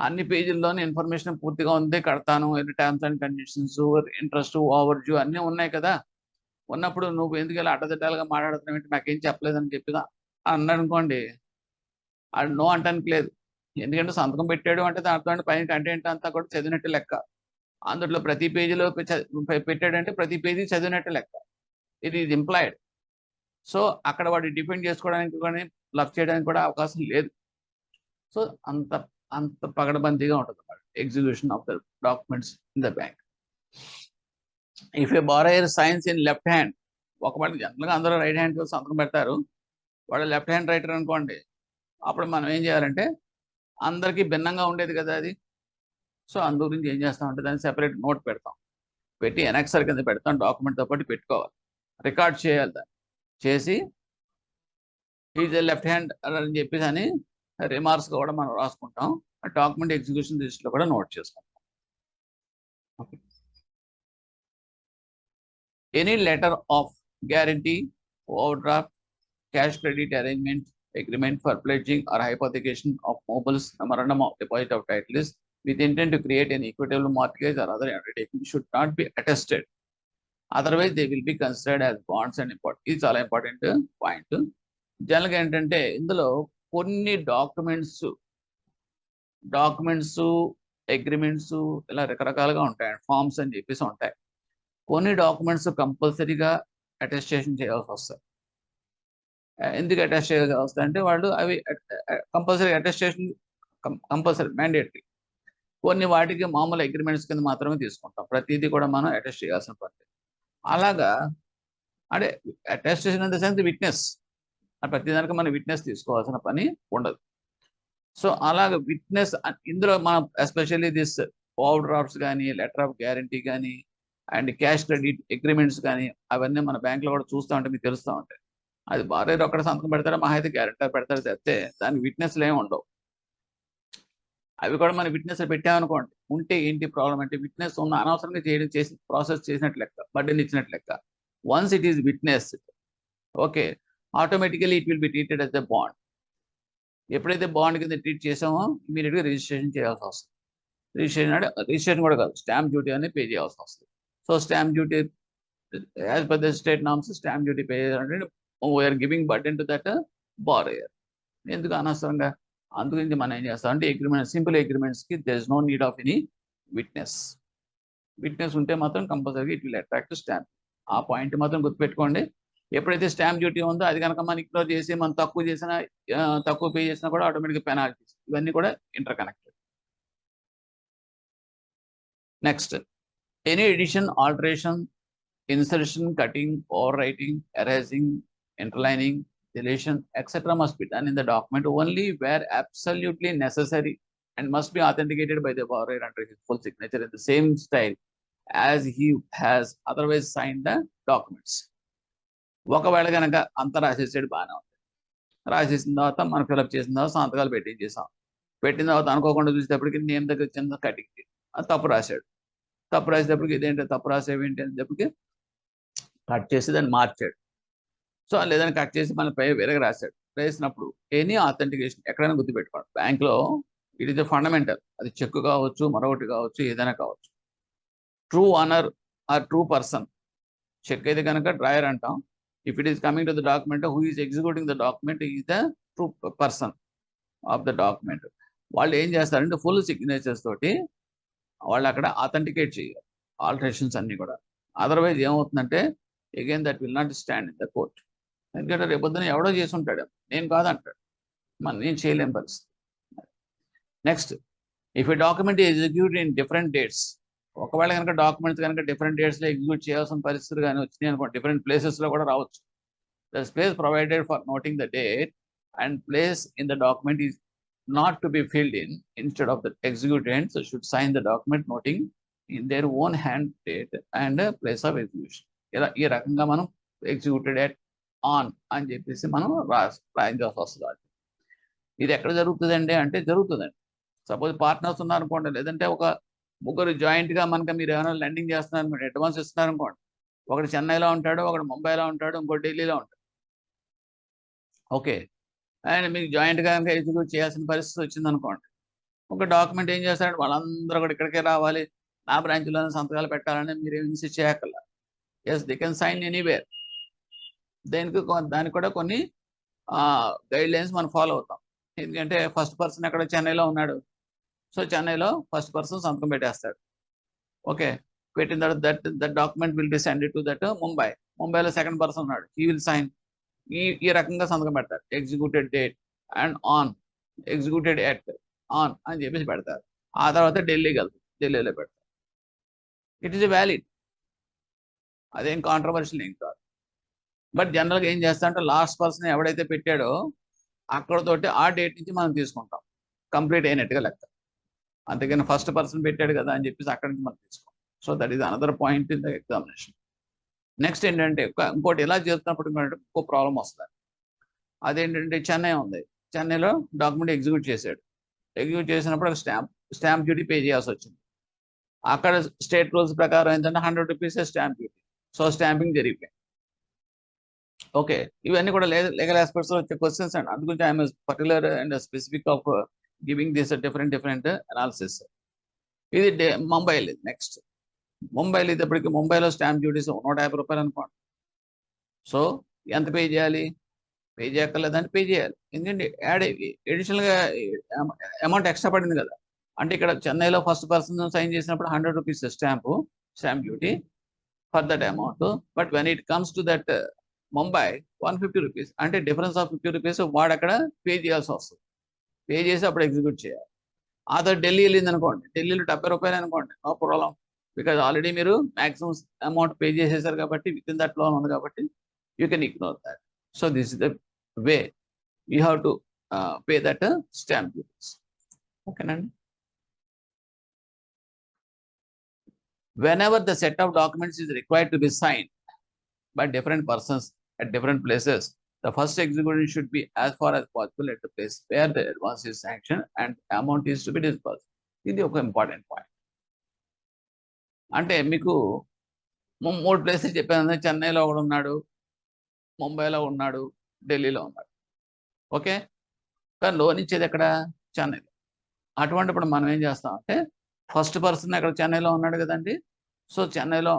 అన్ని పేజీల్లోనే ఇన్ఫర్మేషన్ పూర్తిగా ఉంది, కడతాను terms and conditions interest over due అన్నీ ఉన్నాయి కదా, ఉన్నప్పుడు నువ్వు ఎందుకు ఇలా అడ్డదిడ్డాలుగా మాట్లాడుతున్నావు ఏంటి నాకేం చెప్పలేదని చెప్పి అన్నాడు అనుకోండి, అది నో అంటానికి లేదు. ఎందుకంటే సంతకం పెట్టాడు అంటే దాంట్లో పైన కంటెంట్ అంతా కూడా చదివినట్టు లెక్క. అందులో ప్రతి పేజీలో పెట్టాడంటే ప్రతి పేజీ చదివినట్టు లెక్క. ఇది ఇంప్లాయిడ్. సో అక్కడ వాడు డిపెండ్ చేసుకోవడానికి కానీ లఫ్ చేయడానికి కూడా అవకాశం లేదు. సో అంత పగడబందీగా ఉంటుంది అన్నమాట execution of the documents in the bank. If A borrower science in left hand, ఒకవేళ జనరల్గా అందరూ రైట్ హ్యాండ్ సంతకం పెడతారు, వాడు లెఫ్ట్ హ్యాండ్ రైటర్ అనుకోండి, అప్పుడు మనం ఏం చేయాలంటే అందరికీ భిన్నంగా ఉండేది కదా అది. సో అందు గురించి ఏం చేస్తామంటే దాన్ని సెపరేట్ నోట్ పెడతాం, పెట్టి ఎనెక్సర్ కింద పెడతాం, డాక్యుమెంట్తో పాటు పెట్టుకోవాలి, రికార్డ్ చేయాలి. దాన్ని చేసి ఈజ్ ఏ లెఫ్ట్ హ్యాండ్ అని చెప్పేసి అని రిమార్క్స్ కూడా మనం రాసుకుంటాం. డాక్యుమెంట్ ఎగ్జిక్యూషన్ లిస్ట్లో కూడా నోట్ చేసుకుంటాం. Any letter of guarantee, overdraft, cash credit arrangement, agreement for pledging or hypothecation of mobiles, memorandum of deposit of title is with intent to create an equitable mortgage or other undertaking should not be attested. Otherwise, they will be considered as bonds and import. It's all important point. జనరల్గా ఏంటంటే ఇందులో కొన్ని documents agreements ఇలా రకరకాలుగా ఉంటాయి, forms అని చెప్పేసి ఉంటాయి. కొన్ని డాక్యుమెంట్స్ కంపల్సరీగా అటెస్టేషన్ చేయాల్సి వస్తాయి. ఎందుకు అటెస్ట్ చేయాల్సి వస్తాయి అంటే వాళ్ళు అవి కంపల్సరీ అటెస్టేషన్ కంపల్సరీ మ్యాండేటరీ. కొన్ని వాటికి మామూలు అగ్రిమెంట్స్ కింద మాత్రమే తీసుకుంటాం, ప్రతిదీ కూడా మనం అటెస్ట్ చేయాల్సిన పని. అలాగా అంటే attestation in the sense witness, ప్రతిదానికి మనం విట్నెస్ తీసుకోవాల్సిన పని ఉండదు. సో అలాగ విట్నెస్ ఇందులో మనం ఎస్పెషల్లీ దిస్ ఓవర్ డ్రాఫ్ట్స్ కానీ, లెటర్ ఆఫ్ గ్యారంటీ కానీ, అండ్ క్యాష్ క్రెడిట్ అగ్రిమెంట్స్ కానీ, అవన్నీ మన బ్యాంకులో కూడా చూస్తూ ఉంటే మీకు తెలుస్తూ ఉంటాయి. అది భార్య ఒక్కడ సంతకం పెడతారా, మహా అయితే గ్యారెంటర్ పెడతారు తప్పితే దానికి విట్నెస్లు ఏమి ఉండవు. అవి కూడా మనం విట్నెస్ పెట్టామనుకోండి, ఉంటే ఏంటి ప్రాబ్లం అంటే విట్నెస్ ఉన్న అనవసరంగా చేసి ప్రాసెస్ చేసినట్లు లెక్క, బర్డెన్ ఇచ్చినట్లు లెక్క. Once it is witness, okay, automatically it will be treated as a bond. ఎప్పుడైతే బాండ్ కింద ట్రీట్ చేసామో ఇమీడియట్గా రిజిస్ట్రేషన్ చేయాల్సి వస్తుంది. రిజిస్ట్రేషన్ కూడా కాదు, స్టాంప్ డ్యూటీ అనేది పే చేయాల్సి వస్తుంది. So stamp duty as per the state norms stamp duty pay చేయాలంటే we are giving burden to that borrower. ఎందుకు అనవసరంగా? అందుగురించి మనం ఏం చేస్తాం అంటే సింపుల్ అగ్రిమెంట్స్కి there is no need of any witness. Witness ఉంటే మాత్రం compulsory it will attract stamp. ఆ పాయింట్ మాత్రం గుర్తుపెట్టుకోండి. ఎప్పుడైతే స్టాంప్ డ్యూటీ ఉందో అది కనుక మనం ఇగ్నోర్ చేసి మనం తక్కువ పే చేసినా కూడా ఆటోమేటిక్గా పెనాల్టీస్, ఇవన్నీ కూడా interconnected. Next, any addition, alteration, insertion, cutting, overwriting, erasing, interlining, deletion, etc. must be done in the document only where absolutely necessary and must be authenticated by the borrower under his full signature in the same style as he has otherwise signed the documents. ఒకవేళ కనుక అంత రాసేసాడు, బాగానే ఉంది. రాసేసిన తర్వాత మనం fill up చేసిన తర్వాత సంతకాలు పెట్టించేసాం. పెట్టిన తర్వాత అనుకోకుండా చూసేటప్పటికి నేమ్ దగ్గర చిన్న కటింగ్ తప్పు రాశాడు. తప్పు రాసేటప్పటికి ఇదేంటి తప్పు రాసేవేంటి అనేటప్పటికి కట్ చేసి దాన్ని మార్చాడు. సో లేదని కట్ చేసి మన పై వేరేగా రాశాడు. రాసినప్పుడు ఎనీ ఆథెంటికేషన్ ఎక్కడైనా గుర్తుపెట్టుకోండి, బ్యాంక్లో ఇట్ ఈస్ ద ఫండమెంటల్. అది చెక్ కావచ్చు, మరొకటి కావచ్చు, ఏదైనా కావచ్చు. True owner or true person. Check అయితే కనుక డ్రాయర్ అంటాం. If it is coming to the document, who is executing the document is the true person of the document. వాళ్ళు ఏం చేస్తారంటే ఫుల్ సిగ్నేచర్స్ తోటి వాళ్ళు అక్కడ ఆథెంటికేట్ చేయాలి ఆల్టరేషన్స్ అన్నీ కూడా. అదర్వైజ్ ఏమవుతుందంటే again that will not stand in the court. ఎందుకంటే రేపొద్దున ఎవడో చేసి ఉంటాడు, నేను కాదంటాడు, నేను చేయలేని పరిస్థితి. Next, if A document execute in different dates. ఒకవేళ కనుక డాక్యుమెంట్స్ కనుక డిఫరెంట్ డేట్స్లో ఎగ్జిక్యూట్ చేయాల్సిన పరిస్థితులు కానీ వచ్చినాయి అనుకోండి, డిఫరెంట్ ప్లేసెస్లో కూడా రావచ్చు. The space provided for noting the date and place in the document is not to be filled in. Instead of the executants should sign the document noting in their own hand date and place of execution. ఇలా ఈ రకంగా మనం executed at on అని చెప్పేసి మనం రాయించాల్సి వస్తుంది. ఇది ఎక్కడ జరుగుతుందండి అంటే జరుగుతుందండి. సపోజ్ పార్ట్నర్స్ ఉన్నారనుకోండి, లేదంటే ఒక ముగ్గురు జాయింట్గా మనకి మీరు ఏమైనా లెండింగ్ చేస్తున్నారనుకోండి, అడ్వాన్స్ ఇస్తున్నారనుకోండి, ఒకటి చెన్నైలో ఉంటాడు, ఒకటి ముంబైలో ఉంటాడు, ఇంకోటి ఢిల్లీలో ఉంటాడు. ఓకే, అండ్ మీకు జాయింట్గా కనుక ఎగ్జిక్యూట్ చేయాల్సిన పరిస్థితి వచ్చింది అనుకోండి, ఒక డాక్యుమెంట్ ఏం చేస్తారంటే వాళ్ళందరూ కూడా ఇక్కడికే రావాలి, నా బ్రాంచ్లోనే సంతకాలు పెట్టాలని మీరు ఇన్సిస్ట్ చేయక్కర్లా. Yes, they can sign anywhere. దానికి కూడా కొన్ని గైడ్ లైన్స్ మనం ఫాలో అవుతాం. ఎందుకంటే ఫస్ట్ పర్సన్ ఎక్కడ చెన్నైలో ఉన్నాడు, సో చెన్నైలో ఫస్ట్ పర్సన్ సంతకం పెట్టేస్తాడు. ఓకే, పెట్టిన తర్వాత that document will be send to that ముంబైలో సెకండ్ పర్సన్ ఉన్నాడు, హీ విల్ సైన్. ఈ రకంగా సంతకం పెడతారు. Executed date and on, executed at on అని చెప్పేసి పెడతారు. ఆ తర్వాత ఢిల్లీకి వెళ్తారు, ఢిల్లీలో పెడతారు. ఇట్ ఈస్ వ్యాలిడ్, అదేం కాంట్రవర్షియల్ ఏం కాదు. బట్ జనరల్గా ఏం చేస్తా అంటే లాస్ట్ పర్సన్ ఎవడైతే పెట్టాడో అక్కడతోటి ఆ డేట్ నుంచి మనం తీసుకుంటాం, కంప్లీట్ అయినట్టుగా లెక్క. అంతేగాని ఫస్ట్ పర్సన్ పెట్టాడు కదా అని చెప్పేసి అక్కడి నుంచి మనం తీసుకుంటాం. So that is another point in the examination. Next ఏంటంటే ఇంకోటి ఇలా చేస్తున్నప్పుడు ఇంకో ప్రాబ్లం వస్తుంది. అదేంటంటే చెన్నై ఉంది, చెన్నైలో డాక్యుమెంట్ ఎగ్జిక్యూట్ చేశాడు. ఎగ్జిక్యూట్ చేసినప్పుడు స్టాంప్ డ్యూటీ పే చేయాల్సి వచ్చింది. అక్కడ స్టేట్ రూల్స్ ప్రకారం ఏంటంటే 100 rupees stamp duty. So stamping జరిగిపోయింది. ఓకే, ఇవన్నీ కూడా లీగల్ ఆస్పెక్ట్స్ వచ్చే క్వశ్చన్స్ అండి. అందుగురించి I'm particular and specific of giving this different analysis. ఇది ముంబైలో. నెక్స్ట్, ముంబైలో ఇప్పటికి ముంబైలో స్టాంప్ డ్యూటీస్ 150 రూపాయలు అనుకోండి. సో ఎంత పే చేయాలి? పే చేయక్కర్లేదంటే పే చేయాలి. ఎందుకంటే అడిషనల్గా అమౌంట్ ఎక్స్ట్రా పడింది కదా. అంటే ఇక్కడ చెన్నైలో ఫస్ట్ పర్సన్ సైన్ చేసినప్పుడు 100 rupees stamp duty for that amount. But when it comes to that Mumbai 150 rupees, అంటే డిఫరెన్స్ ఆఫ్ 50 రూపీస్ వాడు అక్కడ పే చేయాల్సి వస్తుంది. పే చేసి అప్పుడు ఎగ్జిక్యూట్ చేయాలి. అతను ఢిల్లీ వెళ్ళింది అనుకోండి, ఢిల్లీలో 70 రూపాయలు అనుకోండి, నో ప్రాబ్లం, బికాజ్ ఆల్రెడీ మీరు మ్యాక్సిమం అమౌంట్ పే చేసేసారు కాబట్టి, విత్ ఇన్ దట్ లోన్ ఉంది కాబట్టి you can ignore that. So this is the way you have to pay that stamp duties. ఓకేనండి. Whenever the set of documents is required to be signed by different persons at different places, the first execution should be as far as possible at the place where the advance is sanctioned and amount is to be disbursed. ఇది ఒక important point. అంటే మీకు 3 places చెప్పాను. చెన్నైలో ఒకడు ఉన్నాడు, ముంబైలో ఉన్నాడు, ఢిల్లీలో ఉన్నాడు. ఓకే, కానీ లోన్ ఇచ్చేది ఎక్కడ? చెన్నైలో. అటువంటిప్పుడు మనం ఏం చేస్తామంటే, ఫస్ట్ పర్సన్ అక్కడ చెన్నైలో ఉన్నాడు కదండి. సో చెన్నైలో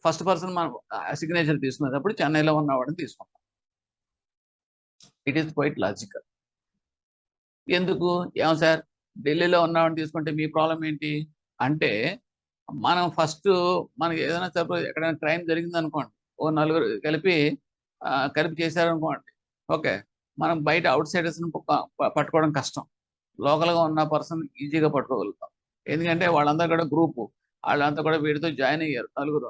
ఫస్ట్ పర్సన్ మనం సిగ్నేచర్ తీసుకునేటప్పుడు చెన్నైలో ఉన్నవాడిని తీసుకుంటాం. It is quite logical. ఎందుకు? ఏమో సార్, ఢిల్లీలో ఉన్నవాడిని తీసుకుంటే మీ ప్రాబ్లం ఏంటి అంటే, మనం ఫస్ట్ మనకి ఏదైనా సపోజ్ ఎక్కడైనా క్రైమ్ జరిగింది అనుకోండి, ఓ నలుగురు కలిపి చేశారనుకోండి. ఓకే, మనం బయట అవుట్ సైడర్స్ని పట్టుకోవడం కష్టం. లోకల్గా ఉన్న పర్సన్ ఈజీగా పట్టుకోగలుగుతాం. ఎందుకంటే వాళ్ళందరూ కూడా గ్రూపు, వాళ్ళంతా కూడా వీడితో జాయిన్ అయ్యారు నలుగురు.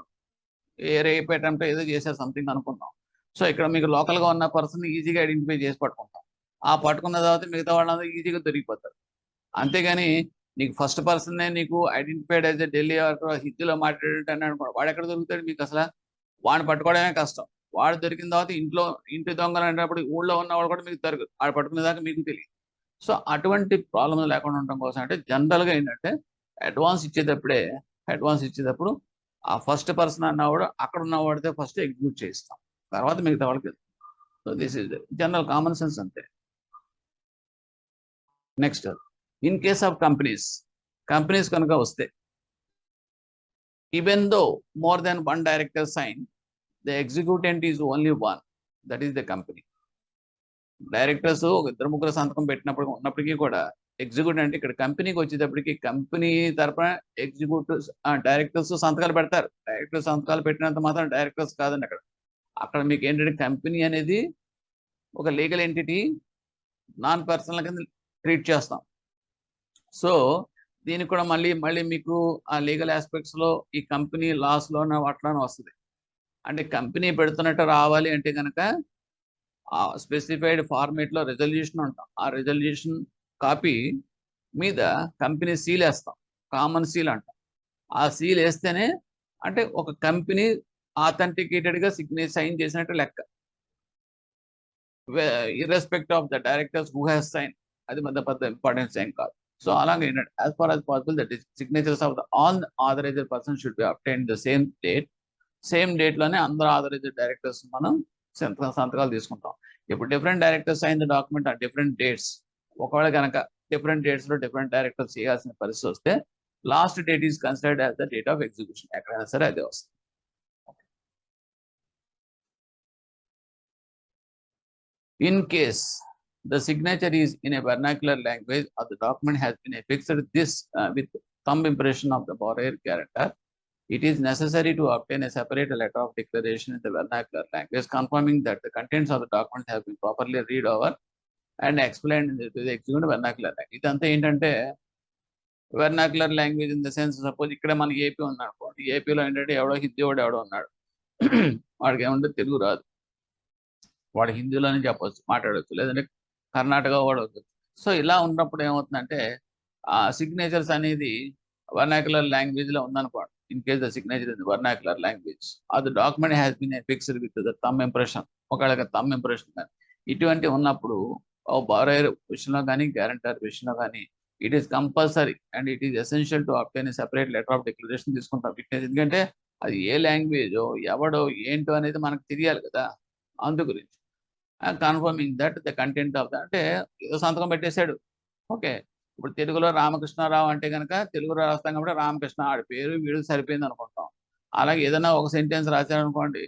రేప్ అటెంప్ట్ ఏదో చేశారు సంథింగ్ అనుకుందాం. సో ఇక్కడ మీకు లోకల్గా ఉన్న పర్సన్ ఈజీగా ఐడెంటిఫై చేసి పట్టుకుంటాం. ఆ పట్టుకున్న తర్వాత మిగతా వాళ్ళందరూ ఈజీగా దొరికిపోతారు. అంతేగాని నీకు ఫస్ట్ పర్సన్నే నీకు ఐడెంటిఫైడ్ అయితే ఢిల్లీ హిందీలో మాట్లాడేటని అనుకోండి, వాడు ఎక్కడ దొరుకుతాడు మీకు? అసలు వాడిని పట్టుకోవడమే కష్టం. వాడు దొరికిన తర్వాత ఇంటి దొంగలు అనేటప్పుడు ఊళ్ళో ఉన్నవాడు కూడా మీకు దొరకదు, వాడు పట్టుకునేదాకా మీకు తెలియదు. సో అటువంటి ప్రాబ్లమ్స్ లేకుండా ఉండడం కోసం అంటే జనరల్గా ఏంటంటే అడ్వాన్స్ ఇచ్చేటప్పుడు ఆ ఫస్ట్ పర్సన్ అన్నవాడు అక్కడ ఉన్నవాడితే ఫస్ట్ ఎగ్జిక్యూట్ చేయిస్తాం, తర్వాత మిగతా వాళ్ళకి. So this is general common sense అంతే. Next, in case of companies కనుక వస్తే, even though more than one director sign, the executant is only one, that is the company. Directors ఒక 2-3 సంతకం ఉన్నప్పటికీ కూడా ఎగ్జిక్యూటివ్ అంటే ఇక్కడ కంపెనీకి వచ్చేటప్పటికి కంపెనీ తరపున ఎగ్జిక్యూటివ్స్ డైరెక్టర్స్ సంతకాలు పెడతారు. డైరెక్టర్స్ సంతకాలు పెట్టినంత మాత్రం డైరెక్టర్స్ కాదండి. అక్కడ మీకు ఏంటంటే కంపెనీ అనేది ఒక లీగల్ ఎంటిటీ, నాన్ పర్సనల్ కింద ట్రీట్ చేస్తాం. సో దీనికి కూడా మళ్ళీ మీకు ఆ లీగల్ ఆస్పెక్ట్స్లో ఈ కంపెనీ లాస్లోనే వాటిలోనే వస్తుంది. అంటే కంపెనీ పెడుతున్నట్టు రావాలి అంటే కనుక ఆ స్పెసిఫైడ్ ఫార్మేట్లో రెజల్యూషన్ అంటాం. ఆ రెజల్యూషన్ కాపీ మీద కంపెనీ సీల్ వేస్తాం, కామన్ సీల్ అంటాం. ఆ సీల్ వేస్తేనే అంటే ఒక కంపెనీ ఆథెంటికేటెడ్గా సైన్ చేసినట్టు లెక్క, irrespect of the directors who has sign. అది పెద్ద ఇంపార్టెంట్ సైన్ కాదు. సో అలాగే ఏంటంటే as far as possible that signatures of the all authorised person should be obtained the same డేట్లోనే అందరూ ఆథరైజ్డ్ డైరెక్టర్స్ మనం సంతకాలు తీసుకుంటాం. ఇప్పుడు different directors sign the document on different dates. ఒకవేళ కనుక డిఫరెంట్ డేట్స్లో డిఫరెంట్ డైరెక్టర్స్ చేయాల్సిన పరిస్థితి వస్తే last date is considered as the date of execution. ఎక్కడైనా సరే అదే వస్తుంది. In case the signature is in a vernacular language or the document has been affixed with thumb impression of the borrower guarantor, it is necessary to obtain a separate letter of declaration in the vernacular language confirming that the contents of the document have been properly read over and explained to the executed vernacular language. ఇదంతా ఏంటంటే vernacular language in the sense, suppose ఇక్కడ మనకి AP ఉందనుకోండి, ఏపీలో ఏంటంటే ఎవడో హిందీ ఎవడో ఉన్నాడు, వాడికి ఏమంటే తెలుగు రాదు, వాడు హిందీలోనే చెప్పవచ్చు, మాట్లాడవచ్చు, లేదంటే కర్ణాటక వాడు వచ్చు. సో ఇలా ఉన్నప్పుడు ఏమవుతుందంటే ఆ సిగ్నేచర్స్ అనేది వర్నాక్యులర్ లాంగ్వేజ్లో ఉందనుకోండి. In case the signature in vernacular language or the document has been fixed with the thumb impression, ఒకవేళ థంబ్ ఇంప్రెషన్ కానీ ఇటువంటి ఉన్నప్పుడు బారోయర్ విషయంలో కానీ గ్యారంటర్ విషయంలో కానీ it is compulsory and it is essential to obtain separate letter of declaration తీసుకుంటాం. ఎందుకంటే అది ఏ లాంగ్వేజో ఎవడో ఏంటో అనేది మనకు తెలియాలి కదా, అందు గురించి. Confirming that the content of the, అంటే ఏదో సంతకం పెట్టేశాడు, ఓకే, ఇప్పుడు తెలుగులో రామకృష్ణారావు అంటే కనుక తెలుగులో రాస్తాం కాబట్టి రామకృష్ణ, ఆడి పేరు వీడు సరిపోయింది అనుకుంటాం. అలాగే ఏదైనా ఒక సెంటెన్స్ రాశారనుకోండి,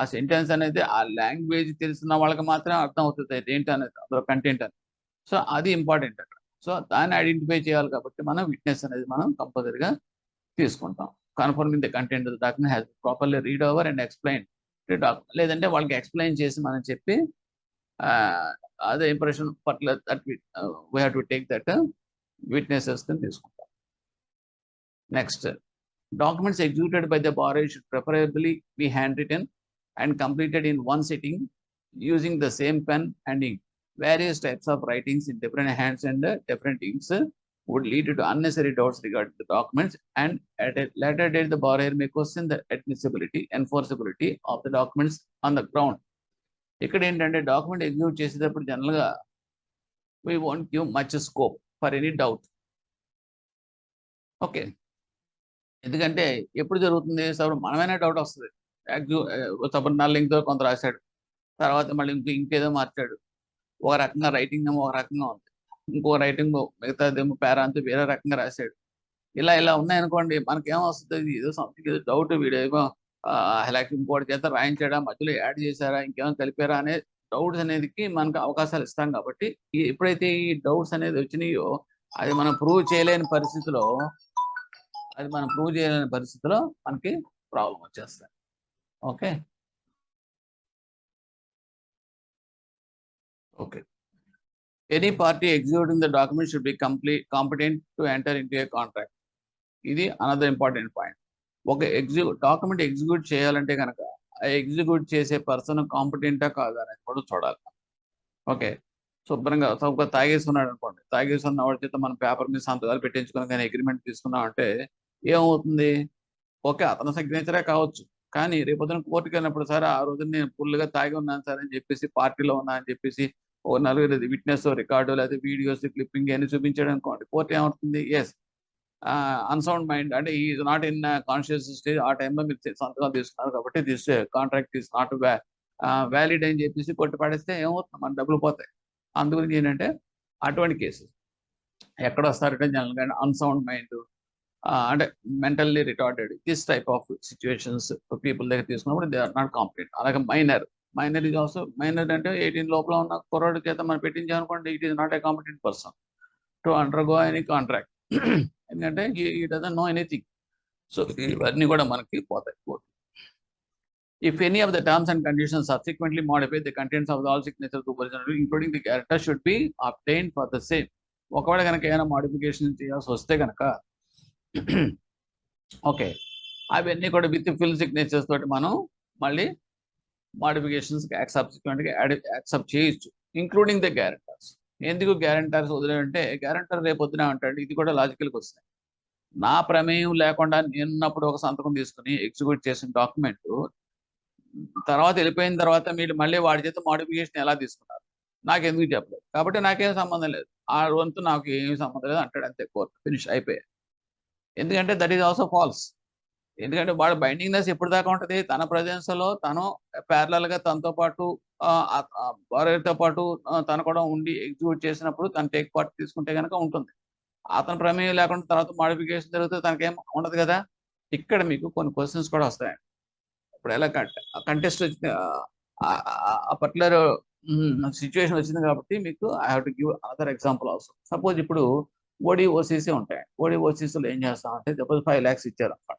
ఆ సెంటెన్స్ అనేది ఆ లాంగ్వేజ్ తెలిసిన వాళ్ళకి మాత్రమే అర్థం అవుతుంది ఏంటి అనేది అందులో కంటెంట్ అని. సో అది ఇంపార్టెంట్ అక్కడ. సో దాన్ని ఐడెంటిఫై చేయాలి కాబట్టి మనం విట్నెస్ అనేది మనం కంపల్సరీగా తీసుకుంటాం. Confirming the content the document has properly read over and explain the document. లేదంటే వాళ్ళకి ఎక్స్ప్లెయిన్ చేసి మనం చెప్పి అదే impression particular that we have to take that witnesses ని తీసుకుంటాం. Next, documents executed by the borrower should preferably be handwritten and completed in one sitting using the same pen and ink. Various types of writings in different hands and different inks would lead to unnecessary doubts regarding the documents, and at a later date the borrower may question the admissibility, enforceability of the documents on the ground. ఇక్కడ ఏంటంటే document execute చేసేటప్పుడు జనరల్గా we won't give much scope for any doubt. Okay, ఎందుకంటే ఎప్పుడు జరుగుతుంది suppose మనమైనా doubt వస్తుంది. Suppose నల్లింగ్తో కొంత రాశాడు, తర్వాత మళ్ళీ ఇంకేదో మార్చాడు, ఒక రకంగా రైటింగ్ ఏమో ఒక రకంగా ఉంది, ఇంకో రైటింగ్ మిగతాదేమో పేరా అంతా వేరే రకంగా రాశాడు. ఇలా ఉన్నాయనుకోండి, మనకేమొస్తుంది, ఏదో సంథింగ్ ఏదో డౌట్, వీడేమో ఇంకోటి చేత రాయించాడా, మధ్యలో యాడ్ చేశారా, ఇంకేమో కలిపారా అనే డౌట్స్ అనేదికి మనకు అవకాశాలు ఇస్తాం. కాబట్టి ఎప్పుడైతే ఈ డౌట్స్ అనేది వచ్చినాయో అది మనం ప్రూవ్ చేయలేని పరిస్థితిలో మనకి ప్రాబ్లం వచ్చేస్తాయి. Okay okay any party executing the document should be competent to enter into A contract. ఇది అనదర్ ఇంపార్టెంట్ పాయింట్. ఒక డాక్యుమెంట్ ఎగ్జిక్యూట్ చేయాలంటే కనుక ఆ ఎగ్జిక్యూట్ చేసే పర్సన్ కాంపిటెంటా కాదా అనేది కూడా చూడాలి. ఓకే, శుభ్రంగా తాగేసుకున్నాడు అనుకోండి, తాగేసుకున్న వాడి చేత మనం పేపర్ మీద సంతకాలు పెట్టించుకుని కానీ అగ్రిమెంట్ తీసుకున్నాం అంటే ఏమవుతుంది, ఓకే అతని సిగ్నేచరే కావచ్చు, కానీ రేపొద్దున కోర్టుకి వెళ్ళినప్పుడు సార్ ఆ రోజు నేను ఫుల్గా తాగి ఉన్నాను సార్ అని చెప్పేసి, పార్టీలో ఉన్నా అని చెప్పేసి ఓ నలుగురు విట్నెస్ రికార్డు లేదా వీడియోస్ క్లిప్పింగ్ అని చూపించాడు అనుకోండి, కోర్టు ఏమవుతుంది, ఎస్ అన్సౌండ్ మైండ్ అంటే is not in conscious stage, ఆ టైంలో మీరు సంతకాలు తీసుకున్నారు కాబట్టి this contract is not valid అని చెప్పేసి కొట్టి పడేస్తే ఏమవుతుంది, మన డబ్బులు పోతాయి. అందుగురించి ఏంటంటే అటువంటి కేసెస్ ఎక్కడ వస్తారంటే జనరల్గా అన్సౌండ్ మైండ్ అంటే mentally retarded, this type of situations people దగ్గర తీసుకున్నప్పుడు దే ఆర్ నాట్ కాంపిటెంట్. అలాగే మైనర్ ఈజ్ ఆల్సో, మైనర్ అంటే 18 లోపల ఉన్న కుర్రాడి చేత మనం పెట్టించామనుకోండి, it is not a competent person to undergo any contract, ఎందుకంటే he doesn't know anything. So ఇవన్నీ కూడా మనకి పోతాయి. If any of the terms and conditions subsequently modify the contents of all signatures to original, including the character, should be obtained for the same. ఒకవేళ కనుక ఏమైనా modification చేయాల్సి వస్తే కనుక ఓకే, అవన్నీ కూడా విత్ ఫిల్ సిగ్నేచర్స్ తోటి మనం మళ్ళీ మోడిఫికేషన్స్ సబ్సిక్వెంట్గా యాక్సెప్ట్ చేయొచ్చు, ఇంక్లూడింగ్ ద గ్యారెంటర్స్. ఎందుకు గ్యారెంటర్స్ వదిలేంటే, గ్యారెంటర్ రేపు వద్దున అంటాడు, ఇది కూడా లాజికల్గా వస్తుంది. నా ప్రమేయం లేకుండా నేనున్నప్పుడు ఒక సంతకం తీసుకుని ఎగ్జిక్యూట్ చేసిన డాక్యుమెంట్ తర్వాత వెళ్ళిపోయిన తర్వాత మీరు మళ్ళీ వాడి చేత మోడిఫికేషన్ ఎలా తీసుకున్నారు, నాకెందుకు చెప్పలేదు, కాబట్టి నాకేం సంబంధం లేదు, ఆ వంతు నాకు ఏమి సంబంధం లేదు అంటాడు, అంతే, కోర్టు ఫినిష్ అయిపోయాయి. ఎందుకంటే దట్ ఈస్ ఆల్సో ఫాల్స్. ఎందుకంటే వాడు బైండింగ్నెస్ ఎప్పుడు దాకా ఉంటుంది, తన ప్రజెన్స్లో తను ప్యారలల్గా తనతో పాటు వారితో పాటు తను కూడా ఉండి ఎగ్జిక్యూట్ చేసినప్పుడు తను టేక్ పార్ట్ తీసుకుంటే కనుక ఉంటుంది. అతని ప్రమేయం లేకుండా తర్వాత మోడిఫికేషన్ జరిగితే తనకేం ఉండదు కదా. ఇక్కడ మీకు కొన్ని క్వశ్చన్స్ కూడా వస్తాయండి. ఇప్పుడు ఎలా కంటెస్ట్ వచ్చింది, ఆ పర్టికులర్ సిచ్యువేషన్ వచ్చింది కాబట్టి మీకు I have to give other example also. Suppose ఇప్పుడు ఓడిఓసీసీ ఉంటాయి. ఓడిఓసీసీలో ఏం చేస్తామంటే సపోజ్ 5 lakhs ఇచ్చారు అన్నమాట.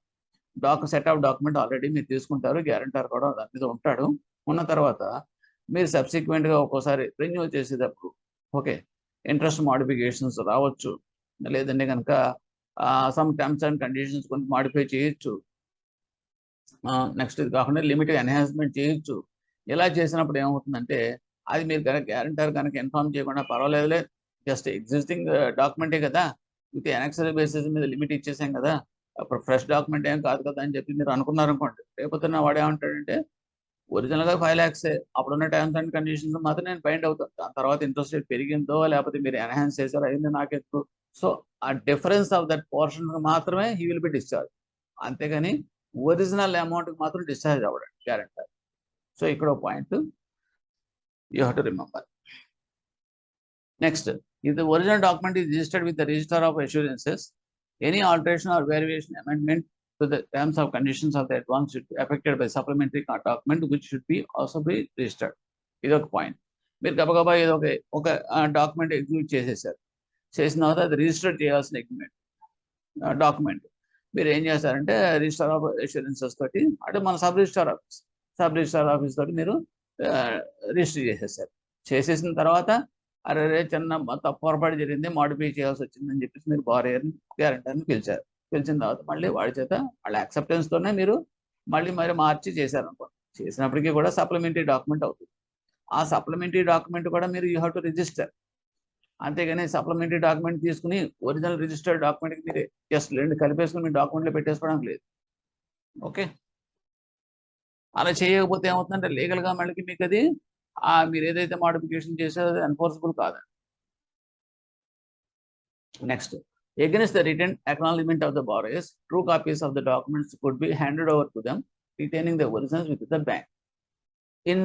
సెట్ ఆఫ్ డాక్యుమెంట్ ఆల్రెడీ మీరు తీసుకుంటారు, గ్యారెంటర్ కూడా దాని మీద ఉంటాడు. ఉన్న తర్వాత మీరు సబ్సిక్వెంట్గా ఒక్కోసారి రెన్యూ చేసేటప్పుడు ఓకే ఇంట్రెస్ట్ మోడిఫికేషన్స్ రావచ్చు, లేదంటే కనుక సమ్ టర్మ్స్ అండ్ కండిషన్స్ కొన్ని మాడిఫై చేయొచ్చు. నెక్స్ట్ ఇది కాకుండా లిమిట్ ఎన్హాన్స్మెంట్ చేయొచ్చు. ఇలా చేసినప్పుడు ఏమవుతుందంటే అది మీరు కనుక గ్యారెంటర్ కనుక ఇన్ఫార్మ్ చేయకుండా పర్వాలేదులే, జస్ట్ ఎగ్జిస్టింగ్ డాక్యుమెంటే కదా, విత్ ఎనెక్సరీ బేసిస్ మీద లిమిట్ ఇచ్చేసాం కదా, అప్పుడు ఫ్రెష్ డాక్యుమెంట్ ఏం కాదు కదా అని చెప్పి మీరు అనుకున్నారనుకోండి, రేపొద్దున వాడు ఏమంటాడంటే ఒరిజినల్గా 5 lakhs, అప్పుడున్న టర్మ్స్ అండ్ కండిషన్స్ మాత్రం నేను బైండ్ అవుతాను, దాని తర్వాత ఇంట్రెస్ట్ రేట్ పెరిగిందో లేకపోతే మీరు ఎన్హాన్స్ చేశారో అయింది నాకెందుకు. సో ఆ డిఫరెన్స్ ఆఫ్ దట్ పోర్షన్ మాత్రమే హీ విల్ బి డిశ్చార్జ్, అంతేగాని ఒరిజినల్ అమౌంట్కి మాత్రం డిశ్చార్జ్ అవ్వడం గ్యారెంటర్. సో ఇక్కడ point you have to remember. Next, if the original document is registered with the register of assurances, any alteration or variation, amendment to the terms of conditions of the advance should be affected by supplementary document which should be also be registered. ఇది ఒక point. మీరు గబగబా ఏదో ఒక document execute చేసేసారు. చేసిన తర్వాత అది రిజిస్టర్ చేయాల్సిన డాక్యుమెంట్ మీరు ఏం చేస్తారంటే రిజిస్టర్ ఆఫ్ అష్యూరెన్సెస్ తోటి అంటే మన సబ్ రిజిస్టర్ ఆఫీస్ తోటి మీరు రిజిస్టర్ చేసేసారు. చేసేసిన తర్వాత అరే చిన్న పొరపాటు జరిగింది, మాడిఫై చేయాల్సి వచ్చిందని చెప్పేసి మీరు బారియర్ని గ్యారెంటర్ని పిలిచారు. పిలిచిన తర్వాత మళ్ళీ వాడి చేత వాళ్ళ యాక్సెప్టెన్స్తోనే మీరు మళ్ళీ మార్చి చేశారనుకోండి. చేసినప్పటికీ కూడా సప్లిమెంటరీ డాక్యుమెంట్ అవుతుంది. ఆ సప్లిమెంటరీ డాక్యుమెంట్ కూడా మీరు యూ హ్యావ్ టు రిజిస్టర్. అంతేగాని సప్లిమెంటరీ డాక్యుమెంట్ తీసుకుని ఒరిజినల్ రిజిస్టర్డ్ డాక్యుమెంట్కి మీరు జస్ట్ రెండు కలిపేసుకుని మీ డాక్యుమెంట్లో పెట్టేసుకోవడం లేదు. ఓకే, అలా చేయకపోతే ఏమవుతుందంటే లీగల్గా మళ్ళీ మీకు అది మీరు ఏదైతే మోడిఫికేషన్ చేసారో అది ఎన్ఫోర్సబుల్ కాదండి. Next, against the written acknowledgement of the borrowers, true copies of the documents could be handed over to them, retaining the originals with the bank. In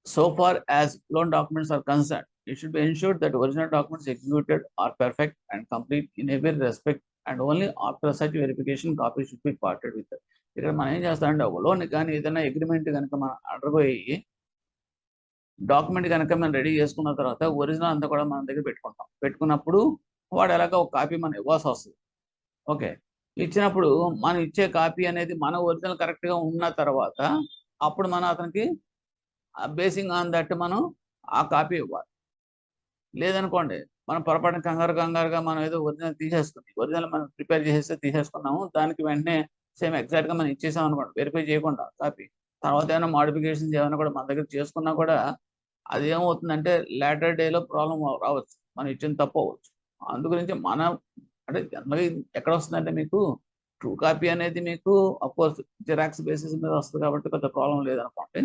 so far as loan documents are concerned, it should be ensured that original documents executed are perfect and complete in every respect, and only after such verification copies should be parted with them. ఇక్కడ మనం ఏం చేస్తామంటే loan కానీ ఏదైనా agreement కనుక మనం అడగబోయి document కనుక మనం రెడీ చేసుకున్న తర్వాత ఒరిజినల్ అంతా కూడా మన దగ్గర పెట్టుకుంటాం. పెట్టుకున్నప్పుడు వాడు ఎలాగో ఒక కాపీ మనం ఇవ్వాల్సి వస్తుంది. ఓకే, ఇచ్చినప్పుడు మనం ఇచ్చే కాపీ అనేది మన ఒరిజినల్ కరెక్ట్గా ఉన్న తర్వాత అప్పుడు మనం అతనికి బేసింగ్ ఆన్ దట్ మనం ఆ కాపీ ఇవ్వాలి. లేదనుకోండి మనం పొరపాటున కంగారుగా మనం ఏదో ఒరిజినల్ ఒరిజినల్ మనం ప్రిపేర్ చేసేస్తే తీసేసుకున్నాము, దానికి వెంటనే సేమ్ ఎగ్జాక్ట్గా మనం ఇచ్చేసాం అనుకోండి, వెరిఫై చేయకుండా కాపీ. తర్వాత ఏమైనా మోడిఫికేషన్స్ ఏమైనా కూడా మన దగ్గర చేసుకున్నా కూడా అది ఏమవుతుందంటే లేటర్ డేలో ప్రాబ్లం రావచ్చు, మనం ఇచ్చిన తప్పు అవ్వచ్చు. అందుగురించి మనం అంటే జనరల్గా ఎక్కడ వస్తుందంటే మీకు ట్రూ కాపీ అనేది మీకు అఫ్కోర్స్ జిరాక్స్ బేసిస్ మీద వస్తుంది కాబట్టి పెద్ద ప్రాబ్లం లేదనుకోండి.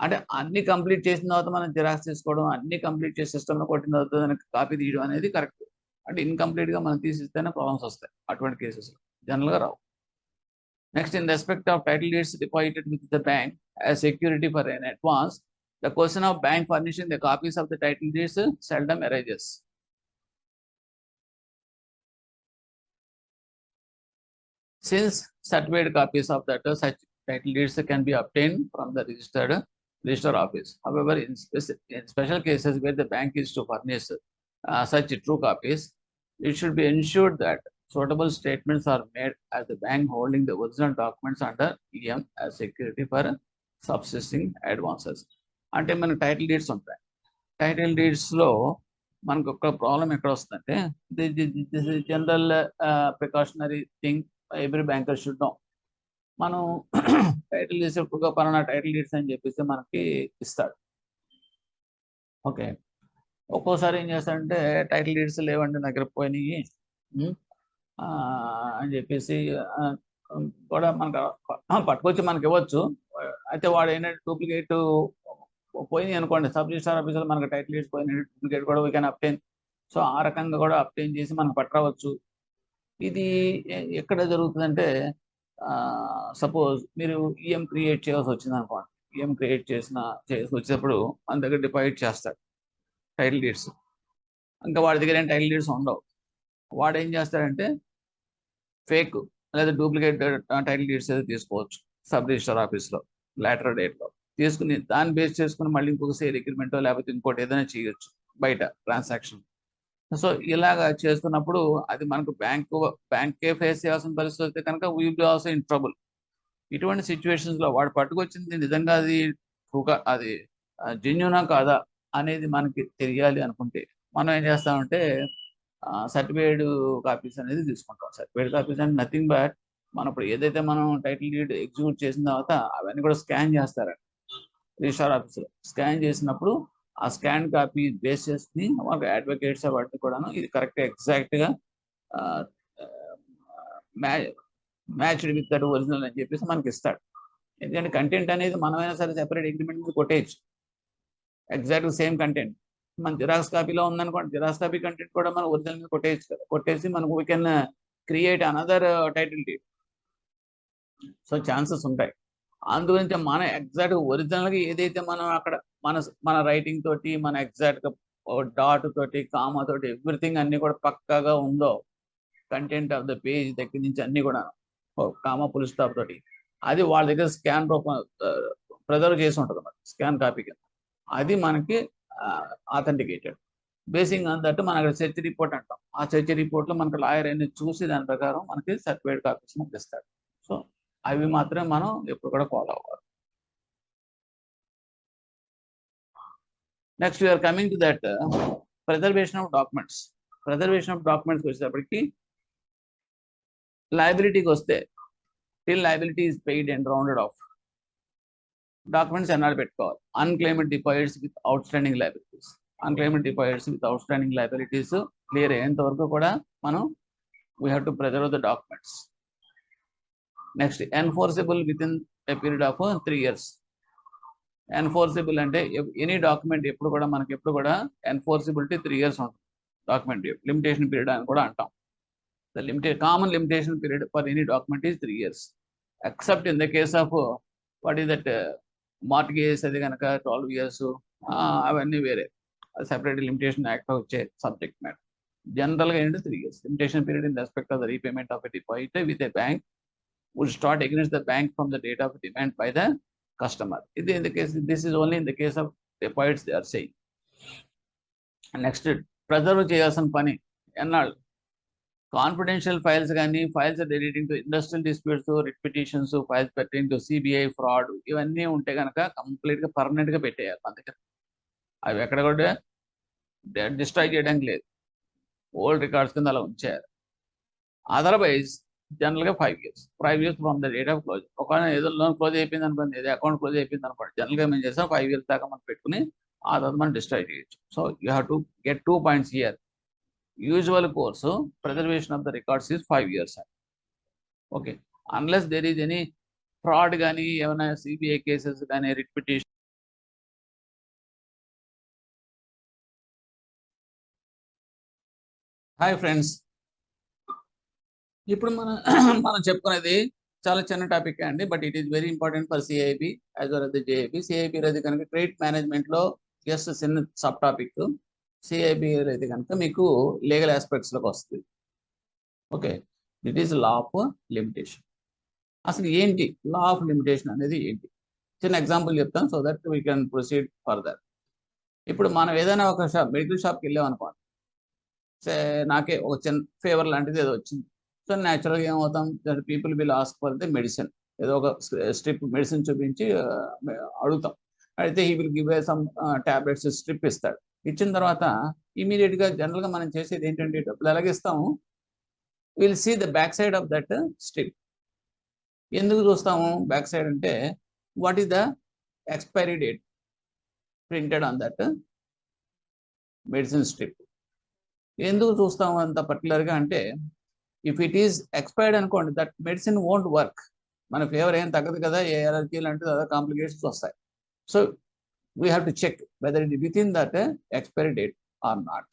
అంటే అన్ని కంప్లీట్ చేసిన తర్వాత మనం జిరాక్స్ తీసుకోవడం, అన్ని కంప్లీట్ చేసి సిస్టమ్లో కొట్టిన తర్వాత దానికి కాపీ తీయడం అనేది కరెక్ట్. అంటే ఇన్కంప్లీట్గా మనం తీసిస్తేనే ప్రాబ్లమ్స్ వస్తాయి అటువంటి కేసెస్లో, జనరల్గా రావు. Next, in respect of title deeds deposited with the bank as security for an advance, the question of bank furnishing the copies of the title deeds seldom arises. Since certified copies of that such title deeds can be obtained from the register office. However, in special cases where the bank is to furnish such true copies, it should be ensured that suitable statements are made as the bank holding the original documents under EM as security for subsisting advances. అంటే మనకు title deeds ఉంటాయి. Title డీడ్స్లో మనకు ఒక problem ఎక్కడ వస్తుందంటే this is general precautionary thing every banker should know. మనం title deeds ఎక్కువగా పలానా టైటిల్ డీడ్స్ అని చెప్పేసి మనకి ఇస్తాడు. ఓకే, ఒక్కోసారి ఏం చేస్తాడంటే టైటిల్ డీడ్స్ లేవండి దగ్గర పోయినాయి అని చెప్పేసి కూడా మనకు పట్టుకొచ్చి మనకి ఇవ్వచ్చు. అయితే వాడు ఏంటంటే డూప్లికేట్ పోయింది అనుకోండి, సబ్ రిజిస్టర్ ఆఫీసులో మనకు టైటిల్ డీడ్స్ పోయిన డూప్లికేట్ కూడా వీ కెన్ అప్టైన్. సో ఆ రకంగా కూడా అప్టైన్ చేసి మనకు పట్టరావచ్చు. ఇది ఎక్కడ జరుగుతుందంటే సపోజ్ మీరు ఈఎం క్రియేట్ చేయాల్సి వచ్చింది అనుకోండి. ఈఎం క్రియేట్ చేసి వచ్చేటప్పుడు మన దగ్గర డిపాజిట్ చేస్తాడు టైటిల్ డీడ్స్. ఇంకా వాడి దగ్గర ఏం టైటిల్ డీడ్స్ ఉండవు. వాడు ఏం చేస్తాడంటే ఫేక్ లేదా డూప్లికేట్ టైటిల్ డీడ్స్ అయితే తీసుకోవచ్చు సబ్ రిజిస్టర్ ఆఫీస్లో లేటర్ డేట్లో తీసుకుని దాన్ని బేస్ చేసుకుని మళ్ళీ ఇంకొక సేల్ అగ్రిమెంటో లేకపోతే ఇంకోటి ఏదైనా చేయొచ్చు బయట ట్రాన్సాక్షన్. సో ఇలాగా చేస్తున్నప్పుడు అది మనకు బ్యాంకే ఫేస్ చేయాల్సిన పరిస్థితి అయితే కనుక we will be also in trouble. ఇటువంటి సిచ్యువేషన్స్లో వాడు పట్టుకొచ్చింది నిజంగా అది జెన్యూనా కాదా అనేది మనకి తెలియాలి అనుకుంటే మనం ఏం చేస్తామంటే సర్టిఫైడ్ కాపీస్ అనేది తీసుకుంటాం. సర్టిఫైడ్ కాపీస్ అంటే నథింగ్ బట్ మనం ఇప్పుడు ఏదైతే మనం టైటిల్ డీడ్ ఎగ్జిక్యూట్ చేసిన తర్వాత అవన్నీ కూడా స్కాన్ చేస్తారండి రిజిస్టర్ ఆఫీస్లో. స్కాన్ చేసినప్పుడు ఆ స్కాన్ కాపీ బేస్ చేసుకుని మాకు అడ్వకేట్స్ వాటిని కూడాను ఇది కరెక్ట్ ఎగ్జాక్ట్గా మ్యాచ్డ్ విత్ దట్ ఒరిజినల్ అని చెప్పేసి మనకి ఇస్తాడు. ఎందుకంటే కంటెంట్ అనేది మనమైనా సరే సెపరేట్ అగ్రిమెంట్ మీద కొట్టేయచ్చు, ఎగ్జాక్ట్గా సేమ్ కంటెంట్. మన జిరాక్స్ కాపీలో ఉందనుకోండి, జిరాక్స్ కాపీ కంటెంట్ కూడా మనం ఒరిజినల్ మీద కొట్టేయచ్చు కదా, కొట్టేసి మనకు we can create another title deed. So chances ఉంటాయి. అందుగురించి మన ఎగ్జాక్ట్ ఒరిజినల్గా ఏదైతే మనం అక్కడ మన రైటింగ్ తోటి మన ఎగ్జాక్ట్గా డాట్ తోటి కామా తోటి ఎవ్రీథింగ్ అన్ని కూడా పక్కాగా ఉందో కంటెంట్ ఆఫ్ ద పేజ్ దగ్గర నుంచి అన్ని కూడా కామా పుల్ స్టాప్ తోటి, అది వాళ్ళ దగ్గర స్కాన్ రూపం ప్రిజర్వ్ చేసి ఉంటుంది అన్నమాట, స్కాన్ కాపీ కింద. అది మనకి ఆథెంటికేటెడ్. బేసింగ్ ఆన్ దట్ మనం అక్కడ సెర్చ్ రిపోర్ట్ అంటాం. ఆ సెర్చ్ రిపోర్ట్లో మనకి లాయర్ అన్ని చూసి దాని ప్రకారం మనకి సర్టిఫైడ్ కాపీస్ మనకి ఇస్తాడు. సో అవి మాత్రమే మనం ఎప్పుడు కూడా ఫాలో అవ్వాలి. Next we are coming to that preservation of documents. Preservation of documents వచ్చేటప్పటికి లయబిలిటీకి వస్తే, till liability is paid and rounded off, documents ఎన్నాళ్ళు పెట్టుకోవాలి. Unclaimed deposits with outstanding liabilities. Unclaimed deposits with outstanding liabilities clear అయ్యేంత వరకు కూడా మనం we have to preserve the documents. Next enforceable within a period of 3 years. Enforceable అంటే any document ఎప్పుడు కూడా మనకి ఎప్పుడు కూడా ఎన్ఫోర్సిబిలిటీ 3 years ఉంటుంది. డాక్యుమెంట్ లిమిటేషన్ పీరియడ్ అని కూడా అంటాం. The common limitation period for any document is 3 years, except in the case of what is that mortgage, అది కనుక 12 years, అవన్నీ వేరే సెపరేట్ లిమిటేషన్ యాక్ట్ వచ్చే సబ్జెక్ట్ మ్యాటర్. జనరల్గా ఏంటి 3 years limitation period in respect of the repayment of a deposit with a bank would start against the bank from the date of demand by the customer. In the case, this is only in the case of deposits they are saying. Next, preserve చేయాల్సిన పని ఎన్నాళ్ళు. Confidential files కానీ, files relating to industrial disputes, writ petitions, files pertaining to CBI fraud, ఇవన్నీ ఉంటే కనుక కంప్లీట్గా పర్మనెంట్గా పెట్టేయాలి మన దగ్గర. అవి ఎక్కడ కూడా డిస్ట్రాయ్ చేయడానికి లేదు, ఓల్డ్ రికార్డ్స్ కింద అలా ఉంచేయాలి. అదర్వైజ్ జనరల్గా 5 years from the date of close. ఒకవేళ ఏదో లోన్ క్లోజ్ అయిపోయింది అనుకోండి, ఏదో అకౌంట్ క్లోజ్ అయిపోయింది అనుకోండి, జనరల్గా మేము చేస్తాం 5 years దాకా మనం పెట్టుకుని ఆ తర్వాత మనం డిస్ట్రాయ్ చేయొచ్చు. So you have to get 2 points here. Usual course preservation of the records is 5 years. Okay, unless there is any fraud కానీ, ఏమైనా సిబిఐ కేసెస్ కానీ, రిట్ పిటిషన్. హాయ్ ఫ్రెండ్స్, ఇప్పుడు మనం చెప్పుకునేది చాలా చిన్న టాపిక్ అండి, but it is very important for CIB as well as the JIB. CIB అయితే కనుక క్రెడిట్ మేనేజ్మెంట్లో జస్ట్ చిన్న సబ్ టాపిక్. సిఐబి అయితే కనుక మీకు లీగల్ ఆస్పెక్ట్స్లోకి వస్తుంది. Okay, it is law of limitation. అసలు ఏంటి లా ఆఫ్ లిమిటేషన్ అనేది ఏంటి? చిన్న ఎగ్జాంపుల్ చెప్తాను so that we can proceed further. ఇప్పుడు మనం ఏదైనా ఒక మెడికల్ షాప్కి వెళ్ళాం అనుకోండి, నాకే ఒక చిన్న ఫీవర్ లాంటిది ఏదో వచ్చింది. సో న్యాచురల్గా ఏమవుతాం, people will ask for the medicine. ఏదో ఒక స్ట్రిప్ మెడిసిన్ చూపించి అడుగుతాం. అయితే he will give some tablets, strip ఇస్తాడు. ఇచ్చిన తర్వాత ఇమీడియట్గా జనరల్గా మనం చేసేది ఏంటంటే, డబ్బులు ఎలాగిస్తాము, will see the back side of that strip. ఎందుకు చూస్తాము బ్యాక్ సైడ్ అంటే, what is the expiry date printed on that medicine strip. ఎందుకు చూస్తాము అంత పర్టికులర్గా అంటే, ఇఫ్ ఇట్ ఈస్ ఎక్స్పైర్డ్ అనుకోండి, దట్ మెడిసిన్ వోంట్ వర్క్. మన ఫీవర్ ఏం తగ్గదు కదా, ఏ ఎలర్జీ లాంటిది అదర్ కాంప్లికేషన్స్ వస్తాయి. So we have to check whether it within that expiry date or not.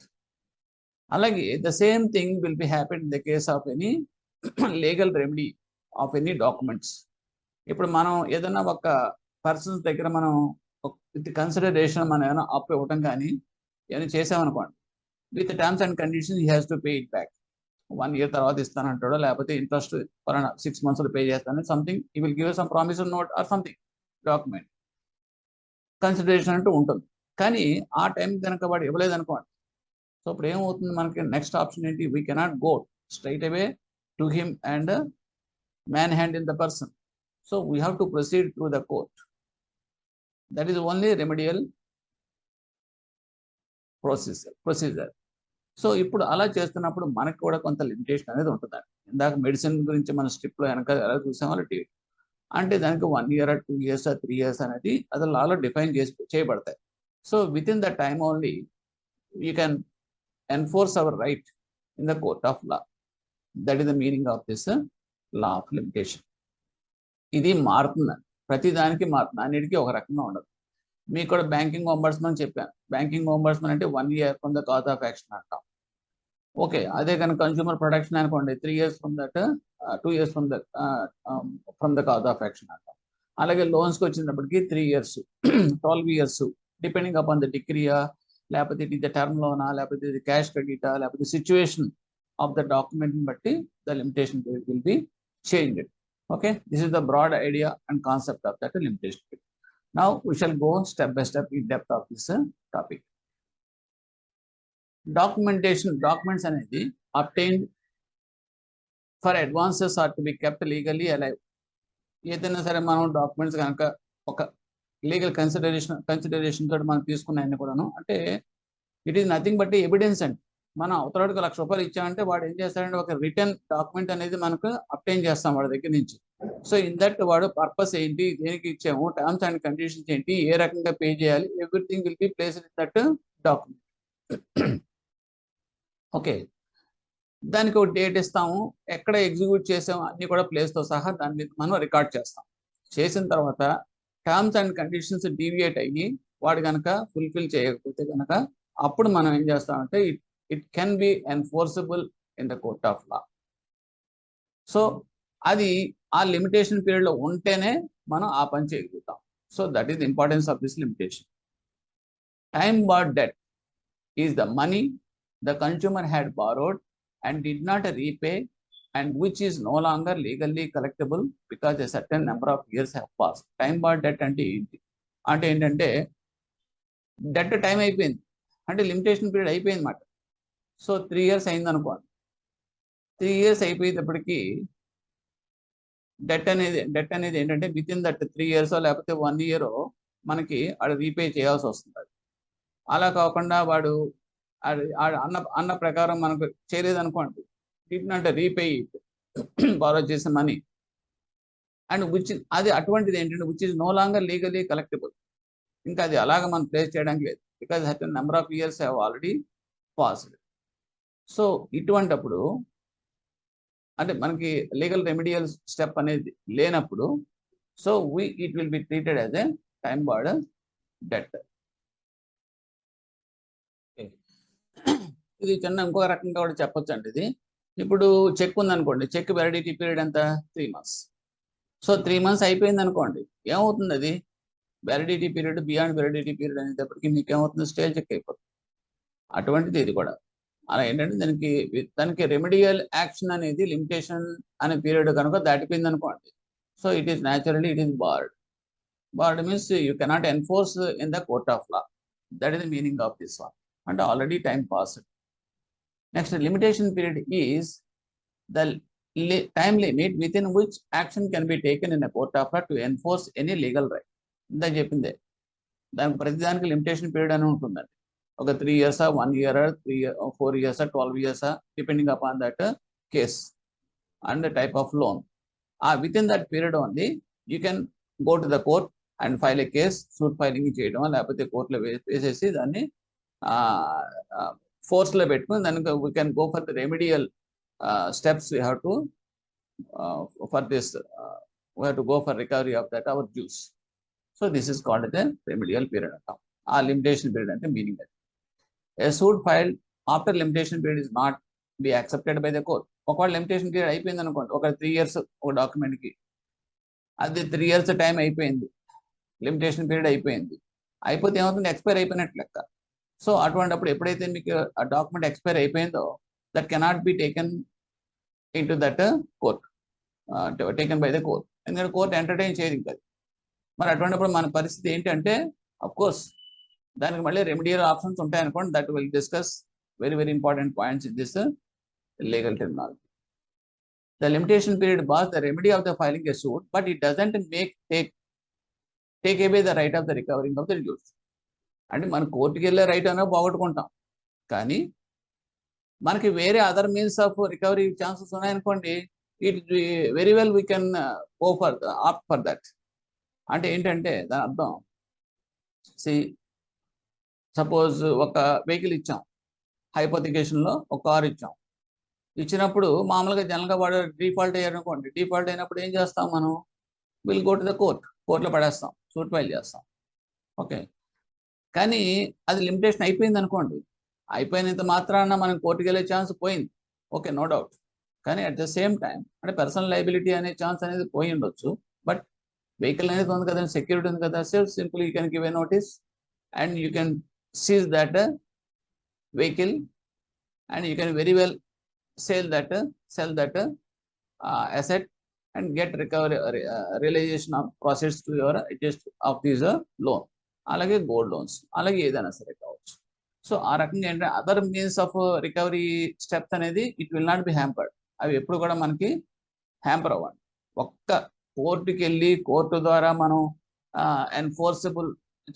అలాగే the same thing will be happen in the case of any legal remedy of any documents. ఇప్పుడు మనం ఏదైనా ఒక persons దగ్గర మనం with consideration మనం ఏమైనా అప్పు ఇవ్వటం కానీ ఏమైనా చేసామనుకోండి, with terms and conditions he has to pay it back. 1 year తర్వాత ఇస్తానంటాడో, లేకపోతే ఇంట్రెస్ట్ 6 months పే చేస్తాను, సంథింగ్ ఈ will give some promise note or something document. Consideration అంటూ ఉంటుంది. కానీ ఆ టైం కనుక వాడు ఇవ్వలేదు అనుకోండి, సో ఇప్పుడు ఏమవుతుంది మనకి, నెక్స్ట్ ఆప్షన్ ఏంటి, we cannot go straight away to him and man hand in the person. So we have to proceed through the court. That is only remedial procedure. So ఇప్పుడు అలా చేస్తున్నప్పుడు మనకు కూడా కొంత లిమిటేషన్ అనేది ఉంటుందండి. ఇందాక మెడిసిన్ గురించి మన స్ట్రిప్లో వెనక ఎలా చూసామో అంటే దానికి 1 year 2 years 3 years అనేది అది లాలో డిఫైన్ చేయబడతాయి. So within the time only you can enforce our right in the court of law. That is the meaning of this law of limitation. ఇది మారుతుందండి, ప్రతి దానికి మారుతుంది, అన్నిటికీ ఒక రకంగా ఉండదు. మీకు కూడా బ్యాంకింగ్ అంబడ్స్మన్ చెప్పాను. బ్యాంకింగ్ అంబడ్స్మన్ అంటే 1 year from the cause of action అంటాం. ఓకే, అదే కనుక కన్స్యూమర్ ప్రొటెక్షన్ అనుకోండి, 3 years from that, 2 years from the cause of action అంటాం. అలాగే లోన్స్కి వచ్చినప్పటికీ 3 years 12 years depending upon the డిగ్రీయా, లేకపోతే ఇది టర్మ్ లోనా, లేకపోతే ఇది క్యాష్ క్రెడిటా, లేకపోతే సిచ్యువేషన్ ఆఫ్ ద డాక్యుమెంట్ని బట్టి the limitation period will be changed. Okay, this is the broad idea and concept of that limitation period. Now we shall go step by step in depth of this topic. Documentation, documents అనేది obtained for advances are to be kept legally alive. ఏదైనా సరే మనం documents కనుక ఒక legal consideration తోటి మనం తీసుకున్నాయని కూడాను, అంటే it is nothing but evidence అండి. మనం అవతలకి ₹1,00,000 ఇచ్చామంటే వాడు ఏం చేస్తాడంటే ఒక రిటర్న్ డాక్యుమెంట్ అనేది మనకు అప్టైన్ చేస్తాం వాడి దగ్గర నుంచి. సో ఇన్ దట్ వాడు పర్పస్ ఏంటి, దేనికి ఇచ్చాము, టర్మ్స్ అండ్ కండిషన్స్ ఏంటి, ఏ రకంగా పే చేయాలి, everything will be placed in that document. Okay, దానికి ఒక డేట్ ఇస్తాము, ఎక్కడ ఎగ్జిక్యూట్ చేసాము అన్ని కూడా ప్లేస్తో సహా దాని మీద మనం రికార్డ్ చేస్తాం. చేసిన తర్వాత టర్మ్స్ అండ్ కండిషన్స్ డీవియేట్ అయ్యి వాడు కనుక ఫుల్ఫిల్ చేయకపోతే కనుక అప్పుడు మనం ఏం చేస్తామంటే it can B enforceable in the court of law. So అది ఆ లిమిటేషన్ పీరియడ్లో ఉంటేనే మనం ఆ పని చేయగలుగుతాం. So that is the importance of this limitation. Time barred debt is the money the consumer had borrowed and did not repay and which is no longer legally collectible because a certain number of years have passed. Time barred debt అంటే ఏంటి అంటే ఏంటంటే debt time అయిపోయింది అంటే limitation period అయిపోయింది అన్నమాట. So 3 years అయింది అనుకోండి. 3 years అయిపోయేటప్పటికి డెట్ అనేది ఏంటంటే విత్ ఇన్ దట్ 3 years లేకపోతే 1 year మనకి వాడు రీపే చేయాల్సి వస్తుంది. అలా కాకుండా వాడు అన్న ప్రకారం మనకు చేయలేదు అనుకోండి, అంటే రీపే ఇట్ బారో చేసిన మనీ అండ్ అది అటువంటిది ఏంటంటే which is no longer legally collectable. ఇంకా అది అలాగ మనం ప్లేస్ చేయడానికి లేదు, because certain number of years have already passed. So ఇటువంటప్పుడు అంటే మనకి లీగల్ రెమెడియల్ స్టెప్ అనేది లేనప్పుడు so it will be treated as a time barred debt. ఇది చిన్న ఇంకో రకంగా కూడా చెప్పొచ్చు అండి. ఇది ఇప్పుడు చెక్ ఉందనుకోండి, చెక్ వ్యాలిడిటీ పీరియడ్ ఎంత 3 months. సో 3 months అయిపోయింది అనుకోండి, ఏమవుతుంది అది validity period beyond validity period అనేటప్పటికి మీకు ఏమవుతుంది, స్టేల్ చెక్ అయిపోతుంది. అటువంటిది ఇది కూడా అలా ఏంటంటే దానికి రెమెడియల్ యాక్షన్ అనేది లిమిటేషన్ అనే పీరియడ్ కనుక దాటిపోయింది అనుకోండి, so it is naturally it is barred. Barred means you cannot enforce in the court of law. That is the meaning of this one. అంటే already time passed. Next, limitation period is the time limit within which action can be taken in a court of law to enforce any legal right. ఇందాక చెప్పిందే దానికి ప్రతిదానికి limitation period అని ఉంటుందండి. ఒక 3 years, 1 year, 4 years, 12 years, depending upon that case and the type of loan. Within that period only you can go to the court and file a case. Suit filing చేయడం లేకపోతే కోర్టులో వేసేసి దాన్ని ఫోర్స్లో పెట్టుకుని దానికి we can go for the remedial steps. We have to for this we have to go for recovery of that our dues. So this is called the remedial period అంటాం. ఆ లిమిటేషన్ పీరియడ్ అంటే meaning అది. A suit filed after limitation period is not be accepted by the court. ఒకవేళ limitation period అయిపోయింది అనుకోండి, ఒక 3 years ఒక డాక్యుమెంట్కి, అది 3 years టైం అయిపోయింది, లిమిటేషన్ పీరియడ్ అయిపోయింది, అయిపోతే ఏమవుతుంది, ఎక్స్పైర్ అయిపోయినట్టు లెక్క. సో అటువంటిప్పుడు ఎప్పుడైతే మీకు ఆ డాక్యుమెంట్ ఎక్స్పైర్ అయిపోయిందో that cannot be taken in to that court, taken by the court. ఎందుకంటే కోర్ట్ ఎంటర్టైన్ చేయదు ఇంకా. మరి అటువంటిప్పుడు మన పరిస్థితి ఏంటంటే అఫ్ కోర్స్ దానికి మళ్ళీ రెమెడియల్ ఆప్షన్స్ ఉంటాయి అనుకోండి. That will discuss very very important points in this legal terminology. The limitation period bars the remedy of the filing a suit but it doesn't take away the right of the recovering of the dues. అంటే మన కోర్టుకి వెళ్ళే right అనేది పోగొట్టుకుంటాం, కానీ మనకి వేరే other means of recovery chances ఉన్నాయనుకోండి, it very well we can go for opt for that. అంటే ఏంటంటే దాని అర్థం, సపోజ్ ఒక వెహికల్ ఇచ్చాం, హైపోథికేషన్లో ఒక కార్ ఇచ్చాం. ఇచ్చినప్పుడు మామూలుగా జనరల్గా వాడు డిఫాల్ట్ అయ్యారు అనుకోండి. డిఫాల్ట్ అయినప్పుడు ఏం చేస్తాం మనం, విల్ గో టు ద కోర్టులో పడేస్తాం, సూట్ ఫైల్ చేస్తాం. ఓకే, కానీ అది లిమిటేషన్ అయిపోయింది అనుకోండి, అయిపోయినంత మాత్రాన మనం కోర్టుకి వెళ్ళే ఛాన్స్ పోయింది. Okay, no doubt. కానీ అట్ ద సేమ్ టైం అంటే పర్సనల్ లైబిలిటీ అనే ఛాన్స్ అనేది పోయి ఉండొచ్చు, బట్ వెహికల్ అనేది ఉంది కదండి, సెక్యూరిటీ ఉంది కదా. Simple you can give a notice and you can seize that vehicle and you can very well sell that asset and get recovery realization of process to your adjust of these loan. అలాగే gold loans, అలాగే ఏదైనా సరే కావచ్చు. So ఆ రకంగా ఏంటంటే other means of recovery steps అనేది it will not be hampered. అవి ఎప్పుడు కూడా మనకి హ్యాంపర్ అవ్వండి. ఒక్క కోర్టుకి వెళ్ళి కోర్టు ద్వారా మనం ఎన్ఫోర్సబుల్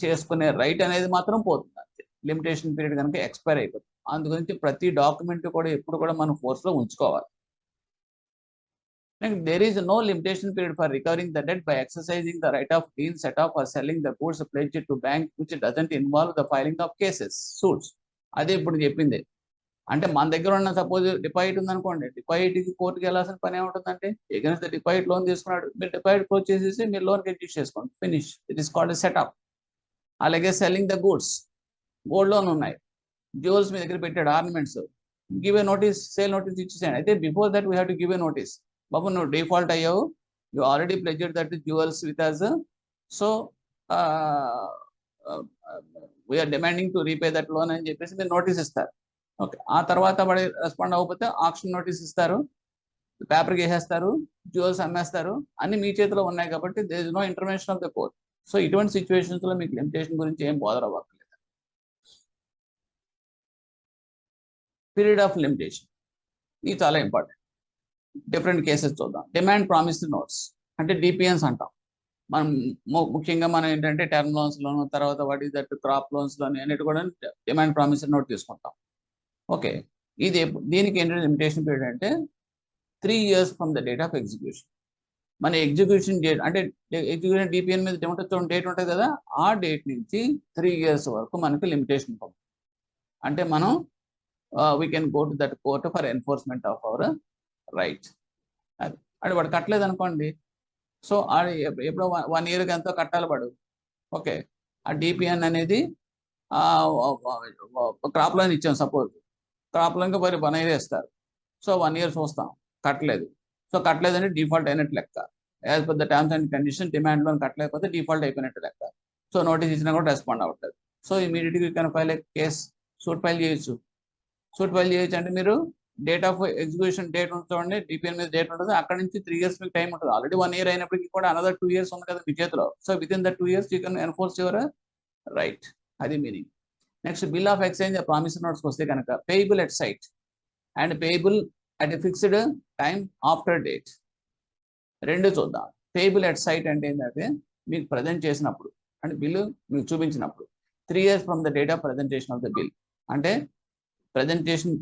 చేసుకునే రైట్ అనేది మాత్రం పోతుంది. అంతే, లిమిటేషన్ పీరియడ్ కనుక ఎక్స్పైర్ అయిపోతుంది. అందుగురించి ప్రతి డాక్యుమెంట్ కూడా ఎప్పుడు కూడా మనం ఫోర్స్లో ఉంచుకోవాలి. There is no limitation period for recovering the debt by exercising the right of lien set off or selling the goods pledged to bank which doesn't involve the filing of cases, suits. అదే ఇప్పుడు చెప్పింది. అంటే మన దగ్గర ఉన్న suppose deposit ఉందనుకోండి, డిపాజిట్కి కోర్టుకి వెళ్ళాల్సిన పని ఏముంటుందంటే ఎగెన్స్ట్ ద డిపాజిట్ లోన్ తీసుకున్నాడు, మీరు డిపాజిట్ క్లోజ్ చేసేసి మీరు లోన్కి అడ్జస్ట్ చేసుకోండి, finish. It is called setup. అలాగే selling the goods, gold loan ఉన్నాయి, జ్యువెల్స్ మీ దగ్గర పెట్టాడు, ornaments, give a notice, sale notice ఇచ్చేసాడు. అయితే before that we have to give a notice. బాబు నువ్వు డిఫాల్ట్ అయ్యావు, you already pledged that jewels with us, so we are demanding to repay that loan అని చెప్పేసి మీరు నోటీస్ ఇస్తారు. ఓకే, ఆ తర్వాత వాడు రెస్పాండ్ అవ్వకపోతే ఆక్షన్ నోటీస్ ఇస్తారు, పేపర్కి వేసేస్తారు, జ్యువెల్స్ అమ్మేస్తారు. అన్ని మీ చేతిలో ఉన్నాయి కాబట్టి there is no intervention of the court. So ఇటువంటి సిచ్యువేషన్స్ లో మీకు లిమిటేషన్ గురించి ఏం బోధర్ అవ్వట్లేదు. పీరియడ్ ఆఫ్ లిమిటేషన్ ఇది చాలా ఇంపార్టెంట్. డిఫరెంట్ కేసెస్ చూద్దాం. డిమాండ్ ప్రామిస్డ్ నోట్స్ అంటే డిపిఎన్స్ అంటాం. మనం ముఖ్యంగా మనం ఏంటంటే టర్మ్ లోన్స్ లోను, తర్వాత వాటి దట్ క్రాప్ లోన్స్ లోని అన్నిటి కూడా డిమాండ్ ప్రామిస్డ్ నోట్ తీసుకుంటాం. ఓకే, ఇది దీనికి ఏంటంటే లిమిటేషన్ పీరియడ్ అంటే 3 years from the date of execution. మన ఎగ్జిక్యూషన్ డేట్ అంటే ఎగ్జిక్యూషన్ డిపిఎన్ మీద డేట్ ఉంటుంది కదా, ఆ డేట్ నుంచి 3 years వరకు మనకి లిమిటేషన్ ఉంటుంది. అంటే మనం we can go to that court for enforcement of our right. అది వాడు కట్టలేదు అనుకోండి, సో ఎప్పుడో 1 yearకి ఎంతో కట్టాలి వాడు. ఓకే, ఆ డిపిఎన్ అనేది క్రాప్ లోన్ ఇచ్చాం సపోజ్, క్రాప్ లోన్కి మరి 1 year వేస్తారు. సో 1 year చూస్తాం, కట్టలేదు. సో కట్టలేదంటే డిఫాల్ట్ అయినట్టు లెక్క. As per the terms and condition demand loan కట్టలేకపోతే డిఫాల్ట్ అయిపోయినట్టు లెక్క. సో నోటీస్ ఇచ్చినా కూడా రెస్పాండ్ అవ్వట్లేదు. సో ఇమీడియట్గా can file a case, suit file చేయొచ్చు. సూట్ ఫైల్ చేయొచ్చు అంటే మీరు డేట్ ఆఫ్ ఎగ్జిక్యూషన్ డేట్ చూడండి, డిపిఎన్ మీద డేట్ ఉంటుంది, అక్కడ నుంచి 3 years మీకు టైం ఉంటుంది. ఆల్రెడీ 1 year అయినప్పటికీ కూడా అనదర్ 2 years ఉంది కదా మీ చేతిలో. So within that 2 years you can enforce your right. అది meaning. Next bill of exchange promise నోట్స్కి వస్తే కనుక payable at sight and payable at a fixed time after date. రెండు చూద్దాం. పేయబుల్ ఎట్ సైట్ అంటే ఏంటంటే మీకు ప్రజెంట్ చేసినప్పుడు, అంటే బిల్లు మీకు చూపించినప్పుడు 3 years from the date of presentation of the bill. అంటే ప్రజెంటేషన్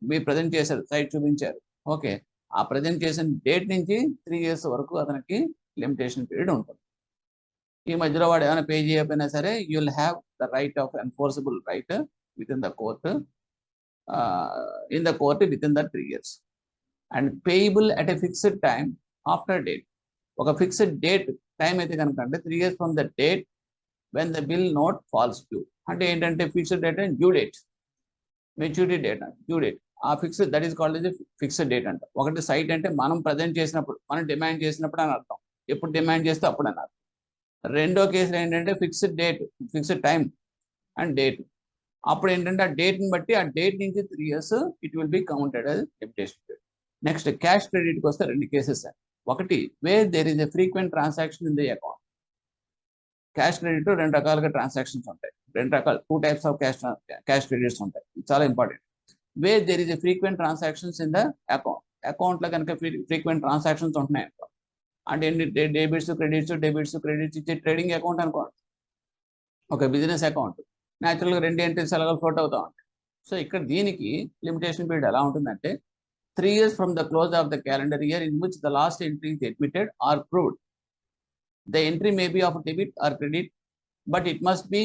మీరు ప్రజెంట్ చేశారు, సైట్ చూపించారు. ఓకే, ఆ ప్రజెంట్ చేసిన డేట్ నుంచి 3 years వరకు అతనికి లిమిటేషన్ పీరియడ్ ఉంటుంది. ఈ మధ్యలో వాడు ఏమైనా పే చేయకపోయినా సరే you will have the right of enforceable right within the court within the 3 years. And payable at a fixed time after date. ఒక ఫిక్స్డ్ డేట్ టైం అయితే కనుక అంటే 3 years from the date when the bill note falls due. అంటే ఏంటంటే fixed date and due date, maturity date, due date. ఆ fixed that is called as fixed date అంట. ఒకటి site అంటే మనం ప్రజెంట్ చేసినప్పుడు, మనం డిమాండ్ చేసినప్పుడు అని అర్థం, ఎప్పుడు డిమాండ్ చేస్తే అప్పుడు అని అర్థం. రెండో కేసులో ఏంటంటే fixed date, fixed time and date. అప్పుడు ఏంటంటే ఆ డేట్ని బట్టి ఆ డేట్ నుంచి 3 years it will be counted as limitation period. Next cash క్రెడిట్కి వస్తే 2 cases. ఒకటి where there is a frequent transaction in the account. Cash credit 2 రకాలుగా ట్రాన్సాక్షన్స్ ఉంటాయి. 2 రకాలు 2 types ఆఫ్ క్యాష్ క్రెడిట్స్ ఉంటాయి. చాలా important. Where there is a frequent transactions in the account. అకౌంట్లో కనుక ఫ్రీక్వెంట్ ట్రాన్సాక్షన్స్ ఉంటున్నాయి అంటే డెబిట్స్ క్రెడిట్స్ ఇచ్చే ట్రేడింగ్ అకౌంట్ అనుకోండి, ఒక బిజినెస్ అకౌంట్. న్యాచురల్గా 2 ఎంట్రీస్ అలాగే ఫ్లోట్ అవుతా ఉంటాయి. సో ఇక్కడ దీనికి లిమిటేషన్ పీరియడ్ ఎలా ఉంటుందంటే 3 years from the close of the calendar year in which the last entry is admitted or proved. The entry may be of debit or credit, but it must be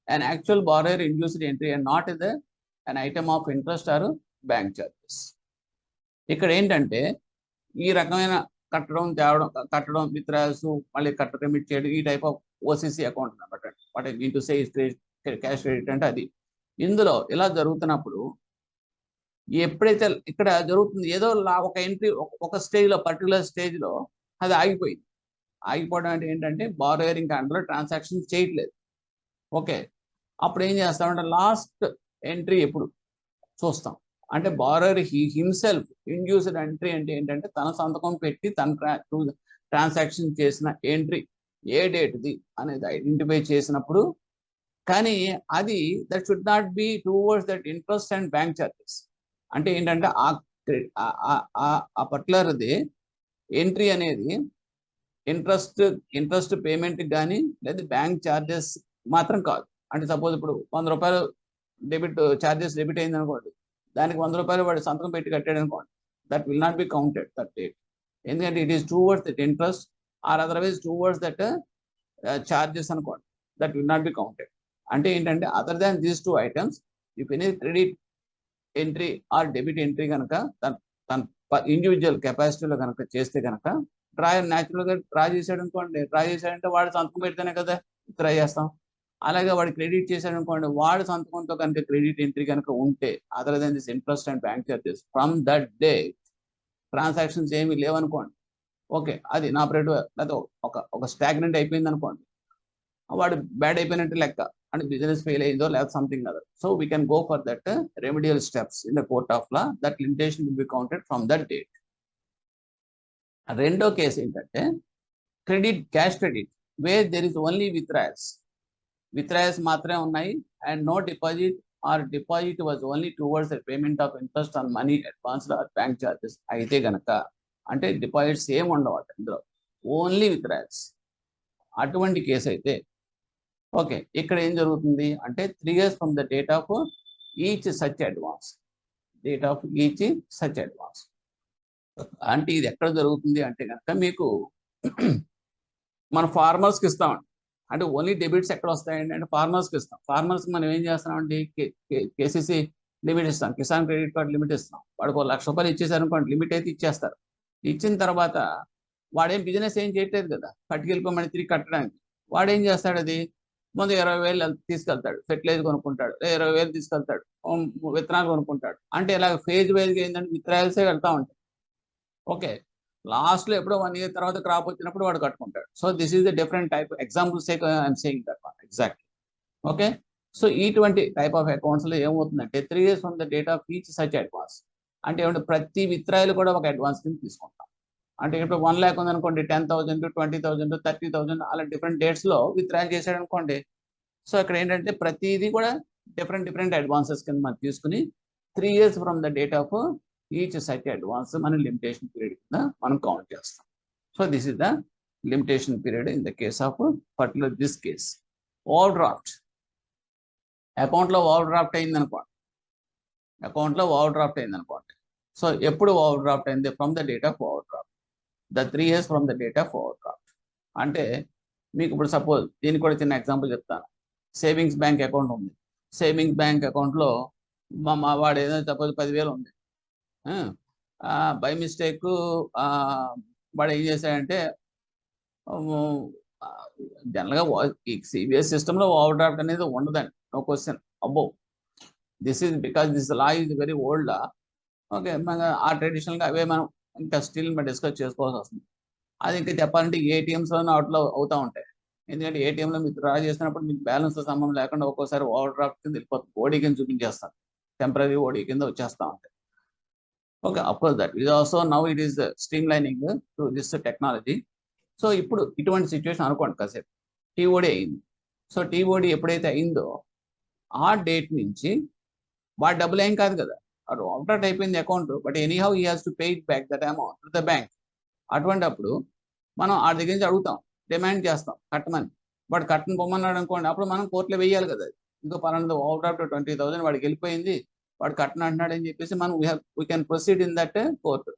an actual borrower induced entry and not an item of interest or bank charges. ఇక్కడ ఏంటంటే ఈ రకమైన కట్టడం withdrawals, మళ్ళీ remit చేయడం, ఈ type of OCC account అనమాట. What I mean to say cash credit అంటే అది. ఇందులో ఇలా జరుగుతున్నప్పుడు ఎప్పుడైతే ఇక్కడ జరుగుతుంది ఏదో ఒక ఎంట్రీ ఒక స్టేజ్లో, పర్టికులర్ స్టేజ్లో అది ఆగిపోయింది. ఆగిపోవడం అంటే ఏంటంటే బారోయర్ ఇంకా అందులో ట్రాన్సాక్షన్ చేయట్లేదు. ఓకే, అప్పుడు ఏం చేస్తామంటే లాస్ట్ ఎంట్రీ ఎప్పుడు చూస్తాం అంటే బారోయర్ హిమ్సెల్ఫ్ ఇండ్యూస్డ్ ఎంట్రీ అంటే ఏంటంటే తన సంతకం పెట్టి తన ట్రాన్సాక్షన్ చేసిన ఎంట్రీ ఏ డేట్ది అనేది ఐడెంటిఫై చేసినప్పుడు, కానీ అది that should not B towards that interest and bank charges. అంటే ఏంటంటే ఆ పర్టికులర్ది ఎంట్రీ అనేది ఇంట్రెస్ట్ పేమెంట్ కానీ లేదా బ్యాంక్ ఛార్జెస్ మాత్రం కాదు. అంటే సపోజ్ ఇప్పుడు 100 రూపాయలు ఛార్జెస్ డెబిట్ అయింది అనుకోండి, దానికి 100 రూపాయలు వాడు సంతకం పెట్టి కట్టాడు అనుకోండి, that will not be counted that date. ఎందుకంటే it is towards that interest or otherwise towards that charges అనుకోండి, that will not be counted. అంటే ఏంటంటే other than these 2 items, if any credit entry or debit entry కనుక తన individual కెపాసిటీలో కనుక చేస్తే కనుక న్యాచురల్గా డ్రా చేశాడు అనుకోండి, డ్రా చేశాడంటే వాడు సంతకం పెడితేనే కదా డ్రా చేస్తాం. అలాగే వాడు క్రెడిట్ చేశాడు అనుకోండి, వాడు సంతకంతో కనుక క్రెడిట్ ఎంట్రీ కనుక ఉంటే other than this interest and bank charges from that day transactions ఏమీ లేవనుకోండి, ఓకే అది నా పరేట్ లేదా ఒక స్టాగ్నెంట్ అయిపోయింది అనుకోండి, వాడు బ్యాడ్ అయిపోయినట్టు లెక్క, అంటే బిజినెస్ ఫెయిల్ అయిందో లేదా something other. So we can go for that remedial steps in the court of law, that limitation will be counted from that date. రెండో కేసు ఏంటంటే cash credit where there is only withdrawals మాత్రమే ఉన్నాయి and no deposit or deposit was only towards the payment of interest on money advance or bank charges అయితే గనక, అంటే deposits ఏమి ఉండవట ఇందులో, ఓన్లీ విత్డ్రాయల్స్. అటువంటి కేసు అయితే ఓకే, ఇక్కడ ఏం జరుగుతుంది అంటే 3 years from the date of each such advance, అంటే ఇది ఎక్కడ జరుగుతుంది అంటే కనుక మీకు మన ఫార్మర్స్కి ఇస్తామండి. అంటే ఓన్లీ డెబిట్స్ ఎక్కడ వస్తాయండి అంటే ఫార్మర్స్కి ఇస్తాం. ఫార్మర్స్కి మనం ఏం చేస్తామండి, కేసీసీ లిమిట్ ఇస్తాం, కిసాన్ క్రెడిట్ కార్డ్ లిమిట్ ఇస్తాం. వాడికి 1 లక్ష రూపాయలు ఇచ్చేసారు అనుకోండి, లిమిట్ అయితే ఇచ్చేస్తారు. ఇచ్చిన తర్వాత వాడేం బిజినెస్ ఏం చేయట్లేదు కదా, పట్టుకెళ్ళిపోమని తిరిగి కట్టడానికి. వాడేం చేస్తాడు, అది ముందు 20,000 తీసుకెళ్తాడు, ఫెర్టిలైజర్ కొనుక్కుంటాడు, 20,000 తీసుకెళ్తాడు, విత్తనాలు కొనుక్కుంటాడు. అంటే ఇలా ఫేజ్ వైజ్గా ఏంటంటే విత్డ్రాయల్సే వెళ్తా ఉంటాయి. ఓకే, లాస్ట్లో ఎప్పుడో 1 year తర్వాత క్రాప్ వచ్చినప్పుడు వాడు కట్టుకుంటాడు. So this is the different type example sake I'm saying that one exactly. Okay, so ఇటువంటి టైప్ ఆఫ్ అకౌంట్స్లో ఏమవుతుందంటే 3 years from the date of each such advance, అంటే ఏమంటే ప్రతి విత్డ్రాయల్ కూడా ఒక అడ్వాన్స్ కింద తీసుకుంటాం. అంటే ఇప్పుడు 1 lakh ఉందనుకోండి, 10,000, 20,000, 30,000 అలా డిఫరెంట్ డేట్స్లో విత్డ్రాయల్ చేశాడు అనుకోండి. సో ఇక్కడ ఏంటంటే ప్రతిదీ కూడా డిఫరెంట్ అడ్వాన్సెస్ కింద మనం తీసుకుని 3 years from the date of each such advance మనం లిమిటేషన్ పీరియడ్ కింద మనం కౌంట్ చేస్తాం. So this is the limitation period in the case of particular this case. Over draft, అకౌంట్లో ఓవర్ డ్రాఫ్ట్ అయిందనుకోండి, సో ఎప్పుడు ఓవర్ డ్రాఫ్ట్ అయింది, from the date of over draft, the 3 years from the date of over draft. అంటే మీకు ఇప్పుడు suppose దీనికి కూడా చిన్న ఎగ్జాంపుల్ చెప్తాను. సేవింగ్స్ బ్యాంక్ అకౌంట్ ఉంది, సేవింగ్స్ బ్యాంక్ అకౌంట్లో మా వాడు ఏదైనా సపోజ్ 10,000 ఉంది, బై మిస్టేక్ వాడు ఏం చేశాడంటే, జనరల్గా ఈ సిబిఎస్ సిస్టంలో ఓవర్ డ్రాఫ్ట్ అనేది ఉండదండి, no question above. This is because this law is very old law. Okay, ఆ ట్రెడిషనల్గా అవే మనం ఇంకా స్టిల్ డిస్కస్ చేసుకోవాల్సి వస్తుంది. అది ఇంకా చెప్పాలంటే ఏటీఎంస్లోనే అవుట్లో అవుతూ ఉంటాయి. ఎందుకంటే ఏటీఎంలో మీరు డ్రా చేసినప్పుడు మీకు బ్యాలెన్స్తో సంబంధం లేకుండా ఒక్కోసారి ఓవర్ డ్రాఫ్ట్ కింద వెళ్ళిపోతుంది, ఓడీ కింద చూపించేస్తాను, టెంపరీ ఓడీ కింద వచ్చేస్తూ ఉంటాయి. Okay, of course that is also now it is stream lining through this technology. So ఇప్పుడు ఇటువంటి సిచ్యువేషన్ అనుకోండి, కాసేపు టీఓడి అయింది. సో టీఓడి ఎప్పుడైతే అయిందో ఆ డేట్ నుంచి వాడు డబ్బులు ఏం కాదు కదా, అవుట్ అయిపోయింది account, but anyhow he has to pay it back that amount to the bank. అటువంటిప్పుడు మనం ఆ దగ్గర నుంచి అడుగుతాం, డిమాండ్ చేస్తాం కట్టమని. వాడు కట్టను పొమ్మన్నాడు అనుకోండి, అప్పుడు మనం కోర్టులో వేయాలి కదా, ఇంకో పలానా అవుట్ ఆఫ్ 20,000 వాడికి వెళ్ళిపోయింది, వాడు కట్టను అంటున్నాడు అని చెప్పేసి మనం we can proceed in that court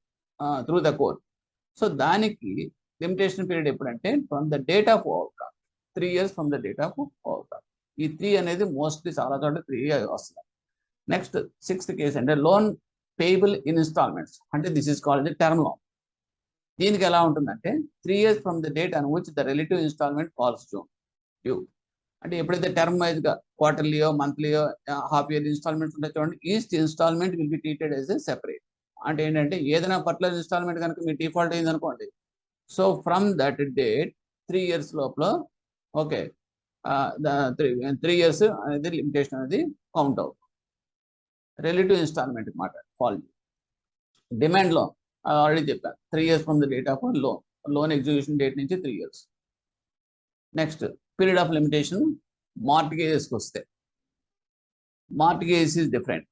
through the court. So దానికి లిమిటేషన్ పీరియడ్ ఎప్పుడంటే from the date of overdraft, 3 years from the date of overdraft. ఈ 3 అనేది మోస్ట్లీ చాలా చోట్ల 3 వస్తుంది. నెక్స్ట్ 6th కేసు అంటే లోన్ పేయబుల్ ఇన్ ఇన్స్టాల్మెంట్స్, అంటే this is called the term loan. దీనికి ఎలా ఉంటుందంటే 3 years from the date on which the relative instalment falls due. అంటే ఎప్పుడైతే టర్మ్ వైజ్గా క్వార్టర్లీయో, మంత్లీయో, హాఫ్ ఇయర్లీ ఇన్స్టాల్మెంట్స్ ఉంటాయి చూడండి, each installment will be treated as a separate. అంటే ఏంటంటే ఏదైనా పర్టికులర్ ఇన్స్టాల్మెంట్ కనుక మీ డిఫాల్ట్ అయింది అనుకోండి, so from that date 3 years లోపల ఓకే 3 years అనేది లిమిటేషన్ అనేది కౌంట్ అవుతుంది. రిలేటివ్ ఇన్స్టాల్మెంట్ మాట ఫాల్. డిమాండ్ లోన్ ఆల్రెడీ చెప్పాను 3 years from the date of loan execution date నుంచి 3 years. Next period of limitation మార్ట్గేజెస్కి వస్తే మార్ట్గేజ్ ఈజ్ డిఫరెంట్.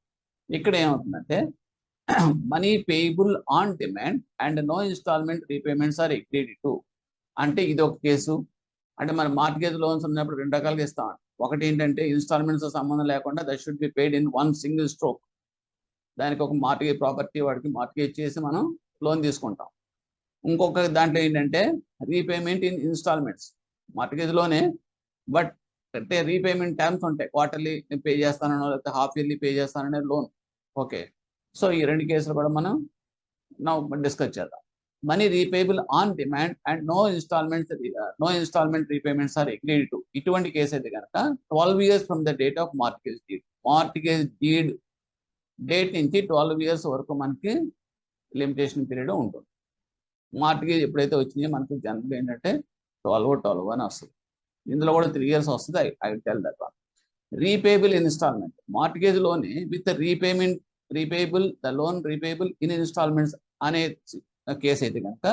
ఇక్కడ ఏమవుతుందంటే money payable on demand and no instalment repayments are agreed to. అంటే ఇది ఒక case. అంటే మన మార్ట్గేజ్ లోన్స్ ఉన్నప్పుడు 2 రకాలుగా ఇస్తాం. ఒకటి ఏంటంటే ఇన్స్టాల్మెంట్స్ సంబంధం లేకుండా that should be paid in one single stroke. దానికి ఒక మార్ట్గేజ్ ప్రాపర్టీ వాడికి మార్ట్గేజ్ చేసి మనం లోన్ తీసుకుంటాం. ఇంకొక దాంట్లో ఏంటంటే రీపేమెంట్ ఇన్ ఇన్స్టాల్మెంట్స్, మార్ట్గేజ్లోనే బట్ అంటే రీపేమెంట్ టర్మ్స్ ఉంటాయి. క్వార్టర్లీ పే చేస్తానో లేకపోతే హాఫ్ ఇయర్లీ పే చేస్తాననే లోన్. ఓకే, సో ఈ 2 కేసులు కూడా మనం డిస్కస్ చేద్దాం. Money repayable on demand and no instalment repayments are agreed to. ఇటువంటి కేసు అయితే కనుక 12 years from the date of mortgage deed. Mortgage deed date నుంచి 12 years వరకు మనకి లిమిటేషన్ పీరియడ్ ఉంటుంది. మార్ట్గేజ్ ఎప్పుడైతే వచ్చినాయో మనకి జనరల్ ఏంటంటే 12 అని వస్తుంది. ఇందులో కూడా 3 years వస్తుంది. I tell that one. Repayable instalment మార్ట్గేజ్లోనే with repayable the loan repayable in instalments అనే కేసు అయితే కనుక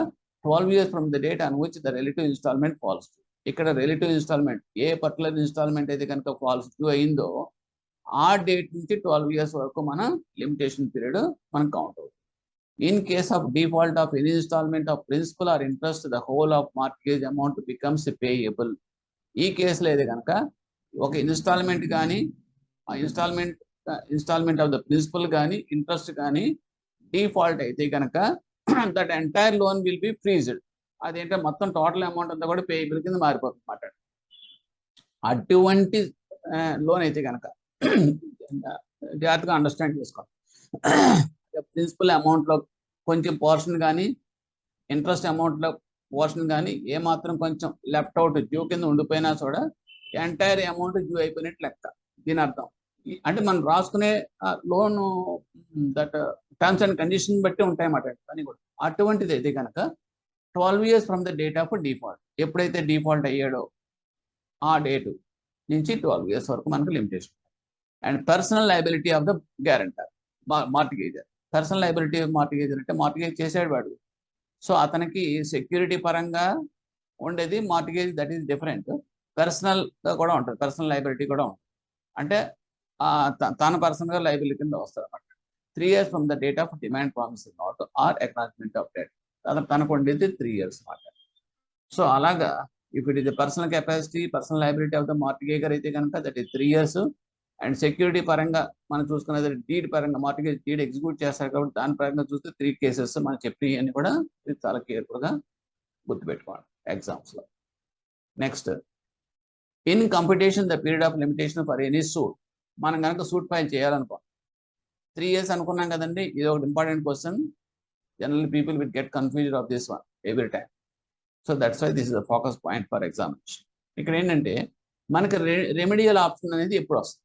12 years from the date on which the relative instalment falls due. ఇక్కడ relative instalment a particular instalment అయితే కనుక falls to అయిందో ఆ date నుంచి 12 years వరకు మన లిమిటేషన్ పీరియడ్ మనకు కౌంట్ అవుతుంది. In case of default of any instalment of principal or interest the whole of mortgage amount becomes payable. ఈ కేసులో అయితే కనుక ఒక ఇన్స్టాల్మెంట్ కానీ ఆ ఇన్స్టాల్మెంట్ ఆఫ్ ద ప్రిన్సిపల్ కానీ ఇంట్రెస్ట్ కానీ డిఫాల్ట్ అయితే కనుక that entire loan will be freezed. అదేంటే మొత్తం టోటల్ అమౌంట్ అంతా కూడా పేయబుల్ కింద మారిపోతుంది అన్నమాట. అటువంటి లోన్ అయితే కనుక జాగ్రత్తగా అండర్స్టాండ్ చేసుకోవాలి. ప్రిన్సిపల్ అమౌంట్లో కొంచెం పోర్షన్ కానీ ఇంట్రెస్ట్ అమౌంట్లో పోర్షన్ కానీ ఏమాత్రం కొంచెం లెఫ్ట్ అవుట్ డ్యూ కింద ఉండిపోయినా కూడా ఎంటైర్ అమౌంట్ డ్యూ అయిపోయినట్టు లెక్క. దీని అర్థం అంటే మనం రాసుకునే loan that terms and condition బట్టి ఉంటాయన్నమాట అని కూడా. అటువంటిది అయితే కనుక 12 years from the date of default. ఎప్పుడైతే డిఫాల్ట్ అయ్యాడో ఆ డేటు నుంచి 12 years వరకు మనకు limitation. And personal liability of the guarantor mortgager. Personal liability of mortgager అంటే మార్ట్గేజ్ చేసాడు వాడు, సో అతనికి సెక్యూరిటీ పరంగా ఉండేది మార్ట్గేజ్, దట్ ఈస్ డిఫరెంట్. పర్సనల్గా కూడా ఉంటుంది, పర్సనల్ లయబిలిటీ కూడా ఉంటుంది. అంటే తన పర్సనల్గా లయబిలిటీ కింద వస్తుంది అన్నమాట. 3 years from the date of demand promise note or acknowledgement of debt. తనకు ఉండేది 3 years అన్నమాట. సో అలాగా if it is the personal capacity personal liability of the mortgagor అయితే కనుక that is 3 years. And security పరంగా మనం చూసుకునేది డీడ్ పరంగా మార్ట్గేజ్ డీడ్ ఎగ్జిక్యూట్ చేస్తారు కాబట్టి దాని పరంగా చూస్తే 3 cases మనం చెప్పి అని కూడా చాలా కేర్ఫుల్గా గుర్తుపెట్టుకోండి ఎగ్జామ్స్లో. Next in competition the period of limitation for any suit. మనం కనుక సూట్ ఫైల్ చేయాలనుకో 3 years అనుకున్నాం కదండి. ఇది ఒక important question. General people will get confused of this one every time. So that's why this is the focus point for examination. ఇక్కడ ఏంటంటే మనకి remedial option అనేది ఎప్పుడు వస్తుంది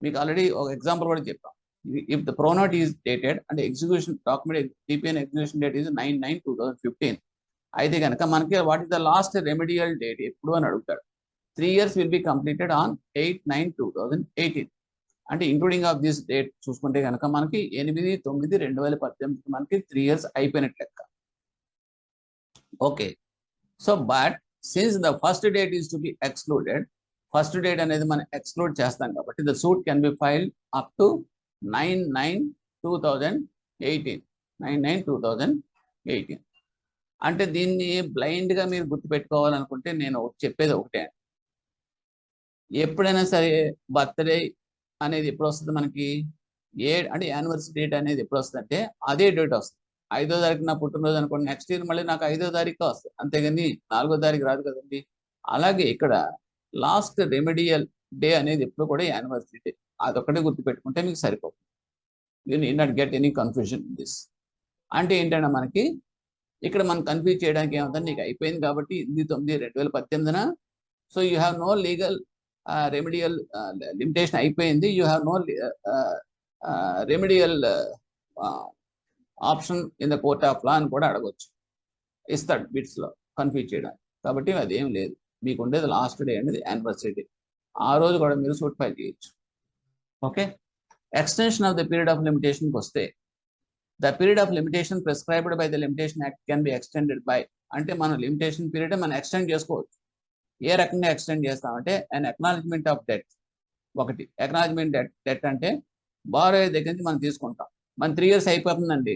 మీకు ఆల్రెడీ ఒక ఎగ్జాంపుల్ కూడా చెప్పాం. If the pronote is dated అంటే execution document TPN execution date is 9/9/2015 అయితే కనుక మనకి what is the last remedial date ఎప్పుడు అని అడుగుతాడు. 3 years will be completed on 8/9/2018. అంటే ఇంక్లూడింగ్ ఆఫ్ దిస్ డేట్ చూసుకుంటే కనుక మనకి 8/9/2018 మనకి 3 years అయిపోయినట్టు లెక్క. Okay, so but since the first date is to be excluded, first date అనేది మనం ఎక్స్క్లూడ్ చేస్తాం కాబట్టి the suit can be filed up to 9/9/2018. 9/9/2018 అంటే దీన్ని బ్లైండ్గా మీరు గుర్తుపెట్టుకోవాలనుకుంటే నేను చెప్పేది ఒకటే. ఎప్పుడైనా సరే బర్త్డే అనేది ఎప్పుడు వస్తుంది మనకి అంటే యానివర్సరీ డేట్ అనేది ఎప్పుడు వస్తుంది అంటే అదే డేట్ వస్తుంది. 5వ తారీఖు నా పుట్టినరోజు అనుకోండి, నెక్స్ట్ ఇయర్ మళ్ళీ నాకు 5వ తారీఖు వస్తుంది, అంతేగాని 4వ తారీఖు రాదు కదండి. అలాగే ఇక్కడ లాస్ట్ రెమెడియల్ డే అనేది ఎప్పుడు కూడా యానివర్సరీ డే. అదొక్కటే గుర్తుపెట్టుకుంటే మీకు సరిపోతుంది. You need not get any confusion in this. అంటే ఏంటంటే మనకి ఇక్కడ మనం కన్ఫ్యూజ్ చేయడానికి ఏమవుతుంది, నీకు అయిపోయింది కాబట్టి 8/9/2018. So you have no legal remedial limitation అయిపోయింది. You have no remedial option in the court of law అని కూడా అడగవచ్చు, ఇస్తాడు బిట్స్లో కన్ఫ్యూజ్ చేయడానికి. కాబట్టి అదేం లేదు, మీకు ఉండేది లాస్ట్ డే అనేది యానివర్సరీ డే. ఆ రోజు కూడా మీరు సూట్ ఫైల్ చేయొచ్చు. Okay, extension of the period of లిమిటేషన్కి వస్తే the period of limitation prescribed by the limitation act can be extended by, అంటే మనం లిమిటేషన్ పీరియడ్ మనం ఎక్స్టెండ్ చేసుకోవచ్చు. ఏ రకంగా ఎక్స్టెండ్ చేస్తామంటే అన్ అక్నాలజ్మెంట్ ఆఫ్ డెట్. ఒకటి అక్నాలజ్మెంట్ డెట్ అంటే బారోయర్ దగ్గర నుంచి మనం తీసుకుంటాం. మన 3 years అయిపోతుందండి,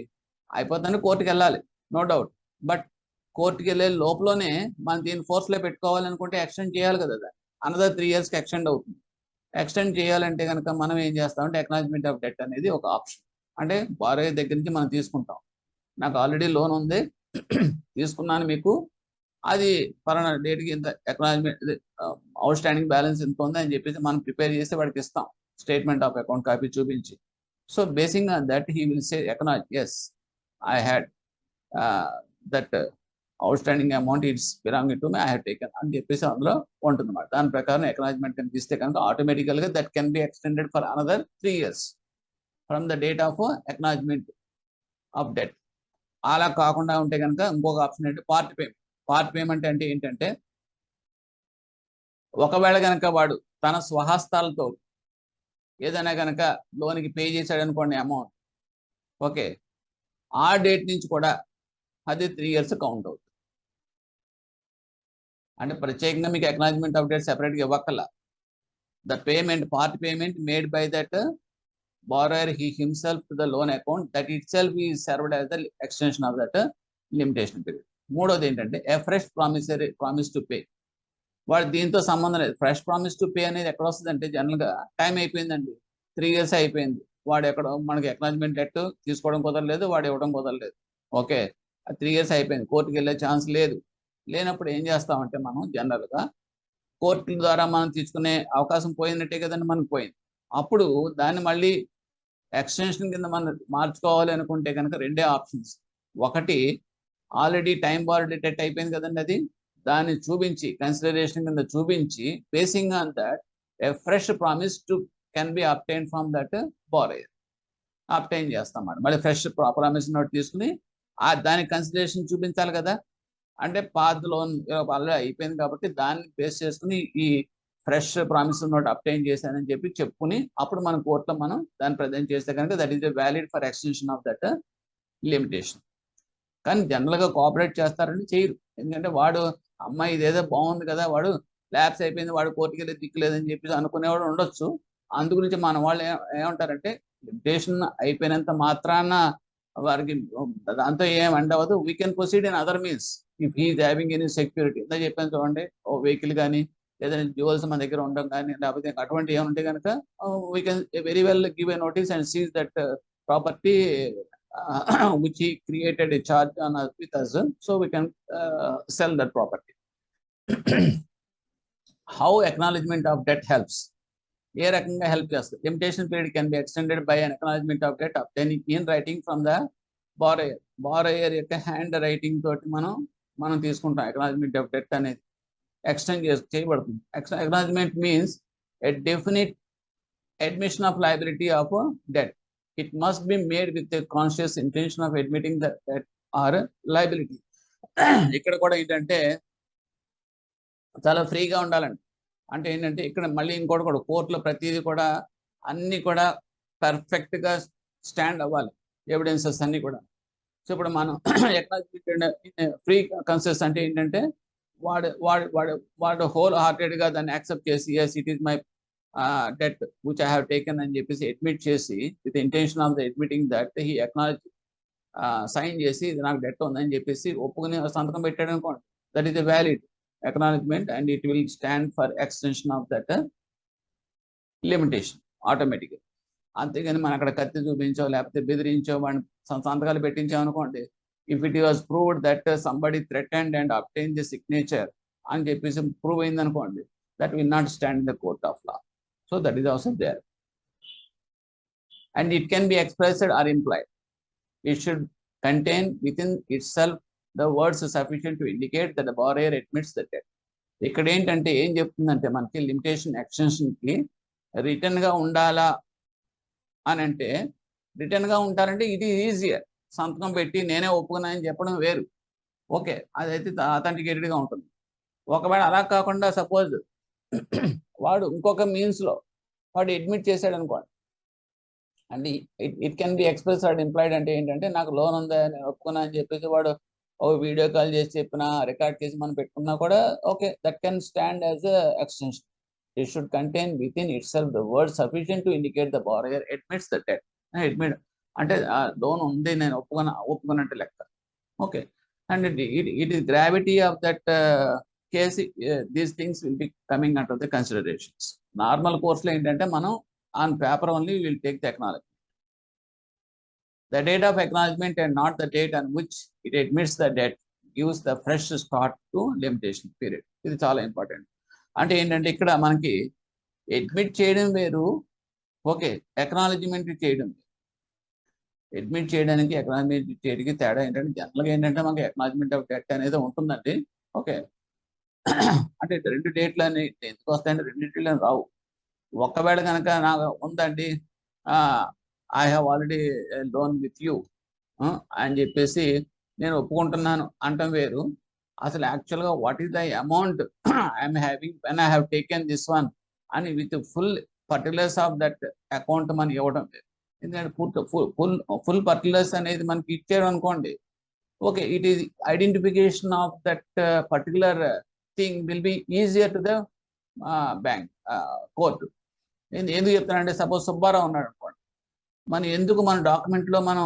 అయిపోతుందని కోర్టుకి వెళ్ళాలి, నో డౌట్. బట్ కోర్టుకి వెళ్ళే లోపలనే మనం దీన్ని ఫోర్స్లో పెట్టుకోవాలనుకుంటే ఎక్స్టెండ్ చేయాలి కదా, అనదర్ 3 yearsకి ఎక్స్టెండ్ అవుతుంది. ఎక్స్టెండ్ చేయాలంటే కనుక మనం ఏం చేస్తామంటే అక్నాలజ్మెంట్ ఆఫ్ డెట్ అనేది ఒక ఆప్షన్. అంటే బారోయర్ దగ్గర నుంచి మనం తీసుకుంటాం. నాకు ఆల్రెడీ లోన్ ఉంది, తీసుకున్నాను మీకు, అది పలానా డేట్కి ఇంత అక్నాలజ్మెంట్ అవుట్ స్టాండింగ్ బ్యాలెన్స్ ఎంత ఉంది అని చెప్పేసి మనం ప్రిపేర్ చేసి వాడికి ఇస్తాం, స్టేట్మెంట్ ఆఫ్ అకౌంట్ కాపీ చూపించి. So basing on that he will say acknowledge, yes I had that outstanding amount it's belonging to me, I have taken అని చెప్పేసి అందులో ఉంటుంది అన్నమాట. దాని ప్రకారం అక్నాలజ్మెంట్ కనుక ఇస్తే కనుక ఆటోమేటికల్గా that can be extended for another 3 years from the date of acknowledgement of debt. అలా కాకుండా ఉంటే కనుక ఇంకొక ఆప్షన్ ఏంటి, పార్ట్ పేమెంట్. పార్ట్ పేమెంట్ అంటే ఏంటంటే ఒకవేళ కనుక వాడు తన స్వహస్తాలతో ఏదైనా కనుక లోన్కి పే చేశాడు అనుకోండి అమౌంట్, ఓకే, ఆ డేట్ నుంచి కూడా అది 3 years కౌంట్ అవుతుంది. అంటే ప్రత్యేకంగా మీకు అక్నాలజ్మెంట్ ఆఫ్ డేట్ సెపరేట్గా ఇవ్వక్కల. The payment, part payment made by that borrower he himself to the loan account, that itself is served as the extension of that limitation period. మూడోది ఏంటంటే ఏ ఫ్రెష్ ప్రామిస్ టు పే. వాడు దీంతో సంబంధం లేదు. Fresh promise to pay అనేది ఎక్కడ వస్తుంది అంటే జనరల్గా టైం అయిపోయిందండి, 3 years అయిపోయింది, వాడు ఎక్కడ మనకి అక్నాలజ్మెంట్ డెట్ తీసుకోవడం కుదరలేదు, వాడు ఇవ్వడం కుదరలేదు, ఓకే, 3 years అయిపోయింది, కోర్టుకి వెళ్ళే ఛాన్స్ లేదు. లేనప్పుడు ఏం చేస్తామంటే మనం జనరల్గా కోర్టుల ద్వారా మనం తీసుకునే అవకాశం పోయినట్టే కదండి, మనకు పోయింది. అప్పుడు దాన్ని మళ్ళీ ఎక్స్టెన్షన్ కింద మనం మార్చుకోవాలి అనుకుంటే కనుక రెండే ఆప్షన్స్. ఒకటి ఆల్రెడీ టైం బార్ డెట్ అయిపోయింది కదండి, అది దాన్ని చూపించి కన్సిడరేషన్ కింద చూపించి basing on that A fresh promise to can be obtain from that borrower, obtain చేస్తాం అన్నమాట. మళ్ళీ ఫ్రెష్ ప్రామిస్ నోట్ తీసుకుని దానికి కన్సిడరేషన్ చూపించాలి కదా. అంటే పాత లోన్ ఆల్రెడీ అయిపోయింది కాబట్టి దాన్ని బేస్ చేసుకుని ఈ ఫ్రెష్ ప్రామిస్ నోట్ అబ్టైన్ చేశానని చెప్పి చెప్పుకుని అప్పుడు మన కోర్టులో మనం దాన్ని ప్రజెంట్ చేస్తే కనుక that is valid for extension of that limitation. కానీ జనరల్గా కోఆపరేట్ చేస్తారని చేయరు. ఎందుకంటే వాడు అమ్మాయి ఇదేదో బాగుంది కదా, వాడు ల్యాబ్స్ అయిపోయింది, వాడు కోర్టుకి వెళ్ళి దిక్కులేదని చెప్పి అనుకునేవాడు ఉండొచ్చు. అందుగురించి మన వాళ్ళు ఏమంటారంటే లిమిటేషన్ అయిపోయినంత మాత్రాన వారికి దాంతో ఏం అండవదు, we can proceed in other means if he is having any security. ఇందా చెప్పాను చూడండి, ఓ వెహికల్ కానీ ఏదైనా జ్యువెల్స్ మన దగ్గర ఉండడం కానీ లేకపోతే అటువంటి ఏమంటే కనుక we can very well give a notice and seize that property which he created a charge on us with us, so we can sell that property. How acknowledgement of debt helps? ఏ రకంగా help చేస్తుంది? Limitation period can be extended by an acknowledgement of debt obtaining in writing from the borrower. Borrower యొక్క hand writing తోటి మనం తీసుకుంటాం acknowledgement of debt అనేది extend చేయబడుతుంది. Acknowledgement means a definite admission of liability of debt. It must be made with a conscious intention of admitting that debt or liability. ఇక్కడ కూడా ఏంటంటే చాలా ఫ్రీగా ఉండాలండి. అంటే ఏంటంటే ఇక్కడ మళ్ళీ ఇంకోటి కూడా కోర్టులో ప్రతిదీ కూడా అన్నీ కూడా పర్ఫెక్ట్గా స్టాండ్ అవ్వాలి, ఎవిడెన్సెస్ అన్నీ కూడా. సో ఇప్పుడు మనం ఫ్రీ కన్సెస్ అంటే ఏంటంటే వాడు వాడు వాడు వాడు హోల్ హార్టెడ్గా దాన్ని యాక్సెప్ట్ చేసి yes it is my debt which I have taken అని చెప్పేసి అడ్మిట్ చేసి with intention of the admitting that he acknowledge sign చేసి ఇది నాకు డెట్ ఉందని చెప్పేసి ఒప్పుకుని సంతకం పెట్టాడు అనుకోండి, that is a valid acknowledgement and it will stand for extension of that limitation ఆటోమేటిక్గా. అంతేగాని మనం అక్కడ కత్తి చూపించో లేకపోతే బెదిరించో వాడిని సంతకాలు పెట్టించాం అనుకోండి, if it was proved that somebody threatened and obtain the signature అని చెప్పేసి ప్రూవ్ అయింది అనుకోండి, that will not stand in the court of law. So that is also there. And it can be expressed or implied. It should contain within itself the words sufficient to indicate that the borrower admits the debt. ఇక్కడ ఏంటంటే ఏం చెప్తుందంటే మనకి limitation ఎక్స్టెన్షన్కి రిటర్న్గా ఉండాలా అని అంటే, రిటర్న్గా ఉంటారంటే ఇది ఈజియర్. సంతకం పెట్టి నేనే ఒప్పుకున్నానని చెప్పడం వేరు, ఓకే, అదైతే అథెంటికేటెడ్గా ఉంటుంది. ఒకవేళ అలా కాకుండా సపోజ్ వాడు ఇంకొక మీన్స్లో వాడు అడ్మిట్ చేశాడు అనుకోండి, and it can be express or implied అంటే ఏంటంటే నాకు లోన్ ఉందా నేను ఒప్పుకున్నా అని చెప్పేసి వాడు ఓ వీడియో కాల్ చేసి చెప్పినా రికార్డ్ చేసి మనం పెట్టుకున్నా కూడా okay that can stand as a extension. It should contain with in it self the word sufficient to indicate the borrower admits the debt. Admit అంటే లోన్ ఉంది నేను ఒప్పుకున్నట్టు లెక్క. Okay, and it is gravity of that case these things will be coming under the considerations. Normal కోర్సులో ఏంటంటే మనం on paper only will take the acknowledgement. The date of acknowledgement and not the date on which it admits the debt gives the fresh start to limitation period. ఇది చాలా important. అంటే ఏంటంటే ఇక్కడ మనకి admit చేయడం వేరు, ఓకే, అక్నాలజ్మెంట్ చేయడం. Admit చేయడానికి అక్నాలజ్మెంట్ చేయడానికి తేడా ఏంటంటే జనరల్గా ఏంటంటే మనకి అక్నాలజ్మెంట్ ఆఫ్ డెట్ అనేది ఉంటుందండి. ఓకే, అంటే రెండు డేట్లు అని ఎందుకు వస్తాయంటే రెండింటిలో రావు. ఒకవేళ కనుక నాకు ఉందండి I have already loan with you అని చెప్పేసి నేను ఒప్పుకుంటున్నాను అంటాం వేరు. అసలు యాక్చువల్గా what is the amount I'm having when I have taken this one అని with full particulars of that account మనం ఇవ్వడం లేదు. ఎందుకంటే ఫుల్ పర్టికులర్స్ అనేది మనకి ఇచ్చారు అనుకోండి, okay, it is identification of that particular thing will be easier to the bank court. ఎందుకు చెప్తానంటే సపోజ్ సుబ్బారావు ఉన్నాడు అనుకోండి, మనం ఎందుకు మన డాక్యుమెంట్లో మనం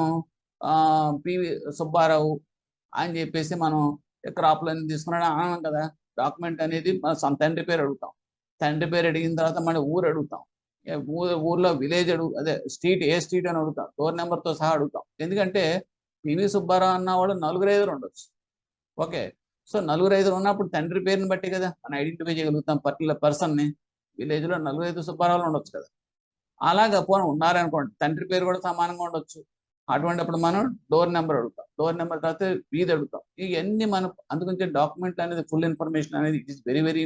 పివి సుబ్బారావు అని చెప్పేసి మనం క్రాప్ లోన్ తీసుకున్నాడు అన్నాం కదా. డాక్యుమెంట్ అనేది మన తండ్రి పేరు అడుగుతాం, తండ్రి పేరు అడిగిన తర్వాత మన ఊరు అడుగుతాం, ఊర్లో విలేజ్ అదే స్ట్రీట్ ఏ స్ట్రీట్ అని అడుగుతాం, డోర్ నెంబర్తో సహా అడుగుతాం. ఎందుకంటే పివి సుబ్బారావు అన్న వాళ్ళు 4-5 ఉండొచ్చు. ఓకే, సో 4-5 ఉన్నప్పుడు తండ్రి పేరుని బట్టి కదా మనం ఐడెంటిఫై చేయగలుగుతాం పర్టికులర్ పర్సన్ని. విలేజ్లో 4-5 సుబ్బారావులు ఉండొచ్చు కదా. అలాగా పోనీ ఉన్నారనుకోండి, తండ్రి పేరు కూడా సమానంగా ఉండొచ్చు. అటువంటిప్పుడు మనం డోర్ నెంబర్ అడుగుతాం, డోర్ నెంబర్ తర్వాత వీధి అడుగుతాం. ఇవన్నీ మనం అందుగురించి డాక్యుమెంట్ అనేది ఫుల్ ఇన్ఫర్మేషన్ అనేది it is very very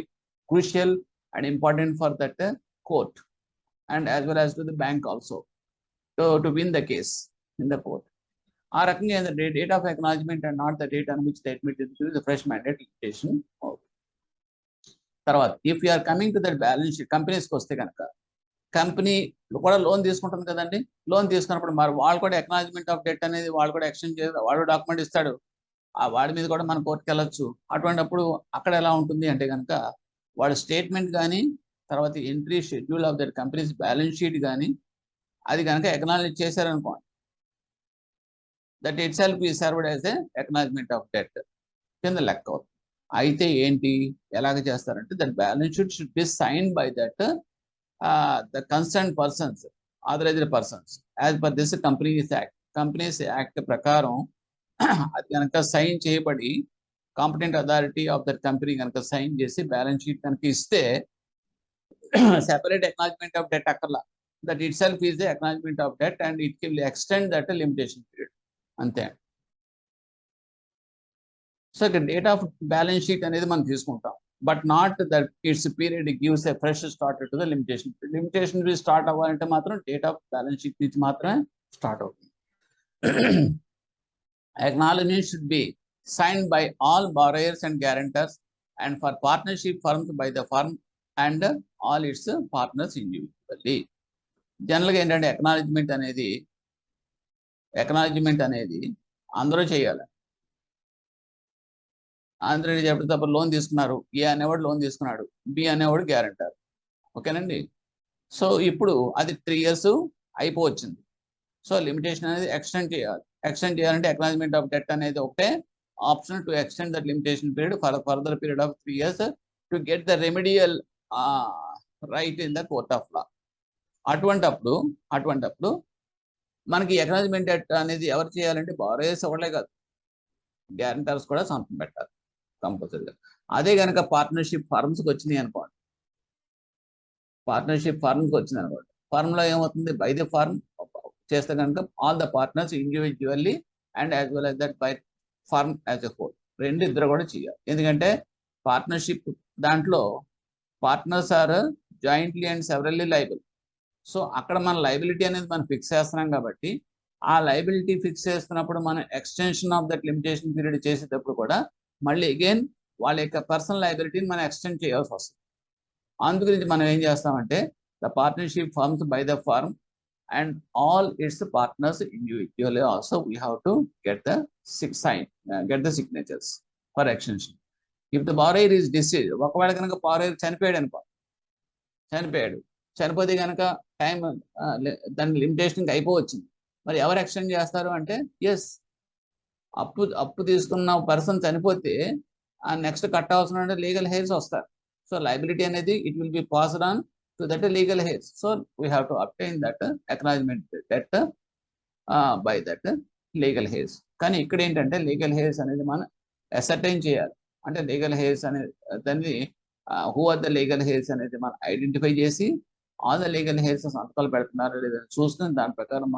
crucial and important for that court and as well as to the bank also to win the case in the court. ఆ రకంగా date of acknowledgement and not the date on which the admit is fresh mandate limitation. తర్వాత if you are coming to that balance sheet, కంపెనీస్కి వస్తే కనుక company కూడా loan తీసుకుంటుంది కదండి. Loan తీసుకున్నప్పుడు మరి వాళ్ళు కూడా అక్నాలజ్మెంట్ ఆఫ్ డెట్ అనేది వాళ్ళు కూడా ఎక్స్టెండ్ చేస్తారు, వాడు డాక్యుమెంట్ ఇస్తాడు, ఆ వాడి మీద కూడా మనం కోర్టుకి వెళ్ళొచ్చు. అటువంటిప్పుడు అక్కడ ఎలా ఉంటుంది అంటే కనుక వాడు స్టేట్మెంట్ కానీ తర్వాత entry schedule of that companies balance sheet కానీ అది కనుక అక్నాలజ్ చేశారనుకోండి, దట్ ఇట్ సెల్ఫ్ ఈ served as a acknowledgement of debt కింద లెక్క అవుతుంది. అయితే ఏంటి ఎలాగ చేస్తారంటే that balance sheet should be signed by that the concerned persons, authorized persons as per this Companies Act ప్రకారం అది కనుక సైన్ చేయబడి competent authority of that company కనుక సైన్ చేసి బ్యాలెన్స్ షీట్ కనుక ఇస్తే సెపరేట్ అక్నాలజ్మెంట్ ఆఫ్ డెట్ అక్కర్లా, that it self is the acknowledgement of debt and it will extend that limitation period అంతే. సో ఇక్కడ డేట్ ఆఫ్ బ్యాలెన్స్ షీట్ అనేది మనం తీసుకుంటాం, but not that it's period gives a fresh start to the limitation. Limitation period start అవ్వాలంటే మాత్రం date of balance sheet నుంచి మాత్రమే start అవుతుంది. Acknowledgement should be signed by all borrowers and guarantors and for partnership firms by the firm and all its partners individually. జనరల్గా ఏంటంటే acknowledgement అనేది అందరూ చేయాలి. అందరూ చెప్పిన తప్ప లోన్ తీసుకున్నారు, ఏ అనేవాడు లోన్ తీసుకున్నాడు, బి అనేవాడు గ్యారంటర్, ఓకేనండి. సో ఇప్పుడు అది 3 years అయిపోవచ్చింది. సో లిమిటేషన్ అనేది ఎక్స్టెండ్ చేయాలంటే అక్నాలజ్మెంట్ ఆఫ్ డెట్ అనేది ఒకటే option to extend that limitation period for further period of 3 years to get the remedial right in the court of లా. అటువంటప్పుడు మనకి అక్నాలజ్మెంట్ డెట్ అనేది ఎవరు చేయాలంటే బారోయర్స్ ఒకటే కాదు, గ్యారంటర్స్ కూడా సంతకం పెట్టాలి కంపల్సరీగా. అదే కనుక పార్ట్నర్షిప్ ఫర్మ్స్కి వచ్చినాయి అనుకోండి, ఫర్మ్లో ఏమవుతుంది, బై ది ఫర్మ్ చేస్తే కనుక all the partners individually and as well as that by firm as a whole, ఇద్దరు కూడా చేయాలి. ఎందుకంటే పార్ట్నర్షిప్ దాంట్లో partners are jointly and severally liable. So అక్కడ మన లైబిలిటీ అనేది మనం ఫిక్స్ చేస్తున్నాం కాబట్టి ఆ లైబిలిటీ ఫిక్స్ చేస్తున్నప్పుడు మనం extension of that limitation period చేసేటప్పుడు కూడా మళ్ళీ అగైన్ వాళ్ళ యొక్క పర్సనల్ లైబిలిటీని మనం ఎక్స్టెండ్ చేయాల్సి వస్తుంది. అందుగురించి మనం ఏం చేస్తామంటే the partnership firms by the firm and all its partners individually also we have to get the signatures for extension. If the borrower is deceased, ఒకవేళ కనుక borrower చనిపోయాడు అనుకో, చనిపోతే కనుక టైం దాని లిమిటేషన్ అయిపోవచ్చింది, మరి ఎవరు ఎక్స్టెండ్ చేస్తారు అంటే ఎస్, అప్పు తీసుకున్న పర్సన్ చనిపోతే ఆ నెక్స్ట్ కట్ అవసరం లీగల్ హెయిర్స్ వస్తారు. సో లైబిలిటీ అనేది it will be passed on to that legal hairs. So we have to obtain that acknowledgement debt by that legal hairs. కానీ ఇక్కడ ఏంటంటే లీగల్ హెయిర్స్ అనేది మనం అసర్టైన్ చేయాలి. అంటే లీగల్ హెయిర్స్ అనేది దాన్ని who are the legal heirs అనేది మనం ఐడెంటిఫై చేసి ఆల్ ద లీగల్ హెయిర్స్ సంతకాలు పెడుతున్నారు లేదని చూసుకుని దాని ప్రకారం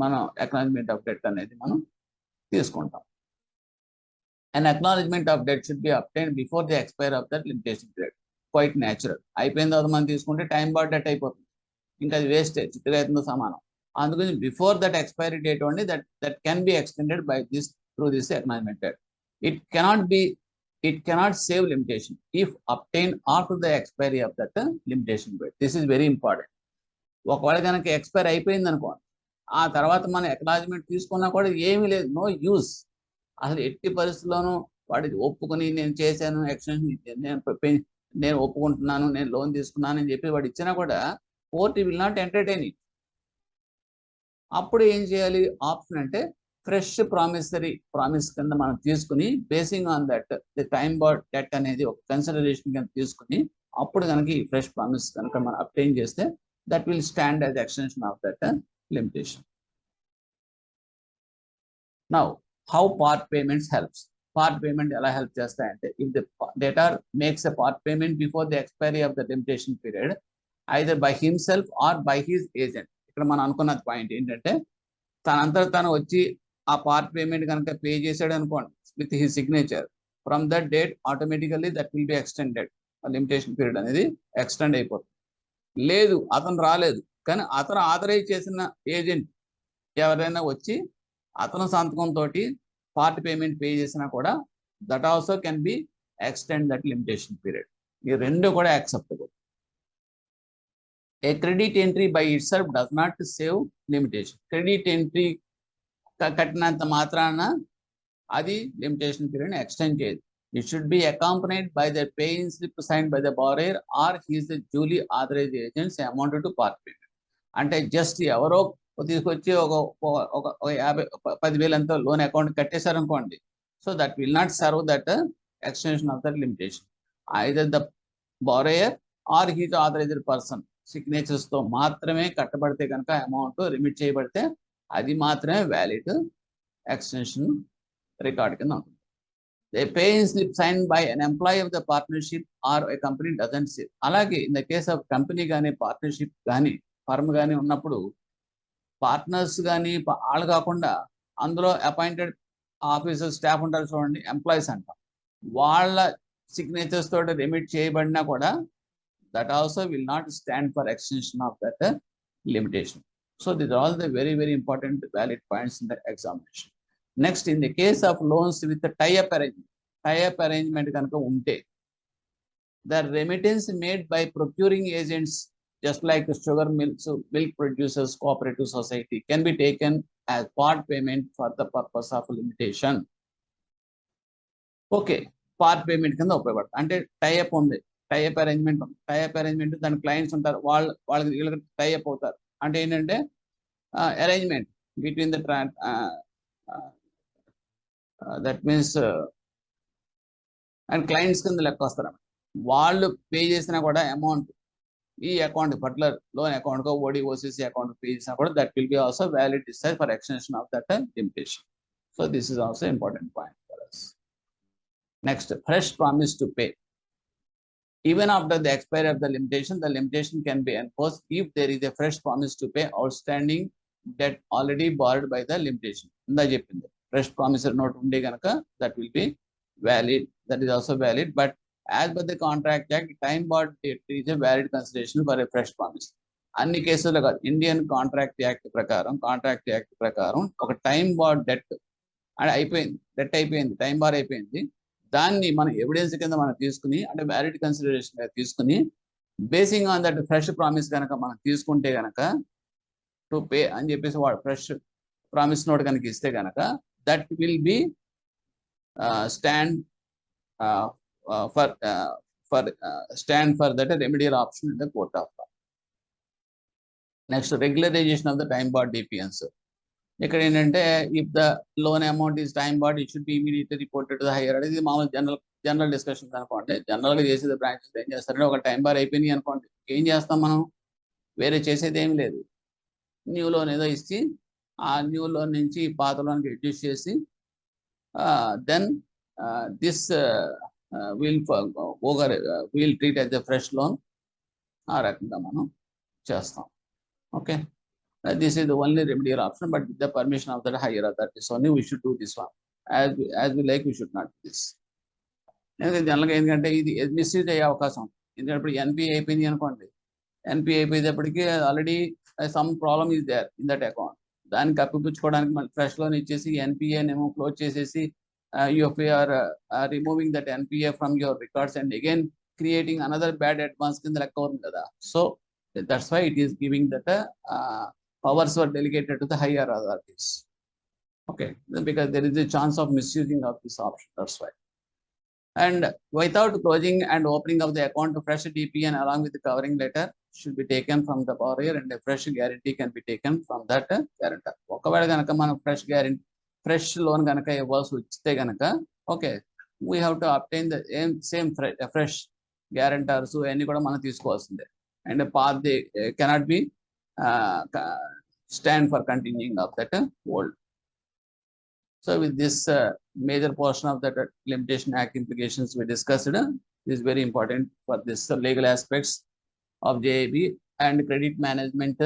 మనం అక్నాలజ్మెంట్ ఆఫ్ డెట్ అనేది మనం తీసుకుంటాం. An acknowledgement of debt should be obtained before the expire of that limitation period. Quite natural. అయిపోయిన తర్వాత మనం తీసుకుంటే టైం బార్ డెట్ అయిపోతుంది, ఇంకా అది వేస్టేజ్, చిత్రవేతంతో సమానం. అందుకని before that expiry date only that can be extended by this through this acknowledgement debt. It cannot save limitation if obtained after the expiry of that limitation period. This is very important. ఒకవేళ కనుక expire అయిపోయింది అనుకోండి, ఆ తర్వాత మనం acknowledgement తీసుకున్నా కూడా ఏమీ లేదు, నో యూజ్. అసలు ఎట్టి పరిస్థితుల్లోనూ వాడికి ఒప్పుకొని నేను చేశాను ఎక్స్టెన్షన్, నేను ఒప్పుకుంటున్నాను, నేను లోన్ తీసుకున్నాను అని చెప్పి వాడు ఇచ్చినా కూడా court will not entertain it. అప్పుడు ఏం చేయాలి ఆప్షన్ అంటే ఫ్రెష్ ప్రామిస్ కింద మనం తీసుకుని basing on that the time bar debt అనేది ఒక కన్సిడరేషన్ కింద తీసుకుని అప్పుడు కనుక ఈ ఫ్రెష్ ప్రామిస్ కనుక మనం అబ్టైన్ చేస్తే that will stand as extension of that limitation. Now how part payments helps. Part payment ఎలా హెల్ప్ చేస్తాయంటే if the debtor makes a part payment before the expiry of the limitation period either by himself or by his agent. ఇక్కడ మనం అనుకున్న point ఏంటంటే తనంతా తను వచ్చి ఆ part payment కనుక పే చేసాడు అనుకోండి with his signature, from that date automatically that will be extended, limitation period అనేది ఎక్స్టెండ్ అయిపోతుంది. లేదు అతను రాలేదు కానీ అతను ఆథరైజ్ చేసిన ఏజెంట్ ఎవరైనా వచ్చి అతను సంతకంతో పార్ట్ పేమెంట్ పే చేసినా కూడా that also can be extend that limitation period. ఈ రెండు కూడా acceptable. A credit entry by itself does not save limitation. Credit entry కట్టినంత మాత్రాన అది లిమిటేషన్ పీరియడ్ ఎక్స్టెండ్ చేయదు. It should be accompanied by the paying slip signed by the borrower or his the duly authorized agents amount to part payment. అంటే just ఎవరో తీసుకొచ్చి ఒక 10,000 ఎంతో loan account కట్టేశారు అనుకోండి, so that will not serve that extension of that limitation. Either the borrower or his authorized person signatures తో మాత్రమే కట్టబడితే కనుక అమౌంట్ రిమిట్ చేయబడితే అది మాత్రమే వ్యాలిడ్ ఎక్స్టెన్షన్ రికార్డ్ కింద ఉంటుంది. The paying slip sign by an employee of the partnership or a company doesn't save. అలాగే in the case of company కానీ పార్ట్నర్షిప్ కానీ ఫర్మ్ కానీ ఉన్నప్పుడు పార్ట్నర్స్ కానీ వాళ్ళు కాకుండా అందులో అపాయింటెడ్ ఆఫీసర్ స్టాఫ్ ఉంటారు చూడండి, ఎంప్లాయీస్ అంటాం, వాళ్ళ సిగ్నేచర్స్ తోటి రిమిట్ చేయబడినా కూడా that also will not stand for extension of that limitation. So these are all the very very important valid points in the examination. Next in the case of loans with tie up arrangement కనుక ఉంటే the remittance made by procuring agents just like sugar milk producers cooperative society can be taken as part payment for the purpose of limitation. Okay, part payment కింద ఉపయోగపడుతుంది. అంటే tie up ఉంది, tie up arrangement దాని clients ఉంటారు, వాళ్ళకి వీళ్ళకి tie up అవుతారు. అంటే ఏంటంటే arrangement between the that means and clients కింద లెక్క వస్తారు. వాళ్ళు పే చేసినా కూడా అమౌంట్ ఈ అకౌంట్ పర్టికులర్ లోన్ అకౌంట్ కో ఓడిఓసిసి అకౌంట్ పే చేసినా కూడా that will be also valid discharge for extension of that limitation. So this is also important point for us. Next, fresh promise to pay. Even after the expiry of the limitation can be enforced if there is a fresh promise to pay outstanding debt already borrowed by the limitation. ఇందా చెప్పింది fresh promissory note ఉండే కనుక that will be valid, that is also valid. But as per the Contract Act, time barred debt is a valid consideration for a fresh promise. అన్ని కేసుల్లో కాదు, Indian contract act ప్రకారం ఒక time bar debt అయిపోయింది, time bar అయిపోయింది, దాన్ని మనం evidence కింద మనం తీసుకుని అంటే వ్యాలిడ్ కన్సిడరేషన్ తీసుకుని basing on that fresh promise కనుక మనం తీసుకుంటే కనుక టు పే అని చెప్పేసి వాడు ఫ్రెష్ ప్రామిస్ నోట్ కనుక ఇస్తే కనుక that will be stand for that remedial option in the court of law. Next regularization of the time barred DPNs. ఇక్కడ ఏంటంటే if the loan amount is time barred it should be immediately reported to the higher. ఇది మామూలు general discussions అనుకోండి. జనరల్గా చేసేది branches ఏం చేస్తారంటే ఒక టైం బార్ అయిపోయినాయి అనుకోండి, ఏం చేస్తాం మనం, వేరే చేసేది ఏం లేదు, న్యూ లోన్ ఏదో ఇచ్చి ఆ న్యూ లోన్ నుంచి పాత లోన్కి అడ్జస్ట్ చేసి then this we'll treat as a fresh loan. ఆ రకంగా మనం చేస్తాం. Okay, this is the only remedial option, but with the permission of the higher authorities only we should do this one. As we like, we should not do this. ఎందుకంటే జనరల్గా ఏంటంటే ఇది misuse అయ్యే అవకాశం ఉంది. ఎందుకంటే ఇప్పుడు ఎన్పిఏ అయిపోయింది అనుకోండి, ఎన్పిఏ అయిపోయేటప్పటికి already some problem is there in that account. దాన్ని కప్పిపుచ్చుకోవడానికి మళ్ళీ ఫ్రెష్ లోన్ ఇచ్చేసి ఎన్పిఏనేమో క్లోజ్ చేసేసి you're removing that NPA from your records and again creating another bad advance కింద లెక్క అవుతుంది కదా. So that's why it is giving that powers were delegated to the higher authorities. Okay, because there is a chance of misusing of this option. That's why. And without closing and opening of the account, a fresh DPN along with the covering letter should be taken from the borrower, and a fresh guarantee can be taken from that guarantor. ఒకవేళ గనక మనం fresh loan గనక ఇవ్వాల్సి వస్తే గనక okay, we have to obtain the same fresh guarantors అన్ని కూడా మనం తీసుకోవాల్సిందే. And path the cannot be stand for continuing of that old. So with this major portion of that Limitation Act implications we discussed is very important for this legal aspects of JAB and credit management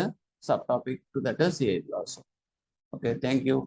subtopic to that CAIB also. Okay, thank you.